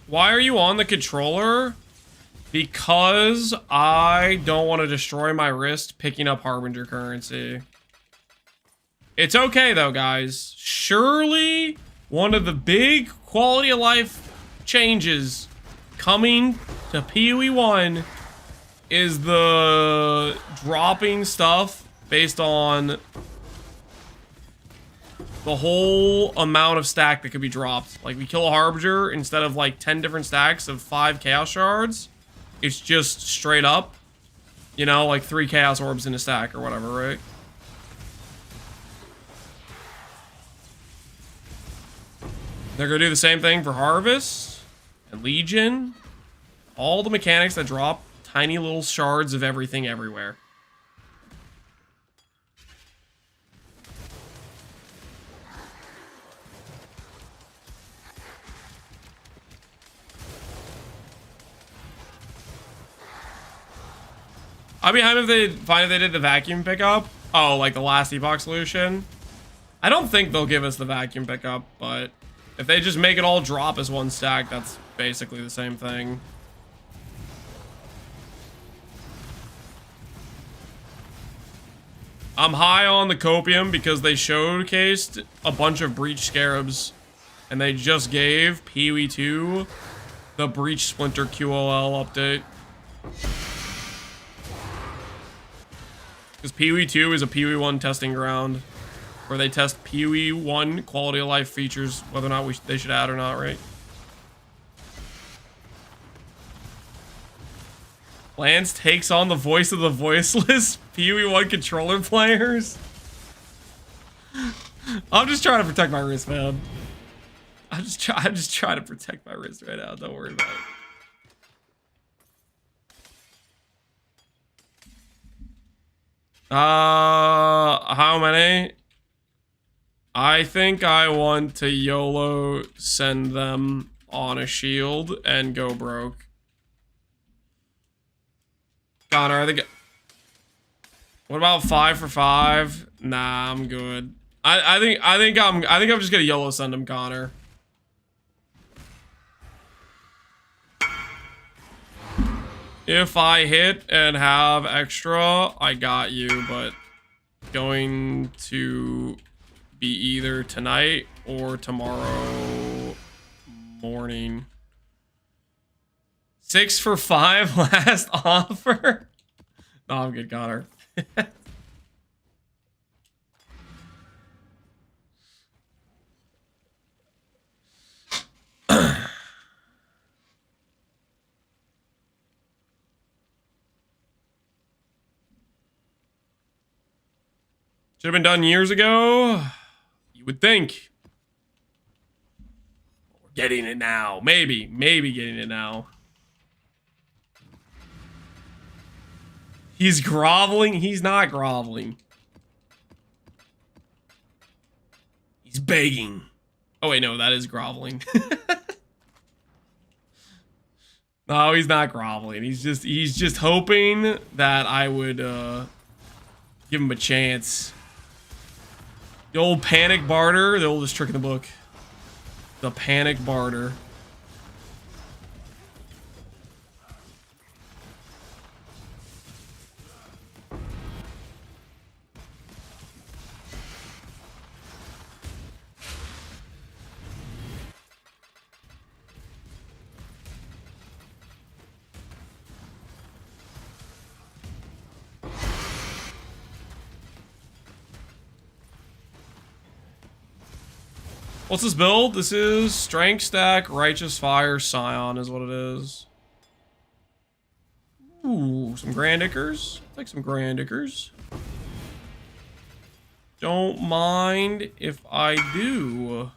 Why are you on the controller? Because I don't want to destroy my wrist picking up Harbinger currency. It's okay though, guys. Surely one of the big quality of life changes coming to PoE 1 is the dropping stuff based on the whole amount of stack that could be dropped. Like, we kill a Harbinger, instead of like 10 different stacks of 5 Chaos Shards, it's just straight up, you know, like 3 Chaos Orbs in a stack or whatever, right? They're gonna do the same thing for Harvest and Legion. All the mechanics that drop tiny little shards of everything everywhere. I'd be happy if they finally did the vacuum pickup. Oh, like the last epoch solution. I don't think they'll give us the vacuum pickup, but if they just make it all drop as one stack, that's basically the same thing. I'm high on the copium because they showcased a bunch of breach scarabs, and they just gave PoE 2 the breach splinter QOL update. Because PoE 2 is a PoE 1 testing ground where they test PoE 1 quality of life features, whether or not they should add or not, right? Lance takes on the voice of the voiceless PoE 1 controller players. I'm just trying to protect my wrist, man. I'm just trying to protect my wrist right now. Don't worry about it. How many? I think I want to YOLO send them on a shield and go broke. Connor, I think. What about 5 for 5? Nah, I'm good. I think I'm just gonna YOLO send him, Connor. If I hit and have extra, I got you, but going to be either tonight or tomorrow morning. 6 for 5 last offer. No, I'm good, Connor. Should have been done years ago. You would think. We're getting it now. Maybe getting it now. He's groveling. He's not groveling. He's begging. Oh wait, no, that is groveling. No, he's not groveling. He's just hoping that I would give him a chance. The old panic barter, the oldest trick in the book. The panic barter. What's this build? This is Strength Stack, Righteous Fire, Scion is what it is. Ooh, some Grand Ickers. Take some Grand Ickers. Don't mind if I do.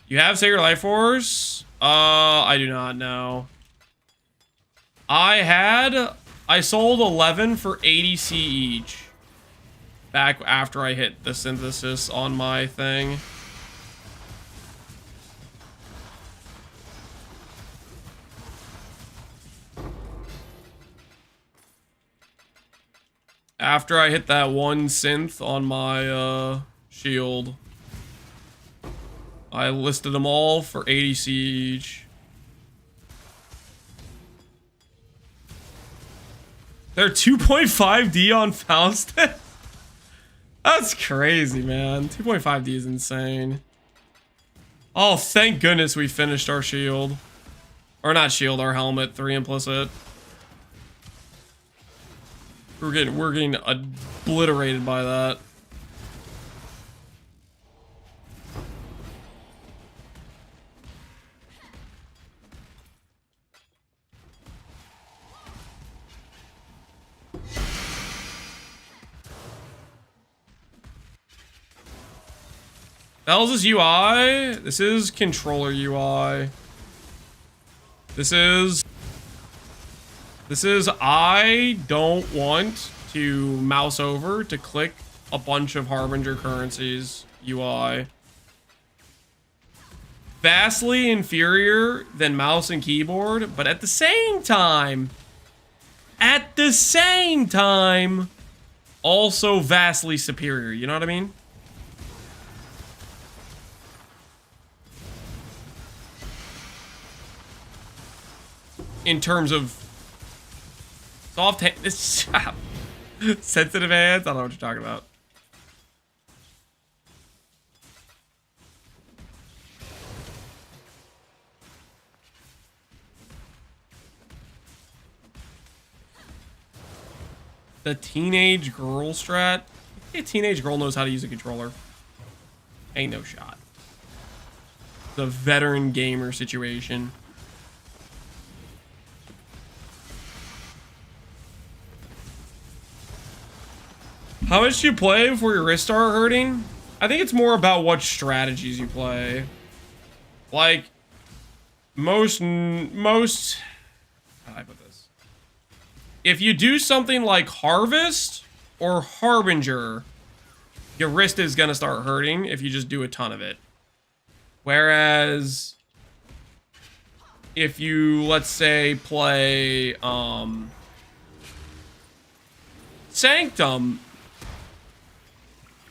You have Sacred Life Force? I do not know. I sold 11 for 80C each. Back after I hit the synthesis on my thing. After I hit that one synth on my shield, I listed them all for 80C each. They're 2.5D on Faustus? That's crazy, man. 2.5D is insane. Oh, thank goodness we finished our shield. Or not shield, our helmet, 3 implicit. We're getting obliterated by that. The hell is this UI? This is controller UI. This is I don't want to mouse over to click a bunch of Harbinger currencies UI. Vastly inferior than mouse and keyboard, but at the same time, also vastly superior. You know what I mean? In terms of soft this sensitive hands, I don't know what you're talking about. The teenage girl strat. A teenage girl knows how to use a controller. Ain't no shot. The veteran gamer situation. How much do you play before your wrists start hurting? I think it's more about what strategies you play. Like, most, how do I put this? if you do something like Harvest or Harbinger, your wrist is going to start hurting if you just do a ton of it. Whereas if you, let's say, play Sanctum,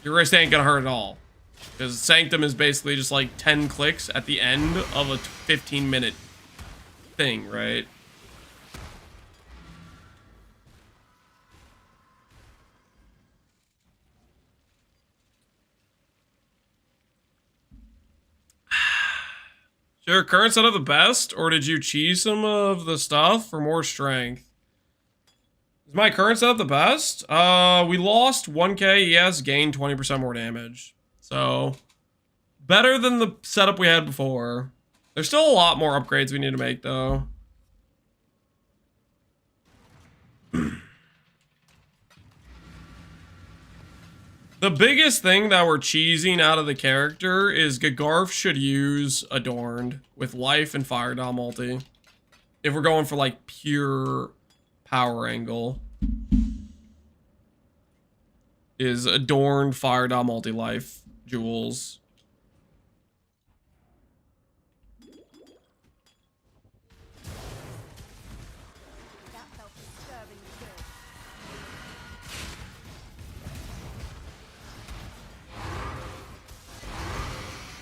your wrist ain't going to hurt at all. Because Sanctum is basically just like 10 clicks at the end of a 15-minute thing, right? Is your current setup the best, or did you cheese some of the stuff for more strength? Is my current setup the best? We lost 1k, yes, gained 20% more damage. So, better than the setup we had before. There's still a lot more upgrades we need to make, though. The biggest thing that we're cheesing out of the character is Gagarf should use Adorned with Life and Fire Dom multi. If we're going for, like, pure power angle. Is Adorned Fire Dom multi-life jewels.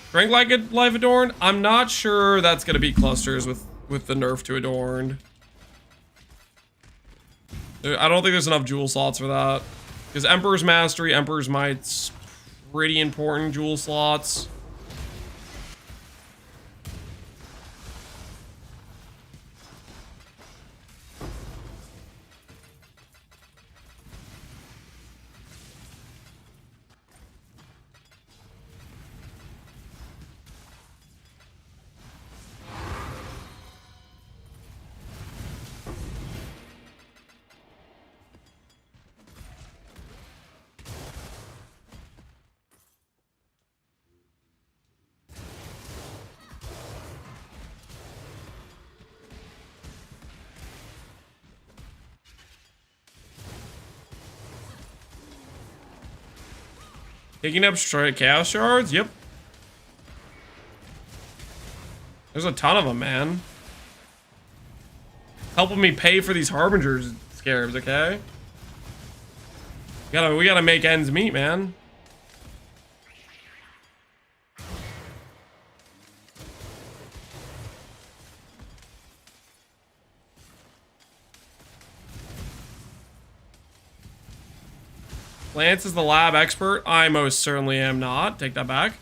Strength like it, Life Adorned? I'm not sure that's going to be clusters with the nerf to Adorned. I don't think there's enough jewel slots for that. Because Emperor's Mastery, Emperor's Might's pretty important jewel slots. Picking up straight chaos shards? Yep. There's a ton of them, man. Helping me pay for these Harbingers scarabs, okay? We gotta make ends meet, man. Lance is the lab expert. I most certainly am not. Take that back.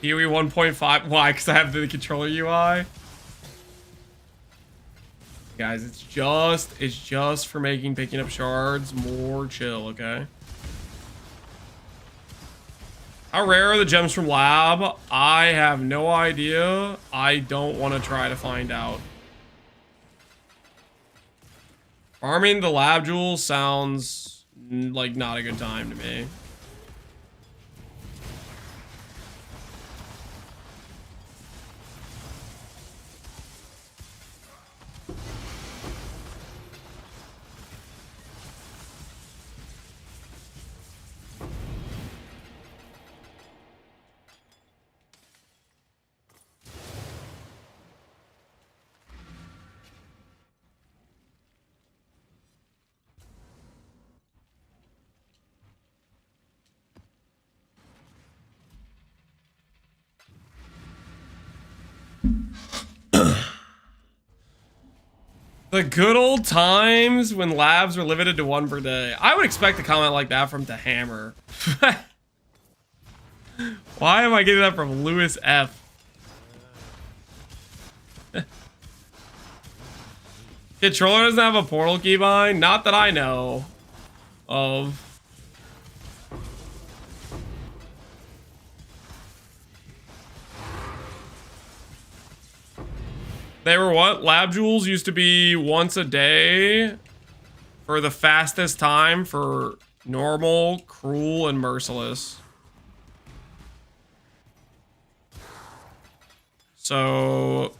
Huey 1.5. Why? Because I have the controller UI. Guys, it's just for making picking up shards more chill, okay? How rare are the gems from lab? I have no idea. I don't want to try to find out. Farming the lab jewels sounds like not a good time to me. The good old times when labs were limited to 1 per day. I would expect a comment like that from The Hammer. Why am I getting that from Lewis F? Controller doesn't have a portal keybind? Not that I know of. They were what? Lab jewels used to be once a day for the fastest time for normal, cruel, and merciless. So,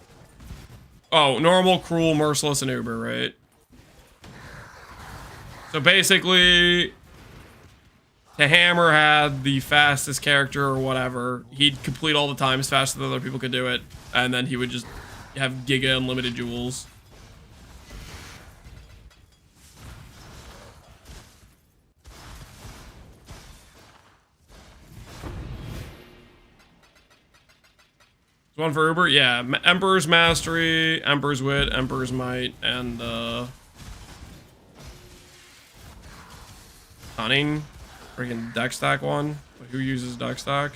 oh, normal, cruel, merciless, and uber, right? So basically, the Hammer had the fastest character or whatever. He'd complete all the times faster than other people could do it, and then he would just have giga unlimited jewels. One for Uber? Yeah. Emperor's Mastery, Emperor's Wit, Emperor's Might, and Cunning. Freaking deck stack one. Who uses deck stack?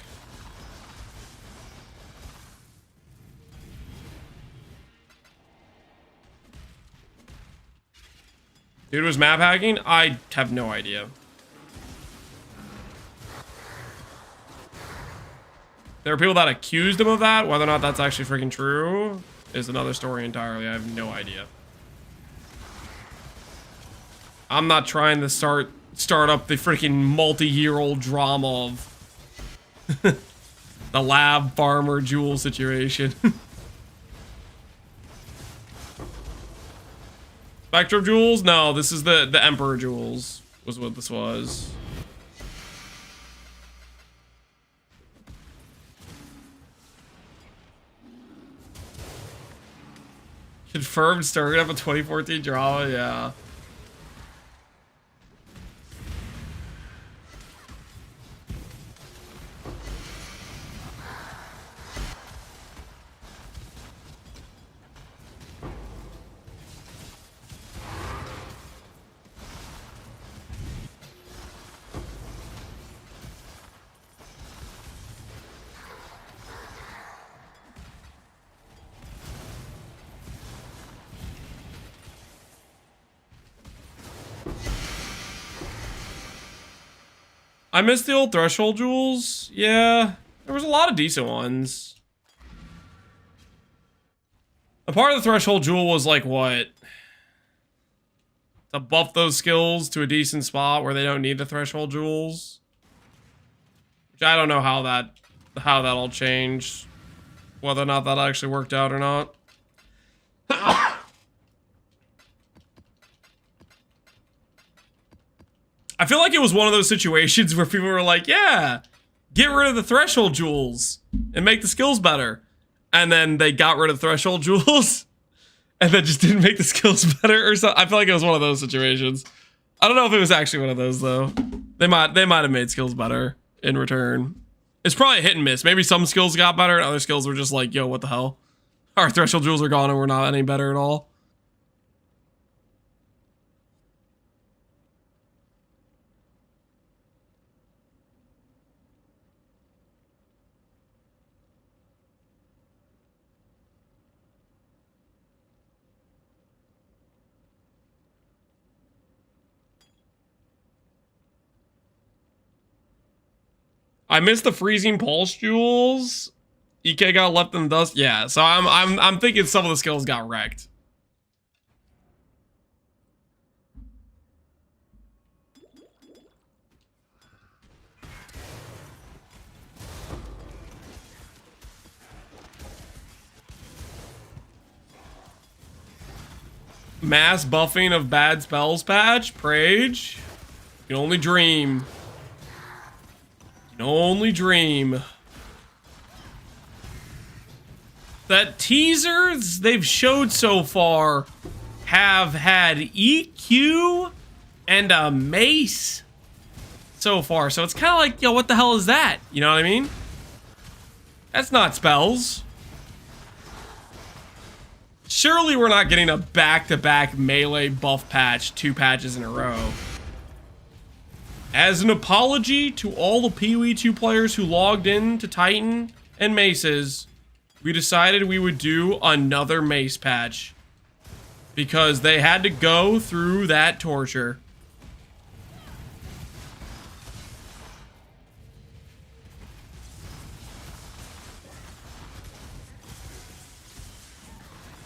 Dude was map hacking? I have no idea. There are people that accused him of that. Whether or not that's actually freaking true is another story entirely. I have no idea. I'm not trying to start up the freaking multi-year-old drama of the lab farmer jewel situation. Spectrum jewels? No, this is the Emperor jewels was what this was. Confirmed stirring up a 2014 drama, yeah. I missed the old threshold jewels. Yeah, there was a lot of decent ones. A part of the threshold jewel was like what? To buff those skills to a decent spot where they don't need the threshold jewels. Which I don't know how that all changed. Whether or not that actually worked out or not. I feel like it was one of those situations where people were like, yeah, get rid of the threshold jewels and make the skills better. And then they got rid of threshold jewels and then just didn't make the skills better or something. I feel like it was one of those situations. I don't know if it was actually one of those though. They might have made skills better in return. It's probably a hit and miss. Maybe some skills got better and other skills were just like, yo, what the hell? Our threshold jewels are gone and we're not any better at all. I missed the freezing pulse jewels. EK got left in the dust. Yeah, so I'm thinking some of the skills got wrecked. Mass buffing of bad spells patch. Prage. You can only dream. Only dream. That teasers they've showed so far have had EQ and a mace so far. So it's kind of like, yo, what the hell is that? You know what I mean? That's not spells. Surely we're not getting a back-to-back melee buff patch 2 patches in a row. As an apology to all the PoE 2 players who logged in to Titan and Maces, we decided we would do another Mace patch. Because they had to go through that torture.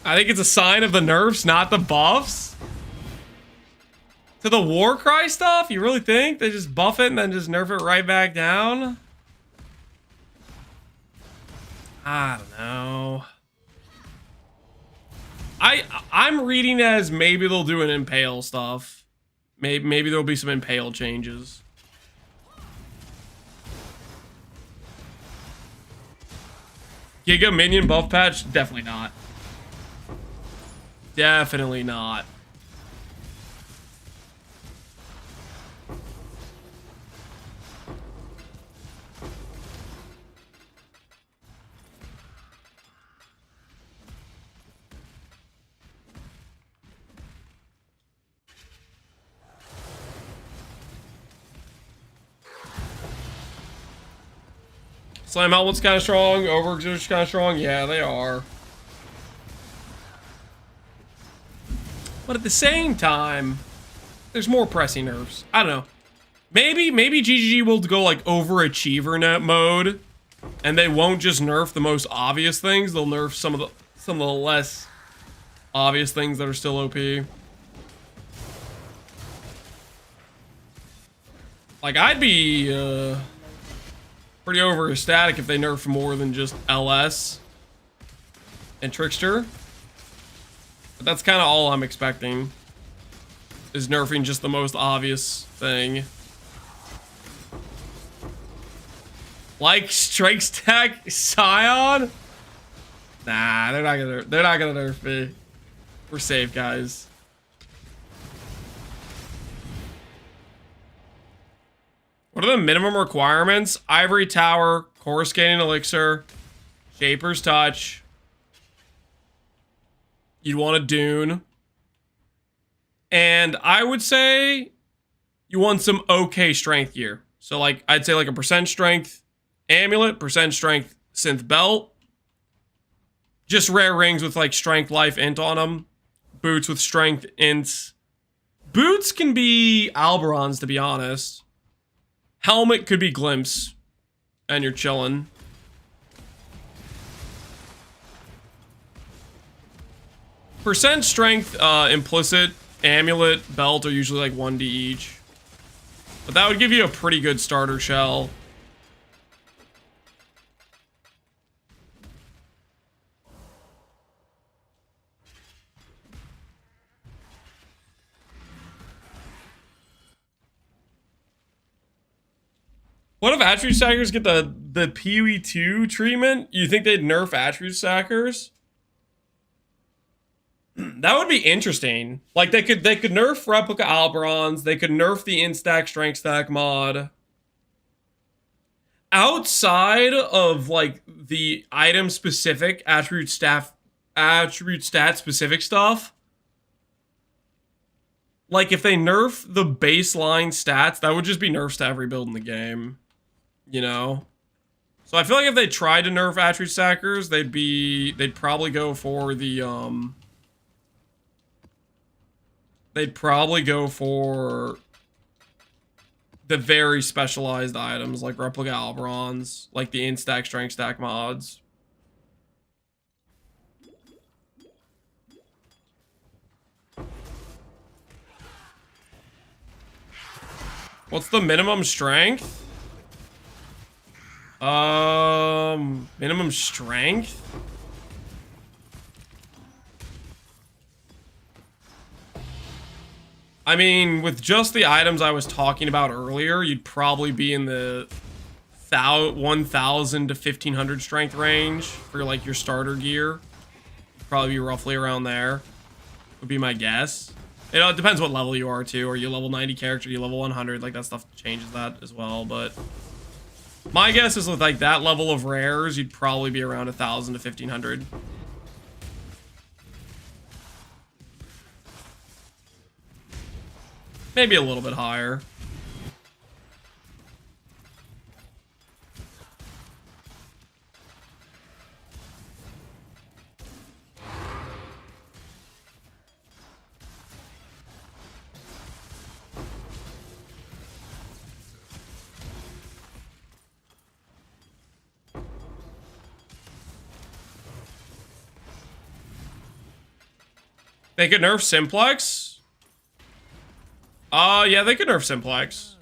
I think it's a sign of the nerfs, not the buffs. To the Warcry stuff? You really think they just buff it and then just nerf it right back down? I don't know. I'm reading as maybe they'll do an impale stuff. Maybe there'll be some impale changes. Giga minion buff patch? Definitely not. Definitely not. Slam Helmet's kind of strong. Overexert's kind of strong. Yeah, they are. But at the same time, there's more pressing nerfs. I don't know. Maybe GGG will go like overachiever net mode, and they won't just nerf the most obvious things. They'll nerf some of the less obvious things that are still OP. Like I'd be pretty over ecstatic if they nerf more than just LS and Trickster. But that's kind of all I'm expecting, is nerfing just the most obvious thing. Like Strike Stack Scion? Nah, they're not gonna nerf me. We're safe, guys. What are the minimum requirements? Ivory Tower, Coruscating Elixir, Shaper's Touch. You'd want a Dune. And I would say you want some okay strength gear. So like, I'd say like a percent strength amulet, percent strength synth belt. Just rare rings with like strength life int on them. Boots with strength ints. Boots can be Alberons, to be honest. Helmet could be Glimpse, and you're chilling. Percent strength, implicit, amulet, belt are usually like 1D each. But that would give you a pretty good starter shell. What if attribute stackers get the PoE2 treatment? You think they'd nerf attribute stackers? That would be interesting. Like they could nerf replica Alberons, they could nerf the instack strength stack mod. Outside of like the item specific attribute stat specific stuff, like if they nerf the baseline stats, that would just be nerfs to every build in the game. You know? So I feel like if they tried to nerf attribute stackers, they'd probably go for the very specialized items like replica Alberons, like the instack strength stack mods. What's the minimum strength? Minimum strength? I mean, with just the items I was talking about earlier, you'd probably be in the 1,000 to 1,500 strength range for like your starter gear. Probably be roughly around there, would be my guess. It depends what level you are too. Are you level 90 character? Are you level 100? Like that stuff changes that as well, but my guess is with like that level of rares, you'd probably be around 1,000 to 1,500. Maybe a little bit higher. They could nerf Simplex? Yeah, they could nerf Simplex.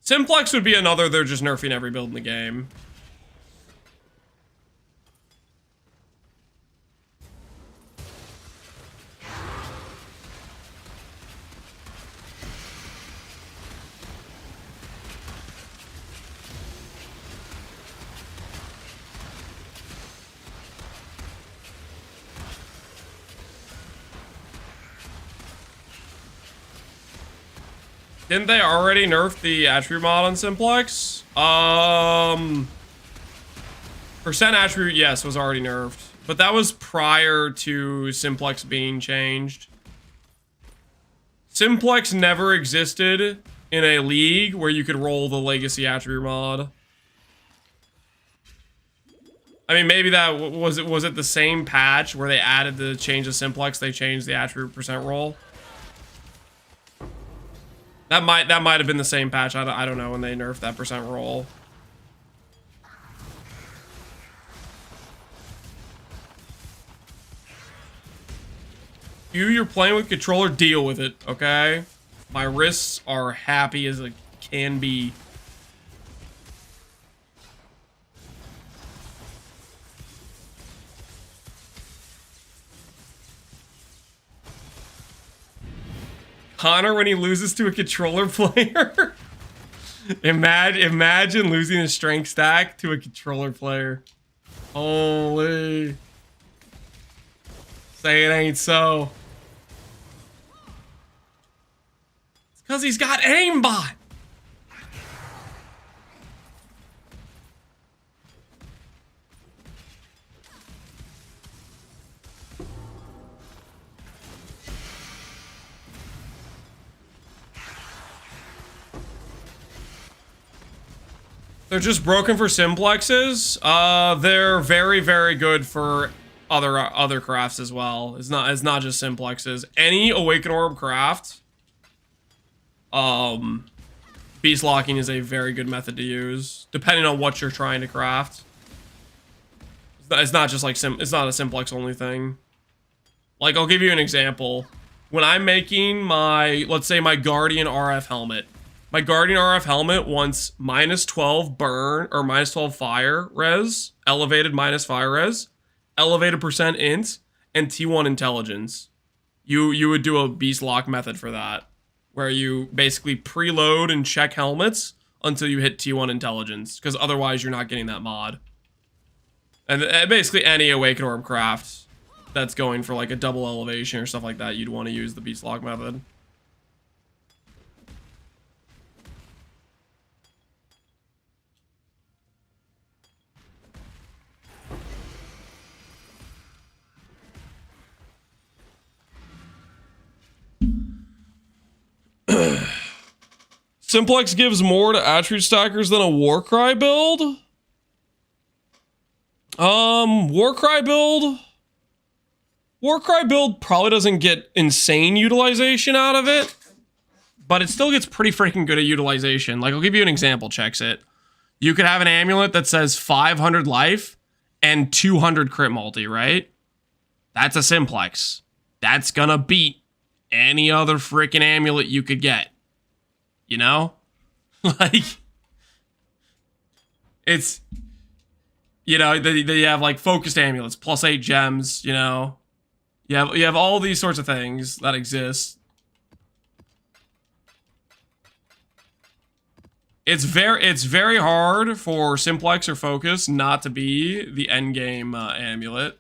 Simplex would be another they're just nerfing every build in the game. Didn't they already nerf the attribute mod on Simplex? Percent attribute, yes, was already nerfed. But that was prior to Simplex being changed. Simplex never existed in a league where you could roll the legacy attribute mod. I mean, maybe that was it the same patch where they added the change of Simplex, they changed the attribute percent roll? That might have been the same patch. I don't know when they nerfed that percent roll. You're playing with controller, deal with it, okay? My wrists are happy as it can be. Connor when he loses to a controller player. Imagine losing a strength stack to a controller player. Holy. Say it ain't so. It's because he's got aimbot. They're just broken for simplexes. They're very, very good for other crafts as well. It's not just simplexes. Any Awaken Orb craft, beast locking is a very good method to use, depending on what you're trying to craft. It's not just like it's not a simplex only thing. Like, I'll give you an example. When I'm making my, let's say, my Guardian RF helmet. My Guardian RF helmet wants -12 burn or -12 fire res, elevated -fire res, elevated percent int, and T1 intelligence. You would do a beast lock method for that, where you basically preload and check helmets until you hit T1 intelligence, because otherwise you're not getting that mod. And basically any Awaken Orb craft that's going for like a double elevation or stuff like that, you'd want to use the beast lock method. Simplex gives more to attribute stackers than a Warcry build? Warcry build probably doesn't get insane utilization out of it, but it still gets pretty freaking good at utilization. Like, I'll give you an example, checks it. You could have an amulet that says 500 life and 200 crit multi, right? That's a simplex. That's gonna beat any other freaking amulet you could get. You know? Like, it's, you know, they have like focused amulets, +8 gems, you know? You have all these sorts of things that exist. It's very hard for simplex or focus not to be the endgame amulet.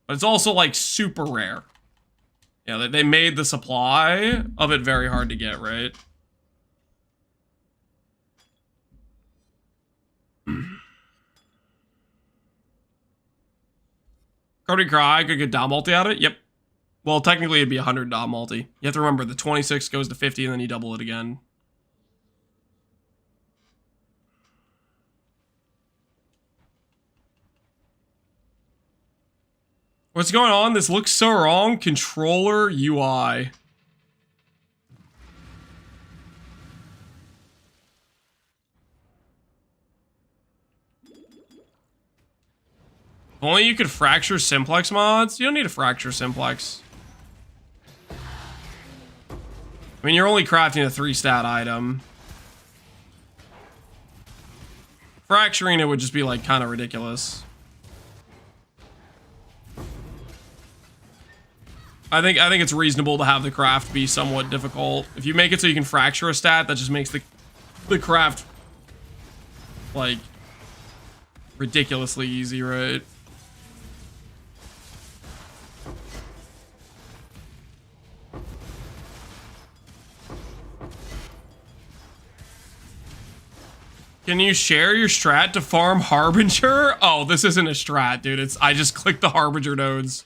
But it's also like super rare. Yeah, they made the supply of it very hard to get, right? Cody Cry could get Dom multi out of it? Yep. Well, technically it'd be 100 Dom multi. You have to remember the 26 goes to 50 and then you double it again. What's going on? This looks so wrong. Controller UI. If only you could fracture simplex mods. You don't need to fracture simplex. I mean, you're only crafting a 3-stat item. Fracturing it would just be like kind of ridiculous. I think it's reasonable to have the craft be somewhat difficult. If you make it so you can fracture a stat, that just makes the craft like ridiculously easy, right? Can you share your strat to farm Harbinger? Oh, this isn't a strat, dude. I just click the Harbinger nodes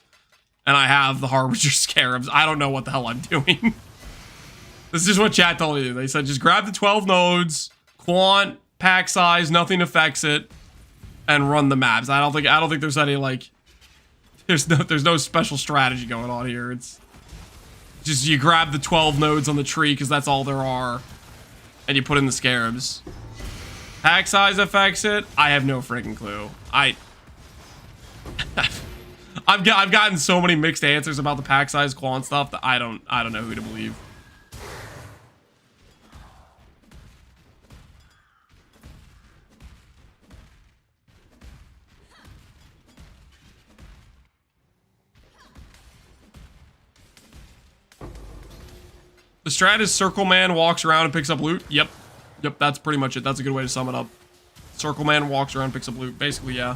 and I have the Harbinger scarabs. I don't know what the hell I'm doing. This is just what chat told me. They said just grab the 12 nodes, quant, pack size, nothing affects it, and run the maps. I don't think there's any like there's no special strategy going on here. It's just you grab the 12 nodes on the tree because that's all there are, and you put in the scarabs. Pack size affects it. I have no freaking clue. I've gotten so many mixed answers about the pack size quant stuff that I don't know who to believe. The strat is Circle Man walks around and picks up loot. Yep, that's pretty much it. That's a good way to sum it up. Circle Man walks around and picks up loot. Basically, yeah.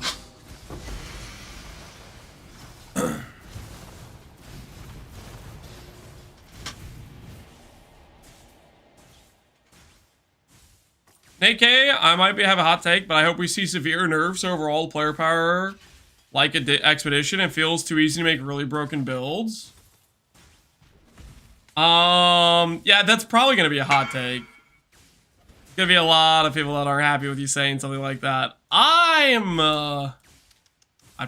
AK, I might have a hot take, but I hope we see severe nerfs over all player power like Expedition. It feels too easy to make really broken builds. Yeah, that's probably gonna be a hot take. There's gonna be a lot of people that are happy with you saying something like that. I'd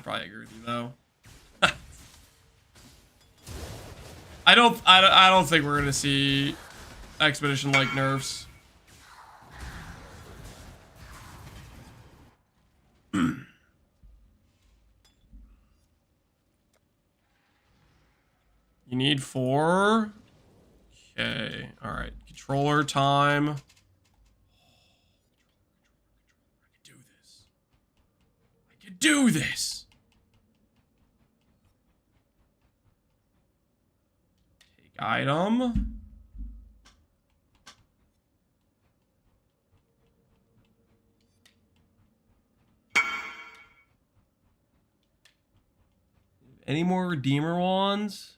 probably agree with you though. I don't think we're gonna see Expedition like nerfs. You need 4. Okay, all right. Controller time. I could do this. Take item. Any more Redeemer wands?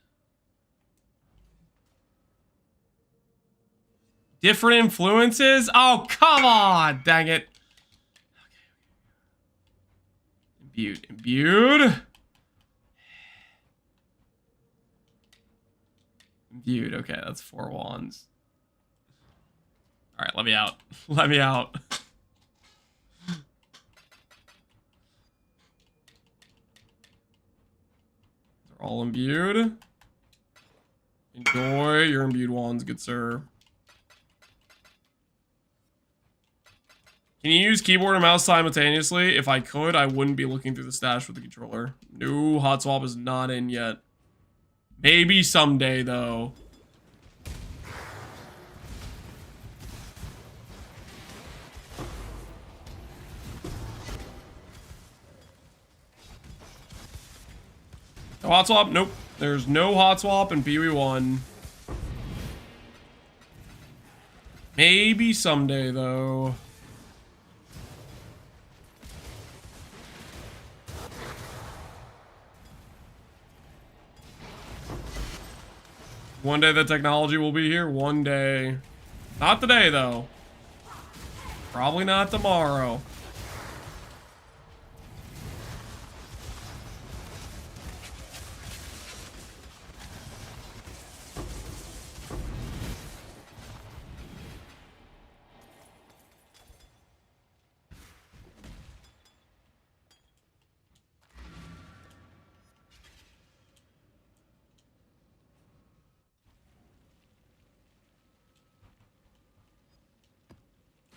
Different influences? Oh, come on! Dang it. Okay. Imbued. Okay, that's 4 wands. Alright, let me out. Let me out. They're all imbued. Enjoy your imbued wands, good sir. Can you use keyboard and mouse simultaneously? If I could, I wouldn't be looking through the stash with the controller. No, hot swap is not in yet. Maybe someday, though. No hot swap? Nope. There's no hot swap in PoE1. Maybe someday, though. One day the technology will be here. One day. Not today, though. Probably not tomorrow.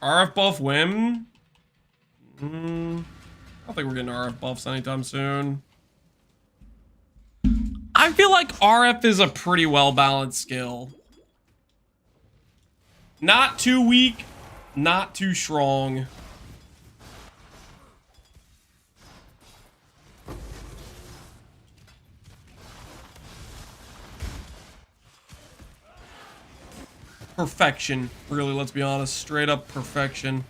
RF buff win? I don't think we're getting RF buffs anytime soon. I feel like RF is a pretty well-balanced skill. Not too weak, not too strong. Perfection. Really, let's be honest. Straight up perfection.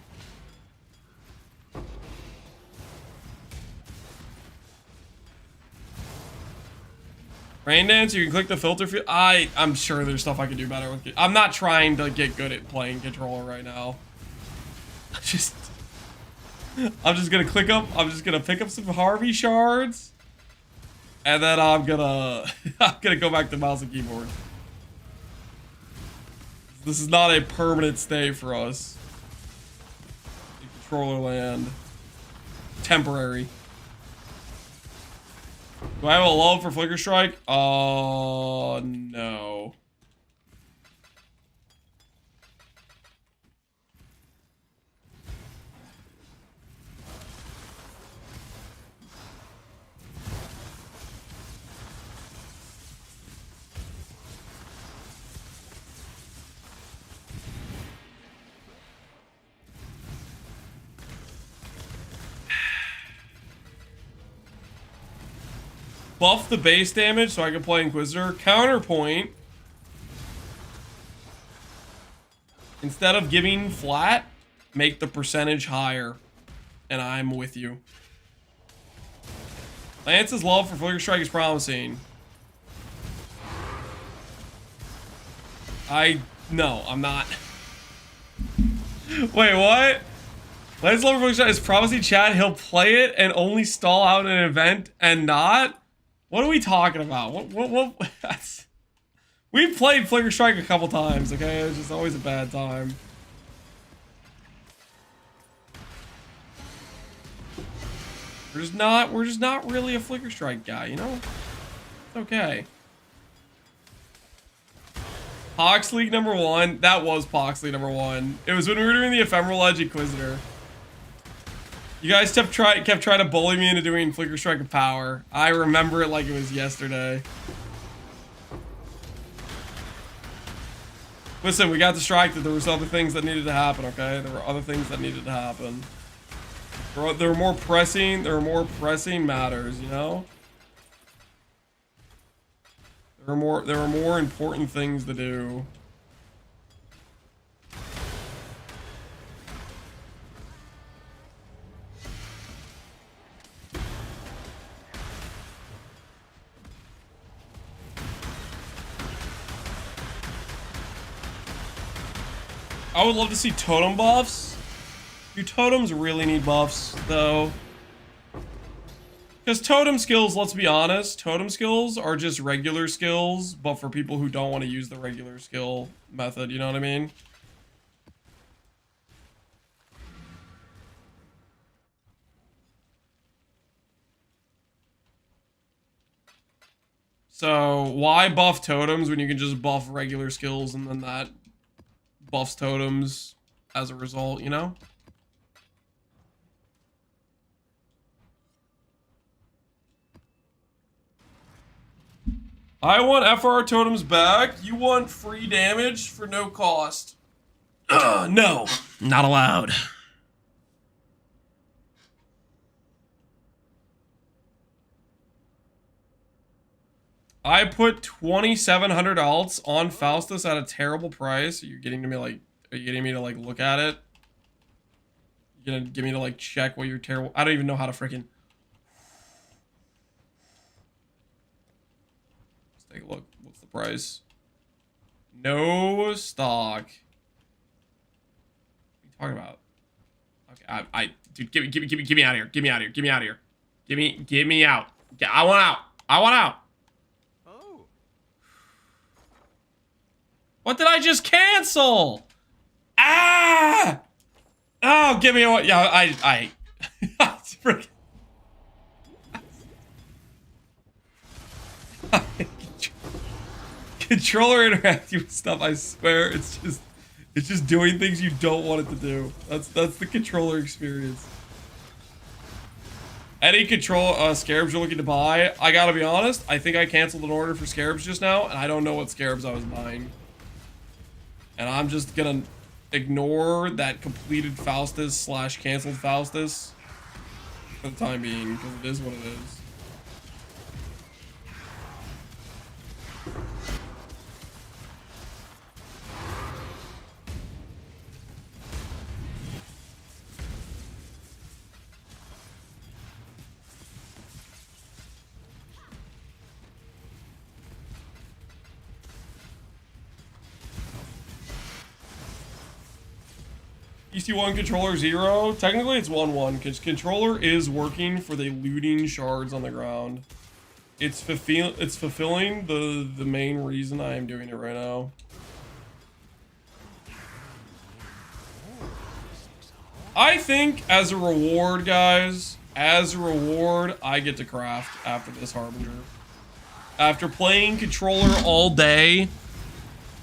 Rain Dance, you can click the filter field. I'm sure there's stuff I could do better with it. I'm not trying to get good at playing controller right now. I'm just gonna click up. I'm just gonna pick up some Harvey shards, and then I'm gonna go back to mouse and keyboard. This is not a permanent stay for us. In controller land. Temporary. Do I have a love for Flicker Strike? No. Buff the base damage so I can play Inquisitor. Counterpoint. Instead of giving flat, make the percentage higher. And I'm with you. Lance's love for Flicker Strike is promising. No, I'm not. Wait, what? Lance's love for Flicker Strike is promising, chat. He'll play it and only stall out in an event and not? What are we talking about? What we've played Flicker Strike a couple times, okay? It's just always a bad time. We're just not really a Flicker Strike guy, you know? It's okay. Pohx League #1. That was Pohx League #1. It was when we were doing the Ephemeral Edge Inquisitor. You guys kept trying to bully me into doing Flicker Strike of Power. I remember it like it was yesterday. Listen, we got distracted. There was other things that needed to happen, okay? There were other things that needed to happen. There were more pressing matters, you know? There were more important things to do. I would love to see totem buffs. Do totems really need buffs, though? Because totem skills, let's be honest, totem skills are just regular skills, but for people who don't want to use the regular skill method, you know what I mean? So, why buff totems when you can just buff regular skills and then that buffs totems as a result, you know? I want FR totems back. You want free damage for no cost. No, not allowed. I put 2,700 alts on Faustus at a terrible price. Are you getting me to like look at it? You're gonna get me to like check what you're terrible. I don't even know how to freaking. Let's take a look. What's the price? No stock. What are you talking about? Okay, dude, get me out of here. Get me out of here. Get me out of here. Get me out. I want out. I want out. What did I just cancel? Ah! Oh, give me a what? Yeah, I Controller interacting with stuff, I swear, it's just doing things you don't want it to do. That's the controller experience. Any control scarabs you're looking to buy, I gotta be honest, I think I canceled an order for scarabs just now, and I don't know what scarabs I was buying. And I'm just gonna ignore that completed Faustus / canceled Faustus for the time being, because it is what it is. PC1 controller 0. Technically it's 1-1 because controller is working for the looting shards on the ground. It's fulfilling the main reason I am doing it right now. I think as a reward, guys, as a reward, I get to craft after this Harbinger. After playing controller all day,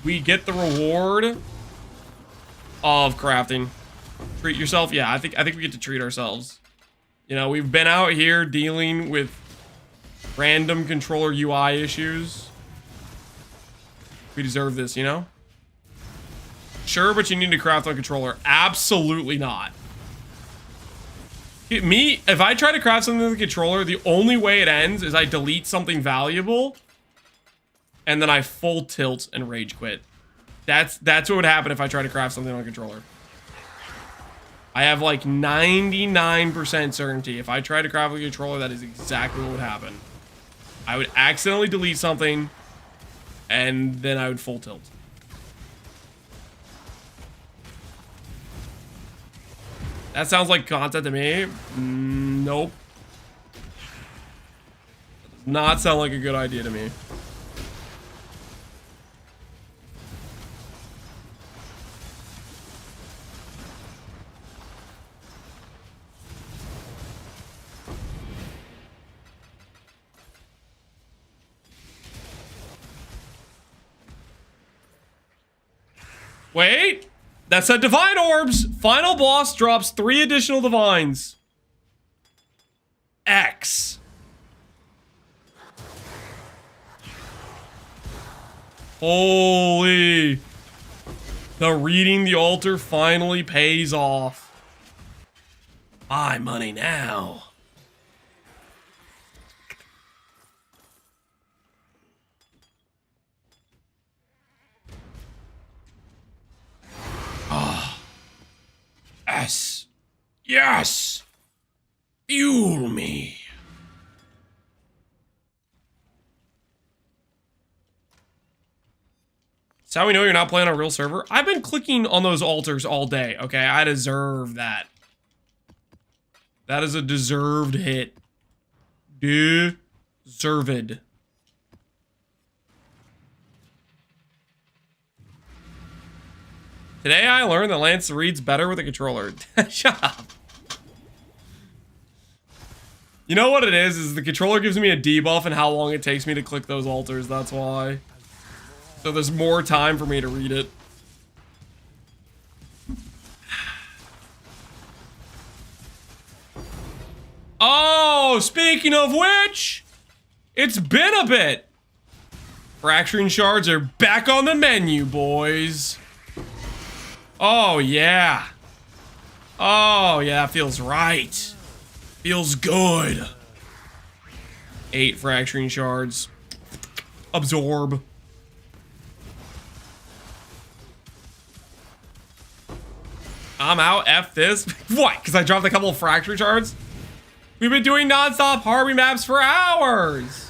we get the reward of crafting. Treat yourself. Yeah, I think we get to treat ourselves. You know, we've been out here dealing with random controller UI issues. We deserve this, you know? Sure, but you need to craft on controller. Absolutely not. Me, if I try to craft something on the controller, the only way it ends is I delete something valuable and then I full tilt and rage quit. That's what would happen if I try to craft something on a controller. I have like 99% certainty if I try to craft a controller, that is exactly what would happen. I would accidentally delete something and then I would full tilt. That sounds like content to me. Nope. Does not sound like a good idea to me. Wait. That said Divine Orbs. Final boss drops 3 additional Divines. X. Holy. The reading the altar finally pays off. Buy money now. Yes. Yes. Fuel me. That's how we know you're not playing on a real server. I've been clicking on those altars all day. Okay, I deserve that. That is a deserved hit. Deserved. Today I learned that Lance reads better with a controller. Shut up. You know what it is the controller gives me a debuff and how long it takes me to click those altars, that's why. So there's more time for me to read it. Oh, speaking of which, it's been a bit. Fracturing shards are back on the menu, boys. Oh, yeah. Oh, yeah, feels right. Feels good. 8 fracturing shards. Absorb. I'm out. F this. What? Because I dropped a couple of fracturing shards? We've been doing non-stop Harbinger maps for hours.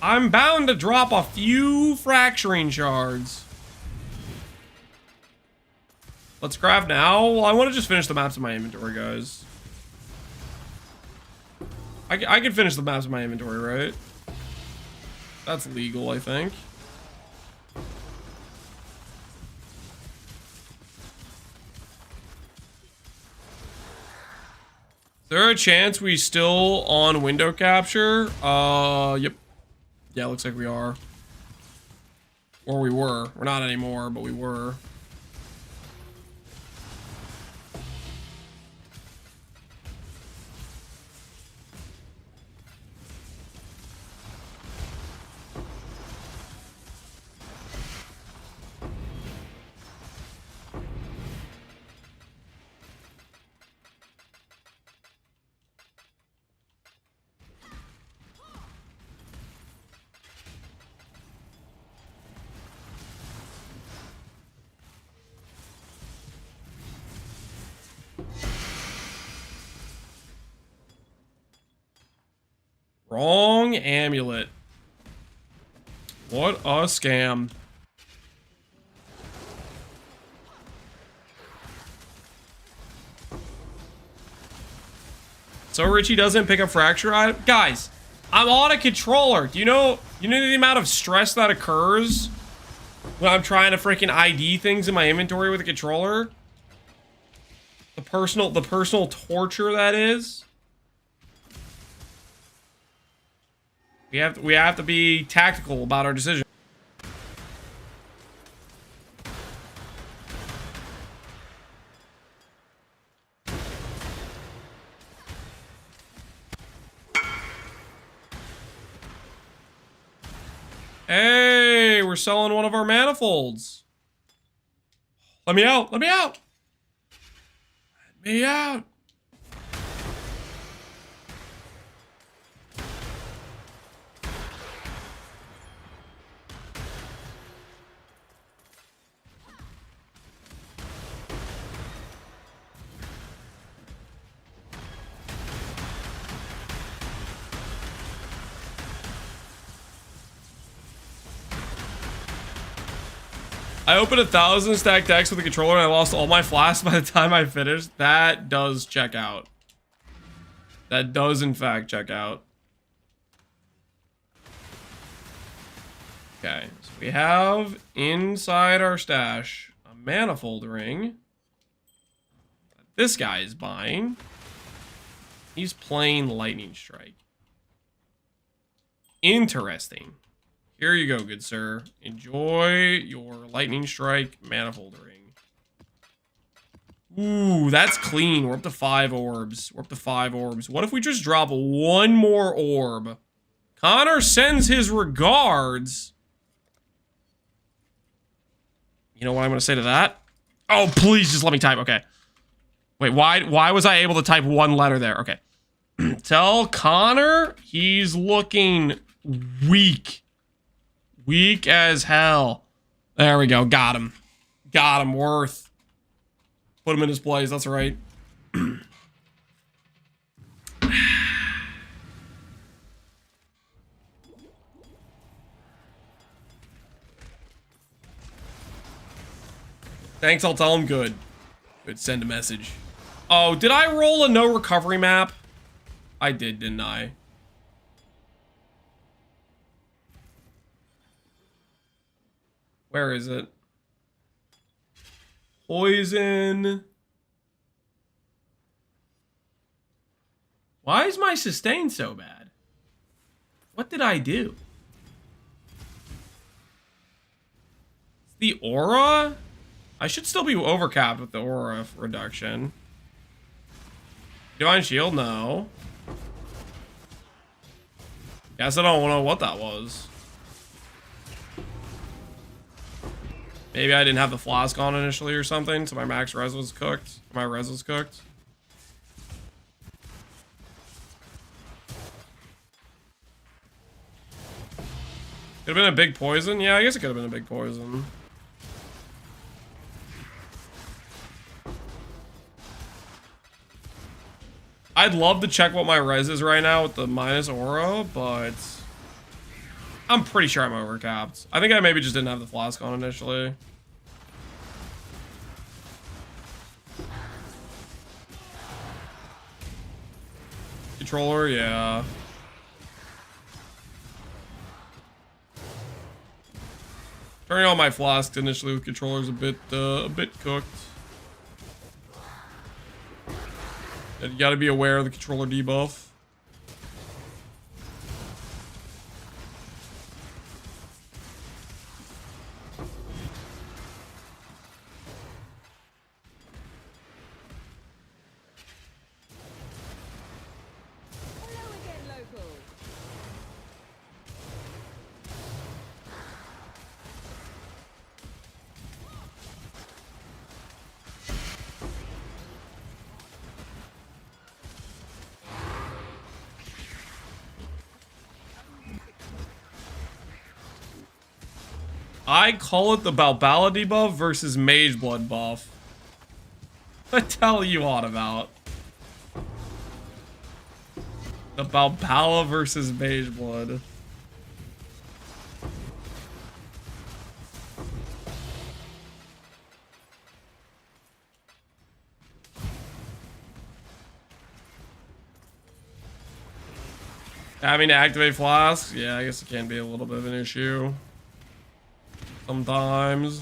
I'm bound to drop a few fracturing shards. Let's craft now. Well, I want to just finish the maps in my inventory, guys. I can finish the maps in my inventory, right? That's legal, I think. Is there a chance we still on window capture? Yep. Yeah, looks like we are. Or we were. We're not anymore, but we were. Wrong amulet. What a scam. So Richie doesn't pick up fracture item. Guys, I'm on a controller. Do you know the amount of stress that occurs when I'm trying to freaking ID things in my inventory with a controller? The personal torture that is. We have to be tactical about our decision. Hey, we're selling one of our manifolds. Let me out. Let me out. Let me out. I opened 1,000 stack decks with the controller and I lost all my flasks by the time I finished. That does check out. That does in fact check out. Okay, so we have inside our stash a manifold ring that this guy is buying. He's playing Lightning Strike. Interesting. Here you go, good sir. Enjoy your Lightning Strike manifold ring. Ooh, that's clean. We're up to 5 orbs. We're up to 5 orbs. What if we just drop one more orb? Connor sends his regards. You know what I'm going to say to that? Oh, please just let me type. Okay. Wait, why was I able to type one letter there? Okay. Tell Connor he's looking weak. Weak as hell. There we go. Got him. Got him. Worth. Put him in his place. That's right. Thanks. I'll tell him good. Good. Send a message. Oh, did I roll a no recovery map? I did, didn't I? Where is it? Poison. Why is my sustain so bad? What did I do? It's the aura? I should still be overcapped with the aura reduction. Divine Shield? No. Guess I don't know what that was. Maybe I didn't have the flask on initially or something, so my max res was cooked. My res was cooked. Could have been a big poison? Yeah, I guess it could have been a big poison. I'd love to check what my res is right now with the minus aura, but I'm pretty sure I'm overcapped. I think I maybe just didn't have the flask on initially. Controller, yeah. Turning on my flasks initially with controllers a bit cooked. And you gotta be aware of the controller debuff. I call it the Balbala debuff versus Mage Blood buff. What the hell are you on about? The Balbala versus Mage Blood. Having to activate flasks? Yeah, I guess it can be a little bit of an issue. Sometimes.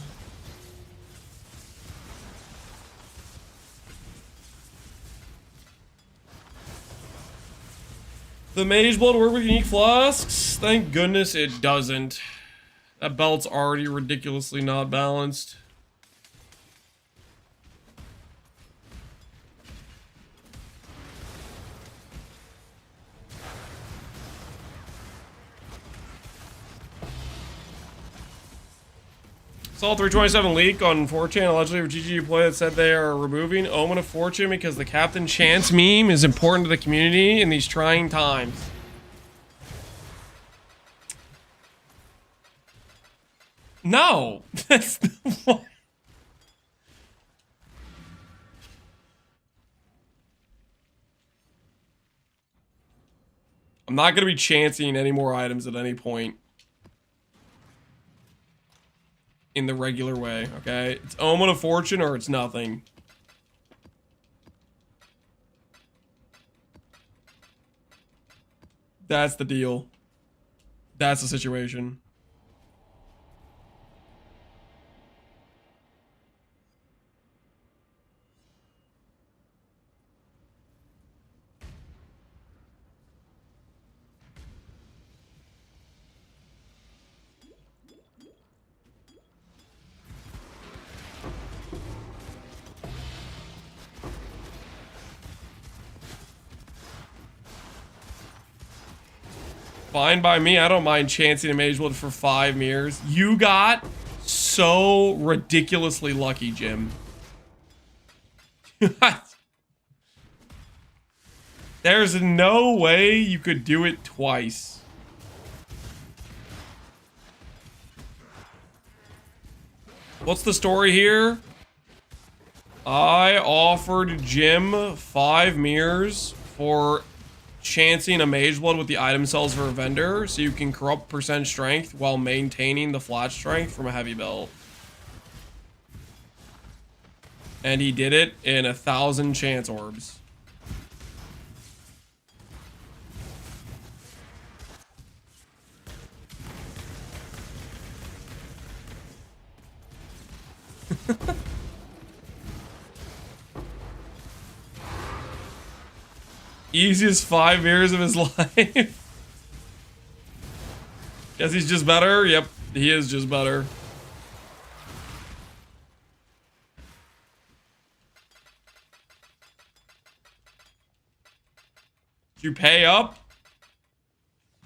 The Mage Blood work with unique flasks? Thank goodness it doesn't. That belt's already ridiculously not balanced. Saw 327 leak on 4chan allegedly for GGU play that said they are removing Omen of Fortune because the Captain Chance meme is important to the community in these trying times. No, that's the one. I'm not going to be chancing any more items at any point. In the regular way, okay? It's Omen of Fortune or it's nothing. That's the deal. That's the situation. Fine by me. I don't mind chancing a Mage Blood for 5 mirrors. You got so ridiculously lucky, Jim. There's no way you could do it twice. What's the story here? I offered Jim 5 mirrors for chancing a Mage Blood with the item cells for a vendor so you can corrupt percent strength while maintaining the flat strength from a heavy belt. And he did it in 1,000 chance orbs. Easiest 5 years of his life. Guess he's just better. Yep, he is just better. Did you pay up?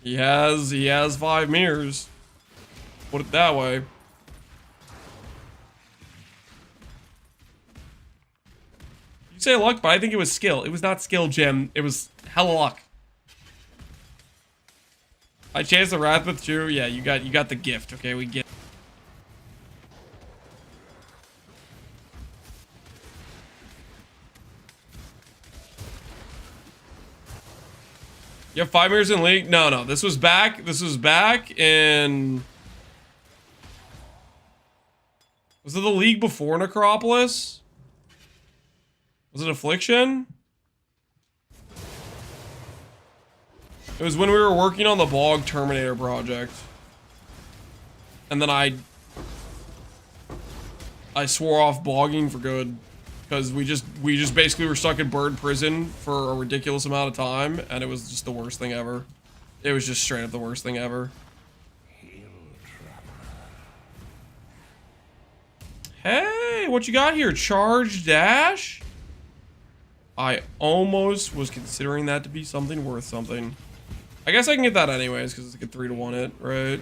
He has 5 mirrors. Put it that way. Say luck, but I think it was skill. It was not skill, Jim. It was hella luck. I chased the Wrathmouth too. Yeah, you got the gift. Okay, we get. You have 5 mirrors in league? No. This was back. This was back in. Was it the league before Necropolis? Was it Affliction? It was when we were working on the Bog Terminator project. And then I swore off bogging for good. Because we just basically were stuck in bird prison for a ridiculous amount of time. And it was just the worst thing ever. It was just straight up the worst thing ever. Hey, what you got here? Charge dash? I almost was considering that to be something worth something. I guess I can get that anyways, because it's a good 3-to-1 it, right?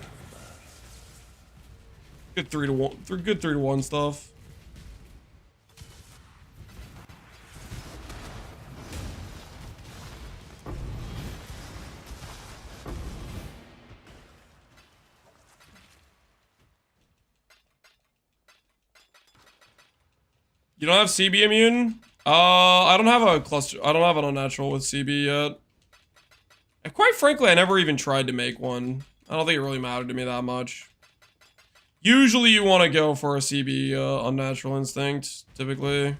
Good 3-to-1, good 3-to-1 stuff. You don't have CB immune? I don't have a cluster. I don't have an unnatural with CB yet. And quite frankly, I never even tried to make one. I don't think it really mattered to me that much. Usually you want to go for a CB unnatural instinct, typically.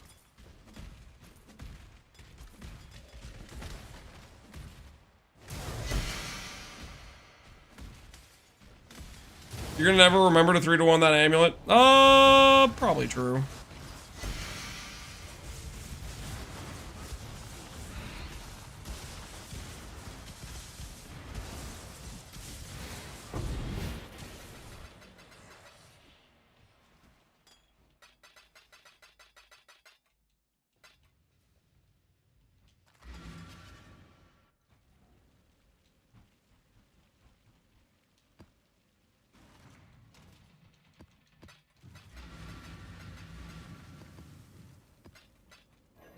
You're gonna never remember to 3-1 that amulet? Probably true.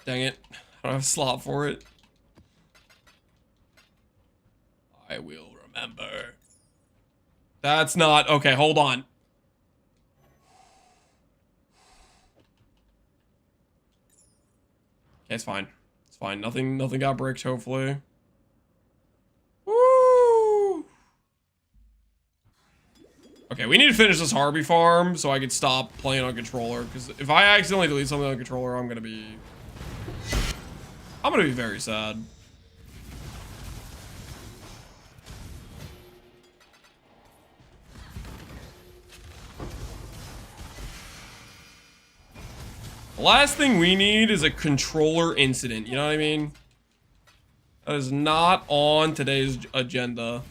Dang it. I don't have a slot for it. I will remember. That's not... Okay, hold on. Okay, it's fine. It's fine. Nothing got bricked, hopefully. Woo! Okay, we need to finish this Harby farm so I can stop playing on controller. Because if I accidentally delete something on controller, I'm gonna be very sad. The last thing we need is a controller incident, you know what I mean? That is not on today's agenda.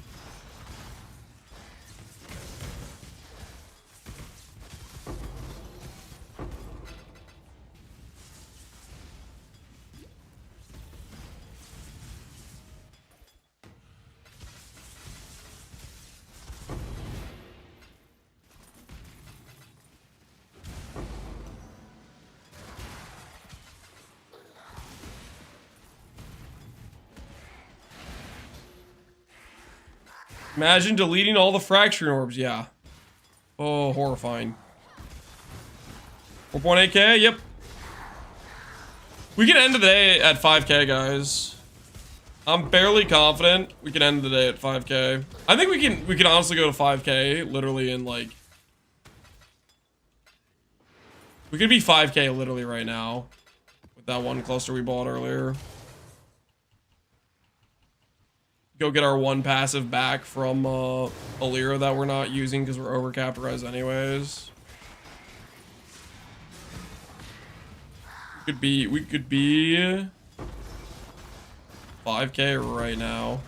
Imagine deleting all the fracturing orbs, yeah. Oh, horrifying. 4.8k, yep. We can end the day at 5k, guys. I'm barely confident we can end the day at 5k. I think we can honestly go to 5k literally in like... We could be 5k literally right now with that one cluster we bought earlier. Go get our one passive back from Alira that we're not using because we're overcapitalized anyways. We could be 5k right now.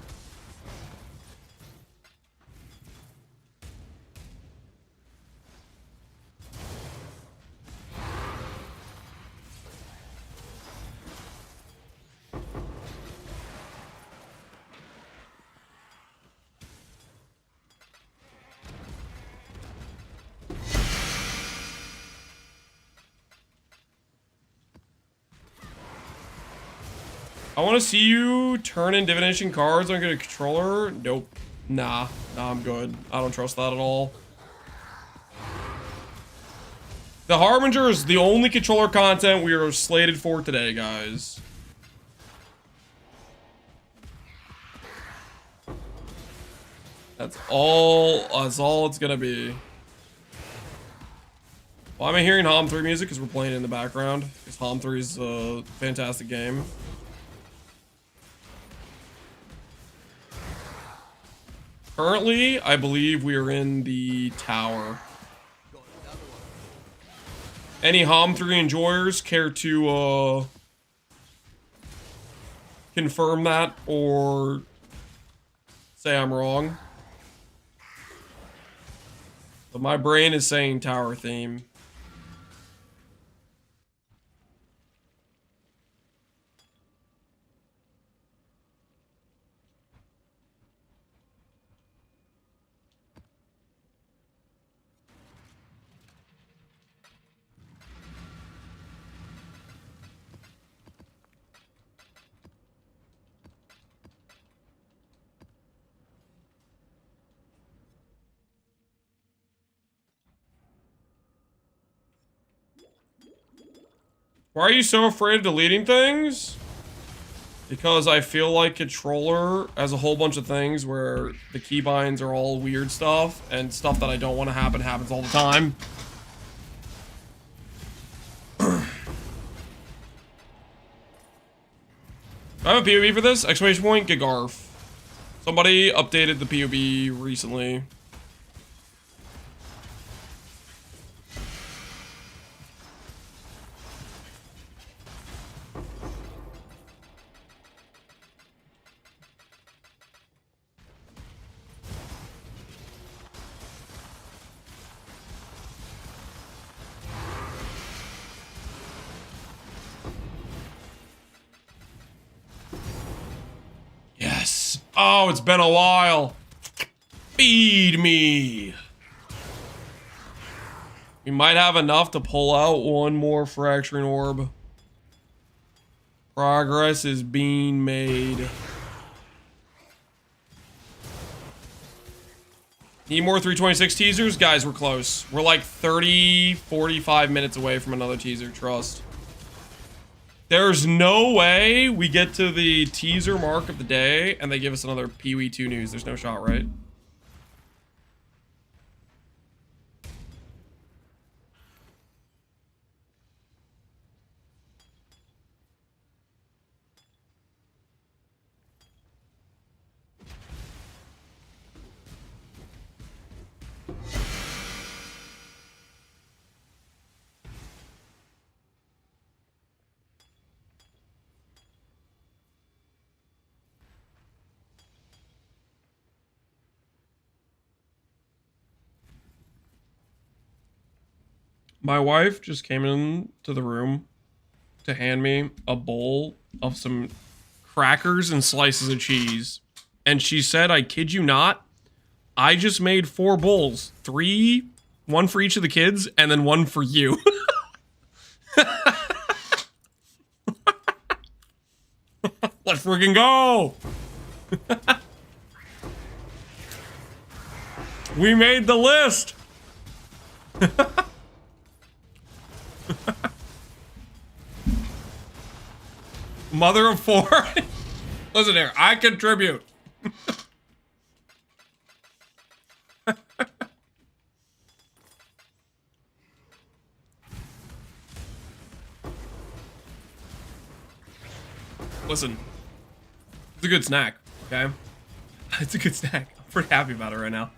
I want to see you turn in divination cards on a controller. Nope. Nah, I'm good. I don't trust that at all. The Harbinger is the only controller content we are slated for today, guys. That's all it's gonna be. Why am I hearing Hom 3 music? Because we're playing in the background. Because Hom 3 is a fantastic game. Currently, I believe we are in the tower. Any Hom 3 enjoyers care to confirm that or say I'm wrong? But my brain is saying tower theme. Why are you so afraid of deleting things? Because I feel like controller has a whole bunch of things where the keybinds are all weird stuff and stuff that I don't want to happen happens all the time. I have a POB for this. Exclamation point, Gigarf. Somebody updated the POB recently. Oh, it's been a while. Feed me. We might have enough to pull out one more fracturing orb. Progress is being made. Need more 326 teasers? Guys, we're close. We're like 30, 45 minutes away from another teaser, trust. There's no way we get to the teaser mark of the day and they give us another Pee-wee 2 news. There's no shot, right? My wife just came into the room to hand me a bowl of some crackers and slices of cheese. And she said, I kid you not, I just made 4 bowls. 3, 1 for each of the kids, and then 1 for you. Let's freaking go! We made the list! Mother of 4. Listen here, I contribute. Listen, it's a good snack, okay? It's a good snack. I'm pretty happy about it right now.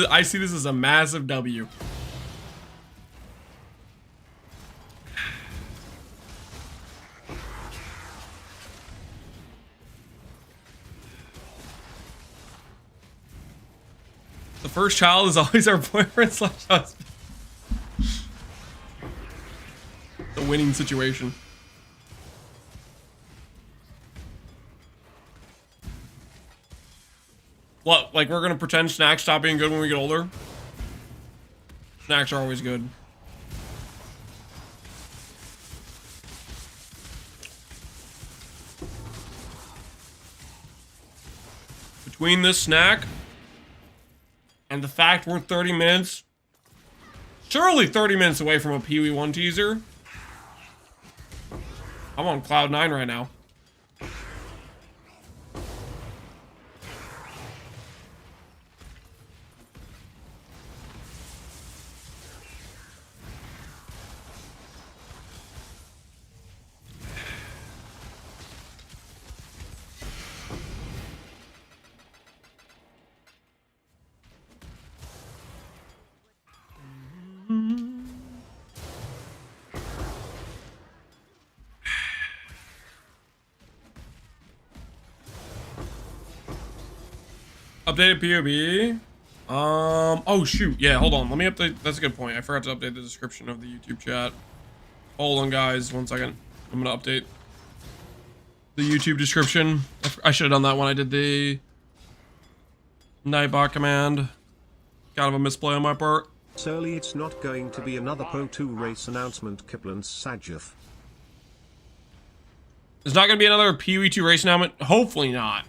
I see this as a massive W. The first child is always our boyfriend / husband. The winning situation. What? Like we're gonna pretend snacks stop being good when we get older? Snacks are always good. Between this snack and the fact we're 30 minutes, surely 30 minutes away from a Pee-wee 1 teaser, I'm on cloud 9 right now. Updated POB. Oh shoot. Yeah, hold on. Let me update. That's a good point. I forgot to update the description of the YouTube chat. Hold on, guys. 1 second. I'm gonna update the YouTube description. I should have done that when I did the Nightbot command. Kind of a misplay on my part. Surely it's not going to be another Pro 2 race announcement, Kiplin's Sajaf. There's not gonna be another Pee-wee 2 race announcement. Hopefully not.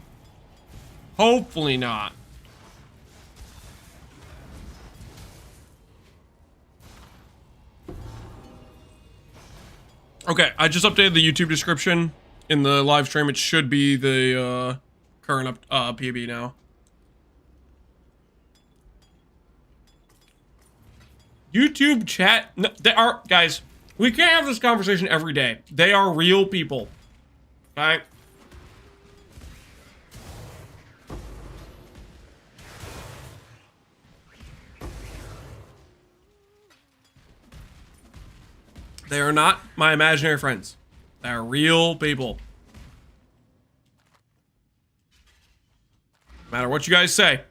Hopefully not. Okay, I just updated the YouTube description in the live stream. It should be the current PB now. YouTube chat. No, they are, guys. We can't have this conversation every day. They are real people. Okay. They are not my imaginary friends. They are real people. No matter what you guys say.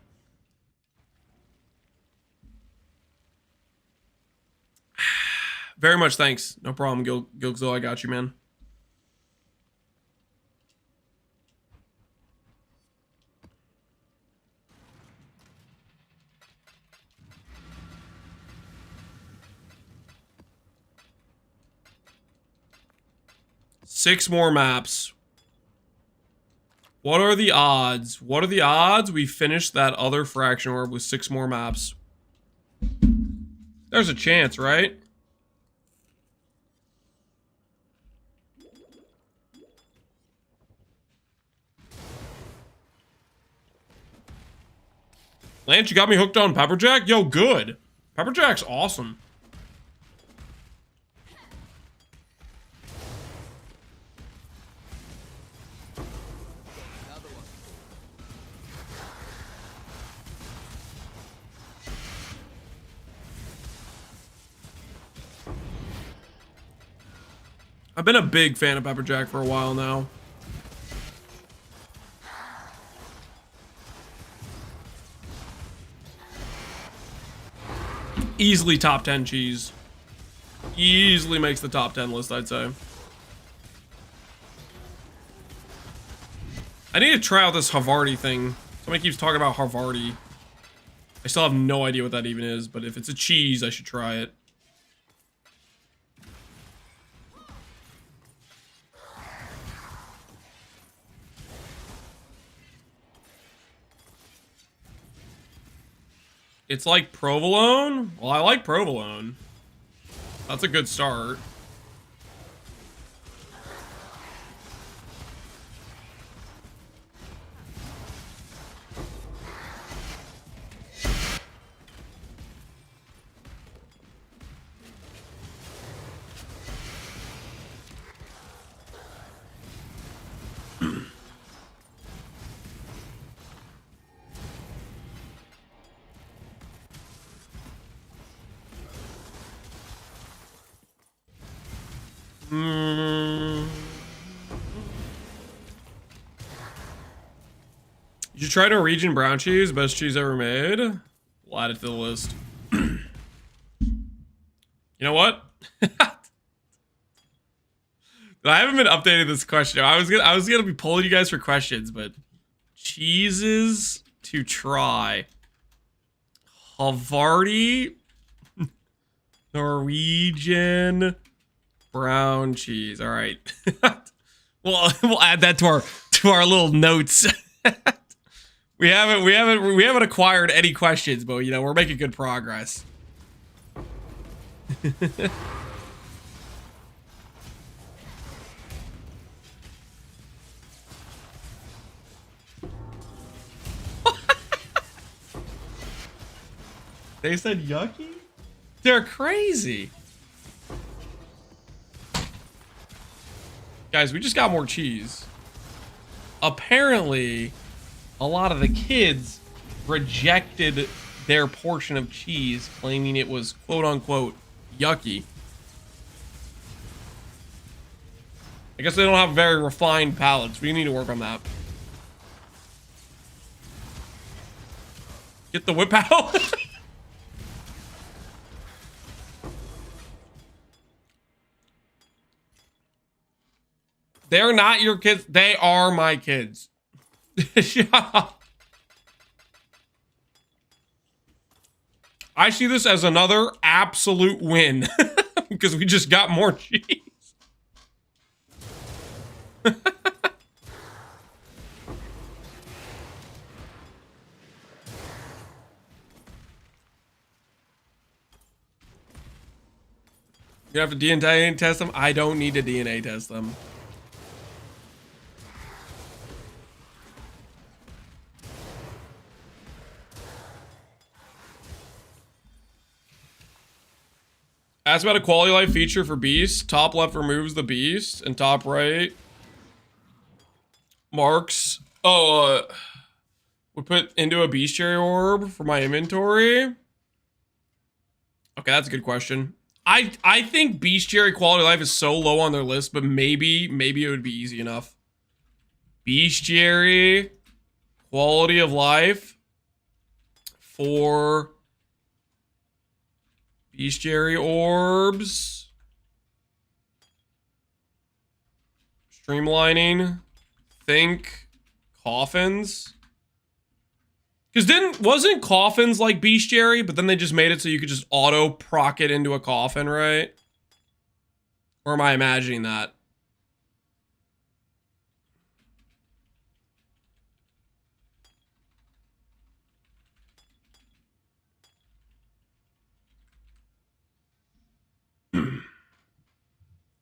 Very much thanks. No problem, Gilgzil. I got you, man. 6 more maps. What are the odds? What are the odds we finish that other fraction orb with 6 more maps? There's a chance, right? Lance, you got me hooked on Pepperjack? Yo, good. Pepperjack's awesome. I've been a big fan of Pepperjack for a while now. Easily top 10 cheese. Easily makes the top 10 list, I'd say. I need to try out this Havarti thing. Somebody keeps talking about Havarti. I still have no idea what that even is, but if it's a cheese, I should try it. It's like provolone? Well, I like provolone. That's a good start. Did you try Norwegian brown cheese? Best cheese ever made? We'll add it to the list. You know what? I haven't been updating this question. I was gonna be polling you guys for questions, but cheeses to try. Havarti, Norwegian brown cheese. All right. we'll add that to our little notes. we haven't acquired any questions, but you know, we're making good progress. They said yucky? They're crazy. Guys, we just got more cheese. Apparently, a lot of the kids rejected their portion of cheese, claiming it was quote-unquote yucky. I guess they don't have very refined palates. We need to work on that. Get the whip out. They're not your kids. They are my kids. Shut up. I see this as another absolute win because we just got more cheese. You have to DNA test them? I don't need to DNA test them. Ask about a quality life feature for Beast. Top left removes the Beast, and top right marks. Oh, we put into a Bestiary orb for my inventory. Okay, that's a good question. I think Bestiary quality life is so low on their list, but maybe it would be easy enough. Bestiary quality of life for Bestiary orbs. Streamlining. Think coffins. Because wasn't coffins like Bestiary, but then they just made it so you could just auto proc it into a coffin, right? Or am I imagining that?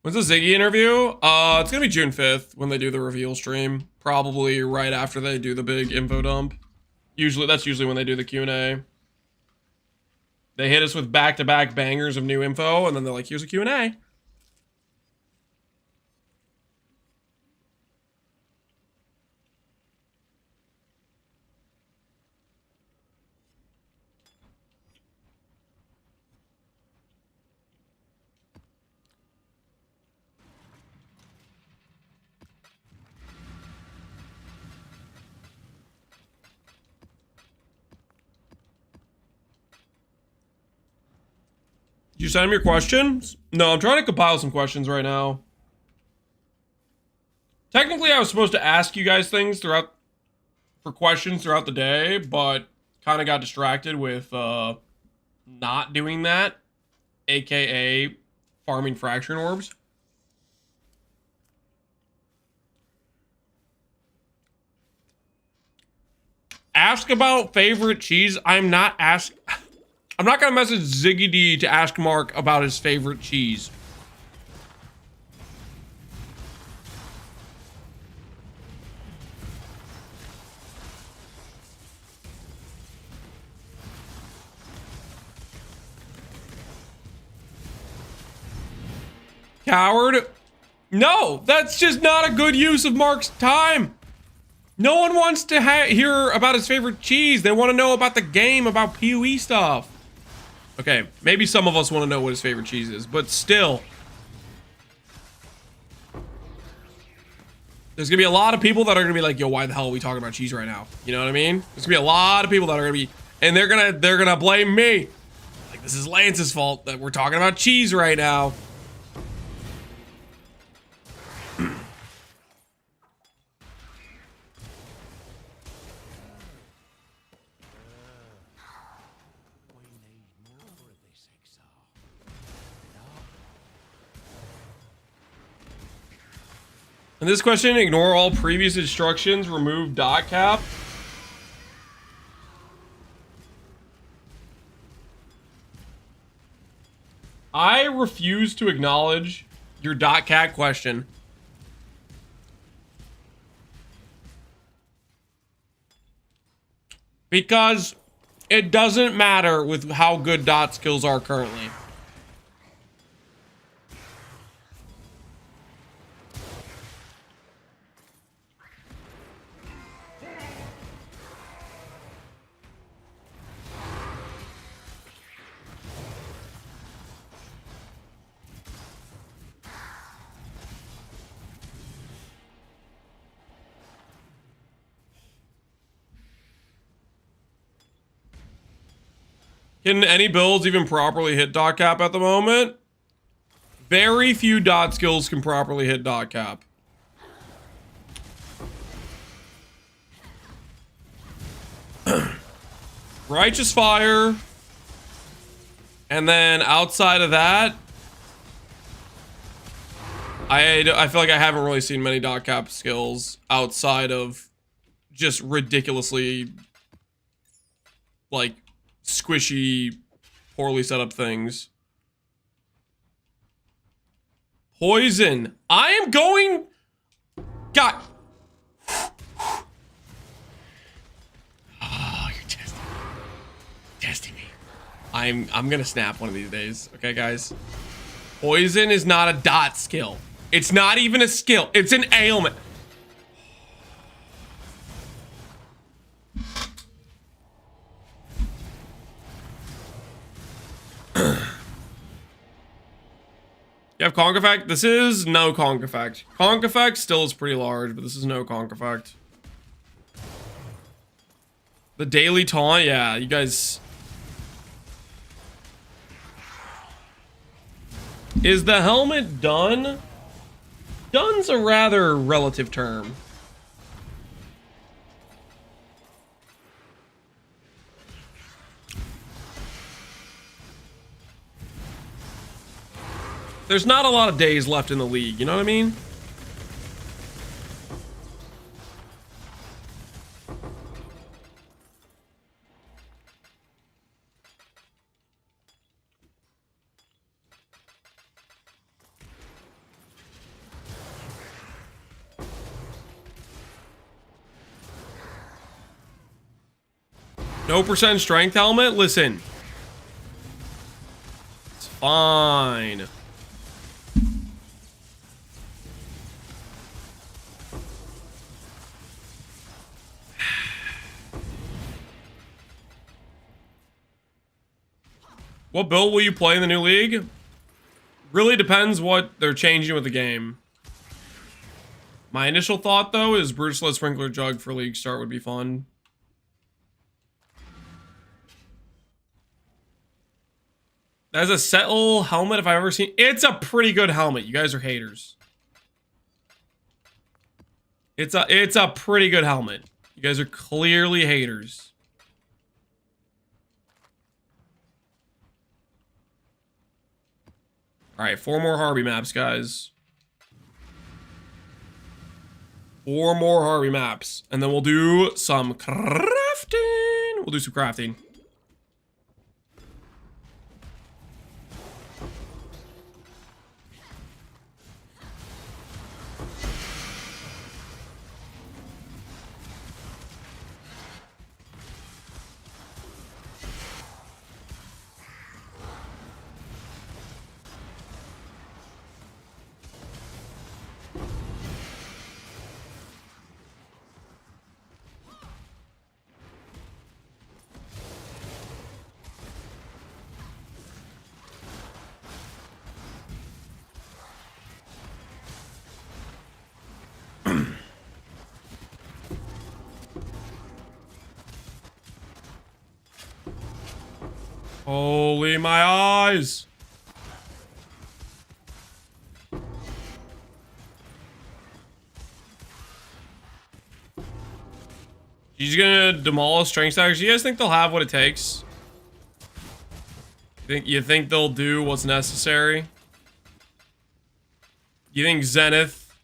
When's the Ziggy interview? It's gonna be June 5th when they do the reveal stream. Probably right after they do the big info dump. That's usually when they do the Q&A. They hit us with back-to-back bangers of new info, and then they're like, here's a Q&A. Did you send him your questions? No, I'm trying to compile some questions right now. Technically, I was supposed to ask you guys things for questions throughout the day, but kind of got distracted with not doing that, aka farming fraction orbs. Ask about favorite cheese. I'm not gonna message Ziggy D to ask Mark about his favorite cheese. Coward. No, that's just not a good use of Mark's time. No one wants to hear about his favorite cheese. They want to know about the game, about PoE stuff. Okay, maybe some of us want to know what his favorite cheese is, but still. There's going to be a lot of people that are going to be like, yo, why the hell are we talking about cheese right now? You know what I mean? There's going to be a lot of people that are going to be, and they're going to blame me. Like, this is Lance's fault that we're talking about cheese right now. In this question, ignore all previous instructions, remove dot cap. I refuse to acknowledge your dot cap question. Because it doesn't matter with how good dot skills are currently. Can any builds even properly hit dot cap at the moment? Very few dot skills can properly hit dot cap. Righteous Fire. And then outside of that, I feel like I haven't really seen many dot cap skills outside of just ridiculously like squishy, poorly set up things. Poison. I am going. God. Oh, you're testing me. I'm gonna snap one of these days. Okay, guys. Poison is not a dot skill. It's not even a skill. It's an ailment. You have Conk Effect? This is no Conk Effect. Conk Effect still is pretty large, but this is no Conk Effect. The daily taunt? Yeah, you guys... Is the helmet done? Done's a rather relative term. There's not a lot of days left in the league, you know what I mean? No percent strength helmet? Listen. It's fine. What build will you play in the new league? Really depends what they're changing with the game. My initial thought, though, is Brutalist Sprinkler Jug for league start would be fun. That's a Settle helmet if I've ever seen. It's a pretty good helmet. You guys are haters. It's a pretty good helmet. You guys are clearly haters. All right, 4 more Harvey maps, guys. 4 more Harvey maps. And then we'll do some crafting. We'll do some crafting. Holy my eyes! He's gonna demolish strength stackers. You guys think they'll have what it takes? You think they'll do what's necessary? You think Zenith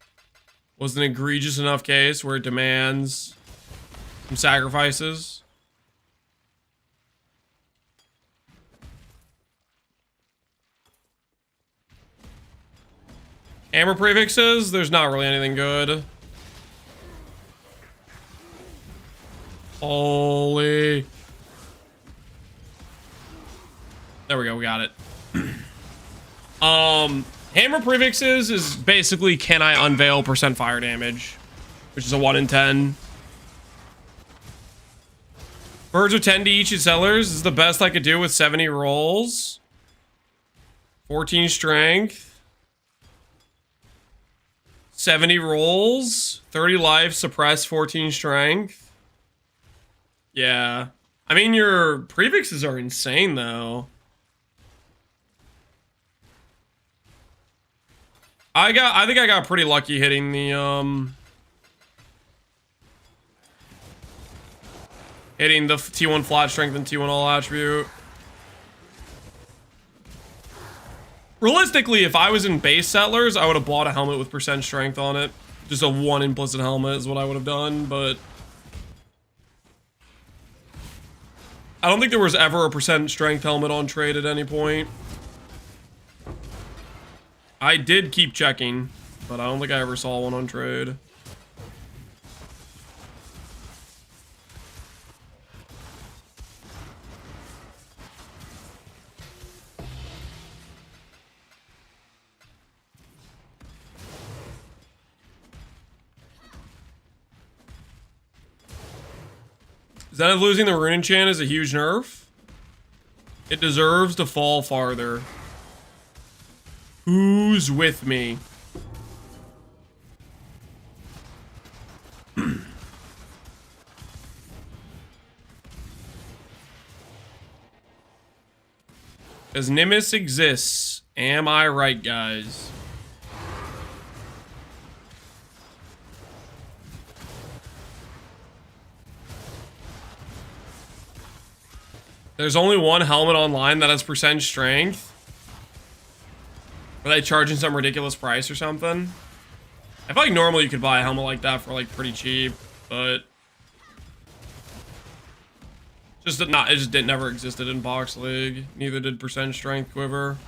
was an egregious enough case where it demands some sacrifices? Hammer prefixes, there's not really anything good. Holy. There we go, we got it. Hammer prefixes is basically can I unveil percent fire damage, which is a 1 in 10. Birds are 10 to each at sellers. This is the best I could do with 70 rolls. 14 strength. 70 rolls, 30 life, suppress, 14 strength. Yeah. I mean, your prefixes are insane, though. I think I got pretty lucky hitting the, hitting the T1 flat strength and T1 all attribute. Realistically, if I was in base settlers, I would have bought a helmet with percent strength on it. Just a 1 implicit helmet is what I would have done, but I don't think there was ever a percent strength helmet on trade at any point. I did keep checking, but I don't think I ever saw one on trade. Zenith losing the rune enchant is a huge nerf. It deserves to fall farther. Who's with me? Because Nimbus exists. Am I right, guys? There's only one helmet online that has percent strength. Are they charging some ridiculous price or something? I feel like normally you could buy a helmet like that for like pretty cheap, but just not. It just never existed in Pohx League. Neither did percent strength quiver.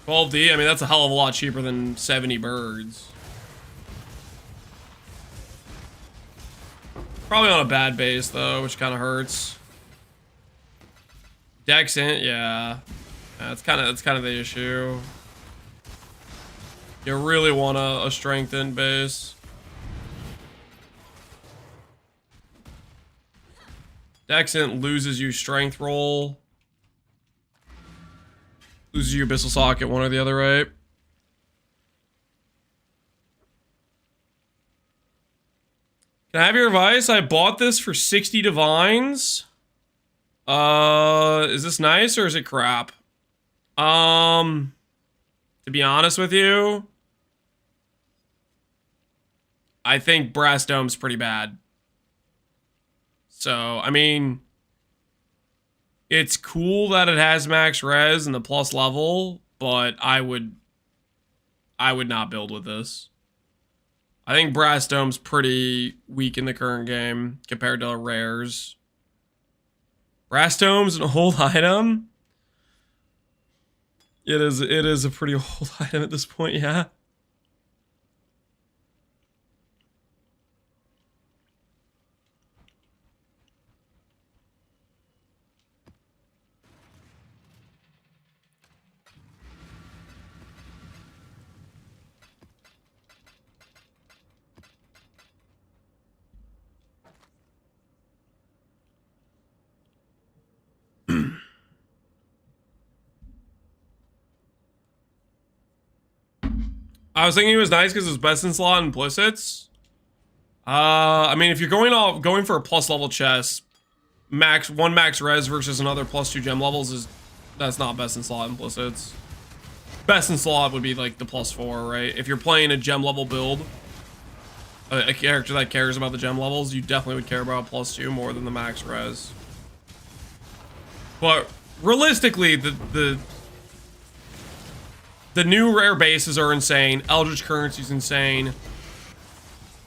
12D. I mean, that's a hell of a lot cheaper than 70 birds. Probably on a bad base though, which kind of hurts. Dex in, yeah. That's kind of the issue. You really want a strengthened base. Dexent loses you strength roll. Loses you abyssal socket, one or the other, right? Can I have your advice? I bought this for 60 divines. Is this nice or is it crap? To be honest with you, I think Brass Dome's pretty bad. So, I mean, it's cool that it has max res and the plus level, but I would not build with this. I think Brass Dome's pretty weak in the current game compared to rares. Brass Dome's an old item. It is a pretty old item at this point, yeah. I was thinking it was nice because it's best in slot and implicits. I mean, if you're going for a plus level chest, one max res versus another +2 gem levels that's not best in slot implicits. Best in slot would be like the +4, right? If you're playing a gem level build, a character that cares about the gem levels, you definitely would care about +2 more than the max res. But realistically, the new rare bases are insane. Eldritch Currency's insane.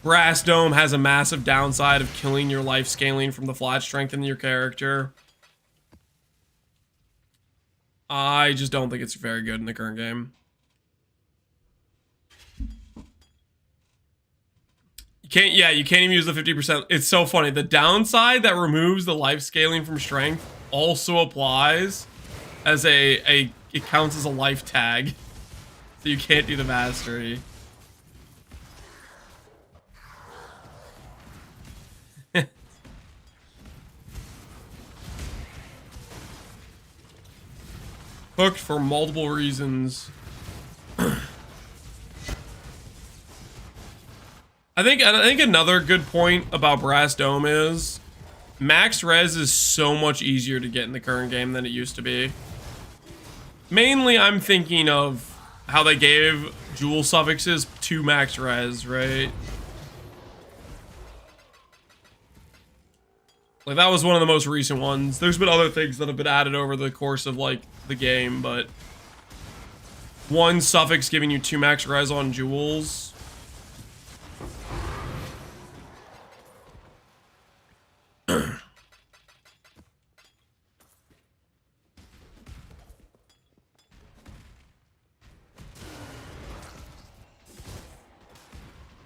Brass Dome has a massive downside of killing your life scaling from the flat strength in your character. I just don't think it's very good in the current game. You can't even use the 50%. It's so funny. The downside that removes the life scaling from strength also applies as it counts as a life tag. So you can't do the mastery. Hooked for multiple reasons. I think another good point about Brass Dome is max res is so much easier to get in the current game than it used to be. Mainly, I'm thinking of how they gave jewel suffixes 2 max res, right? Like, that was one of the most recent ones. There's been other things that have been added over the course of, like, the game, but 1 suffix giving you 2 max res on jewels.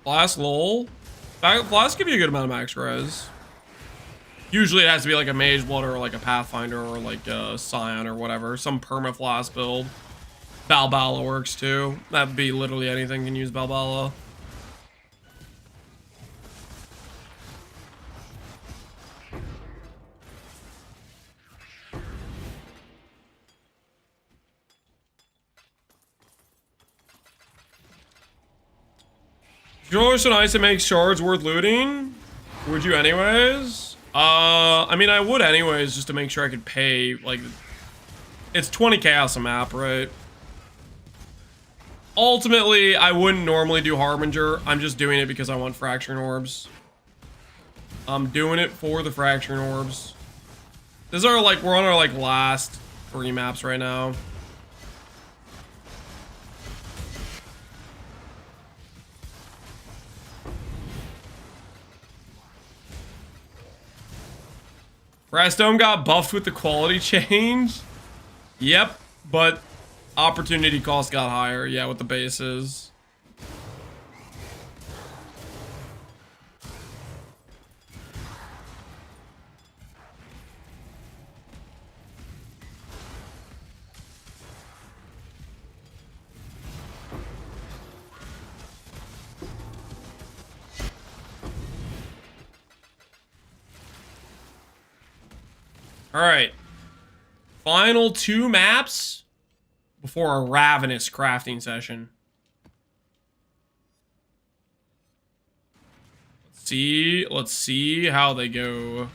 Blast lol. Blast give you a good amount of max res. Usually it has to be like a Mage Blood or like a Pathfinder or like a Scion or whatever. Some permaflast build. Balbala works too. That'd be literally anything can use Balbala. Controller so nice it makes shards worth looting. Would you anyways? I mean, I would anyways, just to make sure I could pay, like, it's 20 chaos a map, right? Ultimately, I wouldn't normally do Harbinger. I'm just doing it because I want Fracturing Orbs. I'm doing it for the Fracturing Orbs. These are, like, we're on our, like, last 3 maps right now. Brass Dome got buffed with the quality change. Yep, but opportunity cost got higher. Yeah, with the bases. All right. Final 2 maps before a ravenous crafting session. Let's see how they go.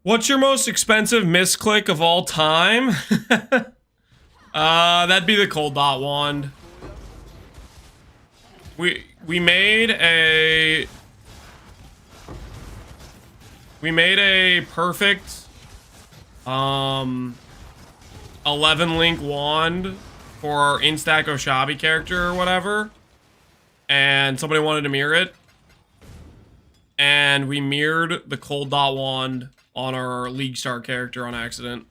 What's your most expensive misclick of all time? That'd be the cold dot wand. We made a perfect 11 link wand for our Instack Oshabi character or whatever, and somebody wanted to mirror it, and we mirrored the cold dot wand on our League Star character on accident.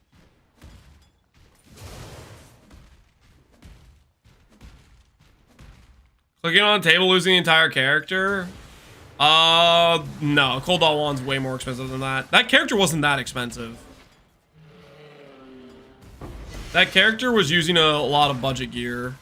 Clicking on a table, losing the entire character? No. Cold Dot Wand's way more expensive than that. That character wasn't that expensive. That character was using a lot of budget gear.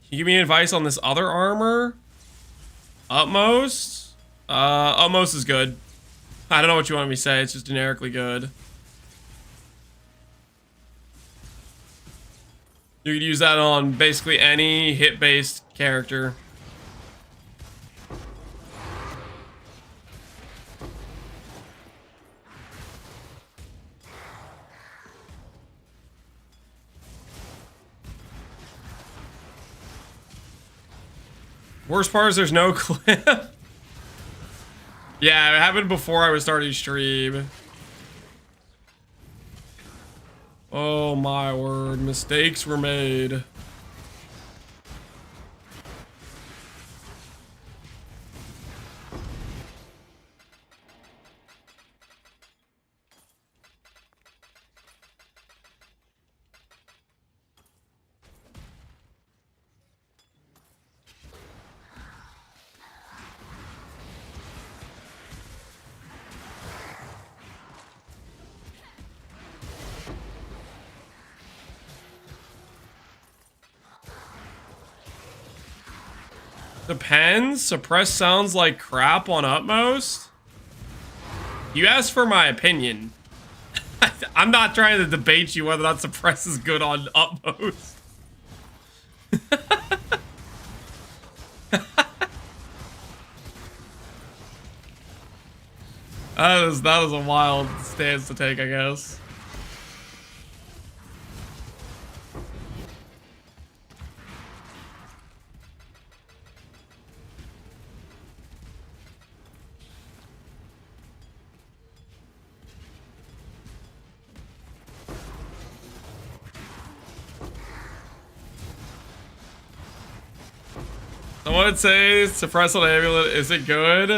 Can you give me advice on this other armor? Utmost? Utmost is good. I don't know what you want me to say. It's just generically good. You could use that on basically any hit-based character. Worst part is there's no clip. Yeah, it happened before I was starting stream. Oh my word, mistakes were made. Depends. Suppress sounds like crap on Utmost. You asked for my opinion. I'm not trying to debate you whether or not Suppress is good on Utmost. That is a wild stance to take, I guess. Someone would say suppress on amulet. Is it good?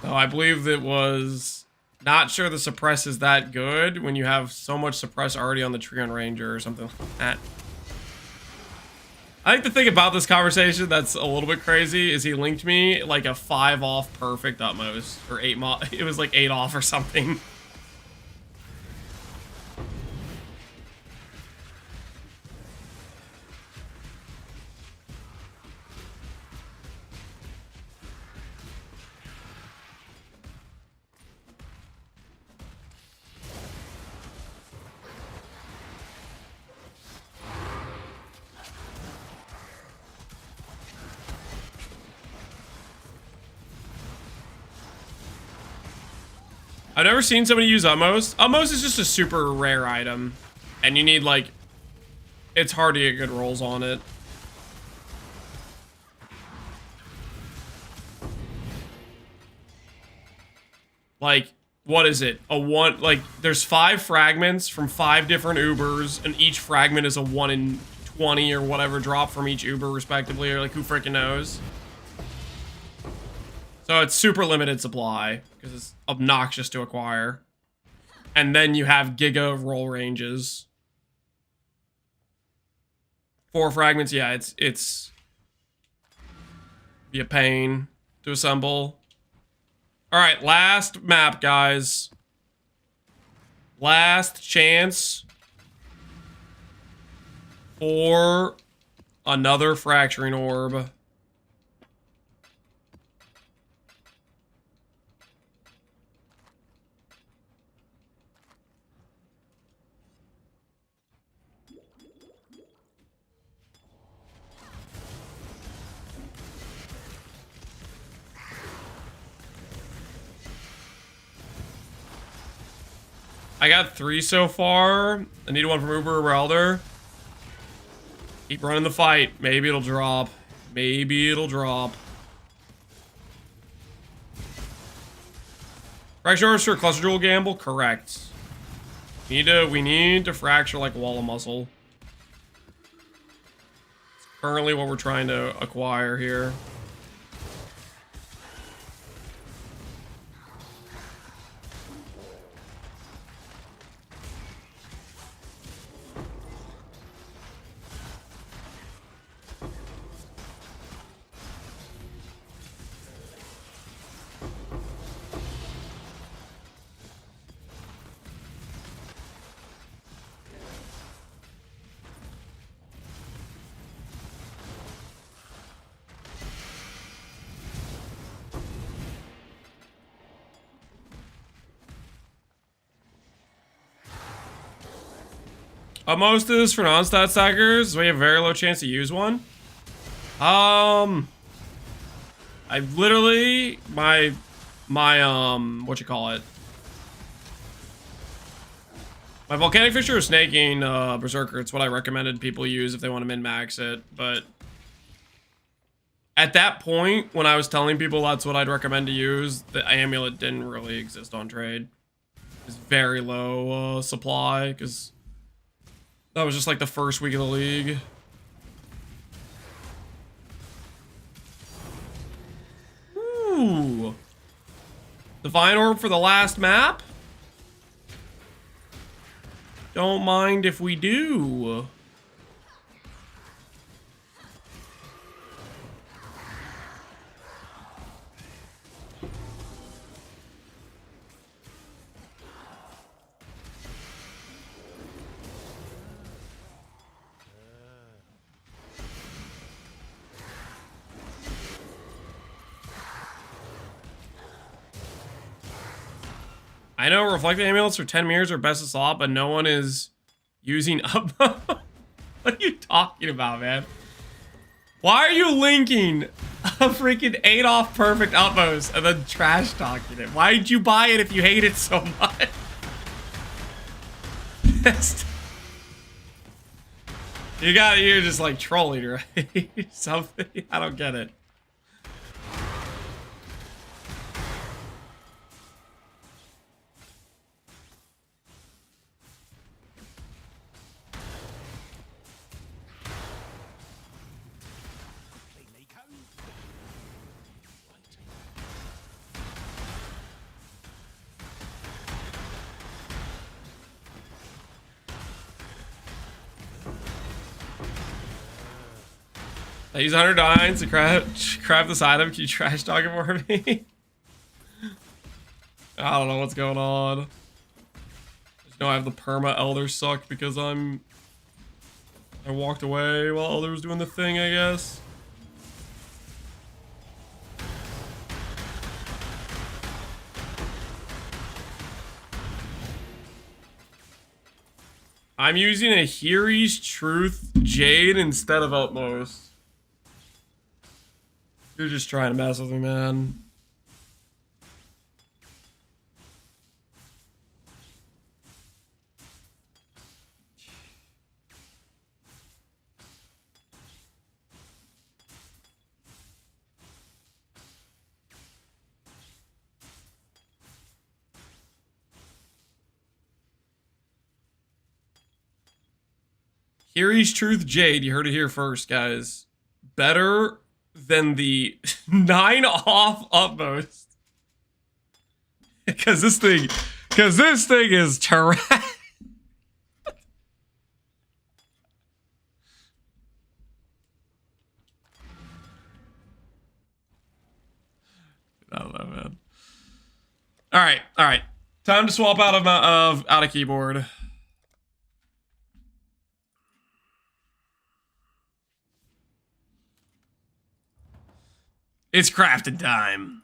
No, I believe it was not sure the suppress is that good when you have so much suppress already on the tree on Ranger or something like that. I think the thing about this conversation that's a little bit crazy is he linked me like a 5 off perfect Utmost, or 8 it was like 8 off or something. I've never seen somebody use Utmost. Utmost is just a super rare item. And you need, like... It's hard to get good rolls on it. Like, what is it? Like, there's 5 fragments from 5 different Ubers, and each fragment is a 1 in 20 or whatever drop from each Uber, respectively, or like, who freaking knows? So it's super limited supply because it's obnoxious to acquire. And then you have giga roll ranges. 4 fragments, yeah, it's be a pain to assemble. All right, last map, guys. Last chance for another fracturing orb. I got 3 so far. I need one from Uber or Elder. Keep running the fight. Maybe it'll drop. Maybe it'll drop. Fracture orders for cluster jewel gamble? Correct. We need to fracture like a wall of muscle. It's currently what we're trying to acquire here. Most of this for non-stat stackers, we have a very low chance to use one. I literally my what you call it? My volcanic fissure is snaking berserker. It's what I recommended people use if they want to min-max it, but at that point when I was telling people that's what I'd recommend to use, the amulet didn't really exist on trade. It's very low supply because that was just like the first week of the league. Ooh. Divine Orb for the last map? Don't mind if we do. I know reflecting amulets for 10 mirrors are best of slot, but no one is using up. What are you talking about, man? Why are you linking a freaking 8 off perfect outpost and then trash talking it? Why did you buy it if you hate it so much? You're just like trolling, right? Something. I don't get it. I use 100 dines to craft this item. Can you trash talk it for me? I don't know what's going on. Just know I have the perma elder suck because I walked away while Elder was doing the thing, I guess. I'm using a Hiri's Truth Jade instead of Utmost. You're just trying to mess with me, man. Hiri's Truth Jade, you heard it here first, guys. Better than the 9 off utmost. Because this thing is trash. I don't know, man. All right. Time to swap out of keyboard. It's crafting time.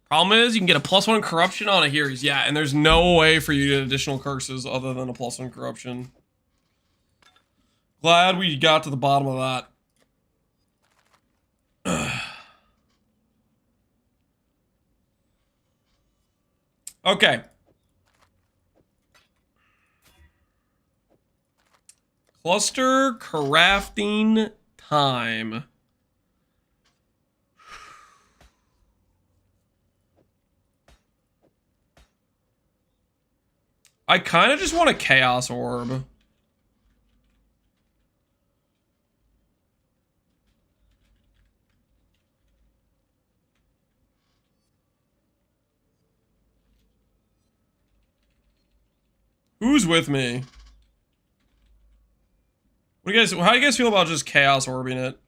Problem is, you can get a +1 corruption on a Heroes. Yeah, and there's no way for you to get additional curses other than a +1 corruption. Glad we got to the bottom of that. Okay. Cluster crafting time. I kind of just want a Chaos Orb. Who's with me? How do you guys feel about just Chaos Orbing it?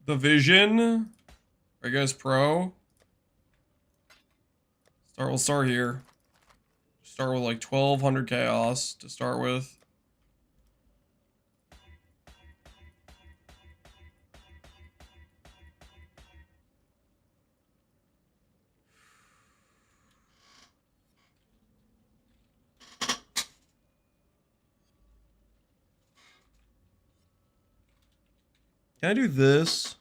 The Vision. I guess Pro. We'll start here. Start with like 1200 chaos to start with. Can I do this?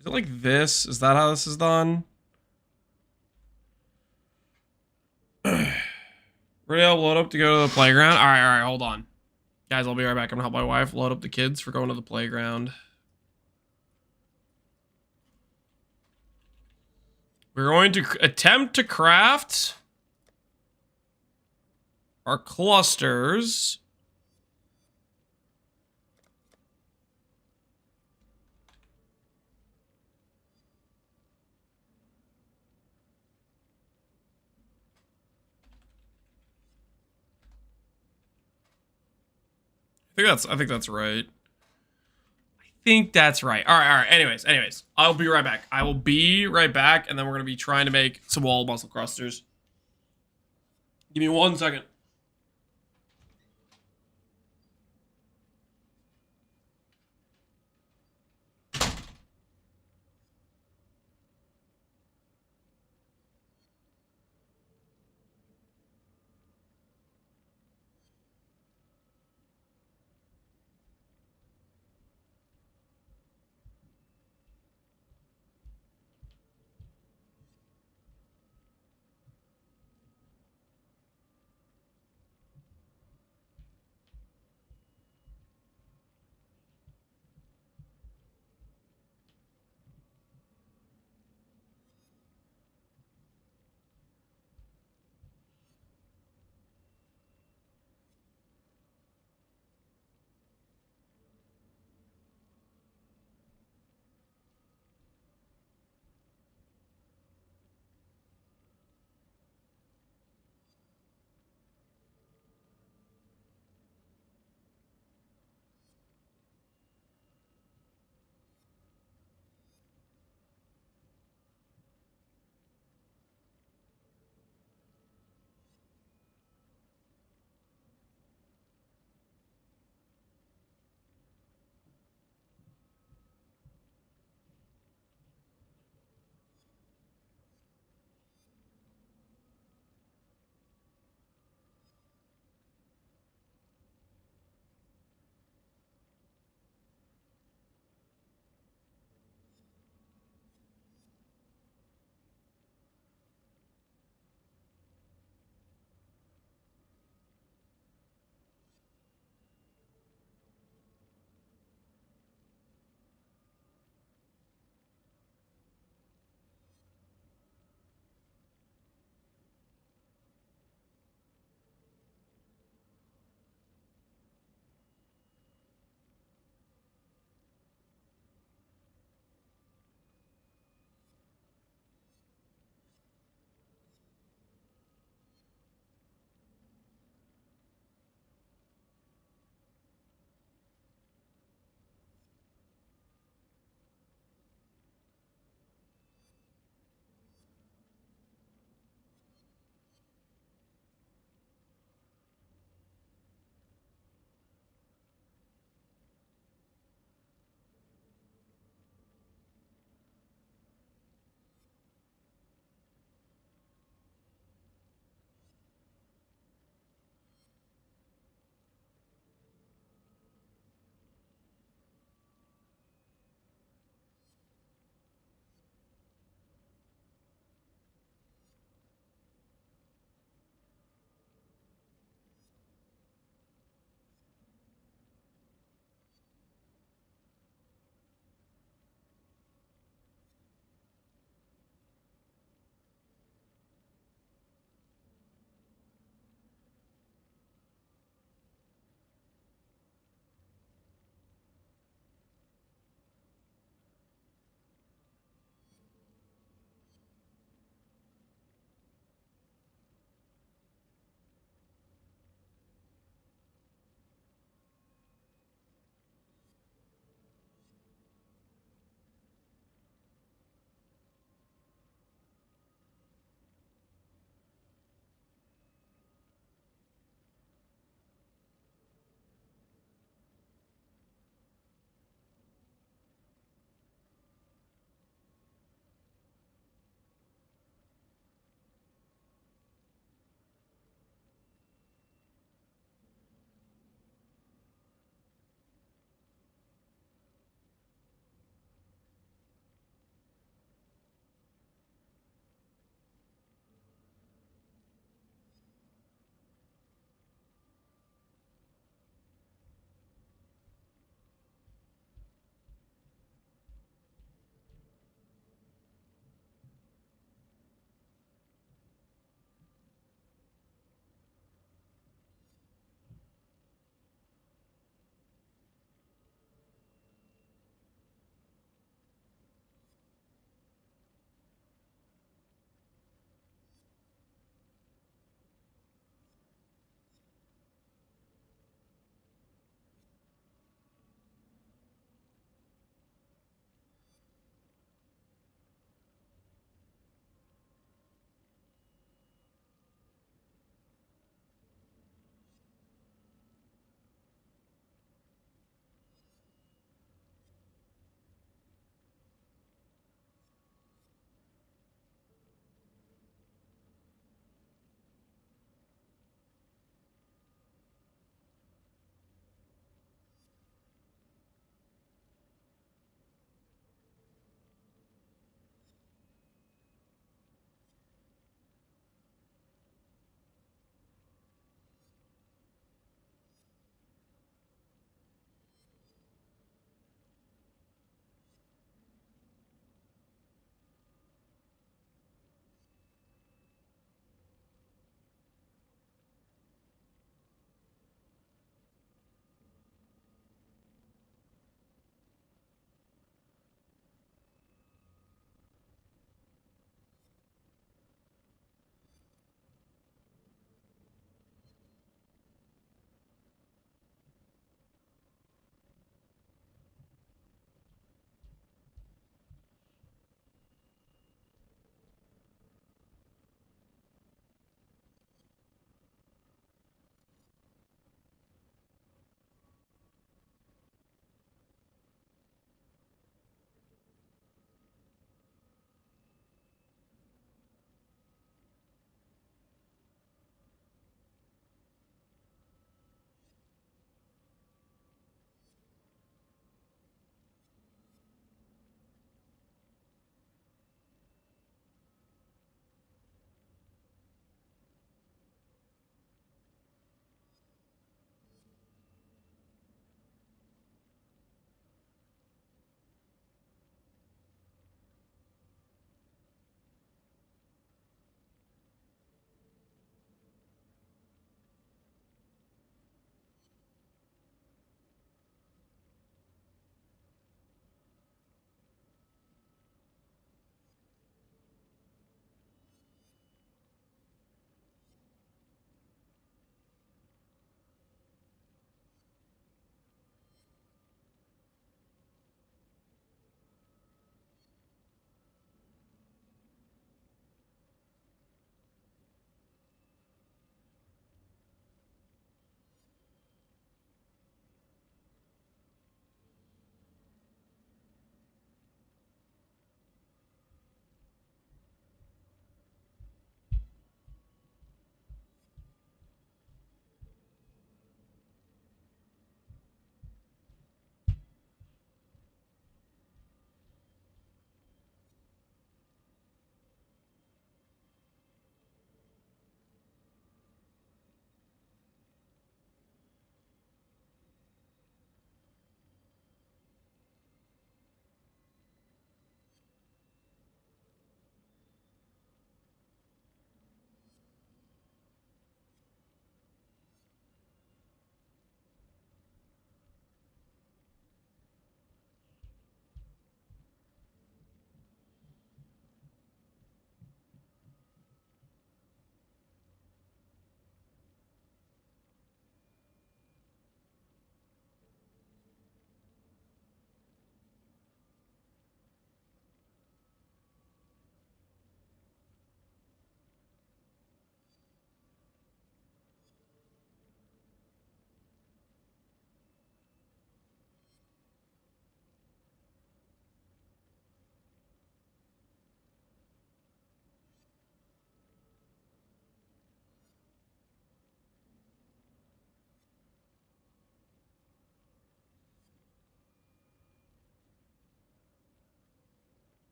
Is it like this? Is that how this is done? Ready to load up to go to the playground? Alright, hold on. Guys, I'll be right back. I'm gonna help my wife load up the kids for going to the playground. We're going to attempt to craft our clusters. I think that's right. I think that's right. All right. Anyways, I'll be right back. I will be right back, and then we're gonna be trying to make some wall muscle clusters. Give me 1 second.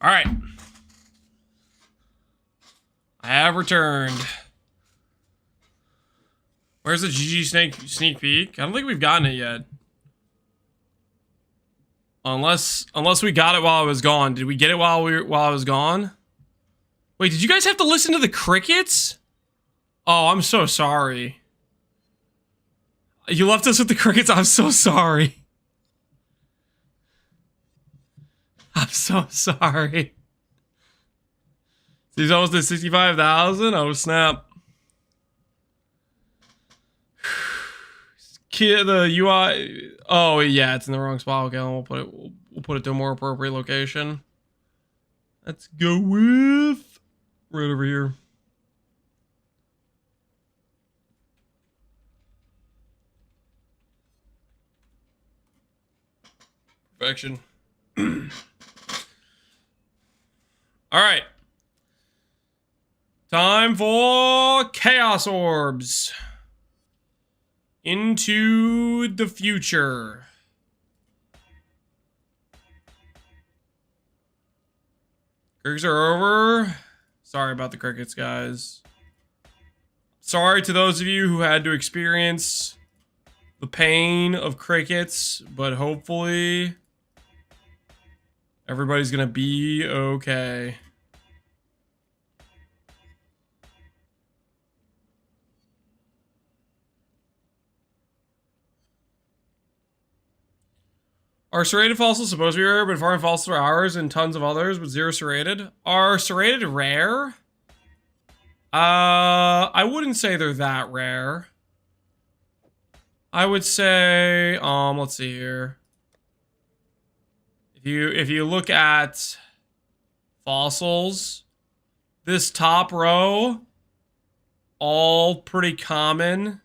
All right. I have returned. Where's the GG sneak peek? I don't think we've gotten it yet. Unless we got it while I was gone. Did we get it while I was gone? Wait, did you guys have to listen to the crickets? Oh, I'm so sorry. You left us with the crickets. I'm so sorry. I'm so sorry. He's almost at 65,000. Oh snap! Kid, the UI. Oh yeah, it's in the wrong spot. Okay, we'll put it to a more appropriate location. Let's go with right over here. Perfection. All right. Time for Chaos Orbs. Into the future. Crickets are over. Sorry about the crickets, guys. Sorry to those of you who had to experience the pain of crickets, but hopefully everybody's gonna be okay. Are serrated fossils supposed to be rare, but farming fossils for hours and tons of others with zero serrated? Are serrated rare? I wouldn't say they're that rare. I would say, let's see here. If you look at fossils, this top row, all pretty common.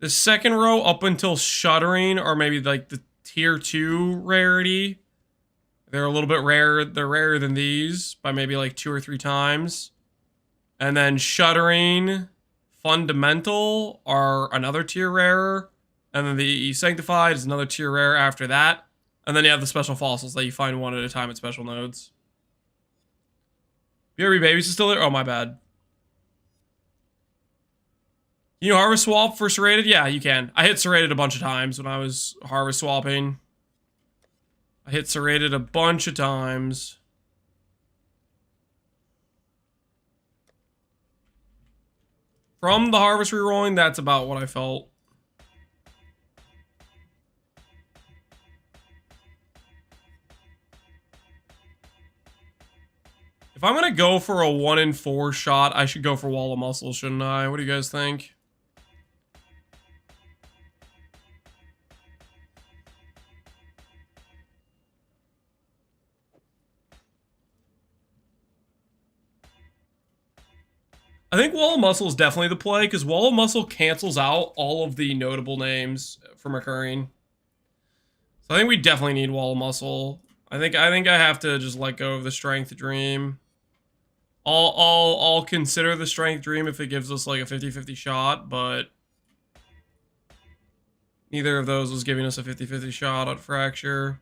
The second row up until Shuddering, or maybe like the tier 2 rarity. They're a little bit rare. They're rarer than these by maybe like 2 or 3 times. And then Shuddering, Fundamental are another tier rarer. And then the Sanctified is another tier rare after that. And then you have the special fossils that you find one at a time at special nodes. BRB Babies is still there? Oh, my bad. Can you harvest swap for serrated? Yeah, you can. I hit serrated a bunch of times when I was harvest swapping. I hit serrated a bunch of times. From the harvest rerolling, that's about what I felt. If I'm gonna go for a 1 in 4 shot, I should go for Wall of Muscle, shouldn't I? What do you guys think? I think Wall of Muscle is definitely the play, because Wall of Muscle cancels out all of the notable names from occurring. So I think we definitely need Wall of Muscle. I think I have to just let go of the Strength Dream. I'll consider the Strength Dream if it gives us like a 50-50 shot, but neither of those was giving us a 50-50 shot on Fracture.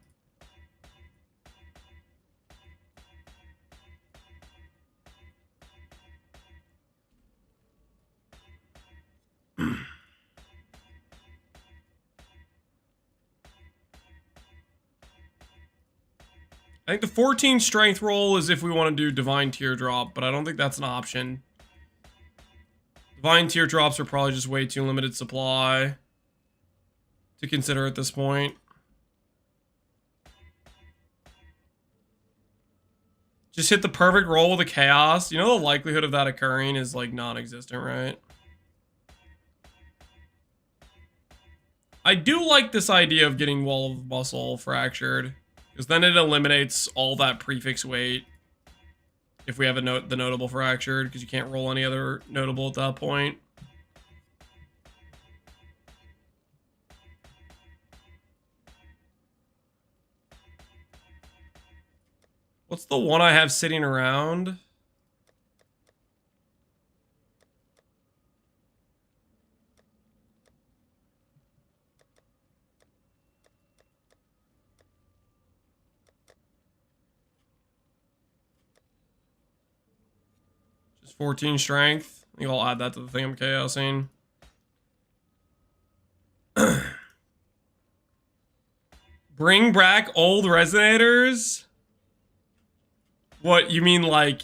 I think the 14 strength roll is if we want to do Divine Teardrop, but I don't think that's an option. Divine Teardrops are probably just way too limited supply to consider at this point. Just hit the perfect roll with a Chaos. You know the likelihood of that occurring is like non-existent, right? I do like this idea of getting Wall of Muscle fractured, because then it eliminates all that prefix weight if we have the notable fractured, because you can't roll any other notable at that point. What's the one I have sitting around? 14 strength. I think I'll add that to the thing I'm chaosing. Bring back old resonators? What, you mean like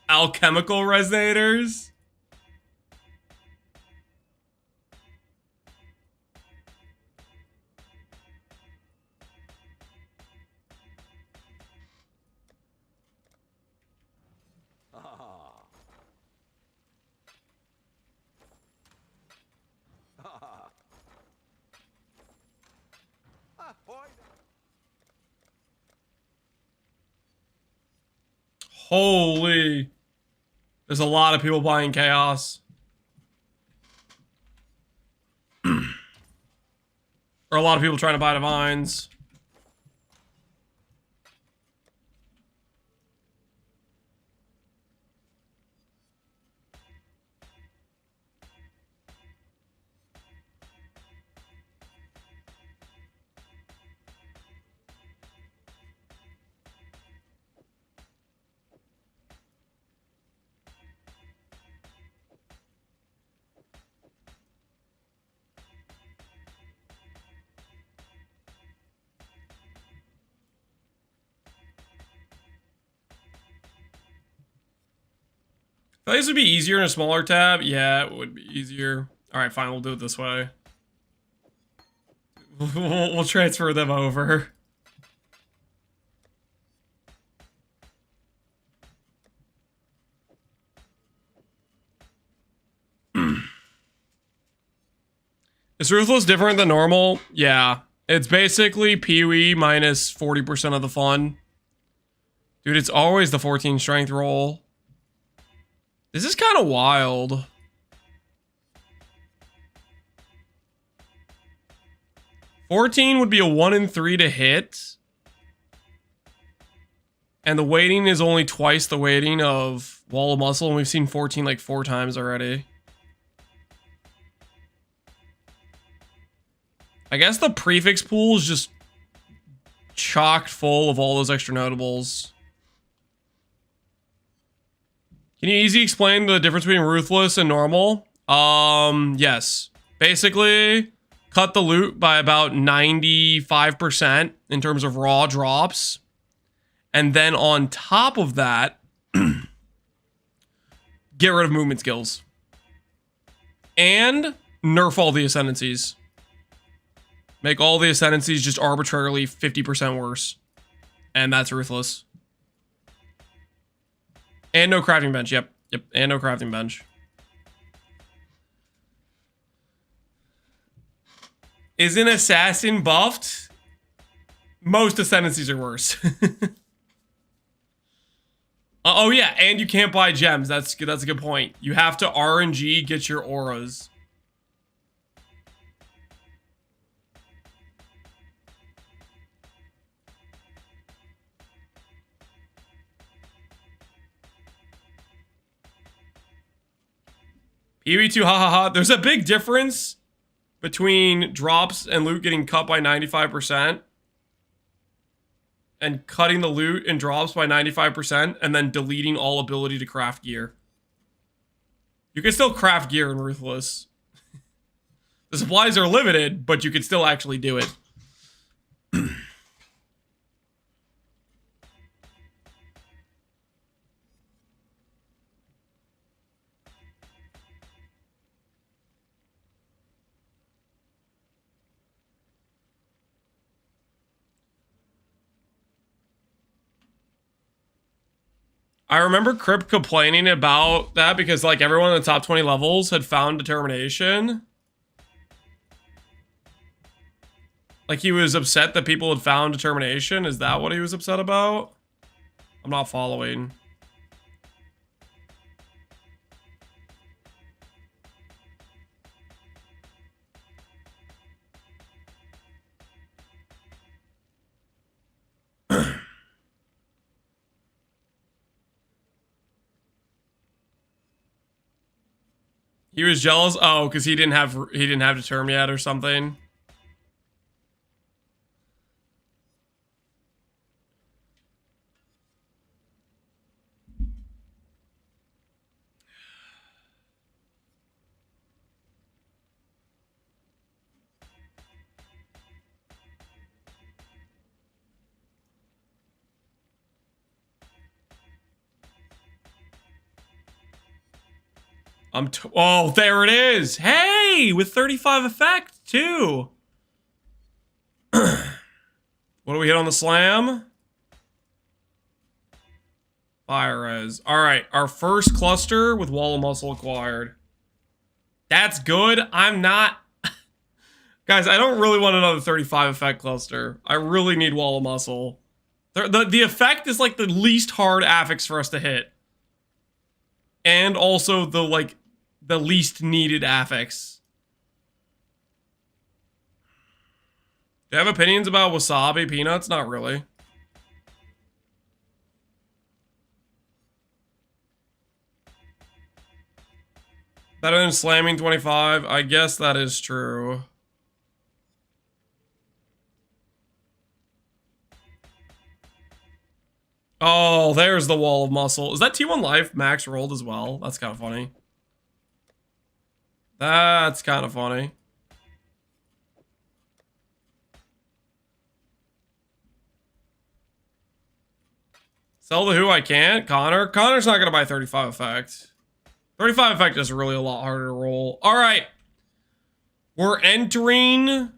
alchemical resonators? Holy. There's a lot of people buying chaos. Or a lot of people trying to buy divines. I think this would be easier in a smaller tab. Yeah, it would be easier. All right, fine. We'll do it this way. We'll transfer them over. Is Ruthless different than normal? Yeah. It's basically PoE minus 40% of the fun. Dude, it's always the 14 strength roll. This is kind of wild. $14 would be a 1 in 3 to hit. And the weighting is only twice the weighting of Wall of Muscle, and we've seen 14 like 4 times already. I guess the prefix pool is just chocked full of all those extra notables. Can you easily explain the difference between Ruthless and normal? Yes. Basically, cut the loot by about 95% in terms of raw drops. And then on top of that, get rid of movement skills. And nerf all the Ascendancies. Make all the Ascendancies just arbitrarily 50% worse. And that's Ruthless. And no crafting bench. Yep. And no crafting bench. Is an assassin buffed? Most Ascendancies are worse. Oh yeah, and you can't buy gems. That's a good point. You have to RNG get your auras. EV2, hahaha. There's a big difference between drops and loot getting cut by 95% and cutting the loot and drops by 95% and then deleting all ability to craft gear. You can still craft gear in Ruthless. The supplies are limited, but you can still actually do it. I remember Crypt complaining about that because like everyone in the top 20 levels had found determination. Like he was upset that people had found determination. Is that what he was upset about? I'm not following. He was jealous. Oh, because he didn't have determ yet or something. Oh, there it is. Hey, with 35 effect too. What do we hit on the slam? Fire res. All right, our first cluster with Wall of Muscle acquired. That's good. I'm not... Guys, I don't really want another 35 effect cluster. I really need Wall of Muscle. The effect is like the least hard affix for us to hit. And also the least needed affix. Do you have opinions about wasabi peanuts? Not really. Better than slamming 25? I guess that is true. Oh, there's the Wall of Muscle. Is that T1 Life max rolled as well? That's kind of funny. That's kind of funny. Sell the who I can't? Connor? Connor's not going to buy 35 effect. 35 effect is really a lot harder to roll. All right. We're entering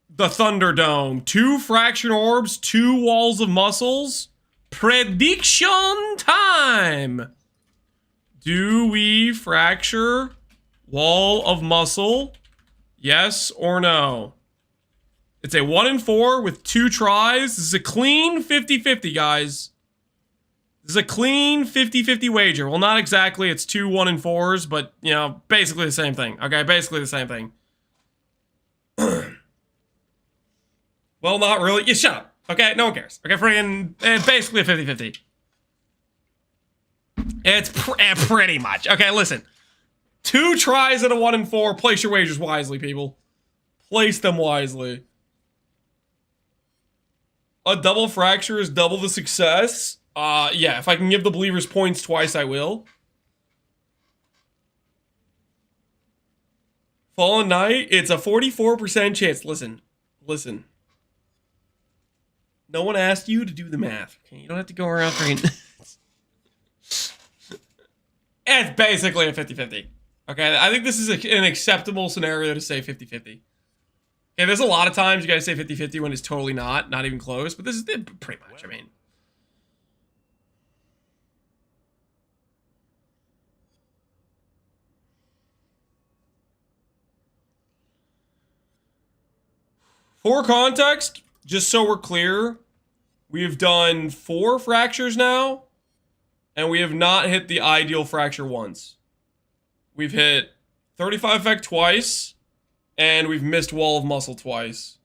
the Thunderdome. 2 Fractured Orbs, 2 Walls of Muscles. Prediction time. Do we fracture Wall of Muscle? Yes or no? It's a 1 in 4 with 2 tries. This is a clean 50-50, guys. This is a clean 50-50 wager. Well, not exactly. It's 2 1 in 4s, but, you know, basically the same thing. Okay, basically the same thing. Well, not really. You shut up. Okay, no one cares. Okay, friggin', it's basically a 50-50. It's pretty much. Okay, listen. 2 tries at a 1 in 4. Place your wagers wisely, people. Place them wisely. A double fracture is double the success. Yeah, if I can give the believers points twice, I will. Fallen Knight, it's a 44% chance. Listen. No one asked you to do the math. Okay, you don't have to go around freaking... It's basically a 50-50. Okay, I think this is an acceptable scenario to say 50-50. Okay, there's a lot of times you guys say 50-50 when it's totally not even close, but this is pretty much, I mean... For context, just so we're clear, we have done 4 fractures now, and we have not hit the ideal fracture once. We've hit 35 effect twice, and we've missed Wall of Muscle twice.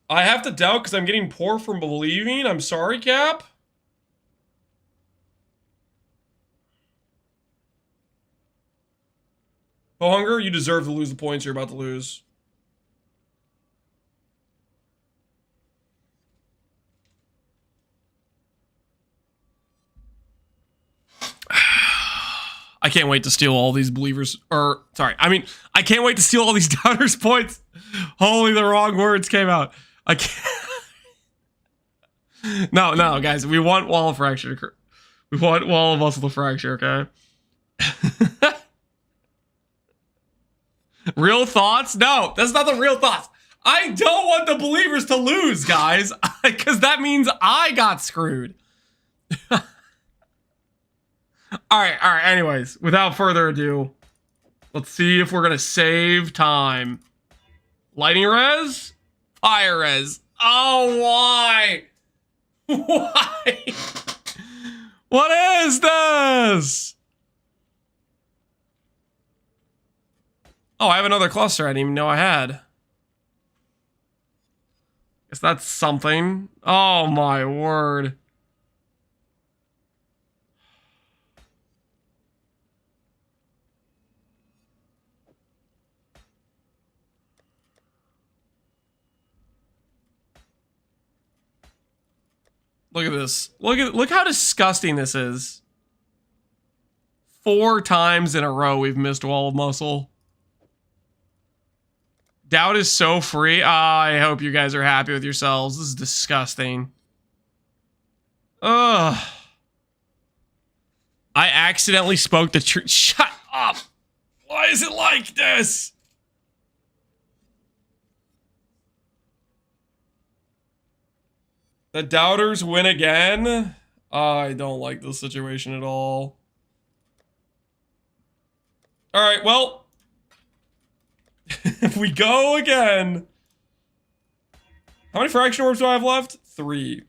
I have to doubt because I'm getting poor from believing. I'm sorry, Cap. Oh, Hunger, you deserve to lose the points you're about to lose. I can't wait to steal all these believers, I can't wait to steal all these doubters' points. Holy, the wrong words came out. I can't. No, guys, we want Wall of Fracture. We want Wall of Muscle to fracture, okay? Real thoughts? No, that's not the real thoughts. I don't want the believers to lose, guys, because that means I got screwed. All right. Anyways, without further ado, let's see if we're going to save time. Lightning res? Fire res. Oh, why? Why? What is this? Oh, I have another cluster I didn't even know I had. Guess that's something. Oh my word. Look at this. Look how disgusting this is. 4 times in a row we've missed Wall of Muscle. Doubt is so free. I hope you guys are happy with yourselves. This is disgusting. Ugh. I accidentally spoke the truth. Shut up. Why is it like this? The doubters win again. I don't like this situation at all. All right, well, if we go again. How many fraction orbs do I have left? 3.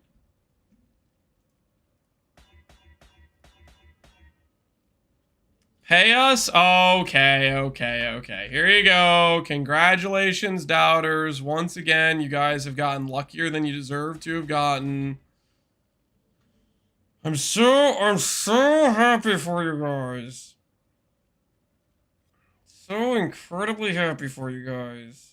Pay us? Okay. Here you go. Congratulations, doubters. Once again, you guys have gotten luckier than you deserve to have gotten. I'm so happy for you guys. So incredibly happy for you guys.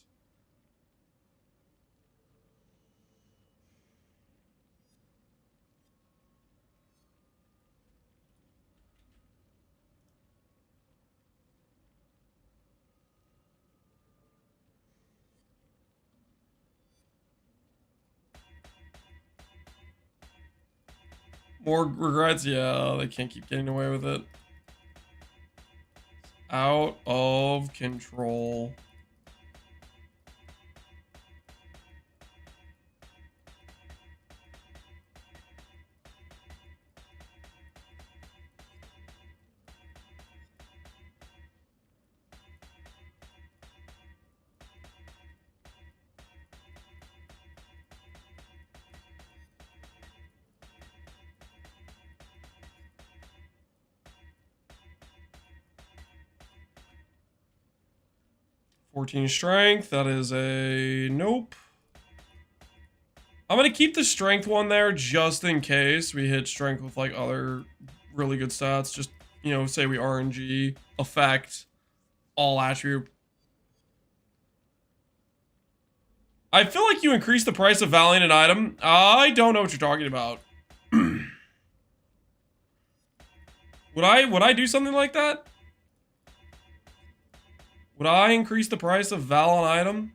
More regrets? Yeah, they can't keep getting away with it. Out of control. $14 strength. That is a nope. I'm gonna keep the strength one there just in case we hit strength with like other really good stats. Just, you know, say we RNG, effect, all attribute. I feel like you increase the price of valuing an item. I don't know what you're talking about. Would I do something like that? Would I increase the price of val on item?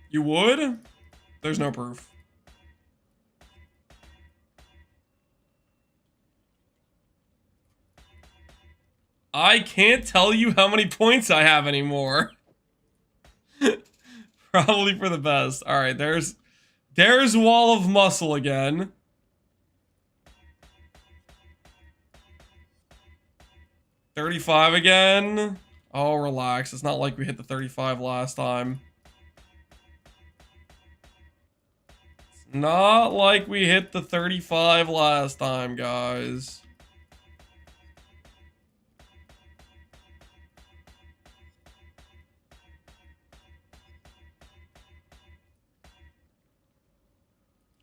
You would? There's no proof. I can't tell you how many points I have anymore. Probably for the best. All right, there's Wall of Muscle again. $35 again. Oh, relax. It's not like we hit the 35 last time. It's not like we hit the 35 last time, guys.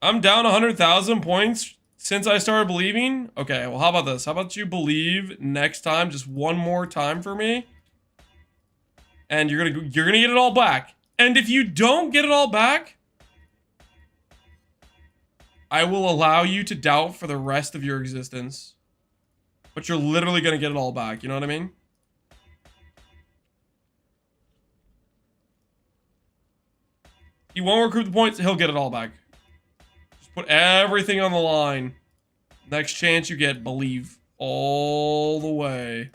I'm down 100,000 points since I started believing. Okay, well, how about this? How about you believe next time, just one more time for me, and you're gonna get it all back. And if you don't get it all back, I will allow you to doubt for the rest of your existence. But you're literally gonna get it all back. You know what I mean? He won't recruit the points. He'll get it all back. Put everything on the line. Next chance you get, believe all the way.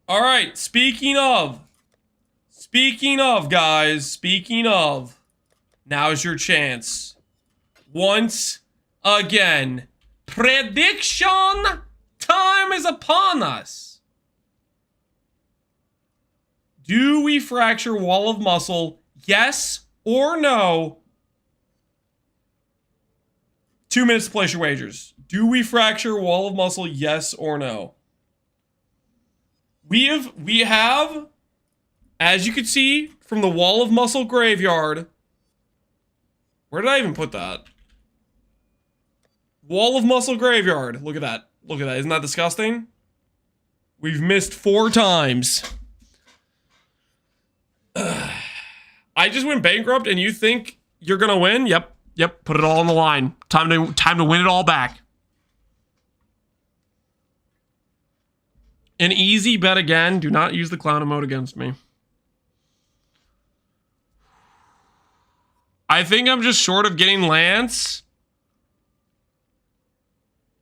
All right, speaking of, guys, now's your chance. Once again. Prediction time is upon us. Do we fracture Wall of Muscle? Yes or no? 2 minutes to place your wagers. Do we fracture Wall of Muscle? Yes or no? We have, as you can see from the Wall of Muscle graveyard. Where did I even put that? Wall of Muscle graveyard. Look at that. Look at that. Isn't that disgusting? We've missed 4 times. I just went bankrupt and you think you're gonna win? Yep. Put it all on the line. Time to win it all back. An easy bet again. Do not use the clown emote against me. I think I'm just short of getting Lance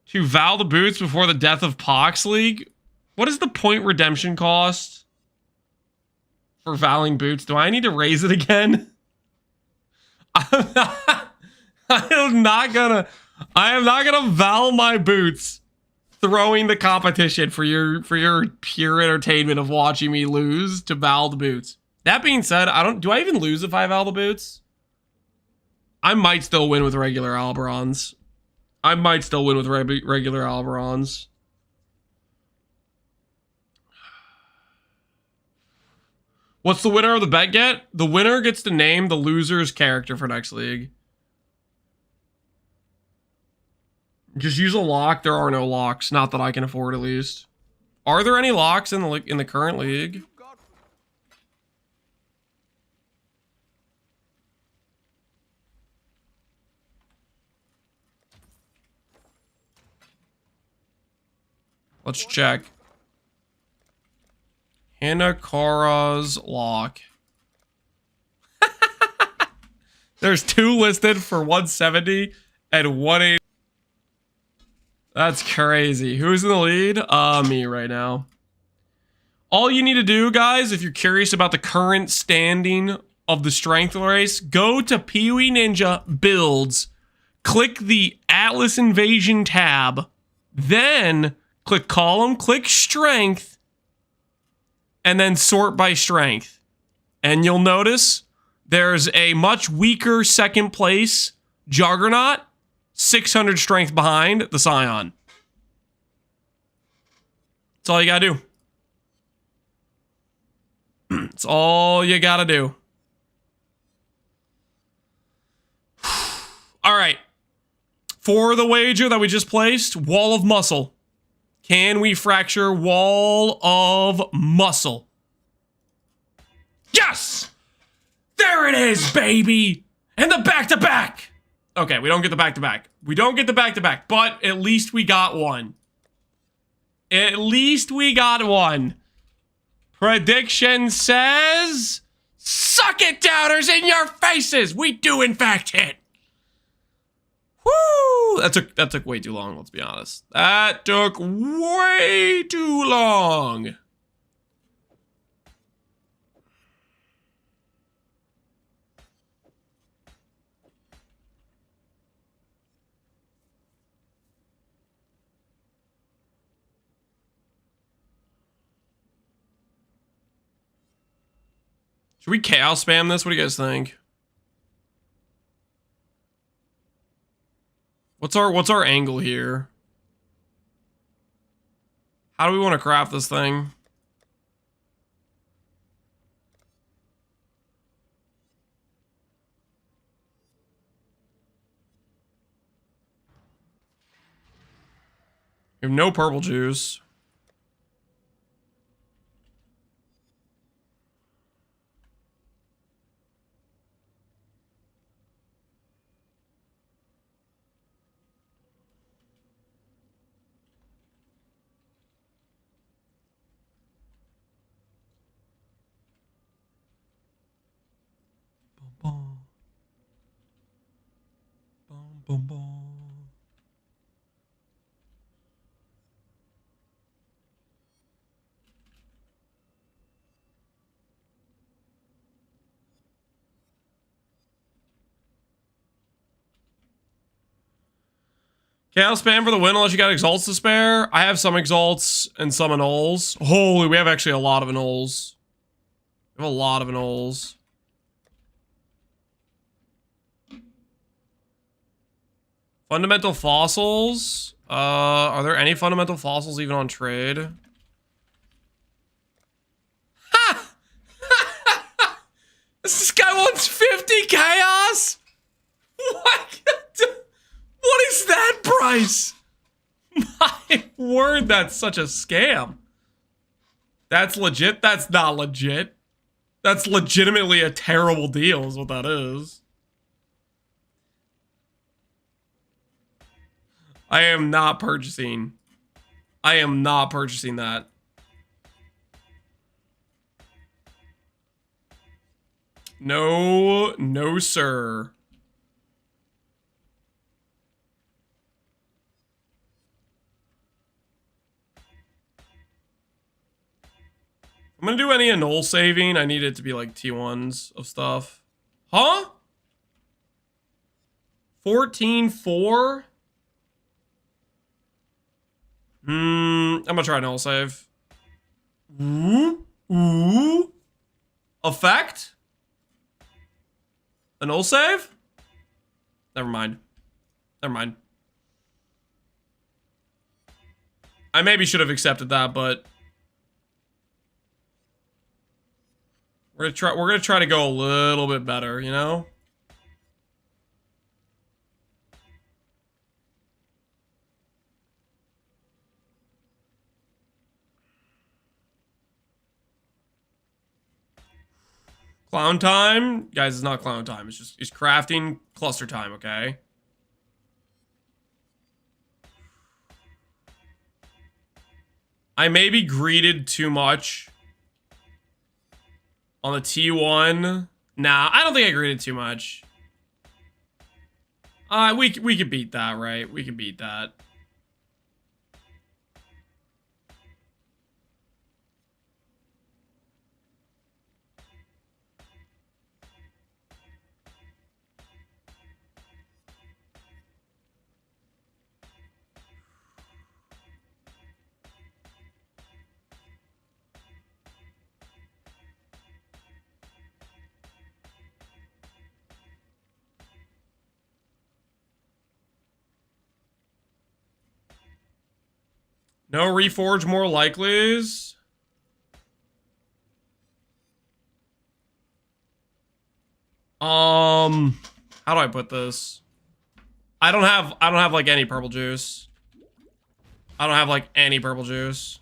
to Val the Boots before the death of Pohx League. What is the point redemption cost for Valing Boots? Do I need to raise it again? I am not gonna Val my boots throwing the competition for your pure entertainment of watching me lose to Val the Boots. That being said, do I even lose if I Val the Boots? I might still win with regular Alberons. Regular Alberons. What's the winner of the bet get? The winner gets to name the loser's character for next league. Just use a lock. There are no locks. Not that I can afford, at least. Are there any locks in the current league? Let's check. Hinekara's lock. There's 2 listed for 170 and 180. That's crazy. Who's in the lead? Me right now. All you need to do, guys, if you're curious about the current standing of the strength race, go to Pee-wee Ninja Builds, click the Atlas Invasion tab, then click column, click strength, and then sort by strength. And you'll notice there's a much weaker second place Juggernaut, 600 strength behind the Scion. That's all you gotta do. That's all you gotta do. All right. For the wager that we just placed, Wall of Muscle. Can we fracture Wall of Muscle? Yes! There it is, baby! And the back-to-back! Okay, we don't get the back-to-back. But at least we got one. Prediction says... Suck it, doubters, in your faces! We do, in fact, hit. Woo! That took way too long, let's be honest. That took way too long. Should we chaos spam this? What do you guys think? What's our angle here? How do we want to craft this thing? We have no purple juice. Boom, boom. Chaos spam for the win unless you got exalts to spare. I have some exalts and some annuls. Holy, we have actually a lot of annuls. We have a lot of annuls. Fundamental fossils. Are there any fundamental fossils even on trade? Ha! This guy wants 50 chaos? What? What is that price? My word, that's such a scam. That's legit? That's not legit. That's legitimately a terrible deal is what that is. I am not purchasing. I am not purchasing that. No, no, sir. If I'm gonna do any annul saving, I need it to be like T1s of stuff. Huh? 14-4? I'm gonna try null save. Ooh. Effect? A null save? Never mind. Never mind. I maybe should have accepted that, but we're gonna try to go a little bit better, you know? Clown time? Guys, it's not clown time. It's crafting cluster time, okay? I maybe greeted too much on the T1. Nah, I don't think I greeted too much. We could beat that, right? We could beat that. No reforge more likelies. How do I put this? I don't have like any purple juice. I don't have like any purple juice.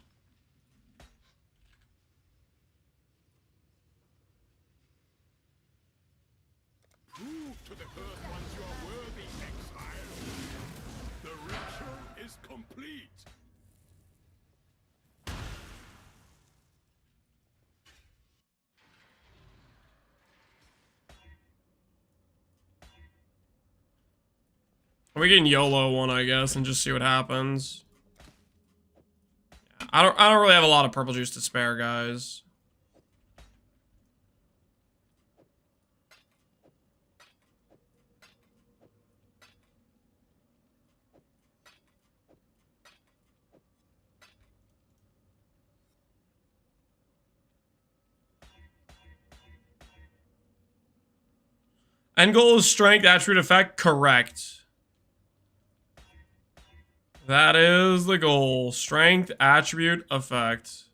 Prove to the Earth ones you are worthy, Exile. The ritual is complete. We can YOLO one, I guess, and just see what happens. I don't really have a lot of purple juice to spare, guys. End goal is strength attribute effect. Correct. That is the goal. Strength attribute effect.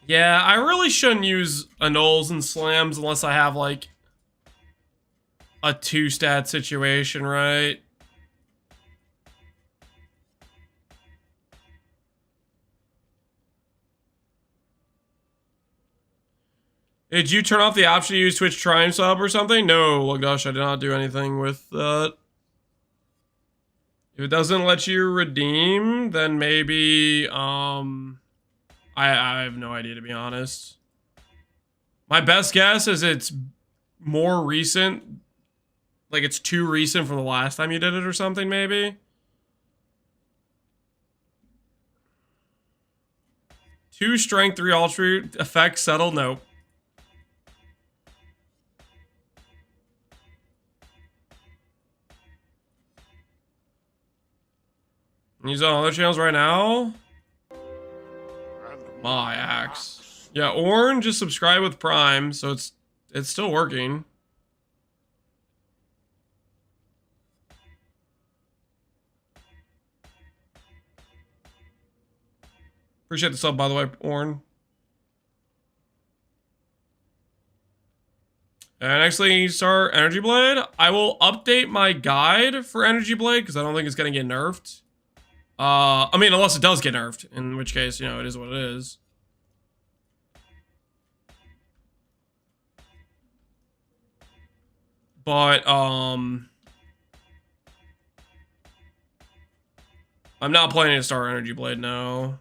Yeah, I really shouldn't use annuls and slams unless I have like a 2-stat situation, right? Did you turn off the option to use Twitch Prime sub or something? No, Lagush, I did not do anything with that. If it doesn't let you redeem, then maybe, I have no idea, to be honest. My best guess is it's more recent. Like, it's too recent from the last time you did it or something, maybe? 2 strength, 3 altitude, effect, settle, nope. Use on other channels right now? My axe. Yeah, Orn, just subscribe with Prime, so it's still working. Appreciate the sub, by the way, Orn. And actually, start Energy Blade. I will update my guide for Energy Blade because I don't think it's gonna get nerfed. I mean, unless it does get nerfed, in which case, you know, it is what it is. But, I'm not planning to start Energy Blade now.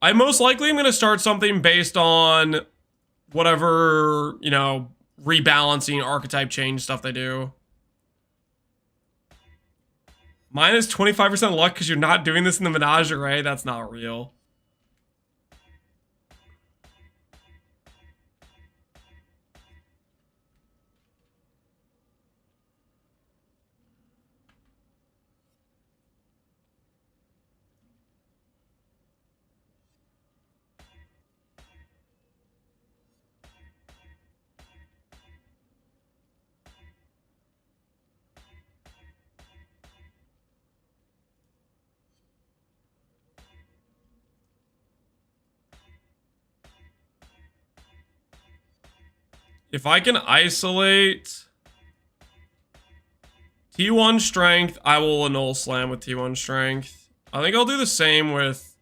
I most likely am going to start something based on whatever, you know, rebalancing, archetype change stuff they do. Minus 25% luck because you're not doing this in the Menagerie. That's not real. If I can isolate T1 strength, I will annul slam with T1 strength. I think I'll do the same with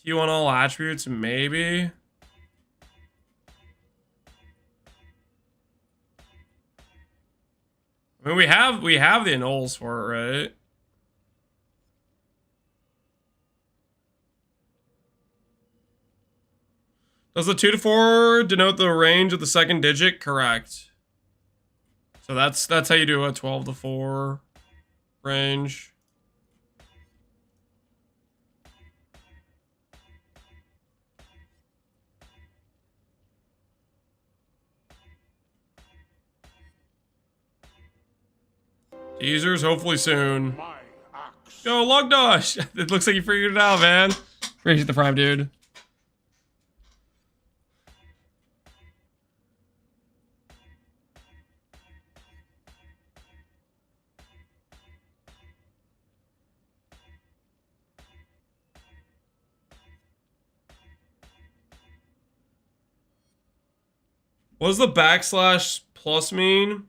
T1 all attributes, maybe. I mean, we have the annuls for it, right? Does the 2 to 4 denote the range of the second digit? Correct. So that's how you do a 12 to 4 range. Teasers, hopefully soon. Yo, Lugdash! It looks like you figured it out, man. Appreciate the prime, dude. What does the backslash plus mean?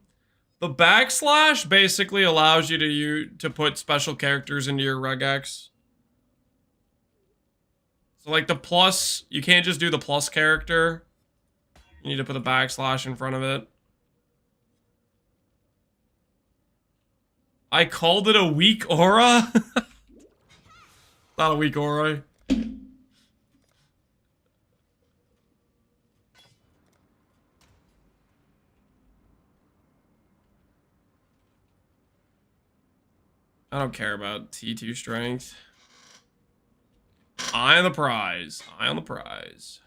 The backslash basically allows you to put special characters into your regex. So like the plus, you can't just do the plus character. You need to put a backslash in front of it. I called it a weak aura? Not a weak aura. I don't care about T2 strength. Eye on the prize. Eye on the prize.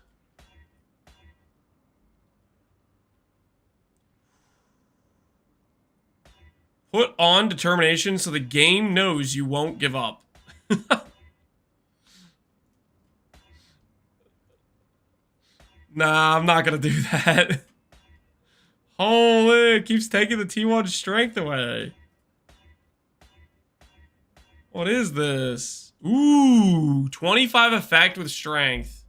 Put on determination so the game knows you won't give up. Nah, I'm not gonna do that. Holy, it keeps taking the T1 strength away. What is this? Ooh, 25 effect with strength.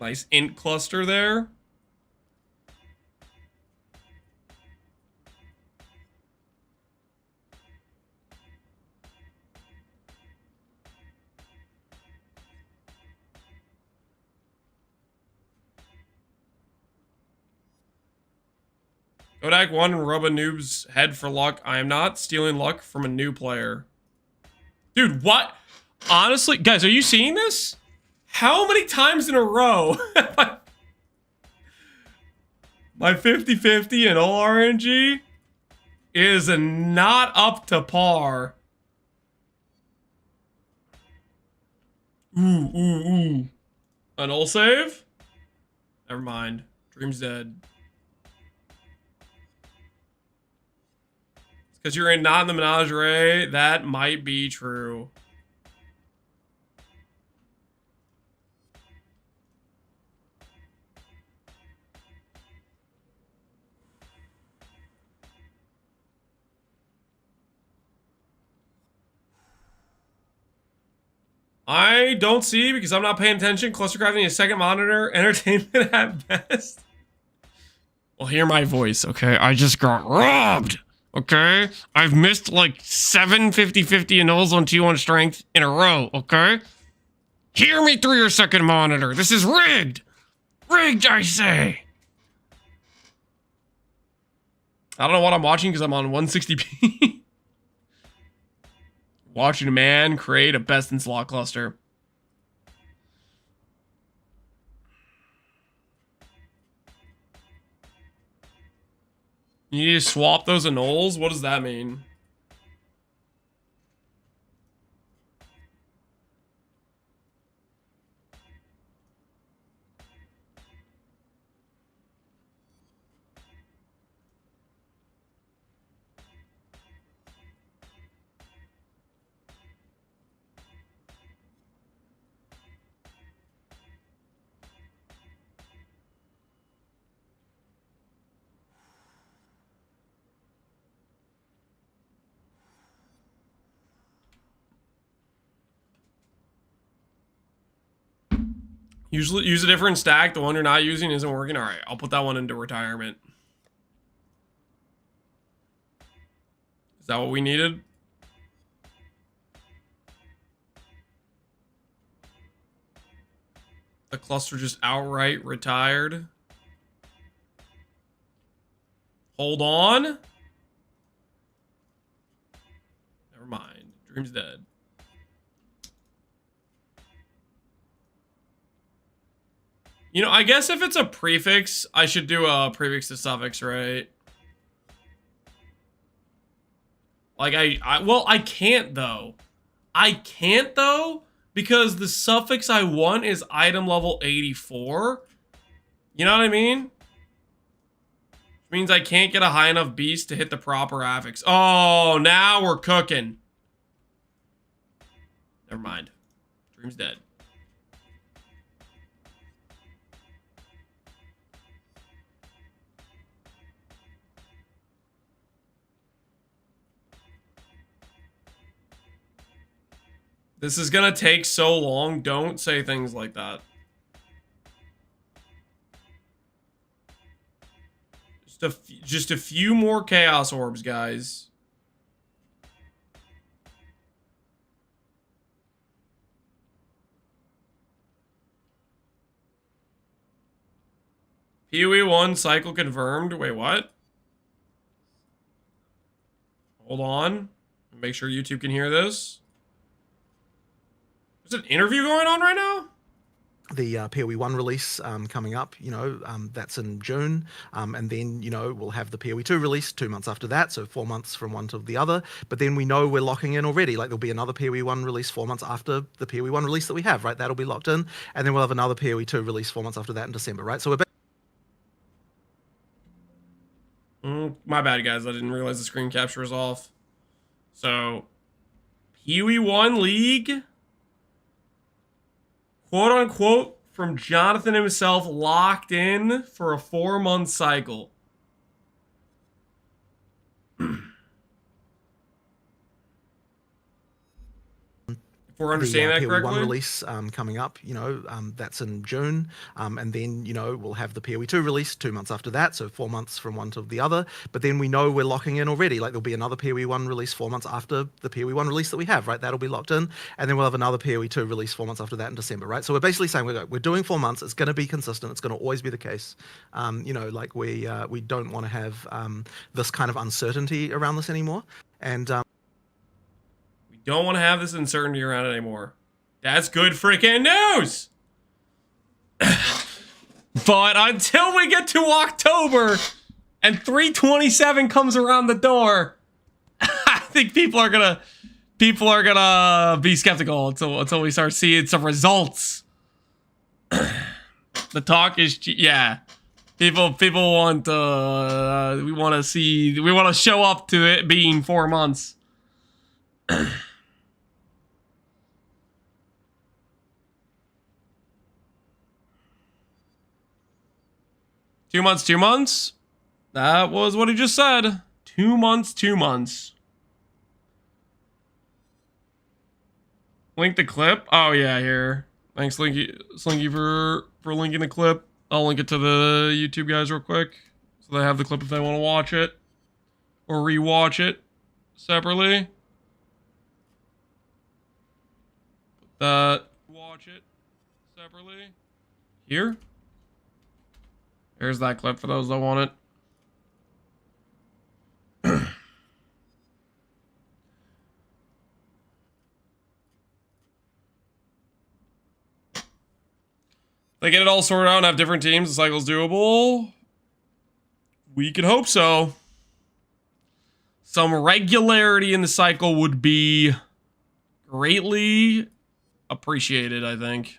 Nice int cluster there. Kodak 1 and rub a noob's head for luck. I am not stealing luck from a new player. Dude, what? Honestly, guys, are you seeing this? How many times in a row? My 50-50 and all RNG is not up to par. Ooh. An ult save? Never mind. Dream's dead. Because you're not in the Menagerie, that might be true. I don't see because I'm not paying attention. Cluster crafting a second monitor. Entertainment at best. Well, hear my voice, okay? I just got robbed, okay? I've missed like 7 50-50 annuls on T1 strength in a row, okay? Hear me through your second monitor. This is rigged. Rigged, I say. I don't know what I'm watching because I'm on 160p. Watching a man create a best in slot cluster. You need to swap those annuls? What does that mean? Usually use a different stack. The one you're not using isn't working. All right, I'll put that one into retirement. Is that what we needed? The cluster just outright retired. Hold on. Never mind. Dream's dead. You know, I guess if it's a prefix, I should do a prefix to suffix, right? Like, I can't, though. I can't, though, because the suffix I want is item level 84. You know what I mean? Which means I can't get a high enough beast to hit the proper affix. Oh, now we're cooking. Never mind. Dream's dead. This is gonna take so long. Don't say things like that. Just a few more chaos orbs, guys. PoE 1 cycle confirmed. Wait, what? Hold on. Make sure YouTube can hear this. There's an interview going on right now? The PoE 1 release coming up, that's in June. And then, we'll have the PoE 2 release 2 months after that. So 4 months from one to the other. But then we know we're locking in already. Like there'll be another PoE 1 release 4 months after the PoE 1 release that we have, right? That'll be locked in. And then we'll have another PoE 2 release 4 months after that in December, right? So we're my bad, guys. I didn't realize the screen capture was off. So, PoE 1 League, quote unquote, from Jonathan himself, locked in for a 4-month cycle. If we're understanding that correctly. PoE 1 release coming up, that's in June. And then, we'll have the PoE 2 release 2 months after that. So 4 months from one to the other. But then we know we're locking in already. Like there'll be another PoE 1 release 4 months after the PoE 1 release that we have, right? That'll be locked in. And then we'll have another PoE 2 release 4 months after that in December, right? So we're basically saying we're doing 4 months. It's going to be consistent. It's going to always be the case. We don't want to have this kind of uncertainty around this anymore. And don't want to have this uncertainty around it anymore. That's good freaking news! But until we get to October and 327 comes around the door, I think people are gonna be skeptical until we start seeing some results. The talk is, yeah. People want we want to show up to it being 4 months. 2 months, 2 months. That was what he just said. 2 months, 2 months. Link the clip? Oh yeah, here. Thanks, Slinky, for linking the clip. I'll link it to the YouTube guys real quick, so they have the clip if they want to watch it or rewatch it separately. Watch it separately. Here. Here's that clip for those that want it. They get it all sorted out and have different teams. The cycle's doable. We can hope so. Some regularity in the cycle would be greatly appreciated, I think.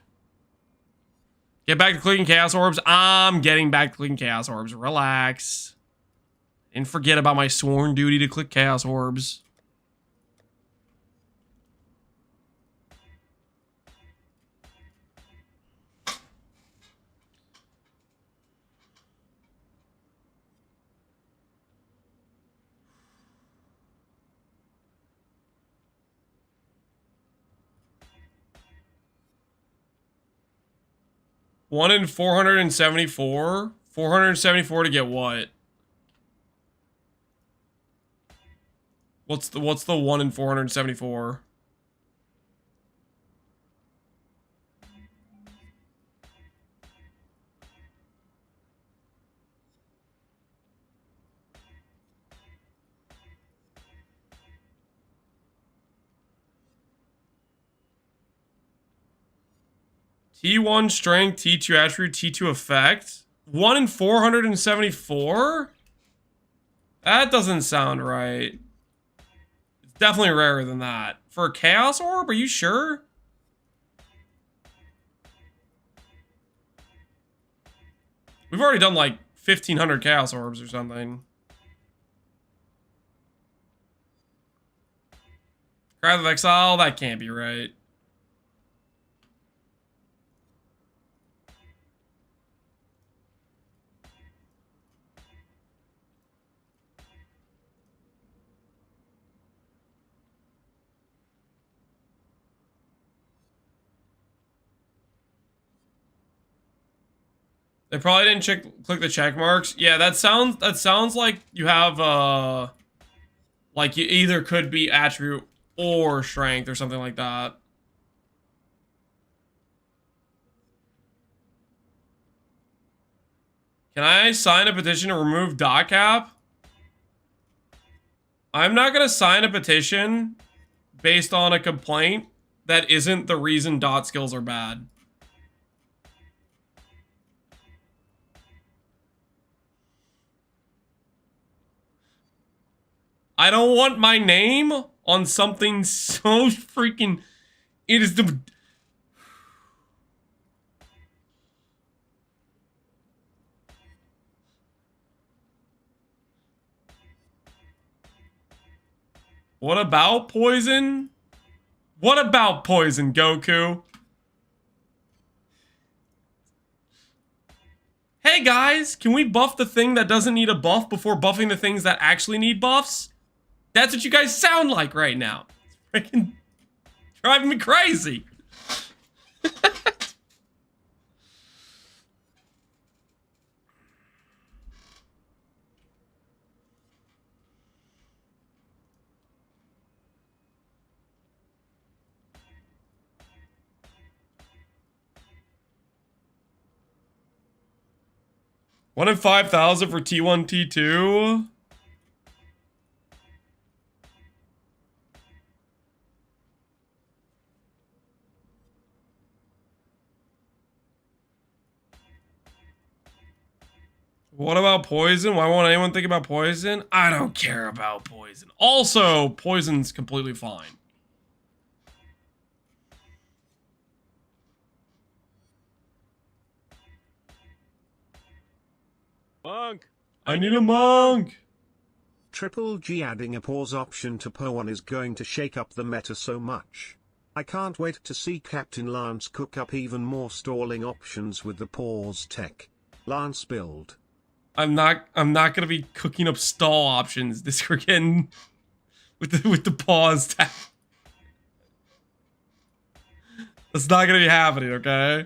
Get back to clicking Chaos Orbs. I'm getting back to clicking Chaos Orbs. Relax. And forget about my sworn duty to click Chaos Orbs. One in 474? 474 to get what? What's the 1 in 474? T1 strength, T2 attribute, T2 effect. 1 in 474? That doesn't sound right. It's definitely rarer than that. For a Chaos Orb, are you sure? We've already done like 1,500 Chaos Orbs or something. Cry of Exile? That can't be right. They probably didn't click the check marks. Yeah, that sounds like you have like you either could be attribute or strength or something like that. Can I sign a petition to remove dot cap? I'm not gonna sign a petition based on a complaint that isn't the reason dot skills are bad. I don't want my name on something so freaking... It is the... What about poison? What about poison, Goku? Hey guys, can we buff the thing that doesn't need a buff before buffing the things that actually need buffs? That's what you guys sound like right now. It's freaking driving me crazy. One in 5,000 for T1, T2. What about poison? Why won't anyone think about poison? I don't care about poison. Also, poison's completely fine. Monk! I need a monk! Triple G adding a pause option to Po1 is going to shake up the meta so much. I can't wait to see Captain Lance cook up even more stalling options with the pause tech. Lance build. I'm not gonna be cooking up stall options this freaking with the pause tag. It's not gonna be happening, okay?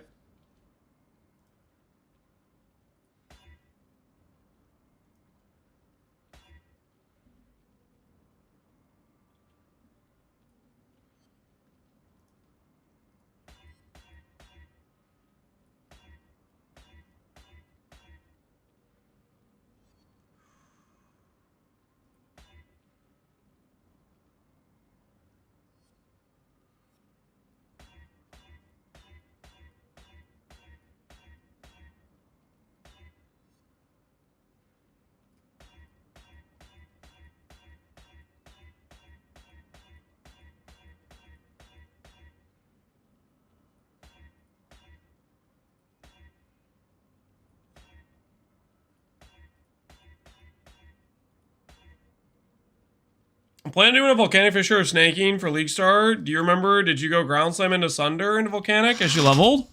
I'm planning on doing a Volcanic Fissure of Snaking for League Star. Do you remember, did you go Ground Slam into Sunder into Volcanic as you leveled?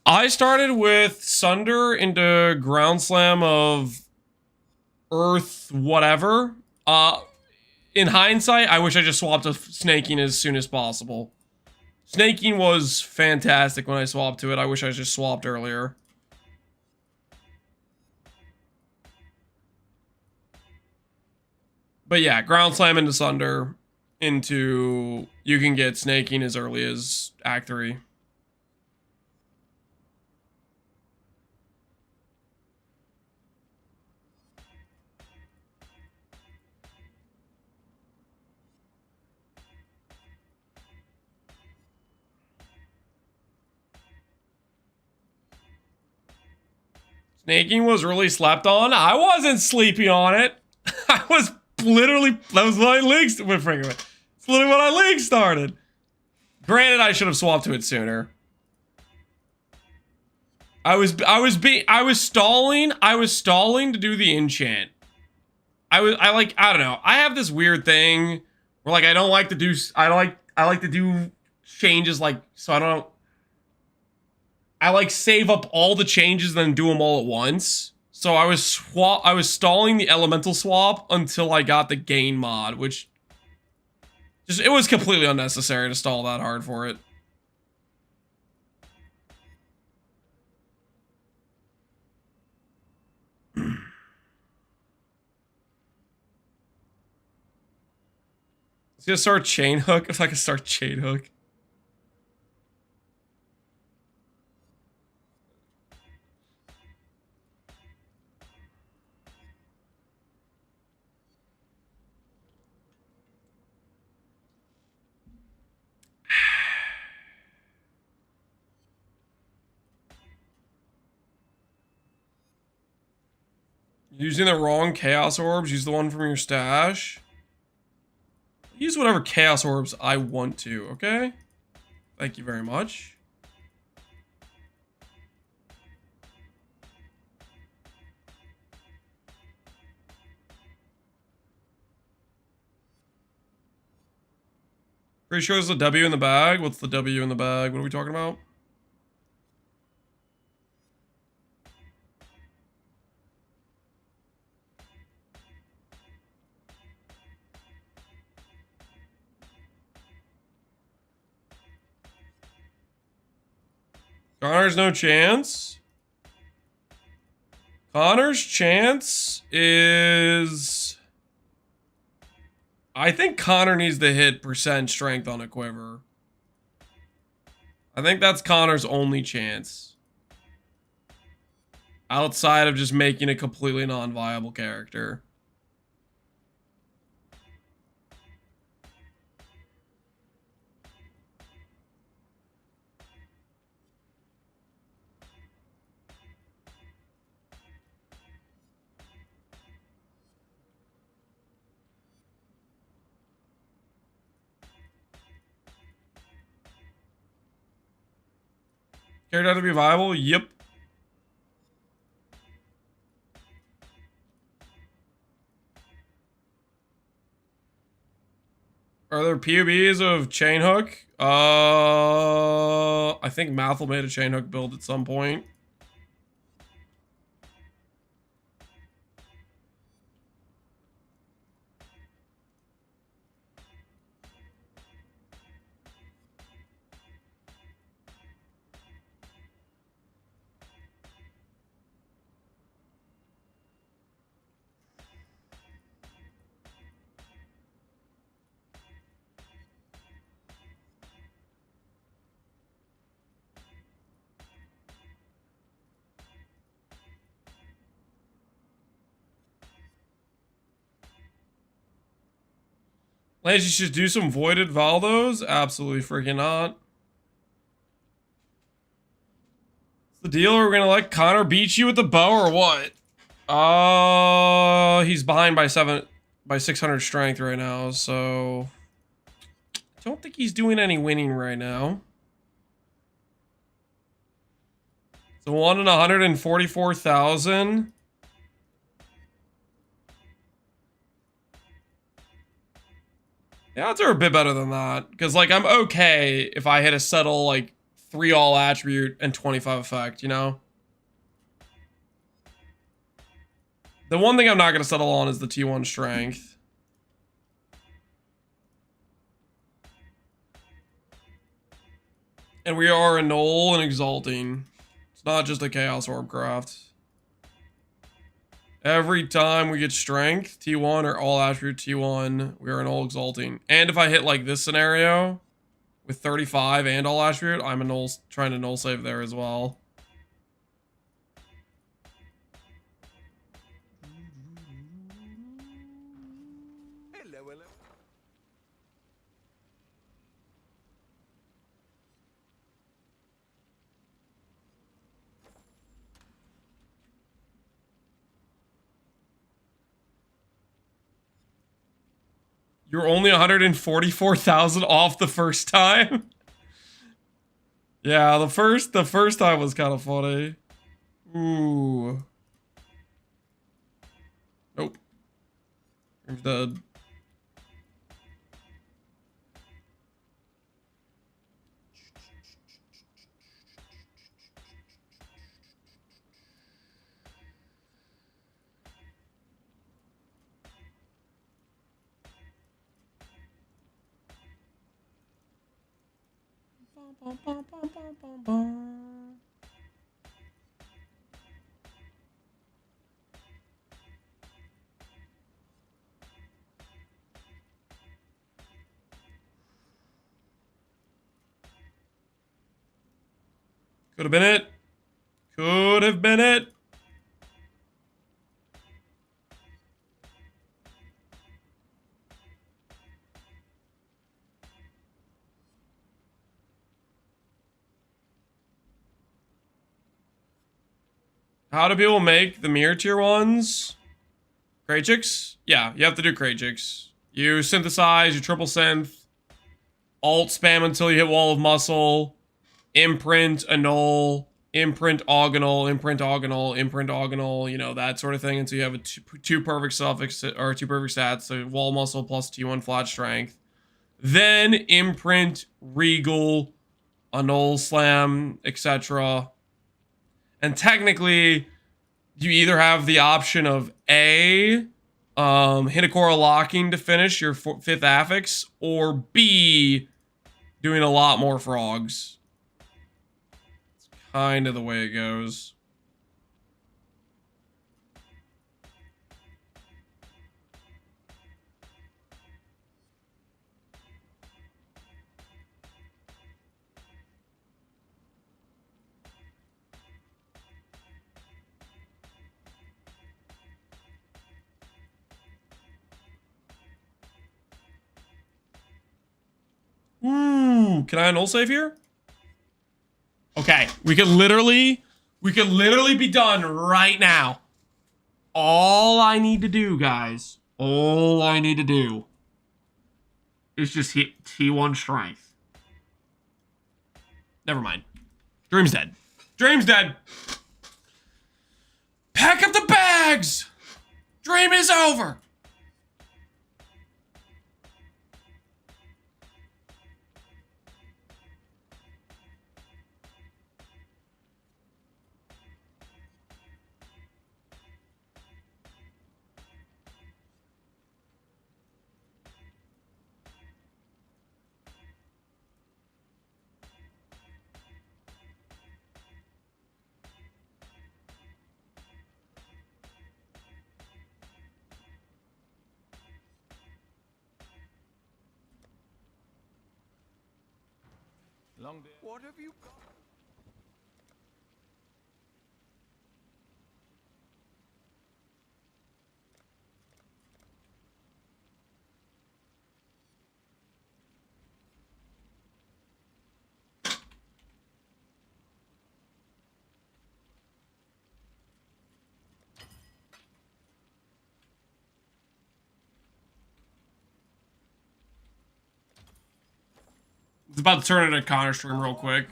I started with Sunder into Ground Slam of Earth whatever. In hindsight, I wish I just swapped to Snaking as soon as possible. Snaking was fantastic when I swapped to it. I wish I just swapped earlier. But yeah, Ground Slam into Sunder into... You can get Snaking as early as Act 3. Snaking was really slept on. I wasn't sleeping on it. I was literally, that was my league. It's literally when I league started. Granted, I should have swapped to it sooner. I was stalling to do the enchant. I don't know. I have this weird thing where like I like to do changes like so I like save up all the changes then do them all at once. So I was stalling the elemental swap until I got the gain mod, which just it was completely unnecessary to stall that hard for it. Let's just start chain hook if I can start chain hook. Using the wrong Chaos Orbs, use the one from your stash. Use whatever Chaos Orbs I want to, okay? Thank you very much. Pretty sure there's a W in the bag. What's the W in the bag? What are we talking about? Connor's no chance. Connor's chance is... I think Connor needs to hit percent strength on a quiver. I think that's Connor's only chance. Outside of just making a completely non-viable character. Character to be viable? Yep. Are there POBs of chain hook? I think Mathel made a chain hook build at some point. Lance, you should do some voided Valdos? Absolutely freaking not. What's the deal? Are we gonna let Connor beat you with the bow or what? He's behind by 600 strength right now, so I don't think he's doing any winning right now. So 1 in 144,000. The odds are a bit better than that. Because, like, I'm okay if I hit a settle, like, 3 all attribute and 25 effect, you know? The one thing I'm not going to settle on is the T1 strength. And we are a null and exalting. It's not just a chaos orb craft. Every time we get strength, T1 or all attribute T1, we are an all exalting. And if I hit like this scenario with 35 and all attribute, I'm a null, trying to null save there as well. Hello, hello. You're only 144,000 off the first time. Yeah, the first time was kind of funny. Ooh. Nope. He's dead. Could have been it. Could have been it. How do people make the mirror tier ones? Krajix? Yeah, you have to do Krajix. You synthesize, you triple synth, alt spam until you hit wall of muscle, imprint, annul, imprint ogonal, imprint ogonal, imprint ogonal, you know, that sort of thing until you have a two perfect suffix or 2 perfect stats, so wall muscle plus T1 flat strength. Then imprint, regal, annul slam, etc. And technically, you either have the option of A, Hinekora locking to finish your 5th affix, or B, doing a lot more frogs. It's kind of the way it goes. Ooh, can I null save here? Okay, we could literally be done right now. All I need to do, guys, all I need to do is just hit T1 strength. Never mind. Dream's dead. Dream's dead. Pack up the bags. Dream is over. Long day. What have you got? It's about to turn into a Connor stream real quick,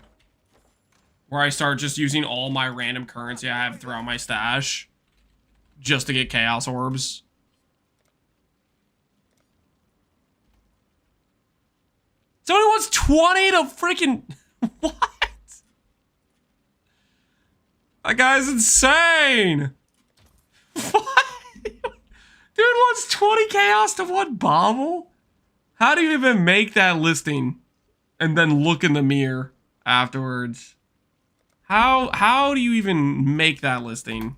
where I start just using all my random currency I have throughout my stash just to get Chaos Orbs. Somebody wants 20 to freaking... What? That guy's insane. What? Dude wants 20 Chaos to one bauble? How do you even make that listing and then look in the mirror afterwards? How do you even make that listing?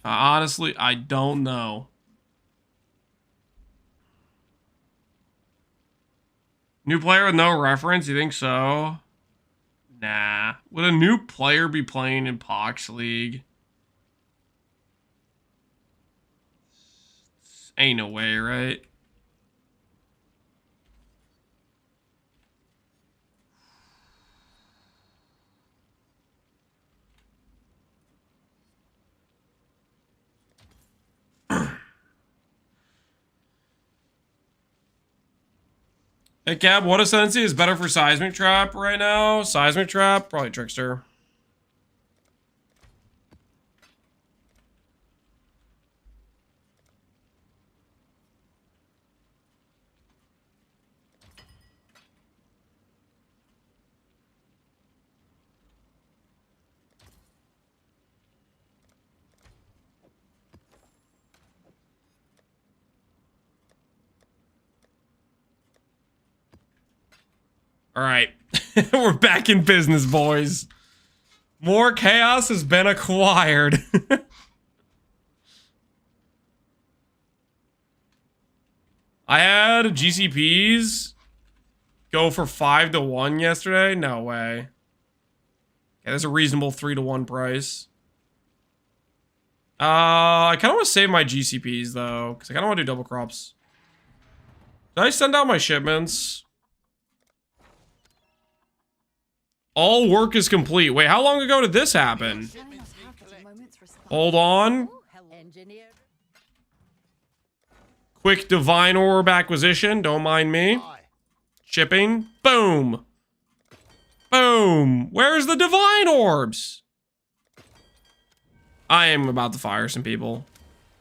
Honestly, I don't know. New player with no reference? You think so? Nah. Would a new player be playing in Pohx League? Ain't no way, right? Hey, Cab, what Ascendancy is better for Seismic Trap right now? Seismic Trap? Probably Trickster. All right. We're back in business, boys. More chaos has been acquired. I had GCPs go for 5 to 1 yesterday. No way. Okay, that's a reasonable 3 to 1 price. I kind of want to save my GCPs though, because I kind of want to do double crops. Did I send out my shipments? All work is complete. Wait, how long ago did this happen? Hold on. Quick Divine Orb acquisition. Don't mind me. Shipping. Boom. Boom. Where's the Divine Orbs? I am about to fire some people.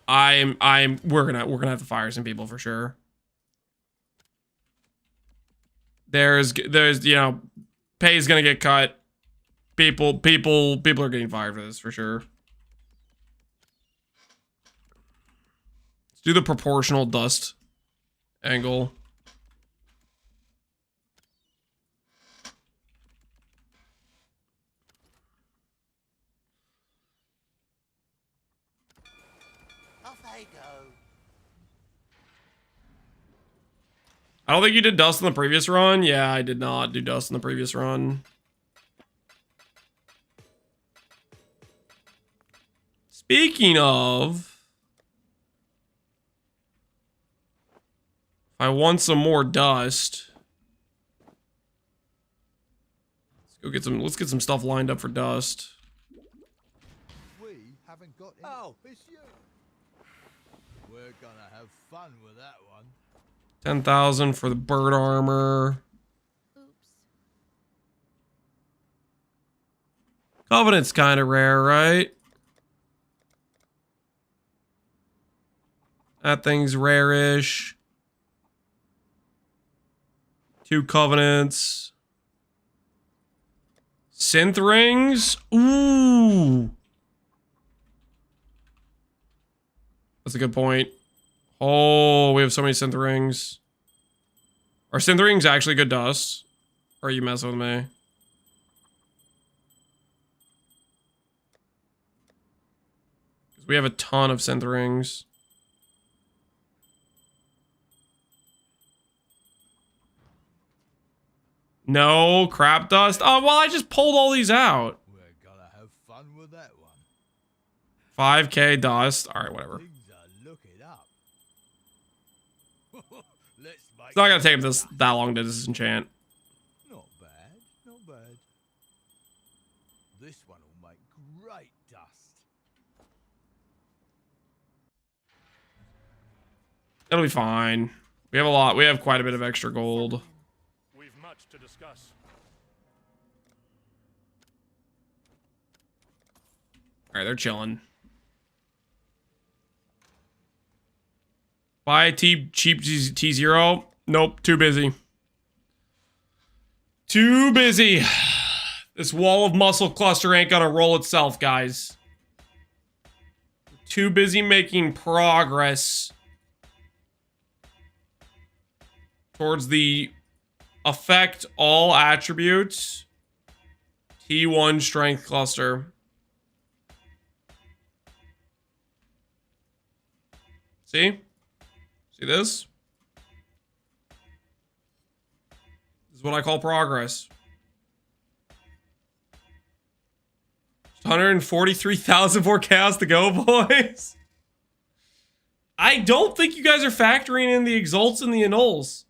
we're gonna have to fire some people for sure. There's you know, pay is gonna get cut. People are getting fired for this for sure. Let's do the proportional dust angle. Off they go. I don't think you did dust in the previous run. Yeah, I did not do dust in the previous run. Speaking of, I want some more dust. Let's get some stuff lined up for dust. We haven't got any. Oh, it's you. We're gonna have fun with that one. 10,000 for the bird armor. Oops. Covenant's kind of rare, right? That thing's rare-ish. 2 Covenants. Synth rings? Ooh. That's a good point. Oh, we have so many synth rings. Are synth rings actually good dust? Or are you messing with me? Because we have a ton of synth rings. No, crap dust. Oh, well, I just pulled all these out. We're gonna have fun with that one. 5k dust. All right, whatever. Things are looking up. Let's make It's not gonna take this that long to disenchant. Not bad, not bad. This one will make great dust. It'll be fine. We have a lot. We have quite a bit of extra gold. We've much to discuss. All right, they're chilling. Buy cheap T0. Nope, too busy. Too busy. This wall of muscle cluster ain't gonna roll itself, guys. Too busy making progress towards the affect all attributes T1 strength cluster. See? See this? This is what I call progress. 143,000 more chaos to go, boys. I don't think you guys are factoring in the exalts and the annuls.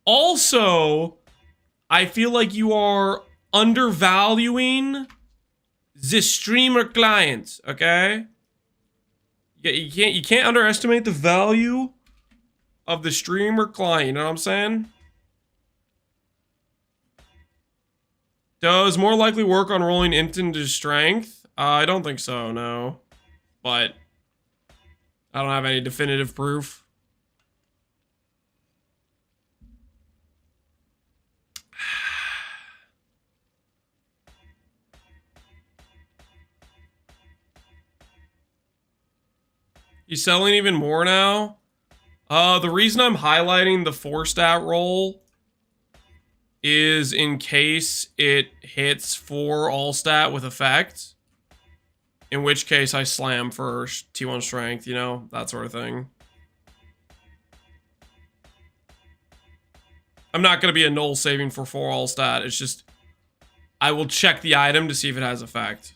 Also, I feel like you are undervaluing the streamer client, okay? You can't underestimate the value of the streamer client, you know what I'm saying? Does more likely work on rolling into strength? I don't think so, no. But I don't have any definitive proof. He's selling even more now? The reason I'm highlighting the 4-stat roll is in case it hits 4 all-stat with effect. In which case I slam for T1 strength, you know, that sort of thing. I'm not going to be a null saving for 4 all-stat. It's just, I will check the item to see if it has effect.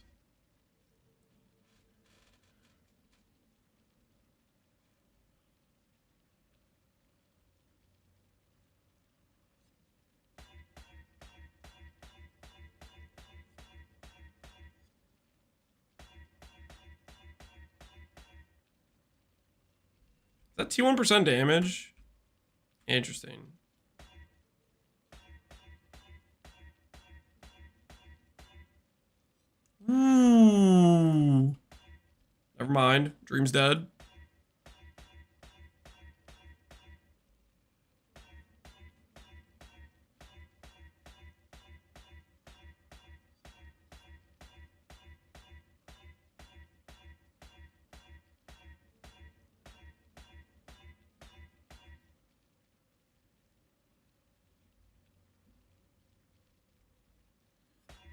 Is that T1% damage? Interesting. Ooh. Never mind. Dream's dead.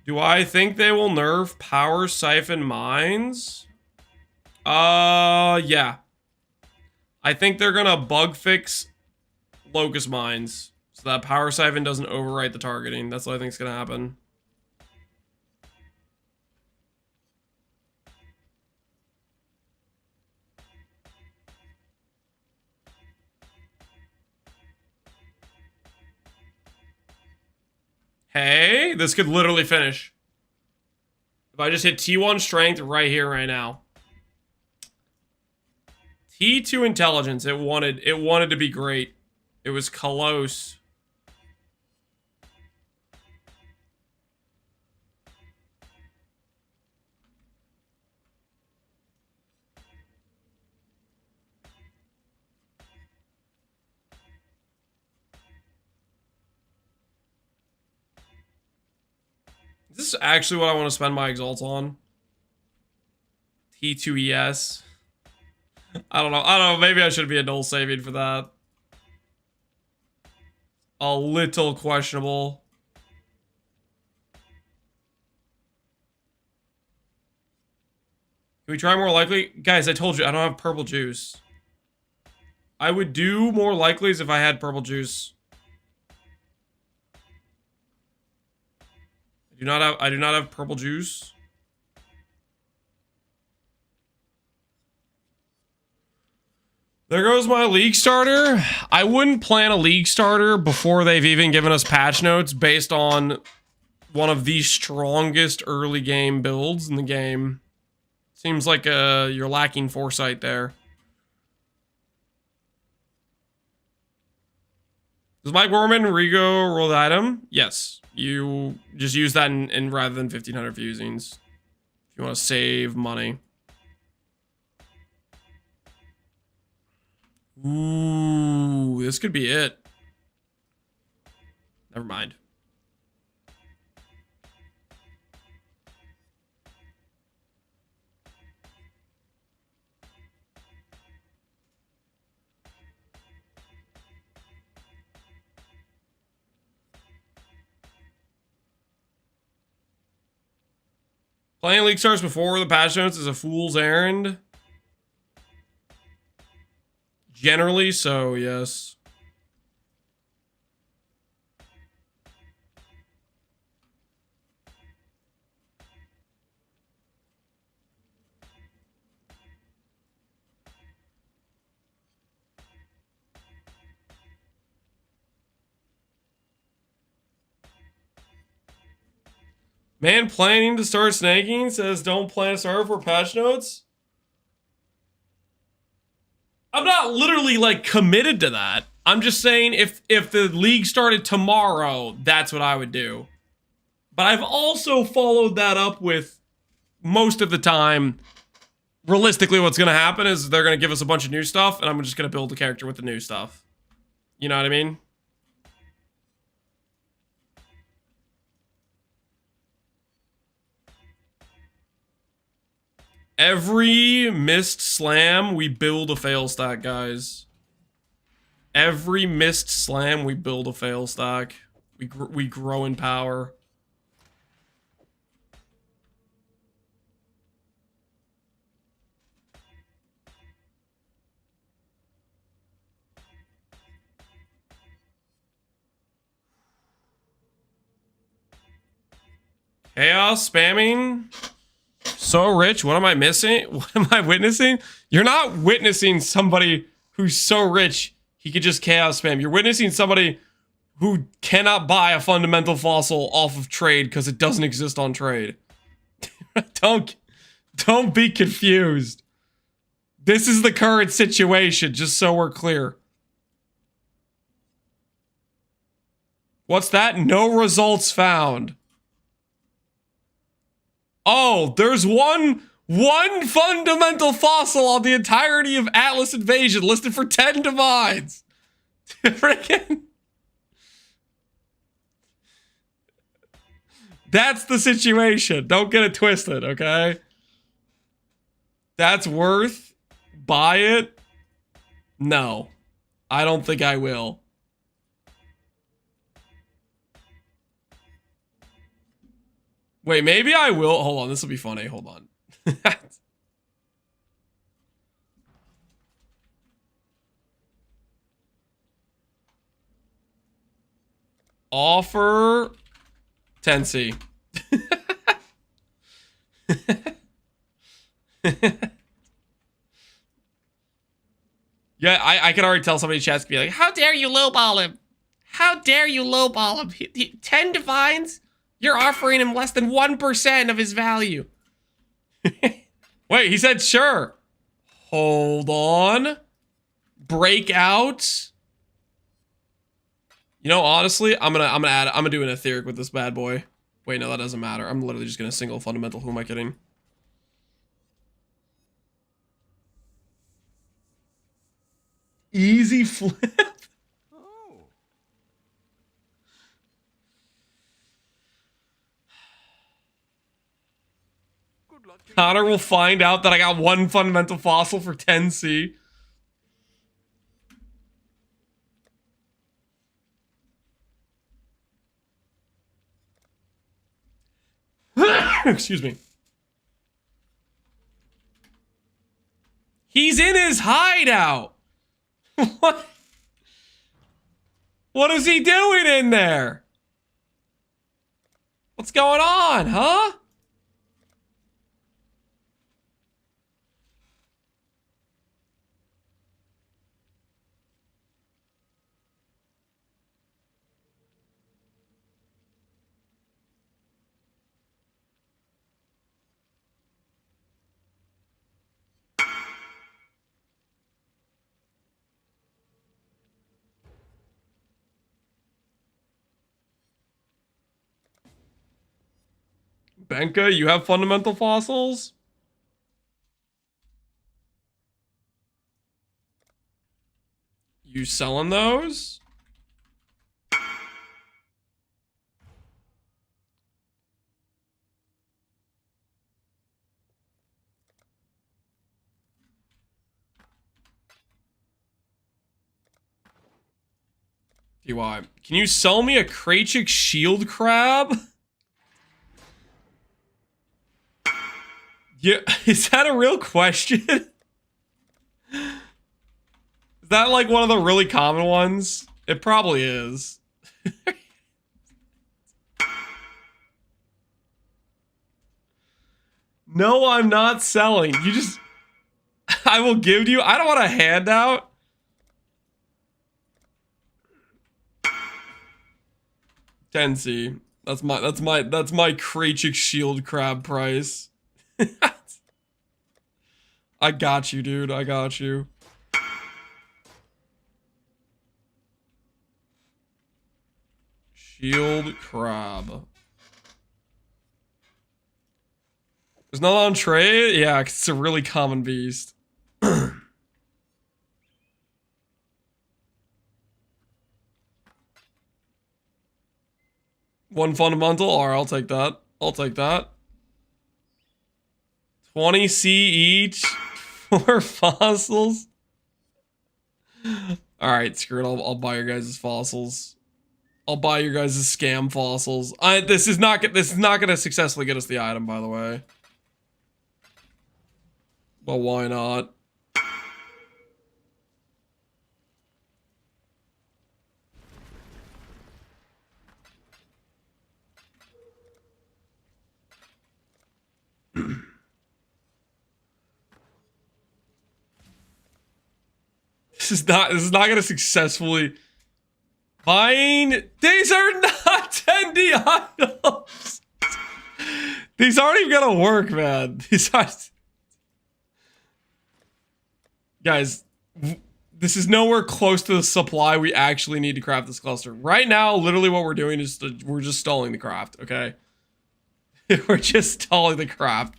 Do I think they will nerf power siphon mines? Yeah. I think they're gonna bug fix locust mines so that power siphon doesn't overwrite the targeting. That's what I think is gonna happen. Hey, this could literally finish. If I just hit T1 strength right here, right now. T2 intelligence, it wanted to be great. It was close. This is actually what I want to spend my exalts on. T2 ES. I don't know. Maybe I should be a null saving for that. A little questionable. Can we try more likely? Guys, I told you, I don't have purple juice. I would do more likelies if I had purple juice. I do not have purple juice. There goes my league starter. I wouldn't plan a league starter before they've even given us patch notes based on one of the strongest early game builds in the game. Seems like you're lacking foresight there. Does Mike Warman Rigo roll the item? Yes. You just use that in rather than 1,500 fusings. If you want to save money. Ooh, this could be it. Never mind. Playing League starts before the patch notes is a fool's errand. Generally, so yes. Man planning to start snaking says don't plan to start for patch notes. I'm not literally like committed to that. I'm just saying if the league started tomorrow, that's what I would do. But I've also followed that up with most of the time. Realistically, what's going to happen is they're going to give us a bunch of new stuff, and I'm just going to build a character with the new stuff. You know what I mean? Every missed slam, we build a fail stack, guys. Every missed slam, we build a fail stack. We grow in power. Chaos spamming. So rich. What am I missing? What am I witnessing? You're not witnessing somebody who's so rich he could just chaos spam. You're witnessing somebody who cannot buy a fundamental fossil off of trade because it doesn't exist on trade. Don't be confused. This is the current situation, just so we're clear. What's that? No results found. Oh, there's one fundamental fossil on the entirety of Atlas Invasion listed for 10 divines. Freaking. That's the situation. Don't get it twisted, okay? That's worth. Buy it? No. I don't think I will. Wait, maybe I will. Hold on, this will be funny. Hold on. Offer Tensi. Yeah, I can already tell somebody in chat's gonna be like, how dare you lowball him? How dare you lowball him? 10 divines? You're offering him less than 1% of his value. Wait, he said sure. Hold on. Breakout. You know, honestly, I'm gonna do an etheric with this bad boy. Wait, no, that doesn't matter. I'm literally just gonna single fundamental. Who am I kidding? Easy flip. Connor will find out that I got one fundamental fossil for 10C. Excuse me. He's in his hideout. What? What is he doing in there? What's going on, huh? Benka, you have fundamental fossils? You selling those? DY. Can you sell me a Krachik shield crab? Yeah, is that a real question? Is that like one of the really common ones? It probably is. No, I'm not selling. You just... I will give you... I don't want a handout. Tensi. That's my Krachik shield crab price. I got you, dude. I got you. Shield crab. There's not on trade? Yeah, 'cause it's a really common beast. One fundamental? Alright, I'll take that. I'll take that. 20 C each. 4 fossils. Alright, screw it. I'll buy your guys' fossils. I'll buy your guys' scam fossils. This is not gonna successfully get us the item, by the way. But why not? This is not gonna successfully buying. These are not 10D items. These aren't even gonna work, man. These are... Guys, this is nowhere close to the supply we actually need to craft this cluster. Right now, literally what we're doing is we're just stalling the craft, okay? We're just stalling the craft.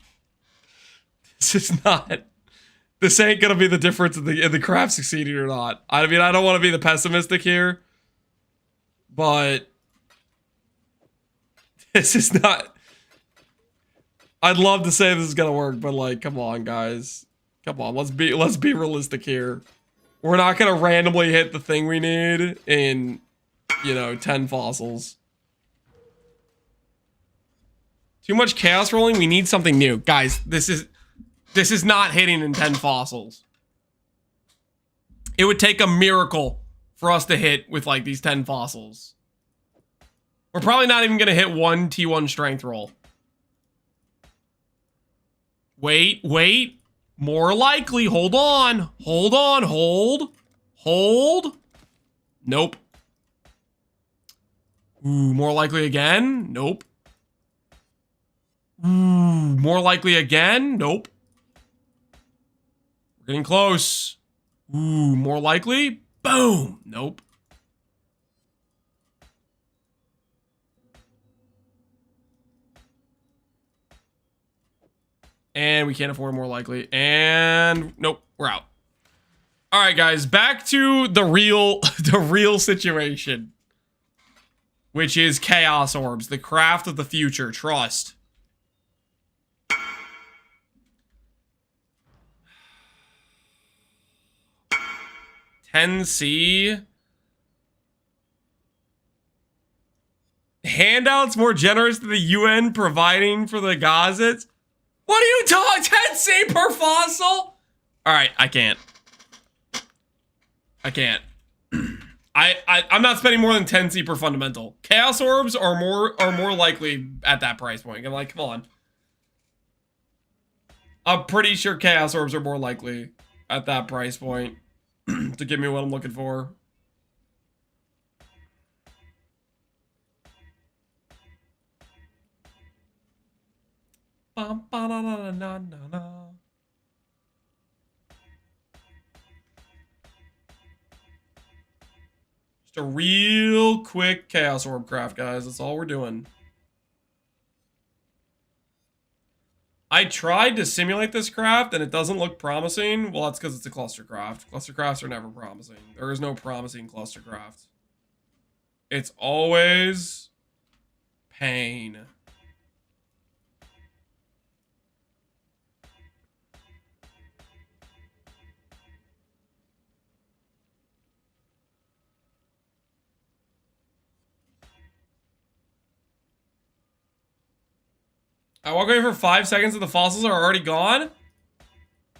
This ain't gonna be the difference in the craft succeeding or not. I mean, I don't want to be the pessimistic here, but this is not... I'd love to say this is gonna work, but like, come on, guys. Come on, let's be realistic here. We're not gonna randomly hit the thing we need in, you know, 10 fossils. Too much chaos rolling. We need something new, guys. This is not hitting in 10 fossils. It would take a miracle for us to hit with like these 10 fossils. We're probably not even gonna hit one T1 strength roll. Wait. More likely. Hold on. Hold. Nope. Ooh, more likely again? Nope. Ooh, more likely again? Nope. We're getting close. Ooh, more likely? Boom. Nope. And we can't afford more likely. And nope, we're out. All right, guys, back to the real situation, which is Chaos Orbs, the craft of the future. Trust. $10C. Handouts more generous than the UN providing for the Gazets. What are you talking? 10C per fossil? All right, I can't. I'm not spending more than 10C per fundamental. Chaos orbs are more likely at that price point. I'm like, come on. I'm pretty sure chaos orbs are more likely at that price point to give me what I'm looking for. Just a real quick chaos orb craft, guys. That's all we're doing. I tried to simulate this craft and it doesn't look promising. Well, that's because it's a cluster craft. Cluster crafts are never promising. There is no promising cluster craft. It's always pain. I walk away for 5 seconds and the fossils are already gone?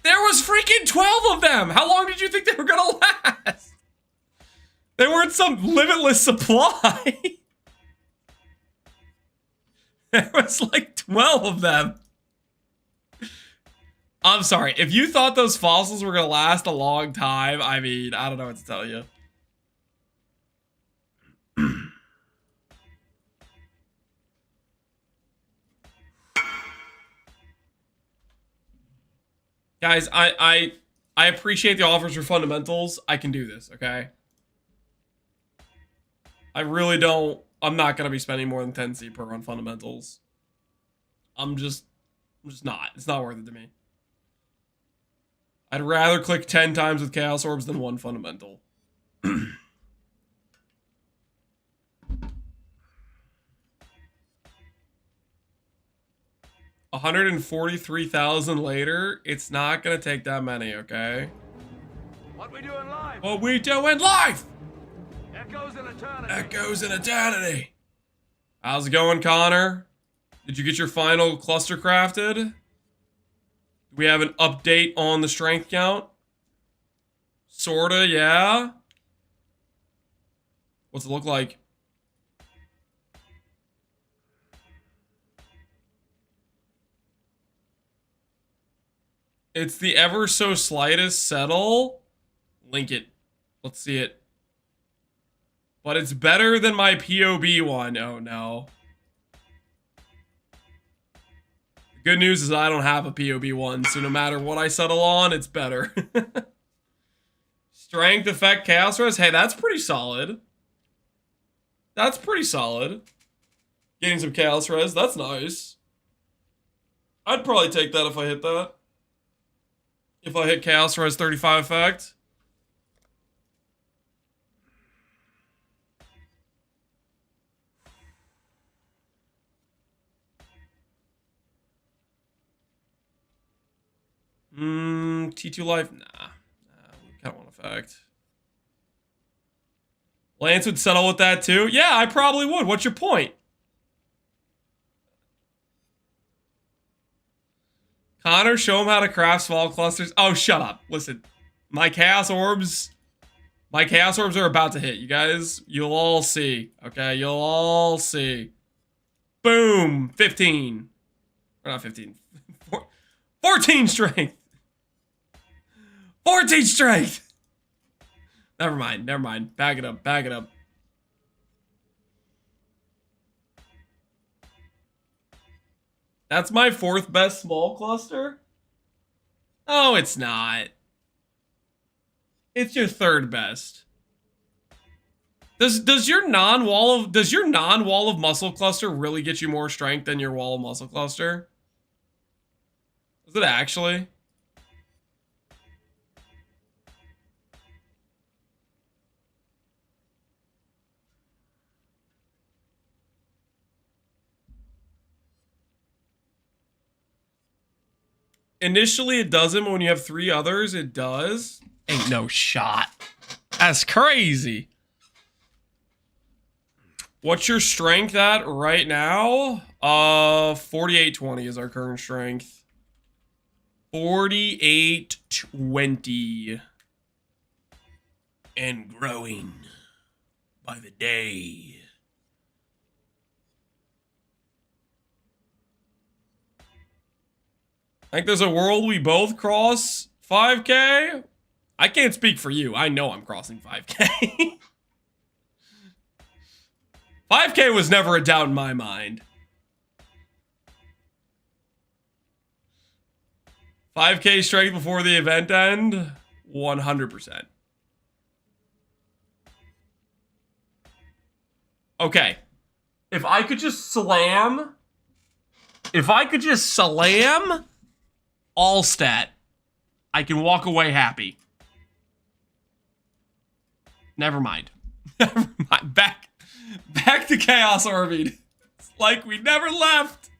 There was freaking 12 of them! How long did you think they were gonna last? They weren't some limitless supply. There was like 12 of them. I'm sorry, if you thought those fossils were gonna last a long time, I mean, I don't know what to tell you. Guys, I appreciate the offers for fundamentals. I can do this, okay? I really don't. I'm not gonna be spending more than 10C per on fundamentals. I'm just not. It's not worth it to me. I'd rather click 10 times with Chaos Orbs than one fundamental. 143,000 later, it's not gonna take that many, okay? What we doing live? What we doing live? Echoes in eternity. Echoes in eternity. How's it going, Connor? Did you get your final cluster crafted? Do we have an update on the strength count? Sorta, yeah. What's it look like? It's the ever so slightest settle. Link it. Let's see it. But it's better than my POB one. Oh no. The good news is I don't have a POB one, so no matter what I settle on, it's better. Strength effect chaos res. Hey, that's pretty solid. That's pretty solid. Getting some chaos res. That's nice. I'd probably take that if I hit that. If I hit Chaos Res 35 effect. T2 life? Nah. We kind of want effect. Lance would settle with that too? Yeah, I probably would. What's your point? Connor, show him how to craft small clusters. Oh, shut up. Listen, my Chaos Orbs are about to hit. You guys, you'll all see. Okay, you'll all see. Boom, 15. Or not 15. 14 strength. 14 strength. Never mind, never mind. Back it up, back it up. That's my 4th best small cluster? Oh, it's not. It's your 3rd best. Does your non-wall of muscle cluster really get you more strength than your wall of muscle cluster? Is it actually? Initially, it doesn't, but when you have 3 others, it does. Ain't no shot. That's crazy. What's your strength at right now? 4820 is our current strength. 4820. And growing by the day. I think there's a world we both cross 5K. I can't speak for you. I know I'm crossing 5K. 5K was never a doubt in my mind. 5K strength before the event end? 100%. Okay. If I could just slam If I could just slam all stat, I can walk away happy. Never mind. Never mind. Back to Chaos Orbing. It's like we never left.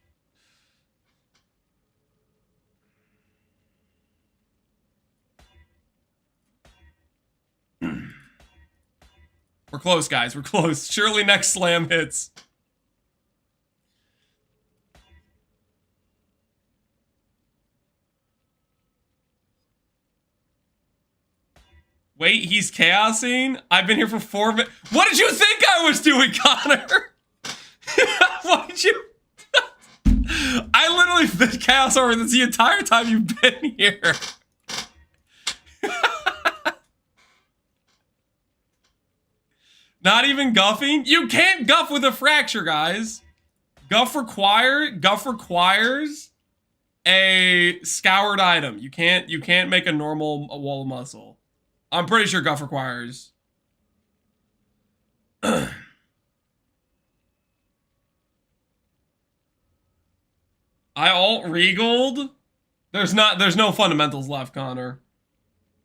We're close, guys. We're close. Surely next slam hits. Wait, he's chaosing? I've been here for 4 minutes. What did you think I was doing, Connor? What did you... I literally been chaos over this the entire time you've been here. Not even guffing? You can't guff with a fracture, guys. Guff requires a scoured item. You can't make a normal wall of muscle. I'm pretty sure guff requires. I alt regaled. There's no fundamentals left, Connor.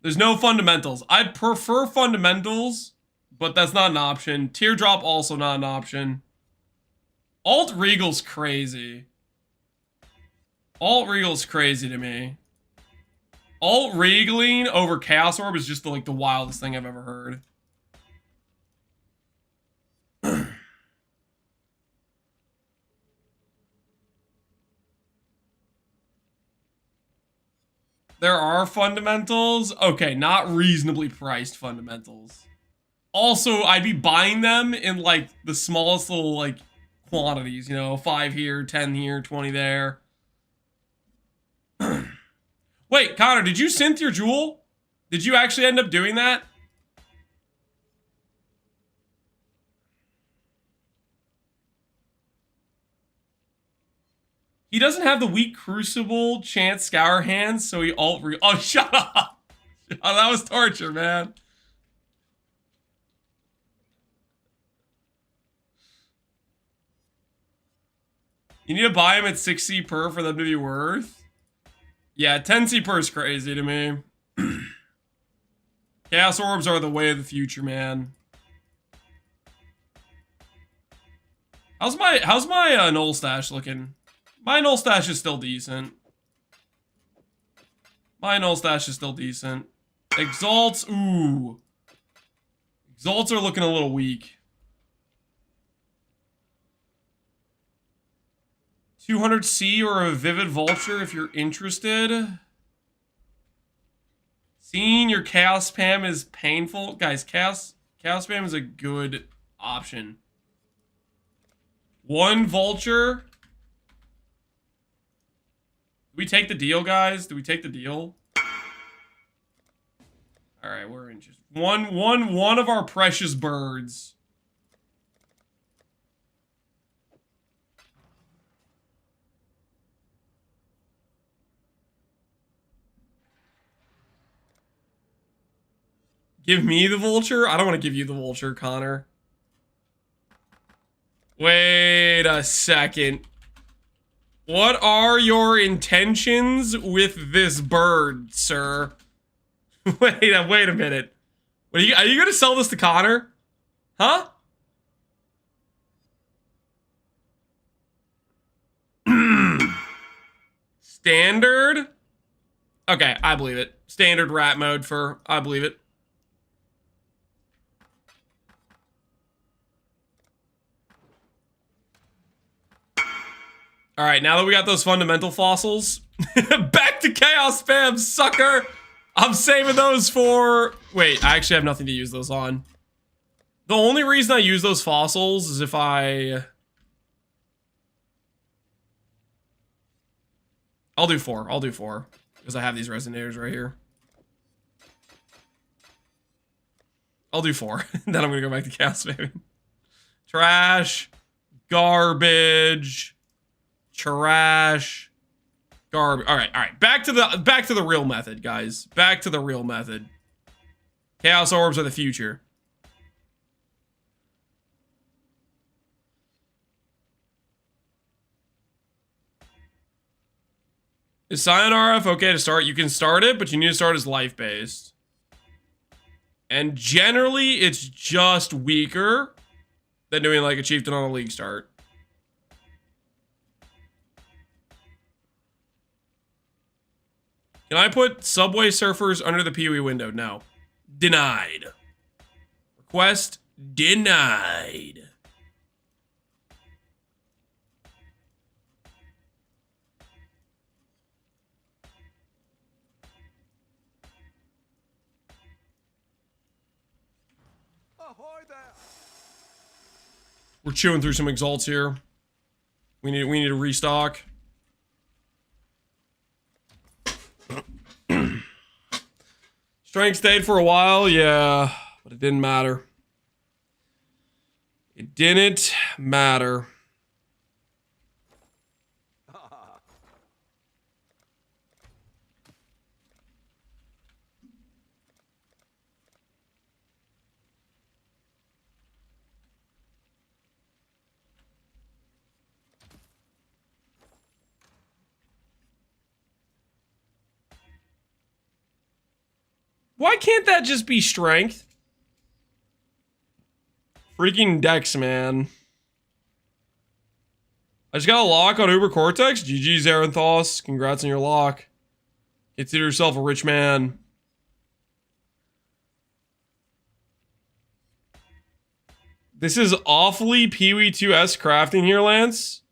There's no fundamentals. I'd prefer fundamentals, but that's not an option. Teardrop also not an option. Alt regal's crazy. Alt regal's crazy to me. Alt regaling over Chaos Orb is just the wildest thing I've ever heard. There are fundamentals. Okay, not reasonably priced fundamentals. Also, I'd be buying them in the smallest little quantities, 5 here, 10 here, 20 there. Wait, Connor, did you synth your jewel? Did you actually end up doing that? He doesn't have the weak Crucible chance scour hands, so he oh, shut up! Oh, that was torture, man. You need to buy him at 6C per for them to be worth? Yeah, 10C per is crazy to me. Chaos Orbs are the way of the future, man. How's my Null Stash looking? My Null Stash is still decent. Exalts, ooh. Exalts are looking a little weak. 200C or a Vivid Vulture if you're interested. Seeing your Chaos Spam is painful. Guys, Chaos Spam is a good option. 1 Vulture. Do we take the deal, guys? Do we take the deal? Alright, we're interested. One of our precious birds. Give me the vulture? I don't want to give you the vulture, Connor. Wait a second. What are your intentions with this bird, sir? Wait a minute. Are you gonna sell this to Connor? Huh? Standard? Okay, I believe it. Standard rat mode for, I believe it. All right, now that we got those fundamental fossils, back to Chaos Spam, sucker. I'm saving those for... Wait, I actually have nothing to use those on. The only reason I use those fossils is if I... I'll do 4. I'll do 4. Because I have these resonators right here. I'll do 4. Then I'm going to go back to Chaos Spam. Trash. Garbage. Trash, garbage. All right. Back to the real method, guys. Back to the real method. Chaos Orbs are the future. Is Scion RF okay to start? You can start it, but you need to start as life-based. And generally, it's just weaker than doing like a Chieftain on a league start. Can I put Subway Surfers under the PoE window? No. Denied. Request denied. Ahoy there! We're chewing through some exalts here. We need to restock. Strength stayed for a while, yeah, but it didn't matter. It didn't matter. Why can't that just be strength? Freaking Dex, man. I just got a lock on Uber Cortex. GG's, Aranthos. Congrats on your lock. Consider yourself a rich man. This is awfully PoE 2S crafting here, Lance.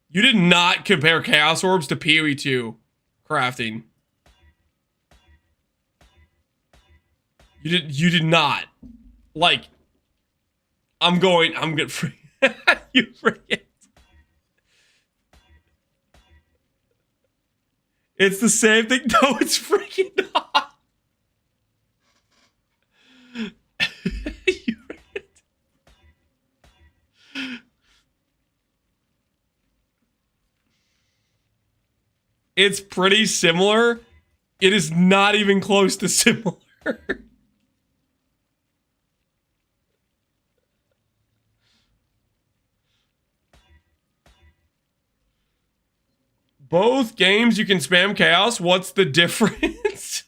You did not compare Chaos Orbs to PoE 2 crafting. You did not. Like, I'm gonna free. You forget. It's the same thing. No, it's freaking not. You forget. It's pretty similar. It is not even close to similar. Both games you can spam chaos. What's the difference?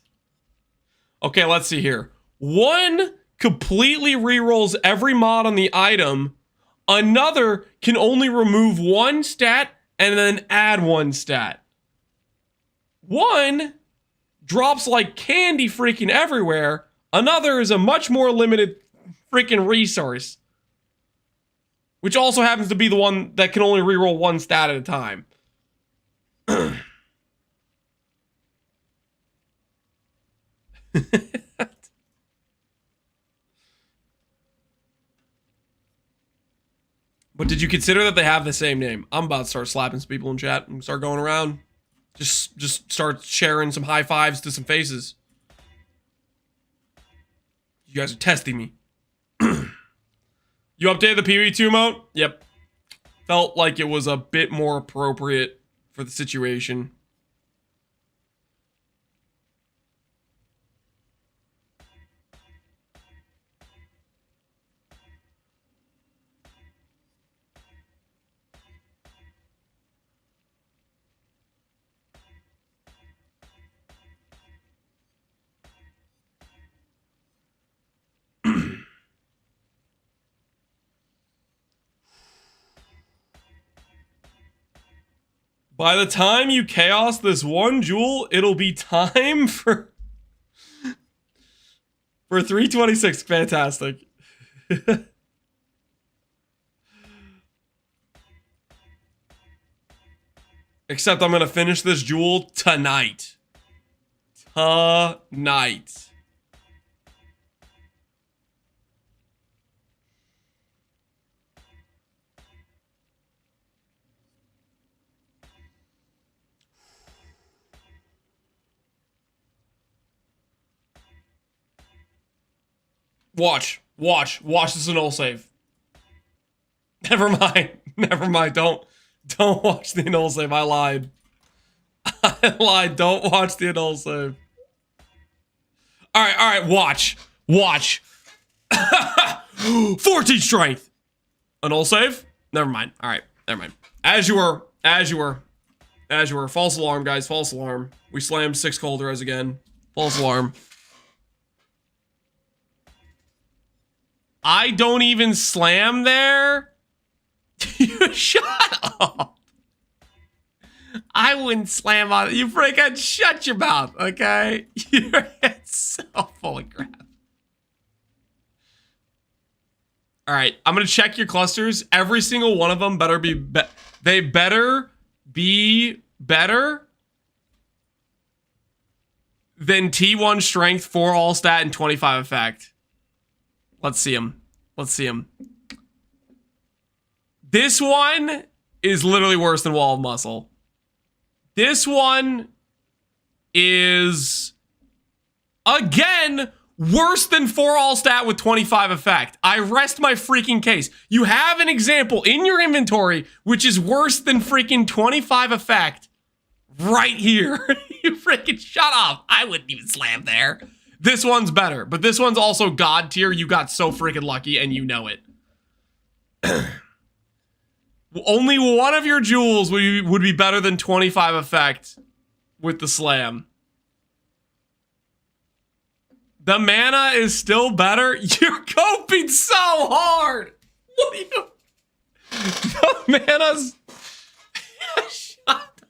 Okay, let's see here. One completely rerolls every mod on the item. Another can only remove one stat and then add one stat. One drops like candy freaking everywhere. Another is a much more limited freaking resource. Which also happens to be the one that can only reroll one stat at a time. But did you consider that they have the same name? I'm about to start slapping some people in chat and start going around. Just start sharing some high fives to some faces. You guys are testing me. You updated the PoE2 mode? Yep. Felt like it was a bit more appropriate for the situation. By the time you chaos this one jewel, it'll be time for 326. Fantastic. Except I'm gonna finish this jewel tonight. Tonight. Watch this is an null save. Never mind, don't watch the null save, I lied. Don't watch the null save. Alright, watch. 14 strength. A null save? Never mind, alright, never mind. As you were. Azure. False alarm, guys. False alarm. We slammed 6 cold res again. False alarm. I don't even slam there. Shut up. I wouldn't slam on it. You freaking shut your mouth, okay? You're so full of crap. All right, I'm gonna check your clusters. Every single one of them better be, they better be better than T1 strength, 4 all stat, and 25 effect. Let's see them. Let's see them. This one is literally worse than Wall of Muscle. This one is, again, worse than 4 all stat with 25 effect. I rest my freaking case. You have an example in your inventory which is worse than freaking 25 effect right here. You freaking shut up. I wouldn't even slam there. This one's better, but this one's also God tier. You got so freaking lucky and you know it. Only one of your jewels would be better than 25 effect with the slam. The mana is still better. You're coping so hard. What are you? The mana's. Shut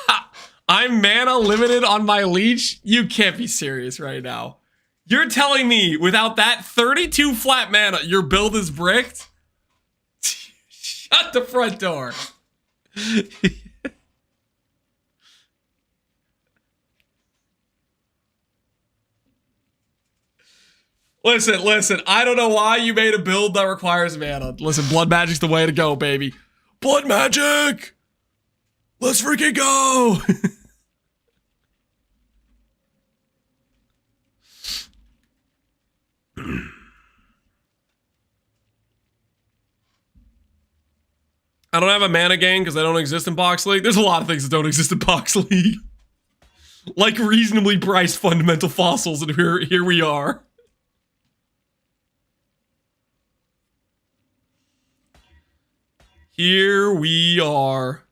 up. I'm mana limited on my leech. You can't be serious right now. You're telling me without that 32 flat mana, your build is bricked? Shut the front door. Listen, I don't know why you made a build that requires mana. Listen, blood magic's the way to go, baby. Blood magic! Let's freaking go! I don't have a mana gain because I don't exist in Pohx League. There's a lot of things that don't exist in Pohx League. Like reasonably priced fundamental fossils, and here we are. Here we are.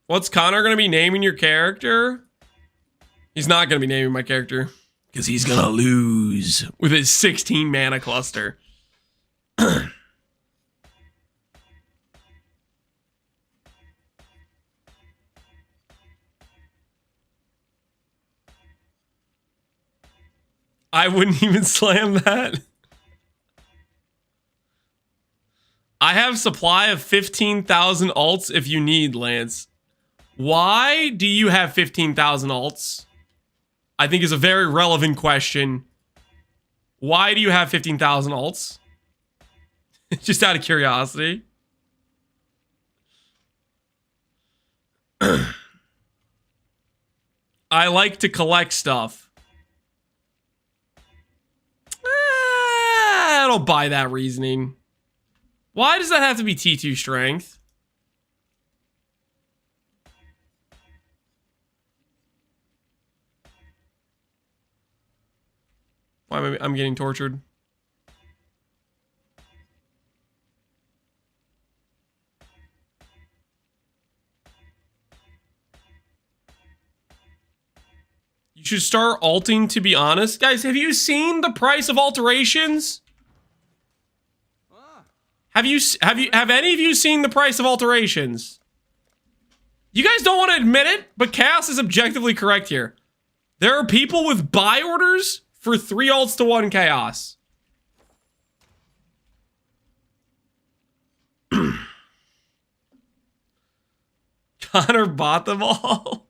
What's Connor gonna be naming your character? He's not gonna be naming my character. Because he's gonna lose with his 16 mana cluster. I wouldn't even slam that. I have supply of 15,000 alts if you need, Lance. Why do you have 15,000 alts? I think is a very relevant question. Why do you have 15,000 alts? Just out of curiosity. I like to collect stuff. I don't buy that reasoning. Why does that have to be T2 strength? Why am I'm getting tortured? You should start alting, to be honest. Guys, have you seen the price of alterations? Have any of you seen the price of alterations? You guys don't want to admit it, but Chaos is objectively correct here. There are people with buy orders for 3 alts to 1 Chaos. Connor bought them all.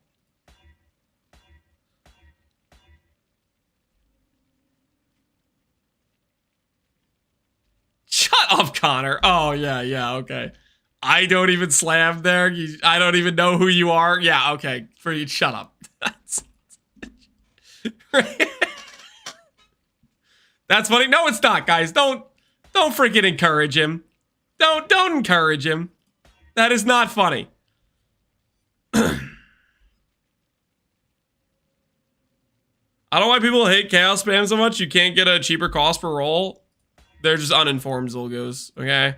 Shut up, Connor. Oh, yeah, okay. I don't even slam there. I don't even know who you are. Yeah, okay. For you, shut up. That's funny. No, it's not, guys. Don't freaking encourage him. Don't encourage him. That is not funny. I don't know why people hate chaos spam so much. You can't get a cheaper cost per roll. They're just uninformed Zulgos, okay?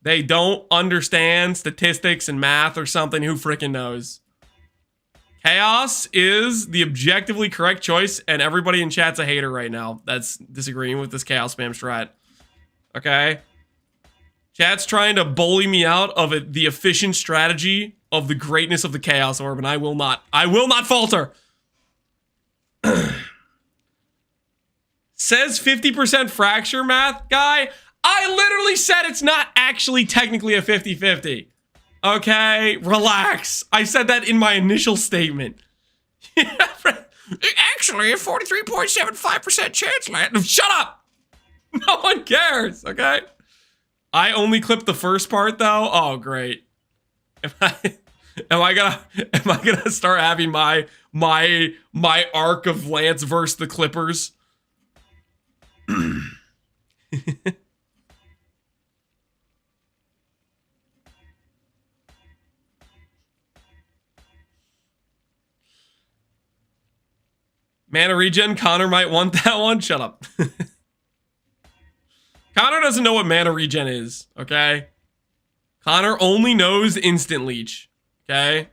They don't understand statistics and math or something. Who freaking knows? Chaos is the objectively correct choice, and everybody in chat's a hater right now that's disagreeing with this chaos spam strat. Okay? Chat's trying to bully me out of it, the efficient strategy of the greatness of the Chaos Orb, and I will not falter. Says 50% fracture math guy. I literally said it's not actually technically a 50-50. Okay, relax. I said that in my initial statement. Actually, a 43.75% chance, man. Shut up. No one cares, okay? I only clipped the first part though. Oh, great. Am I gonna start having my arc of Lance versus the Clippers? Mana regen, Connor might want that one. Shut up. Connor doesn't know what mana regen is, okay? Connor only knows instant leech, okay?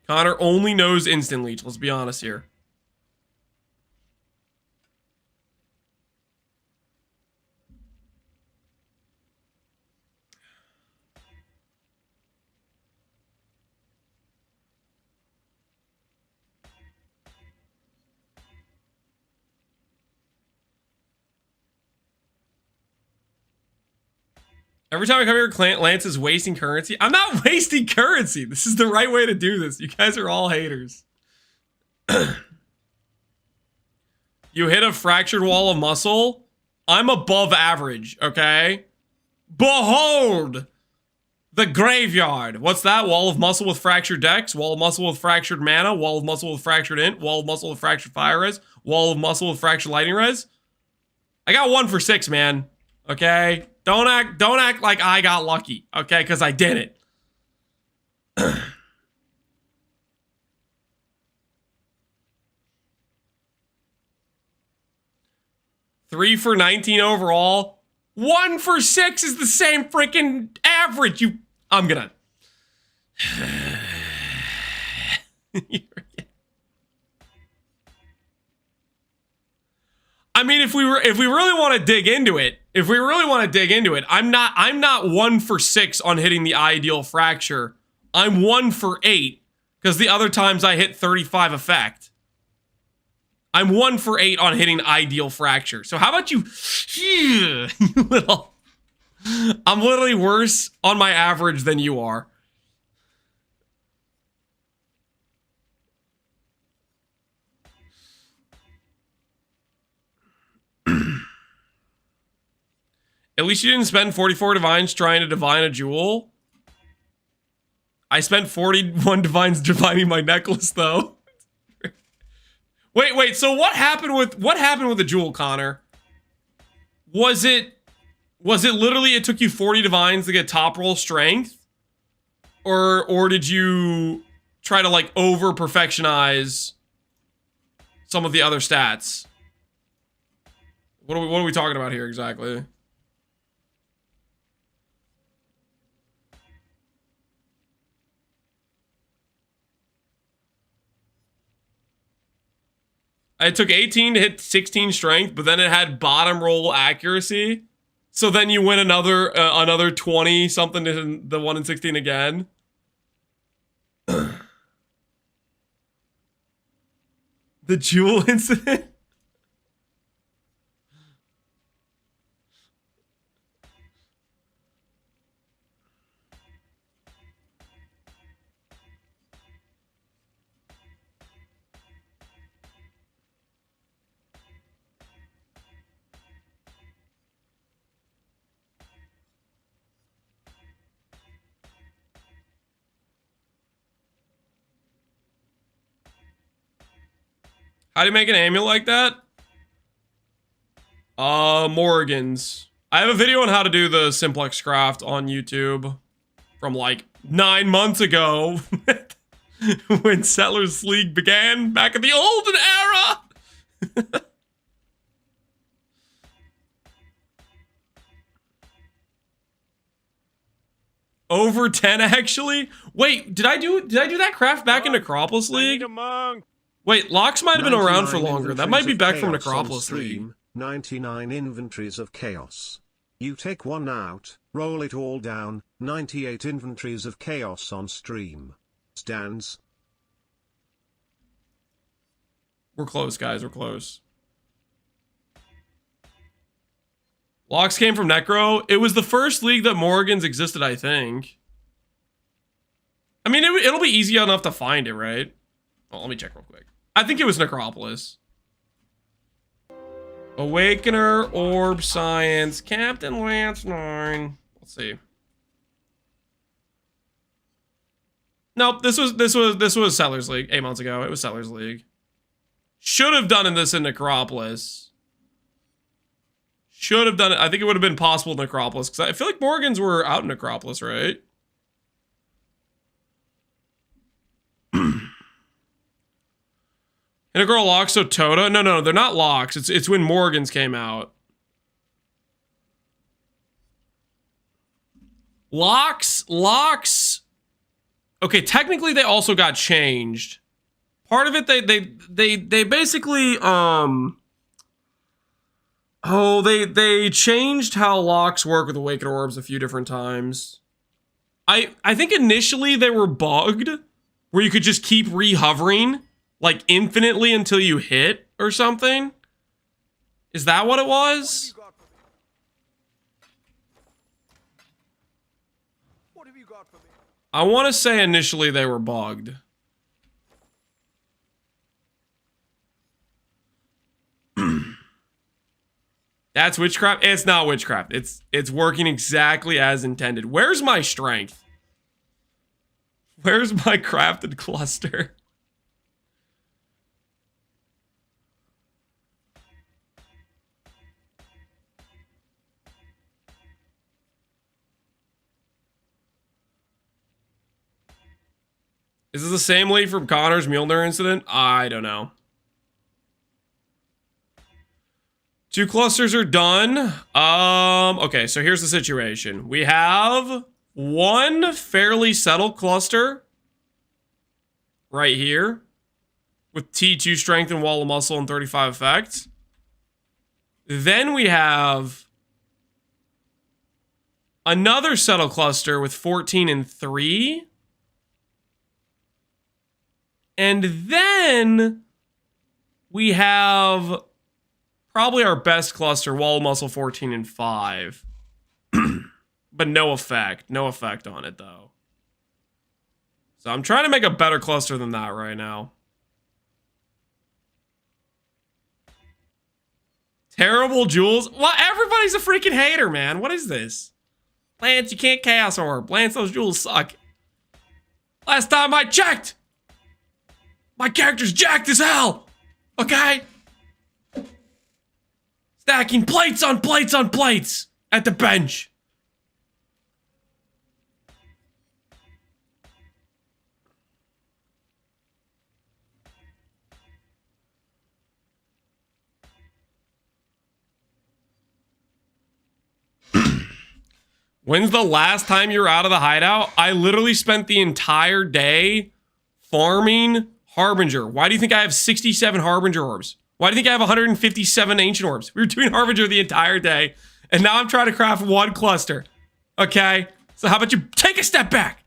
Connor only knows instant leech, let's be honest here. Every time I come here, Lance is wasting currency. I'm not wasting currency. This is the right way to do this. You guys are all haters. You hit a fractured wall of muscle. I'm above average, okay? Behold! The graveyard. What's that? Wall of muscle with fractured dex. Wall of muscle with fractured mana. Wall of muscle with fractured int. Wall of muscle with fractured fire res. Wall of muscle with fractured lightning res. I got 1 for 6, man. Okay? Don't act like I got lucky, okay? Because I didn't. 3 for 19 overall. 1 for 6 is the same freaking average. I'm gonna. I mean, if we really want to dig into it, I'm not 1 for 6 on hitting the ideal fracture. I'm 1 for 8 because the other times I hit 35 effect. I'm 1 for 8 on hitting ideal fracture. So how about you, you little? I'm literally worse on my average than you are. At least you didn't spend 44 divines trying to divine a jewel. I spent 41 divines divining my necklace, though. Wait. So what happened with the jewel, Connor? Was it literally it took you 40 divines to get top roll strength, or did you try to like over perfectionize some of the other stats? What are we talking about here exactly? It took 18 to hit 16 strength, but then it had bottom roll accuracy. So then you win another 20 something to the 1 in 16 again. The jewel incident. How do you make an amulet like that? Morgan's. I have a video on how to do the simplex craft on YouTube from like 9 months ago when Settlers League began back in the olden era. Over 10 actually. Wait, did I do that craft back in Necropolis I need League? a monk. Wait, Locks might have been around for 99 longer. That might be inventories back of from chaos on Necropolis League. stream, 99 inventories of chaos. You take one out, roll it all down, 98 inventories of chaos on stream. Stands. We're close, guys. We're close. Locks came from Necro. It was the first league that Morgan's existed, I think. I mean, it'll be easy enough to find it, right? Well, let me check real quick. I think it was Necropolis. Awakener, Orb, Science, Captain Lance 9. Let's see. Nope, this was Settlers League 8 months ago. It was Settlers League. Should have done this in Necropolis. Should have done it. I think it would have been possible in Necropolis because I feel like Morgans were out in Necropolis, right? And a girl Locks, so Tota? No, they're not Locks. It's when Morgans came out. Locks. Okay, technically they also got changed. Part of it, they basically they changed how Locks work with Awakened Orbs a few different times. I think initially they were bugged, where you could just keep re-hovering like infinitely until you hit or something. Is that what it was? What have you got for me? I want to say initially they were bugged. That's witchcraft? It's not witchcraft. It's working exactly as intended. Where's my strength? Where's my crafted cluster? Is this the same lead from Connor's Mjolnir incident? I don't know. 2 clusters are done. Okay, so here's the situation. We have one fairly settled cluster right here with T2 strength and wall of muscle and 35 effect. Then we have another settled cluster with 14 and 3. And then we have probably our best cluster, wall of muscle 14 and 5. But no effect. No effect on it, though. So I'm trying to make a better cluster than that right now. Terrible jewels. Well, everybody's a freaking hater, man. What is this? Lance, you can't Chaos Orb. Lance, those jewels suck. Last time I checked, my character's jacked as hell. Okay? Stacking plates on plates on plates at the bench. When's the last time you were out of the hideout? I literally spent the entire day farming Harbinger. Why do you think I have 67 Harbinger orbs? Why do you think I have 157 Ancient Orbs? We were doing Harbinger the entire day, and now I'm trying to craft one cluster. Okay? So how about you take a step back?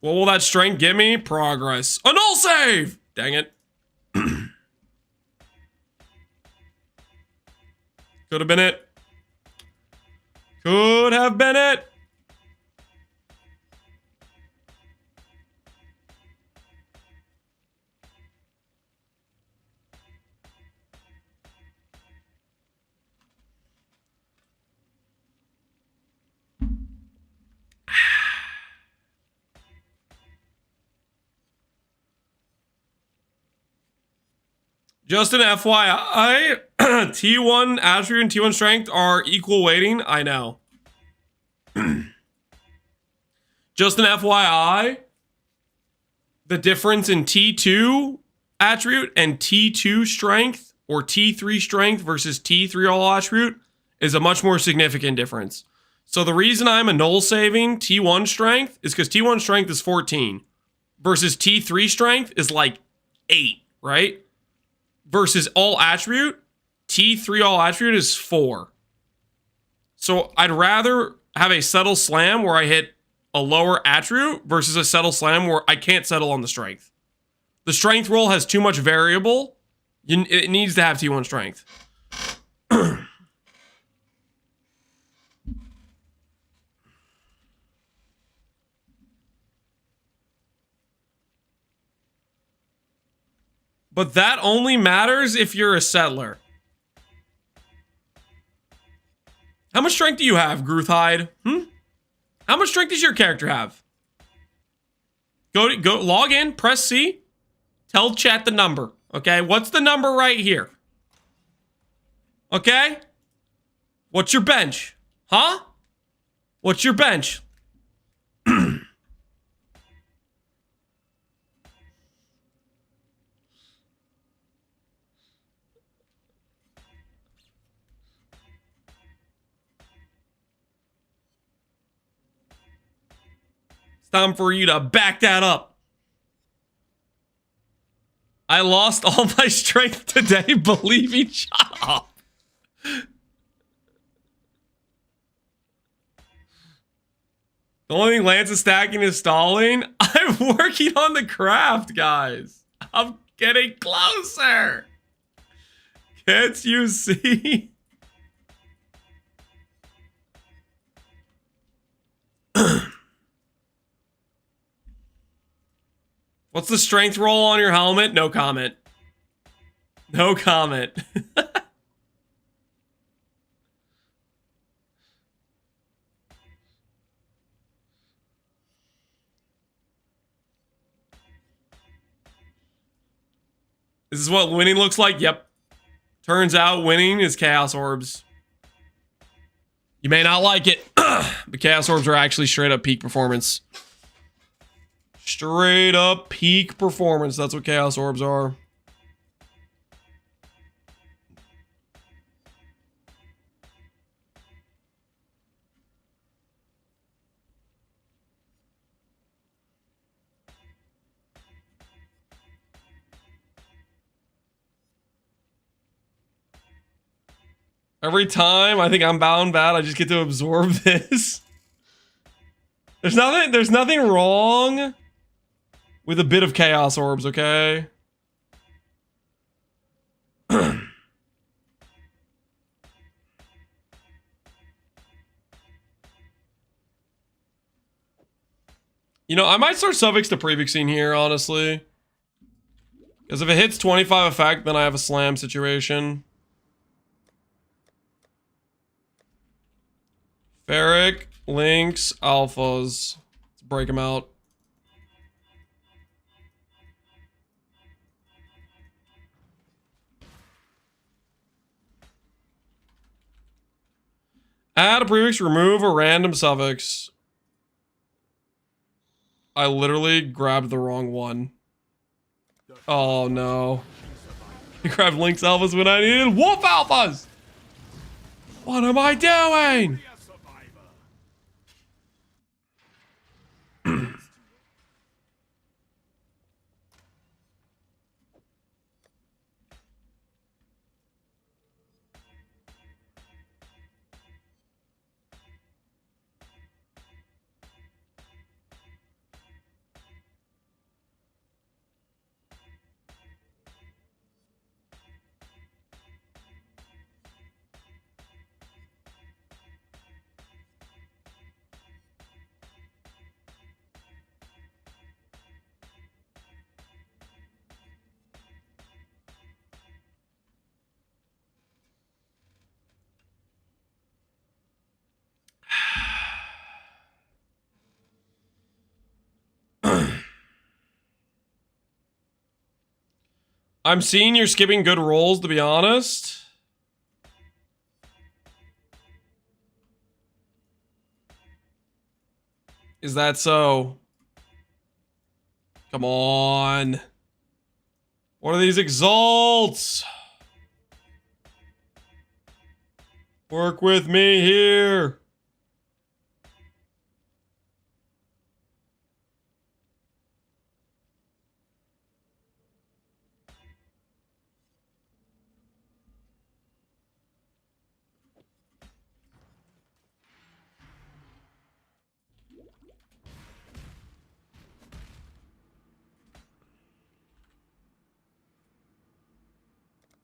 What will that strength give me? Progress. A null save! Dang it. Could have been it. Could have been it. Just an FYI, T1 attribute and T1 strength are equal weighting. I know. Just an FYI, the difference in T2 attribute and T2 strength or T3 strength versus T3 all attribute is a much more significant difference. So the reason I'm a null saving T1 strength is because T1 strength is 14 versus T3 strength is like 8, right? Versus all attribute, T3 all attribute is 4. So I'd rather have a settle slam where I hit a lower attribute versus a settle slam where I can't settle on the strength. The strength roll has too much variable. It needs to have T1 strength. But that only matters if you're a settler. How much strength do you have, Gruthhide? How much strength does your character have? Go log in, press C. Tell chat the number. Okay, what's the number right here? Okay? What's your bench? Huh? What's your bench? Time for you to back that up. I lost all my strength today, believing. Shut up. The only thing Lance is stacking is stalling. I'm working on the craft, guys. I'm getting closer. Can't you see? What's the strength roll on your helmet? No comment. No comment. This is what winning looks like? Yep. Turns out winning is Chaos Orbs. You may not like it, but Chaos Orbs are actually straight up peak performance. Straight up peak performance. That's what Chaos Orbs are. Every time I think I'm bound bad, I just get to absorb this. There's nothing wrong with a bit of Chaos Orbs, okay? You know, I might start suffix to prefixing here, honestly. Because if it hits 25 effect, then I have a slam situation. Ferric, Lynx, Alphas. Let's break them out. Add a prefix, remove a random suffix. I literally grabbed the wrong one. Oh no. I grabbed Lynx Alphas when I needed Wolf Alphas! What am I doing? I'm seeing you're skipping good rolls, to be honest. Is that so? Come on. What are these exalts? Work with me here.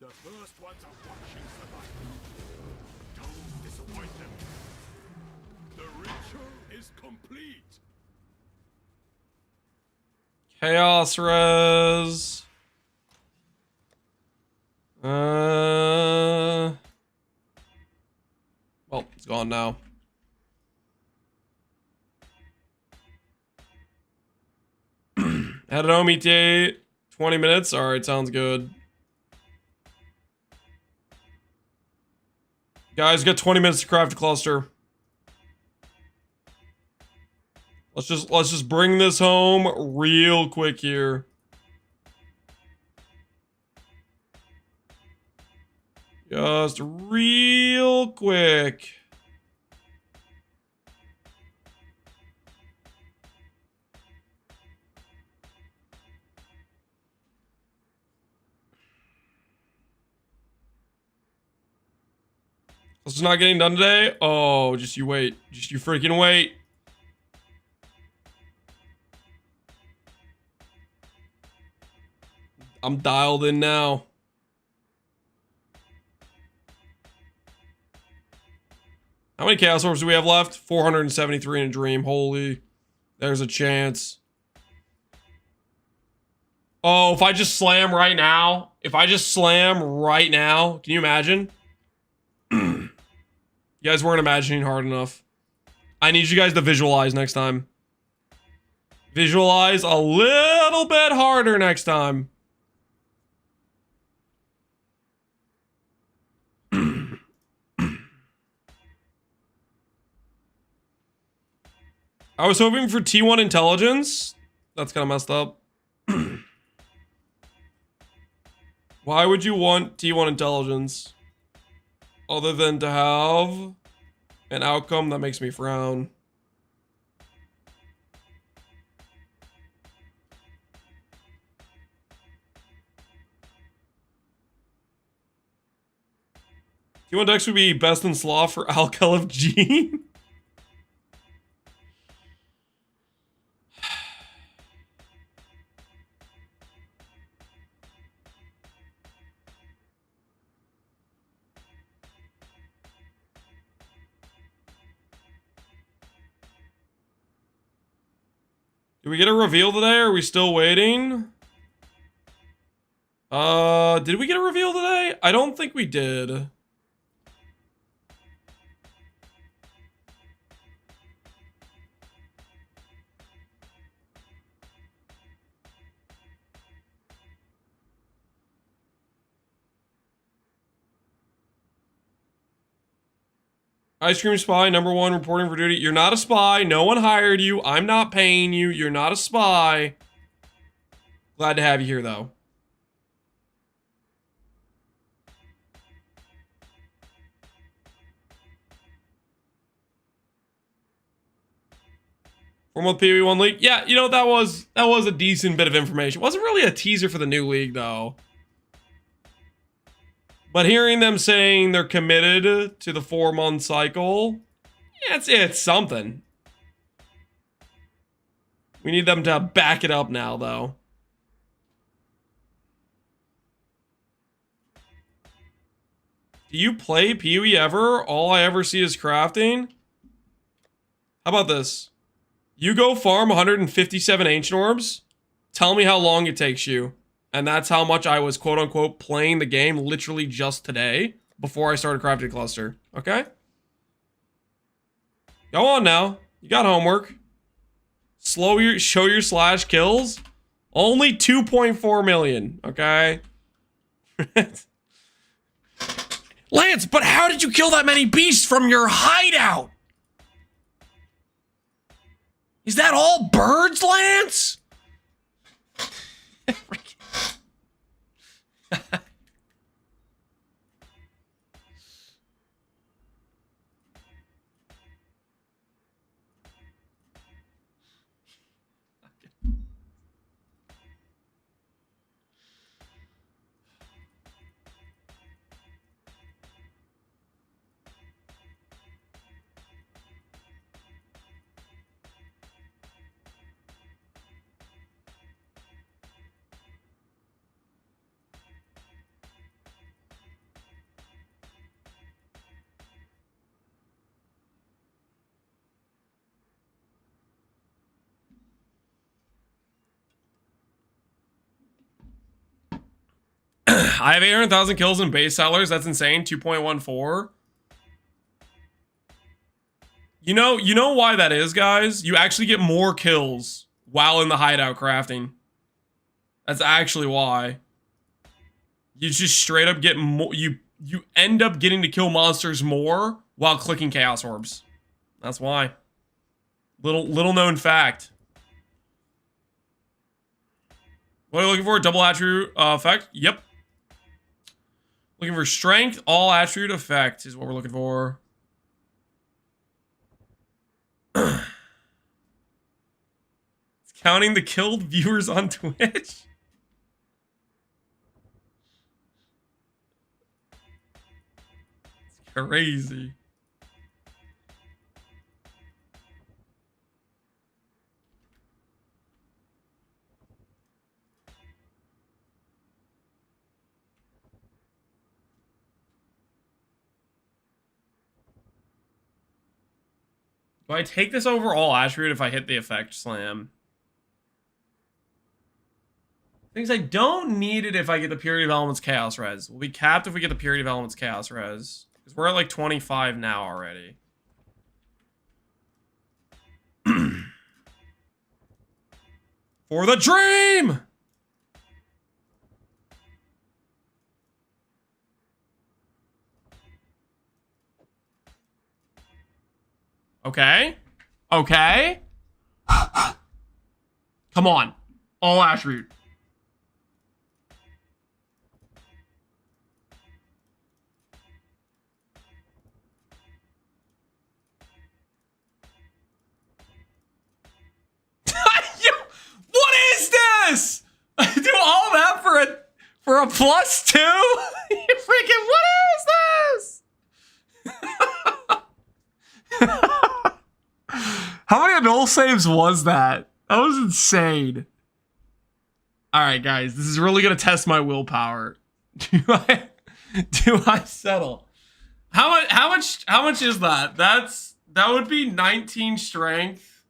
The first ones are watching survival. Don't disappoint them. The ritual is complete. Chaos res. Well, it's gone now. Had an home ETA, 20 minutes. All right, sounds good. Guys, got 20 minutes to craft a cluster. Let's just bring this home real quick here. Just real quick. This is not getting done today? Oh, just you wait. Just you freaking wait. I'm dialed in now. How many Chaos Orbs do we have left? 473 in a dream. Holy. There's a chance. Oh, if I just slam right now. If I just slam right now. Can you imagine? You guys weren't imagining hard enough. I need you guys to visualize next time. Visualize a little bit harder next time. I was hoping for T1 intelligence. That's kind of messed up. Why would you want T1 intelligence? Other than to have an outcome that makes me frown. T1 Dex would be best in sloth for Alkel of Gene. Did we get a reveal today? Or are we still waiting? Did we get a reveal today? I don't think we did. Ice Cream Spy, #1, reporting for duty. You're not a spy. No one hired you. I'm not paying you. You're not a spy. Glad to have you here, though. Four-month PoE1 leak. Yeah, you know, that was a decent bit of information. Wasn't really a teaser for the new league, though. But hearing them saying they're committed to the 4-month cycle, yeah, it's something. We need them to back it up now, though. Do you play PoE ever? All I ever see is crafting? How about this? You go farm 157 Ancient Orbs. Tell me how long it takes you. And that's how much I was, quote unquote, playing the game literally just today before I started crafting a cluster. Okay? Go on now. You got homework. Show your slash kills. Only 2.4 million. Okay? Lance, but how did you kill that many beasts from your hideout? Is that all birds, Lance? I have 800,000 kills in base sellers. That's insane. 2.14. You know why that is, guys? You actually get more kills while in the hideout crafting. That's actually why. You just straight up get more. You end up getting to kill monsters more while clicking Chaos Orbs. That's why. Little known fact. What are you looking for? Double attribute effect? Yep. Looking for strength, all attribute effect is what we're looking for. It's counting the killed viewers on Twitch. It's crazy. Do I take this over all attribute if I hit the effect slam? Things I don't need it if I get the Purity of Elements Chaos Res. We'll be capped if we get the Purity of Elements Chaos Res. Because we're at like 25 now already. For the dream! Okay. Okay. Come on. All attribute. What is this? Do all that for a +2? You freaking, what is this? How many null saves was that? That was insane. All right, guys, this is really gonna test my willpower. Do I settle? How much is that? That would be 19 strength,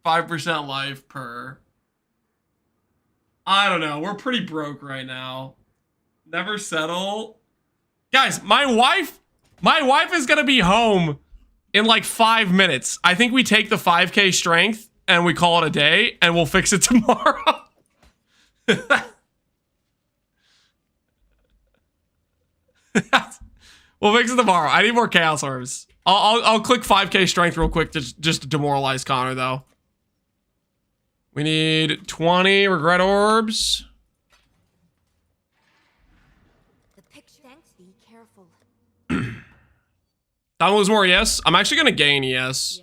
5% life per. I don't know. We're pretty broke right now. Never settle. Guys, my wife is gonna be home in like 5 minutes. I think we take the 5k strength and we call it a day and we'll fix it tomorrow. We'll fix it tomorrow. I need more Chaos Orbs. I'll click 5k strength real quick to just to demoralize Connor though. We need 20 regret orbs. The picture. Thanks. Be careful. Don't lose more, yes. I'm actually gonna gain, yes.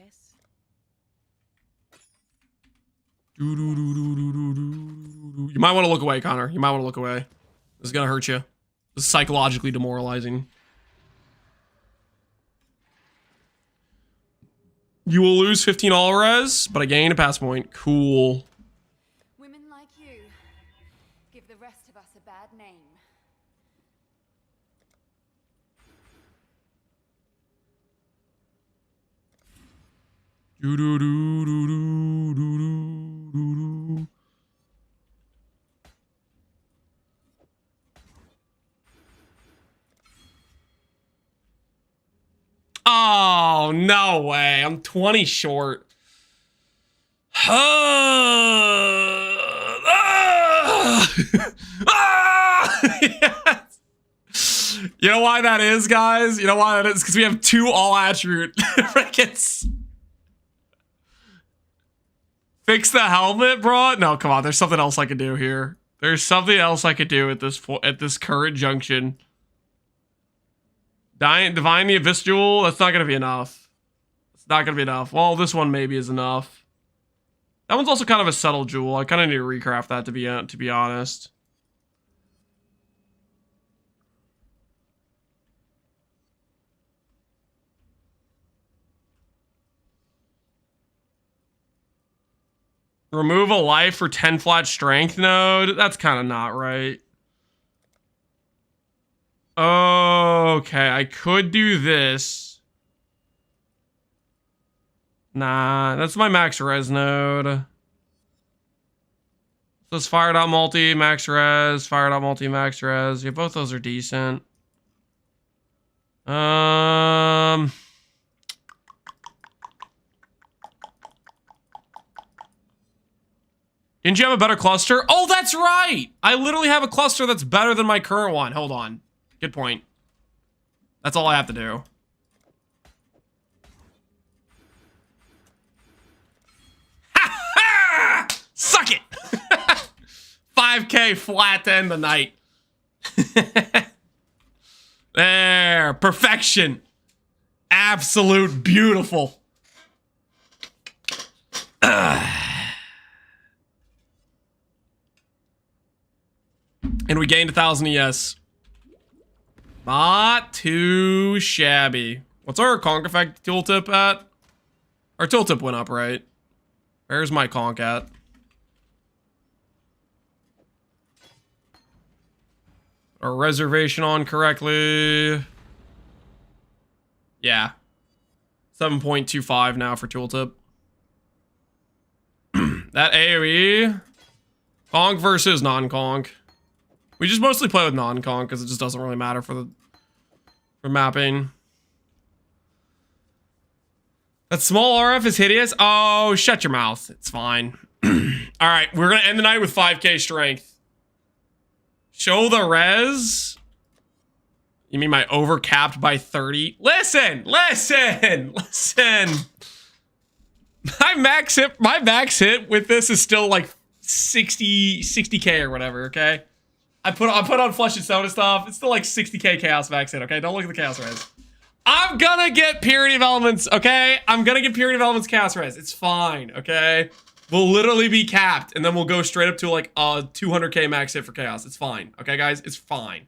You might want to look away, Connor. You might want to look away. This is gonna hurt you. This is psychologically demoralizing. You will lose 15 all res, but I gain a pass point. Cool. Women like you give the rest of us a bad name. Oh, no way. I'm 20 short. Yes. You know why that is, guys? You know why that is? Because we have 2 all attribute frickets. Fix the helmet, bro? No, come on. There's something else I can do here. There's something else I could do at this current junction. Divine the Abyss Jewel, that's not gonna be enough. It's not gonna be enough. Well, this one maybe is enough. That one's also kind of a subtle jewel. I kind of need to recraft that to be honest. Remove a life for 10 flat strength node? That's kind of not right. Okay, I could do this. Nah, that's my max res node. So it's fired out multi, max res, fired out multi, max res. Yeah, both those are decent. Didn't you have a better cluster? Oh, that's right! I literally have a cluster that's better than my current one. Hold on. Good point. That's all I have to do. Ha ha! Suck it! 5K flat to end the night. There. Perfection. Absolute beautiful. And we gained 1,000 ES. Not too shabby. What's our conk effect tooltip at? Our tooltip went up, right? Where's my conk at? Our reservation on correctly. Yeah. 7.25 now for tooltip. That AoE. Conk versus non-conk. We just mostly play with non-conk because it just doesn't really matter for mapping. That small RF is hideous. Oh, shut your mouth. It's fine. All right, we're gonna end the night with 5K strength. Show the res. You mean my overcapped by 30? Listen. My max hit with this is still like 60K or whatever. Okay. I put on Flush and Soda stuff. It's still like 60K Chaos max hit, okay? Don't look at the Chaos res. I'm gonna get Purity of Elements, okay? I'm gonna get Purity of Elements Chaos res. It's fine, okay? We'll literally be capped, and then we'll go straight up to like a 200K max hit for Chaos. It's fine, okay, guys? It's fine.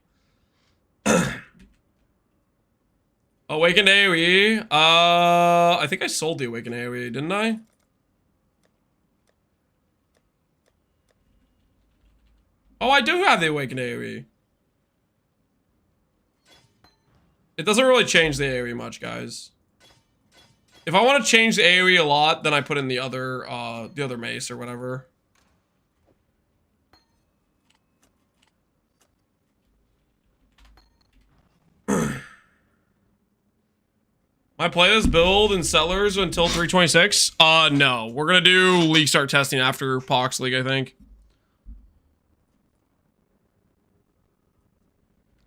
Awakened AoE. I think I sold the Awakened AoE, didn't I? Oh, I do have the Awakened AoE. It doesn't really change the AoE much, guys. If I want to change the AoE a lot, then I put in the other mace or whatever. I play this build in Sellers until 326? No. We're gonna do League start testing after Pohx League, I think.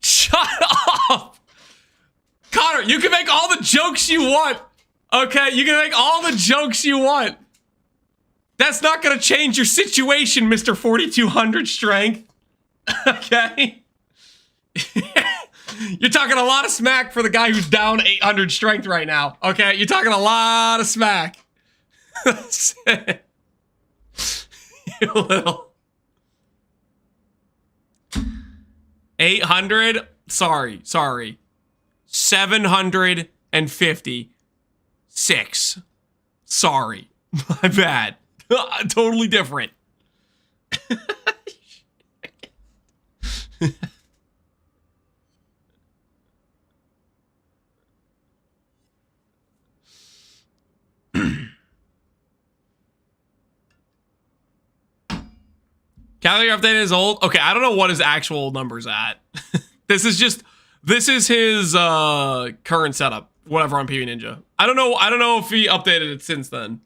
Shut up! Connor, you can make all the jokes you want. Okay, you can make all the jokes you want. That's not gonna change your situation, Mr. 4200 strength. Okay? You're talking a lot of smack for the guy who's down 800 strength right now. Okay, you're talking a lot of smack. You little... 800? Sorry. 756. Sorry. My bad. Totally different. Calendar update is old. Okay, I don't know what his actual number's at. This is his current setup. Whatever on PV Ninja. I don't know if he updated it since then.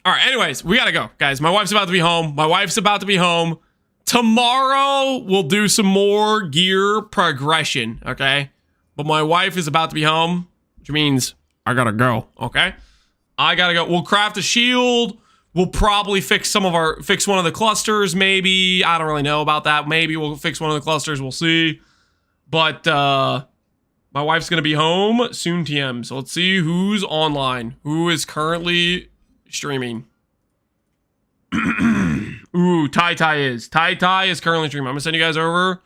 All right, anyways, we gotta go, guys. My wife's about to be home. Tomorrow we'll do some more gear progression, okay? But my wife is about to be home, which means I gotta go. Okay, I gotta go. We'll craft a shield. We'll probably fix one of the clusters. Maybe I don't really know about that. Maybe we'll fix one of the clusters. We'll see. But my wife's gonna be home soon, TM. So let's see who's online. Who is currently streaming? Ooh, Tai is. Tai is currently streaming. I'm gonna send you guys over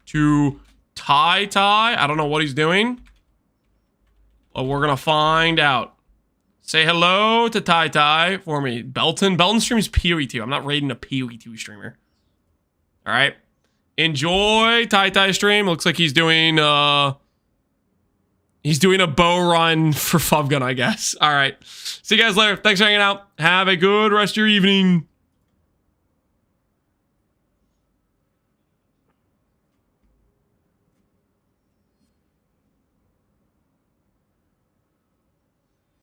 to Tai. I don't know what he's doing, but we're gonna find out. Say hello to Tai for me. Belton streams PoE2. I'm not raiding a PoE2 streamer. All right. Enjoy Tai stream. Looks like he's doing a bow run for Fub Gun, I guess. All right. See you guys later. Thanks for hanging out. Have a good rest of your evening.